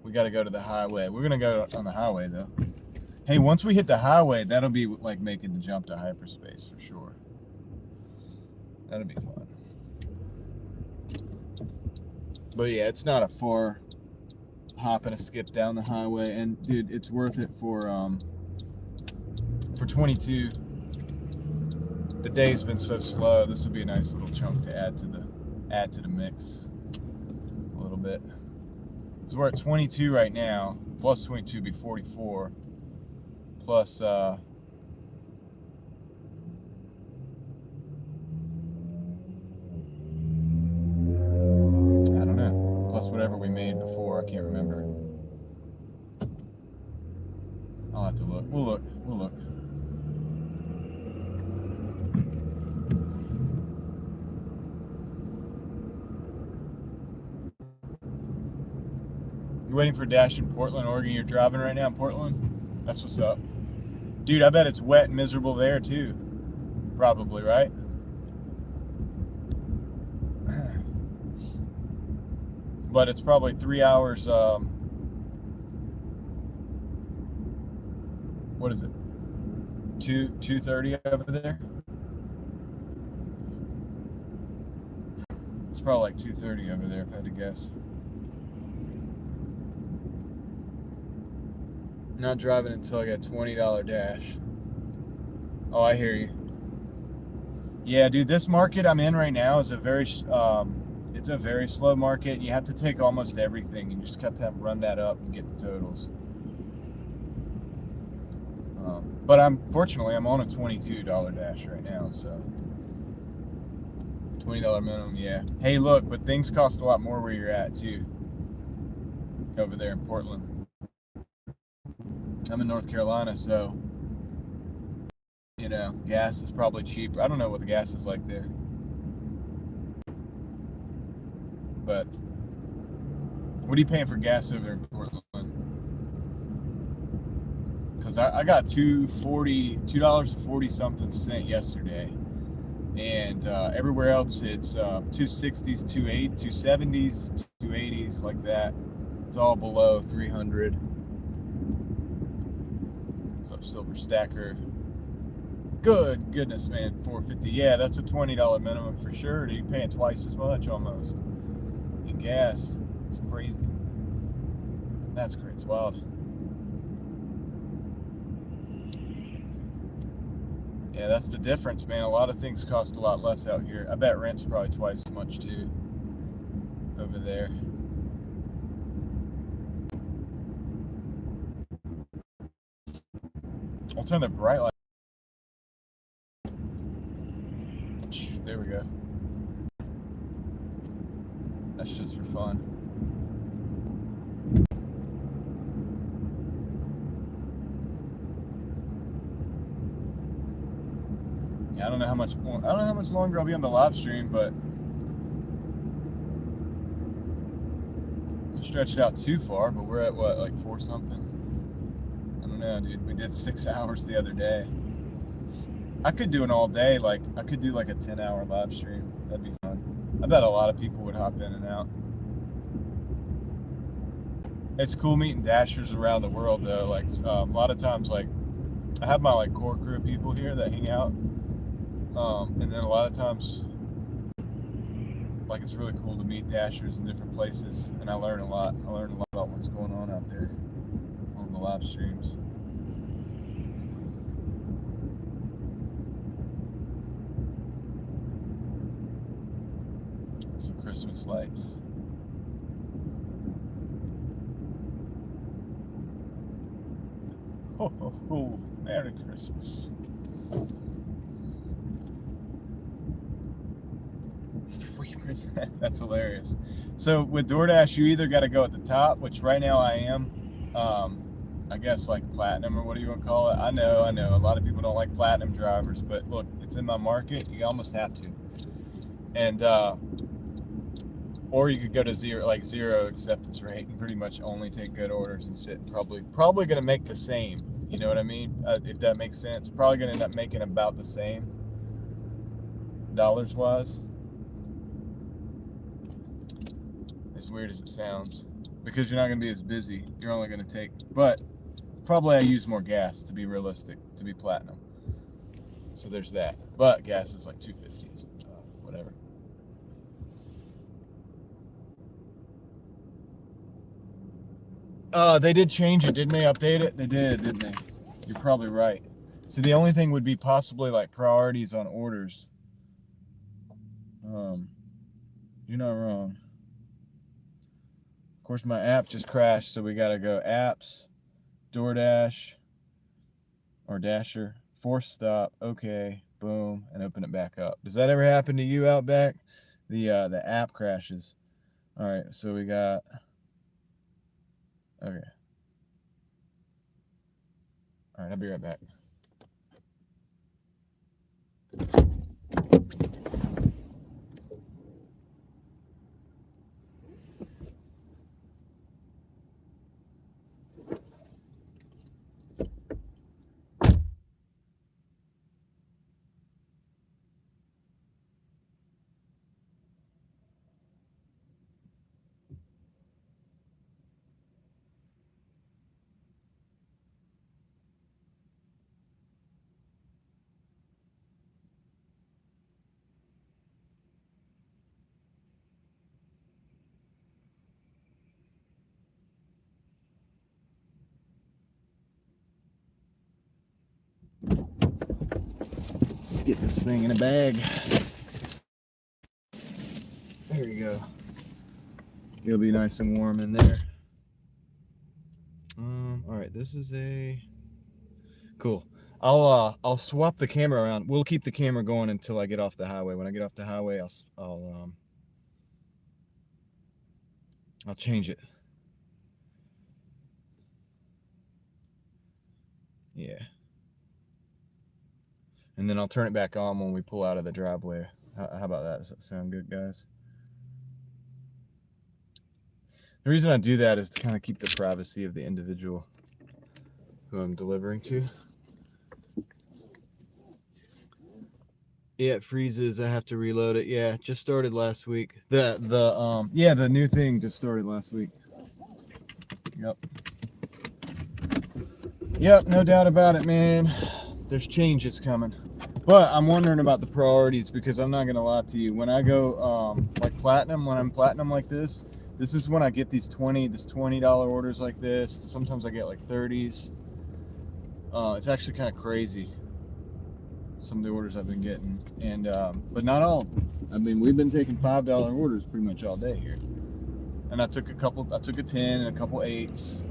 We got to go to the highway. We're gonna go on the highway though. Hey, once we hit the highway, that'll be like making the jump to hyperspace for sure. That'll be fun. But yeah, it's not a far hop and a skip down the highway, and dude, it's worth it for 22. The day's been so slow. This will be a nice little chunk to add to the mix a little bit. So we're at 22 right now. Plus 22 would be 44. Plus I don't know. Plus whatever we made before. I can't remember. I'll have to look. We'll look. You waiting for Dash in Portland, Oregon? You're driving right now in Portland? That's what's up. Dude, I bet it's wet and miserable there too. Probably, right? But it's probably 3 hours, what is it? 2:30 over there? It's probably like 2:30 over there if I had to guess. Not driving until I got $20 dash. Oh, I hear you. Yeah, dude, this market I'm in right now is it's a very slow market. You have to take almost everything. You just have to run that up and get the totals. But fortunately I'm on a $22 dash right now, so $20 minimum, yeah. Hey, look, but things cost a lot more where you're at too. Over there in Portland. I'm in North Carolina, so you know, gas is probably cheaper. I don't know what the gas is like there, but what are you paying for gas over there in Portland? Because I got $2.40 something yesterday, and everywhere else it's 260s, 270s, 280s, like that. It's all below 300. Silver Stacker. Good goodness, man. $4.50. Yeah, that's a $20 minimum for sure. You're paying twice as much almost in gas. It's crazy. That's great. It's wild. Yeah, that's the difference, man. A lot of things cost a lot less out here. I bet rent's probably twice as much too over there. I'll turn the bright light. There we go. That's just for fun. Yeah, I don't know how much longer I'll be on the live stream, but we stretched it out too far. But we're at what, like 4 something? I don't know, dude. We did 6 hours the other day. I could do an all day, like I could do like a 10-hour live stream. That'd be fun. I bet a lot of people would hop in and out. It's cool meeting dashers around the world though. Like a lot of times, like I have my like core crew of people here that hang out, and then a lot of times, like it's really cool to meet dashers in different places, and I learn a lot. I learn a lot about what's going on out there on the live streams. Some Christmas lights. Ho, ho, ho. Merry Christmas. 3%. That's hilarious. So with DoorDash, you either got to go at the top, which right now I am. I guess like platinum or what do you want to call it? I know. A lot of people don't like platinum drivers, but look, it's in my market. You almost have to. And or you could go to zero acceptance rate and pretty much only take good orders and sit. Probably going to make the same. You know what I mean? If that makes sense. Probably going to end up making about the same dollars wise. as weird as it sounds, because you're not going to be as busy. You're only going to take, but probably I use more gas, to be realistic, to be platinum. So there's that. But gas is like $2.50, whatever. They did change it, didn't they? Update it? They did, didn't they? You're probably right. So the only thing would be possibly like priorities on orders. You're not wrong. Of course, my app just crashed, so we gotta go apps, DoorDash, or Dasher, force stop, okay, boom, and open it back up. Does that ever happen to you, Outback? The app crashes. All right, so we got, okay. All right, I'll be right back. Let's get this thing in a bag. There you go. It'll be nice and warm in there. All right, this is a cool. I'll swap the camera around. We'll keep the camera going until I get off the highway. When I get off the highway, I'll change it. Yeah. And then I'll turn it back on when we pull out of the driveway. How about that? Does that sound good, guys? The reason I do that is to kind of keep the privacy of the individual who I'm delivering to. Yeah, it freezes. I have to reload it. Yeah, it just started last week. The new thing just started last week. Yep, no doubt about it, man. There's changes coming. But I'm wondering about the priorities, because I'm not gonna lie to you. When I go like platinum, when I'm platinum like this is when I get these $20 orders like this. Sometimes I get like 30s. It's actually kind of crazy, some of the orders I've been getting, and but not all. I mean, we've been taking $5 orders pretty much all day here, and I took a 10 and a couple 8s,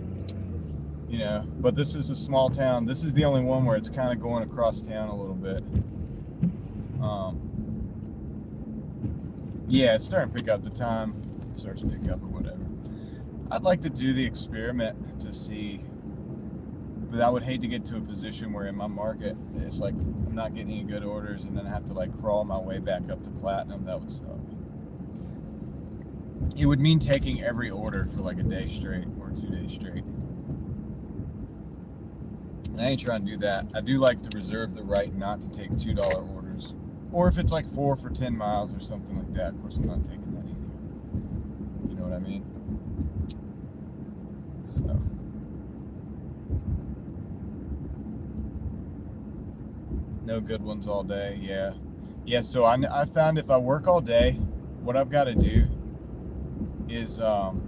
you know. But this is a small town. This is the only one where it's kind of going across town a little bit. Yeah, it's starting to pick up. The time it starts to pick up or whatever. I'd like to do the experiment to see, but I would hate to get to a position where in my market it's like I'm not getting any good orders and then I have to like crawl my way back up to platinum. That would suck. It would mean taking every order for like a day straight or 2 days straight. And I ain't trying to do that. I do like to reserve the right not to take $2 orders. Or if it's like 4 for 10 miles or something like that, of course I'm not taking that either. You know what I mean? So. No good ones all day, yeah. Yeah, so I found if I work all day, what I've got to do is I've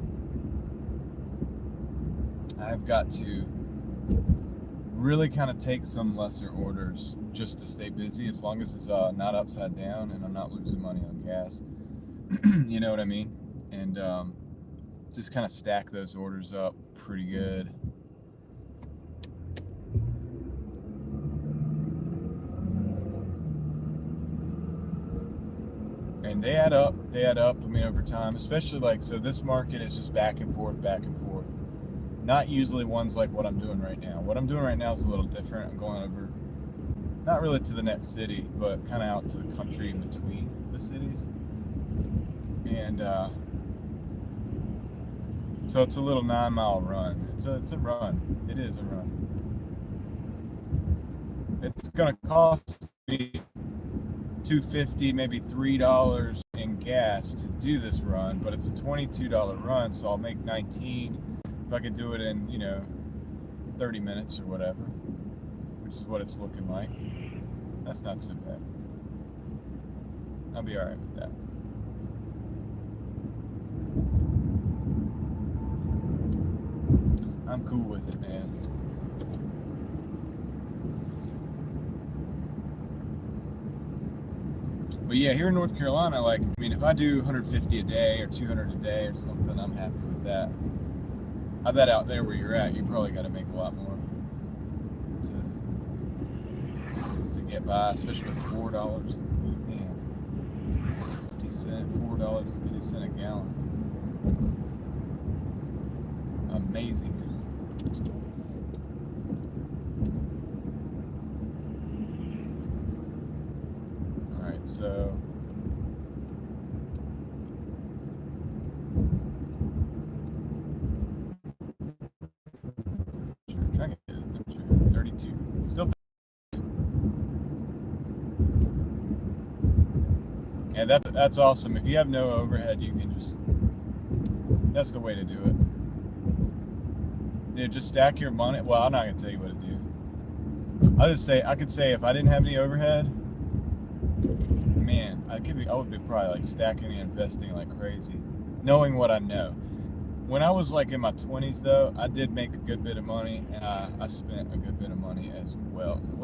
got to really kind of take some lesser orders just to stay busy, as long as it's not upside down and I'm not losing money on gas. You know what I mean? And just kind of stack those orders up pretty good. And they add up, I mean, over time, especially like, so this market is just back and forth. Not usually ones like what I'm doing right now. What I'm doing right now is a little different. I'm going over, not really to the next city, but kind of out to the country in between the cities. And so it's a little 9-mile run. It's a run. It is a run. It's gonna cost me $2.50, maybe $3 in gas to do this run, but it's a $22 run, so I'll make 19 if I could do it in, 30 minutes or whatever, which is what it's looking like. That's not so bad. I'll be alright with that. I'm cool with it, man. But yeah, here in North Carolina, if I do 150 a day or 200 a day or something, I'm happy with that. I bet out there where you're at, you probably got to make a lot more to get by, especially with $4. Man, 50 cent, $4.50 a gallon. Amazing. All right, so. Trying to get the temperature. 32. Still. Yeah, that's awesome. If you have no overhead, you can just. That's the way to do it. Dude, just stack your money. Well, I'm not gonna tell you what to do. I could say if I didn't have any overhead, man, I would be probably like stacking and investing like crazy, knowing what I know. When I was like in my 20s, though, I did make a good bit of money, and I spent a good bit of money as well. I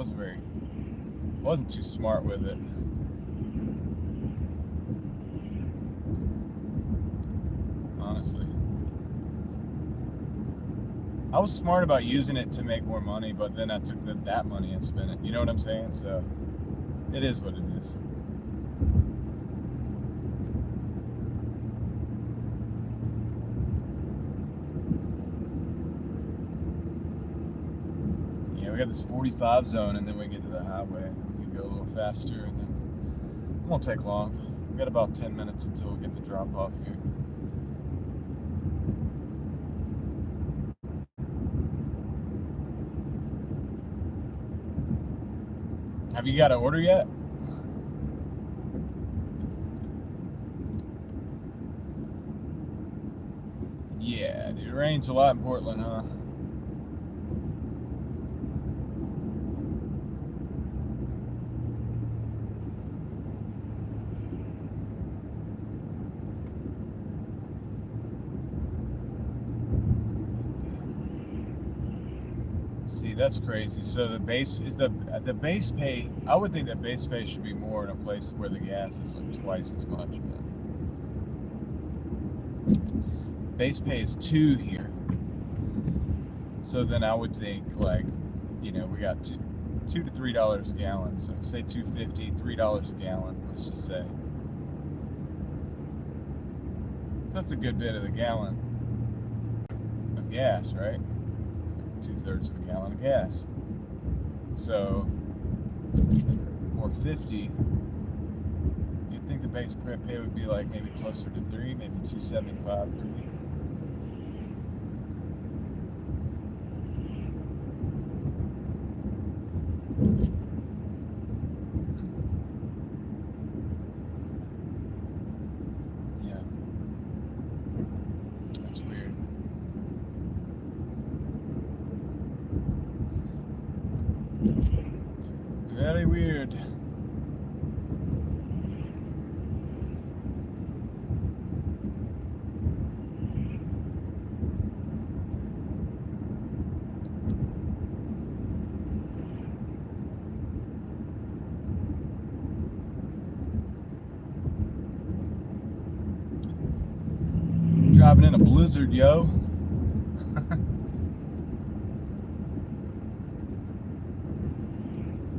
wasn't too smart with it. Honestly. I was smart about using it to make more money, but then I took that money and spent it. You know what I'm saying? So it is what it is. Yeah, we got this 45 zone, and then we get to the highway. We can go a little faster, and then it won't take long. We got about 10 minutes until we get the drop off here. Have you got an order yet? Yeah, dude, it rains a lot in Portland, huh? See, that's crazy. So the base pay. I would think that base pay should be more in a place where the gas is like twice as much. But base pay is 2 here. So then I would think we got $2 to $3 a gallon. So say $2.50, $3 a gallon. Let's just say. So that's a good bit of the gallon of gas, right? 2/3 of a gallon of gas. So $4.50, you'd think the base pay would be like maybe closer to 3, maybe $2.75, 3. Yeah, that's weird. Very weird. Driving in a blizzard, yo.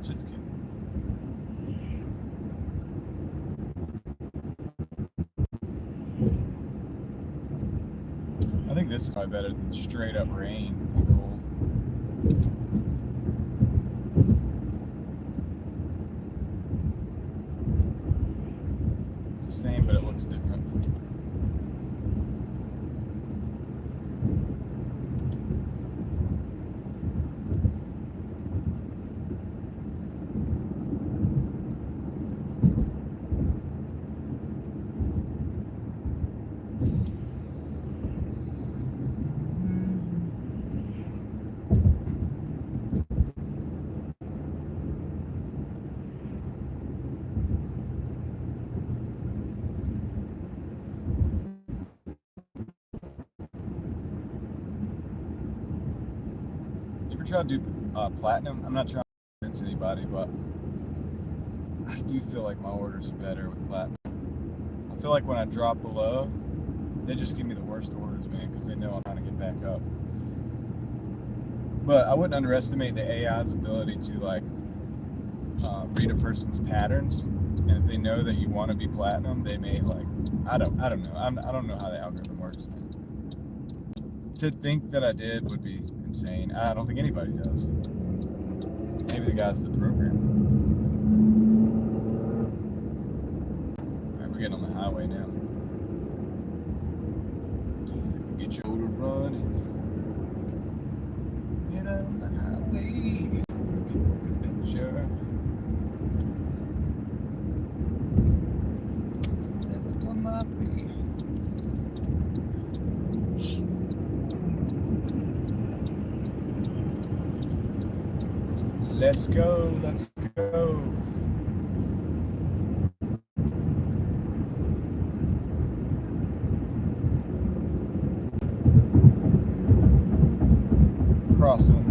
Just kidding. I think this is probably better than straight up rain and cold. It's the same, but it looks different. try to do platinum. I'm not trying to convince anybody, but I do feel like my orders are better with platinum. I feel like when I drop below, they just give me the worst orders, man, because they know I'm trying to get back up. But I wouldn't underestimate the AI's ability to like read a person's patterns, and if they know that you want to be platinum, they may like I don't know. I don't know how the algorithm works, man. To think that I did would be insane. I don't think anybody does. Maybe the guys that program. All right, we're getting on the highway now. Get your motor running. Get out on the highway. Looking for adventure. Never come my way. Let's go, let's go. Crossing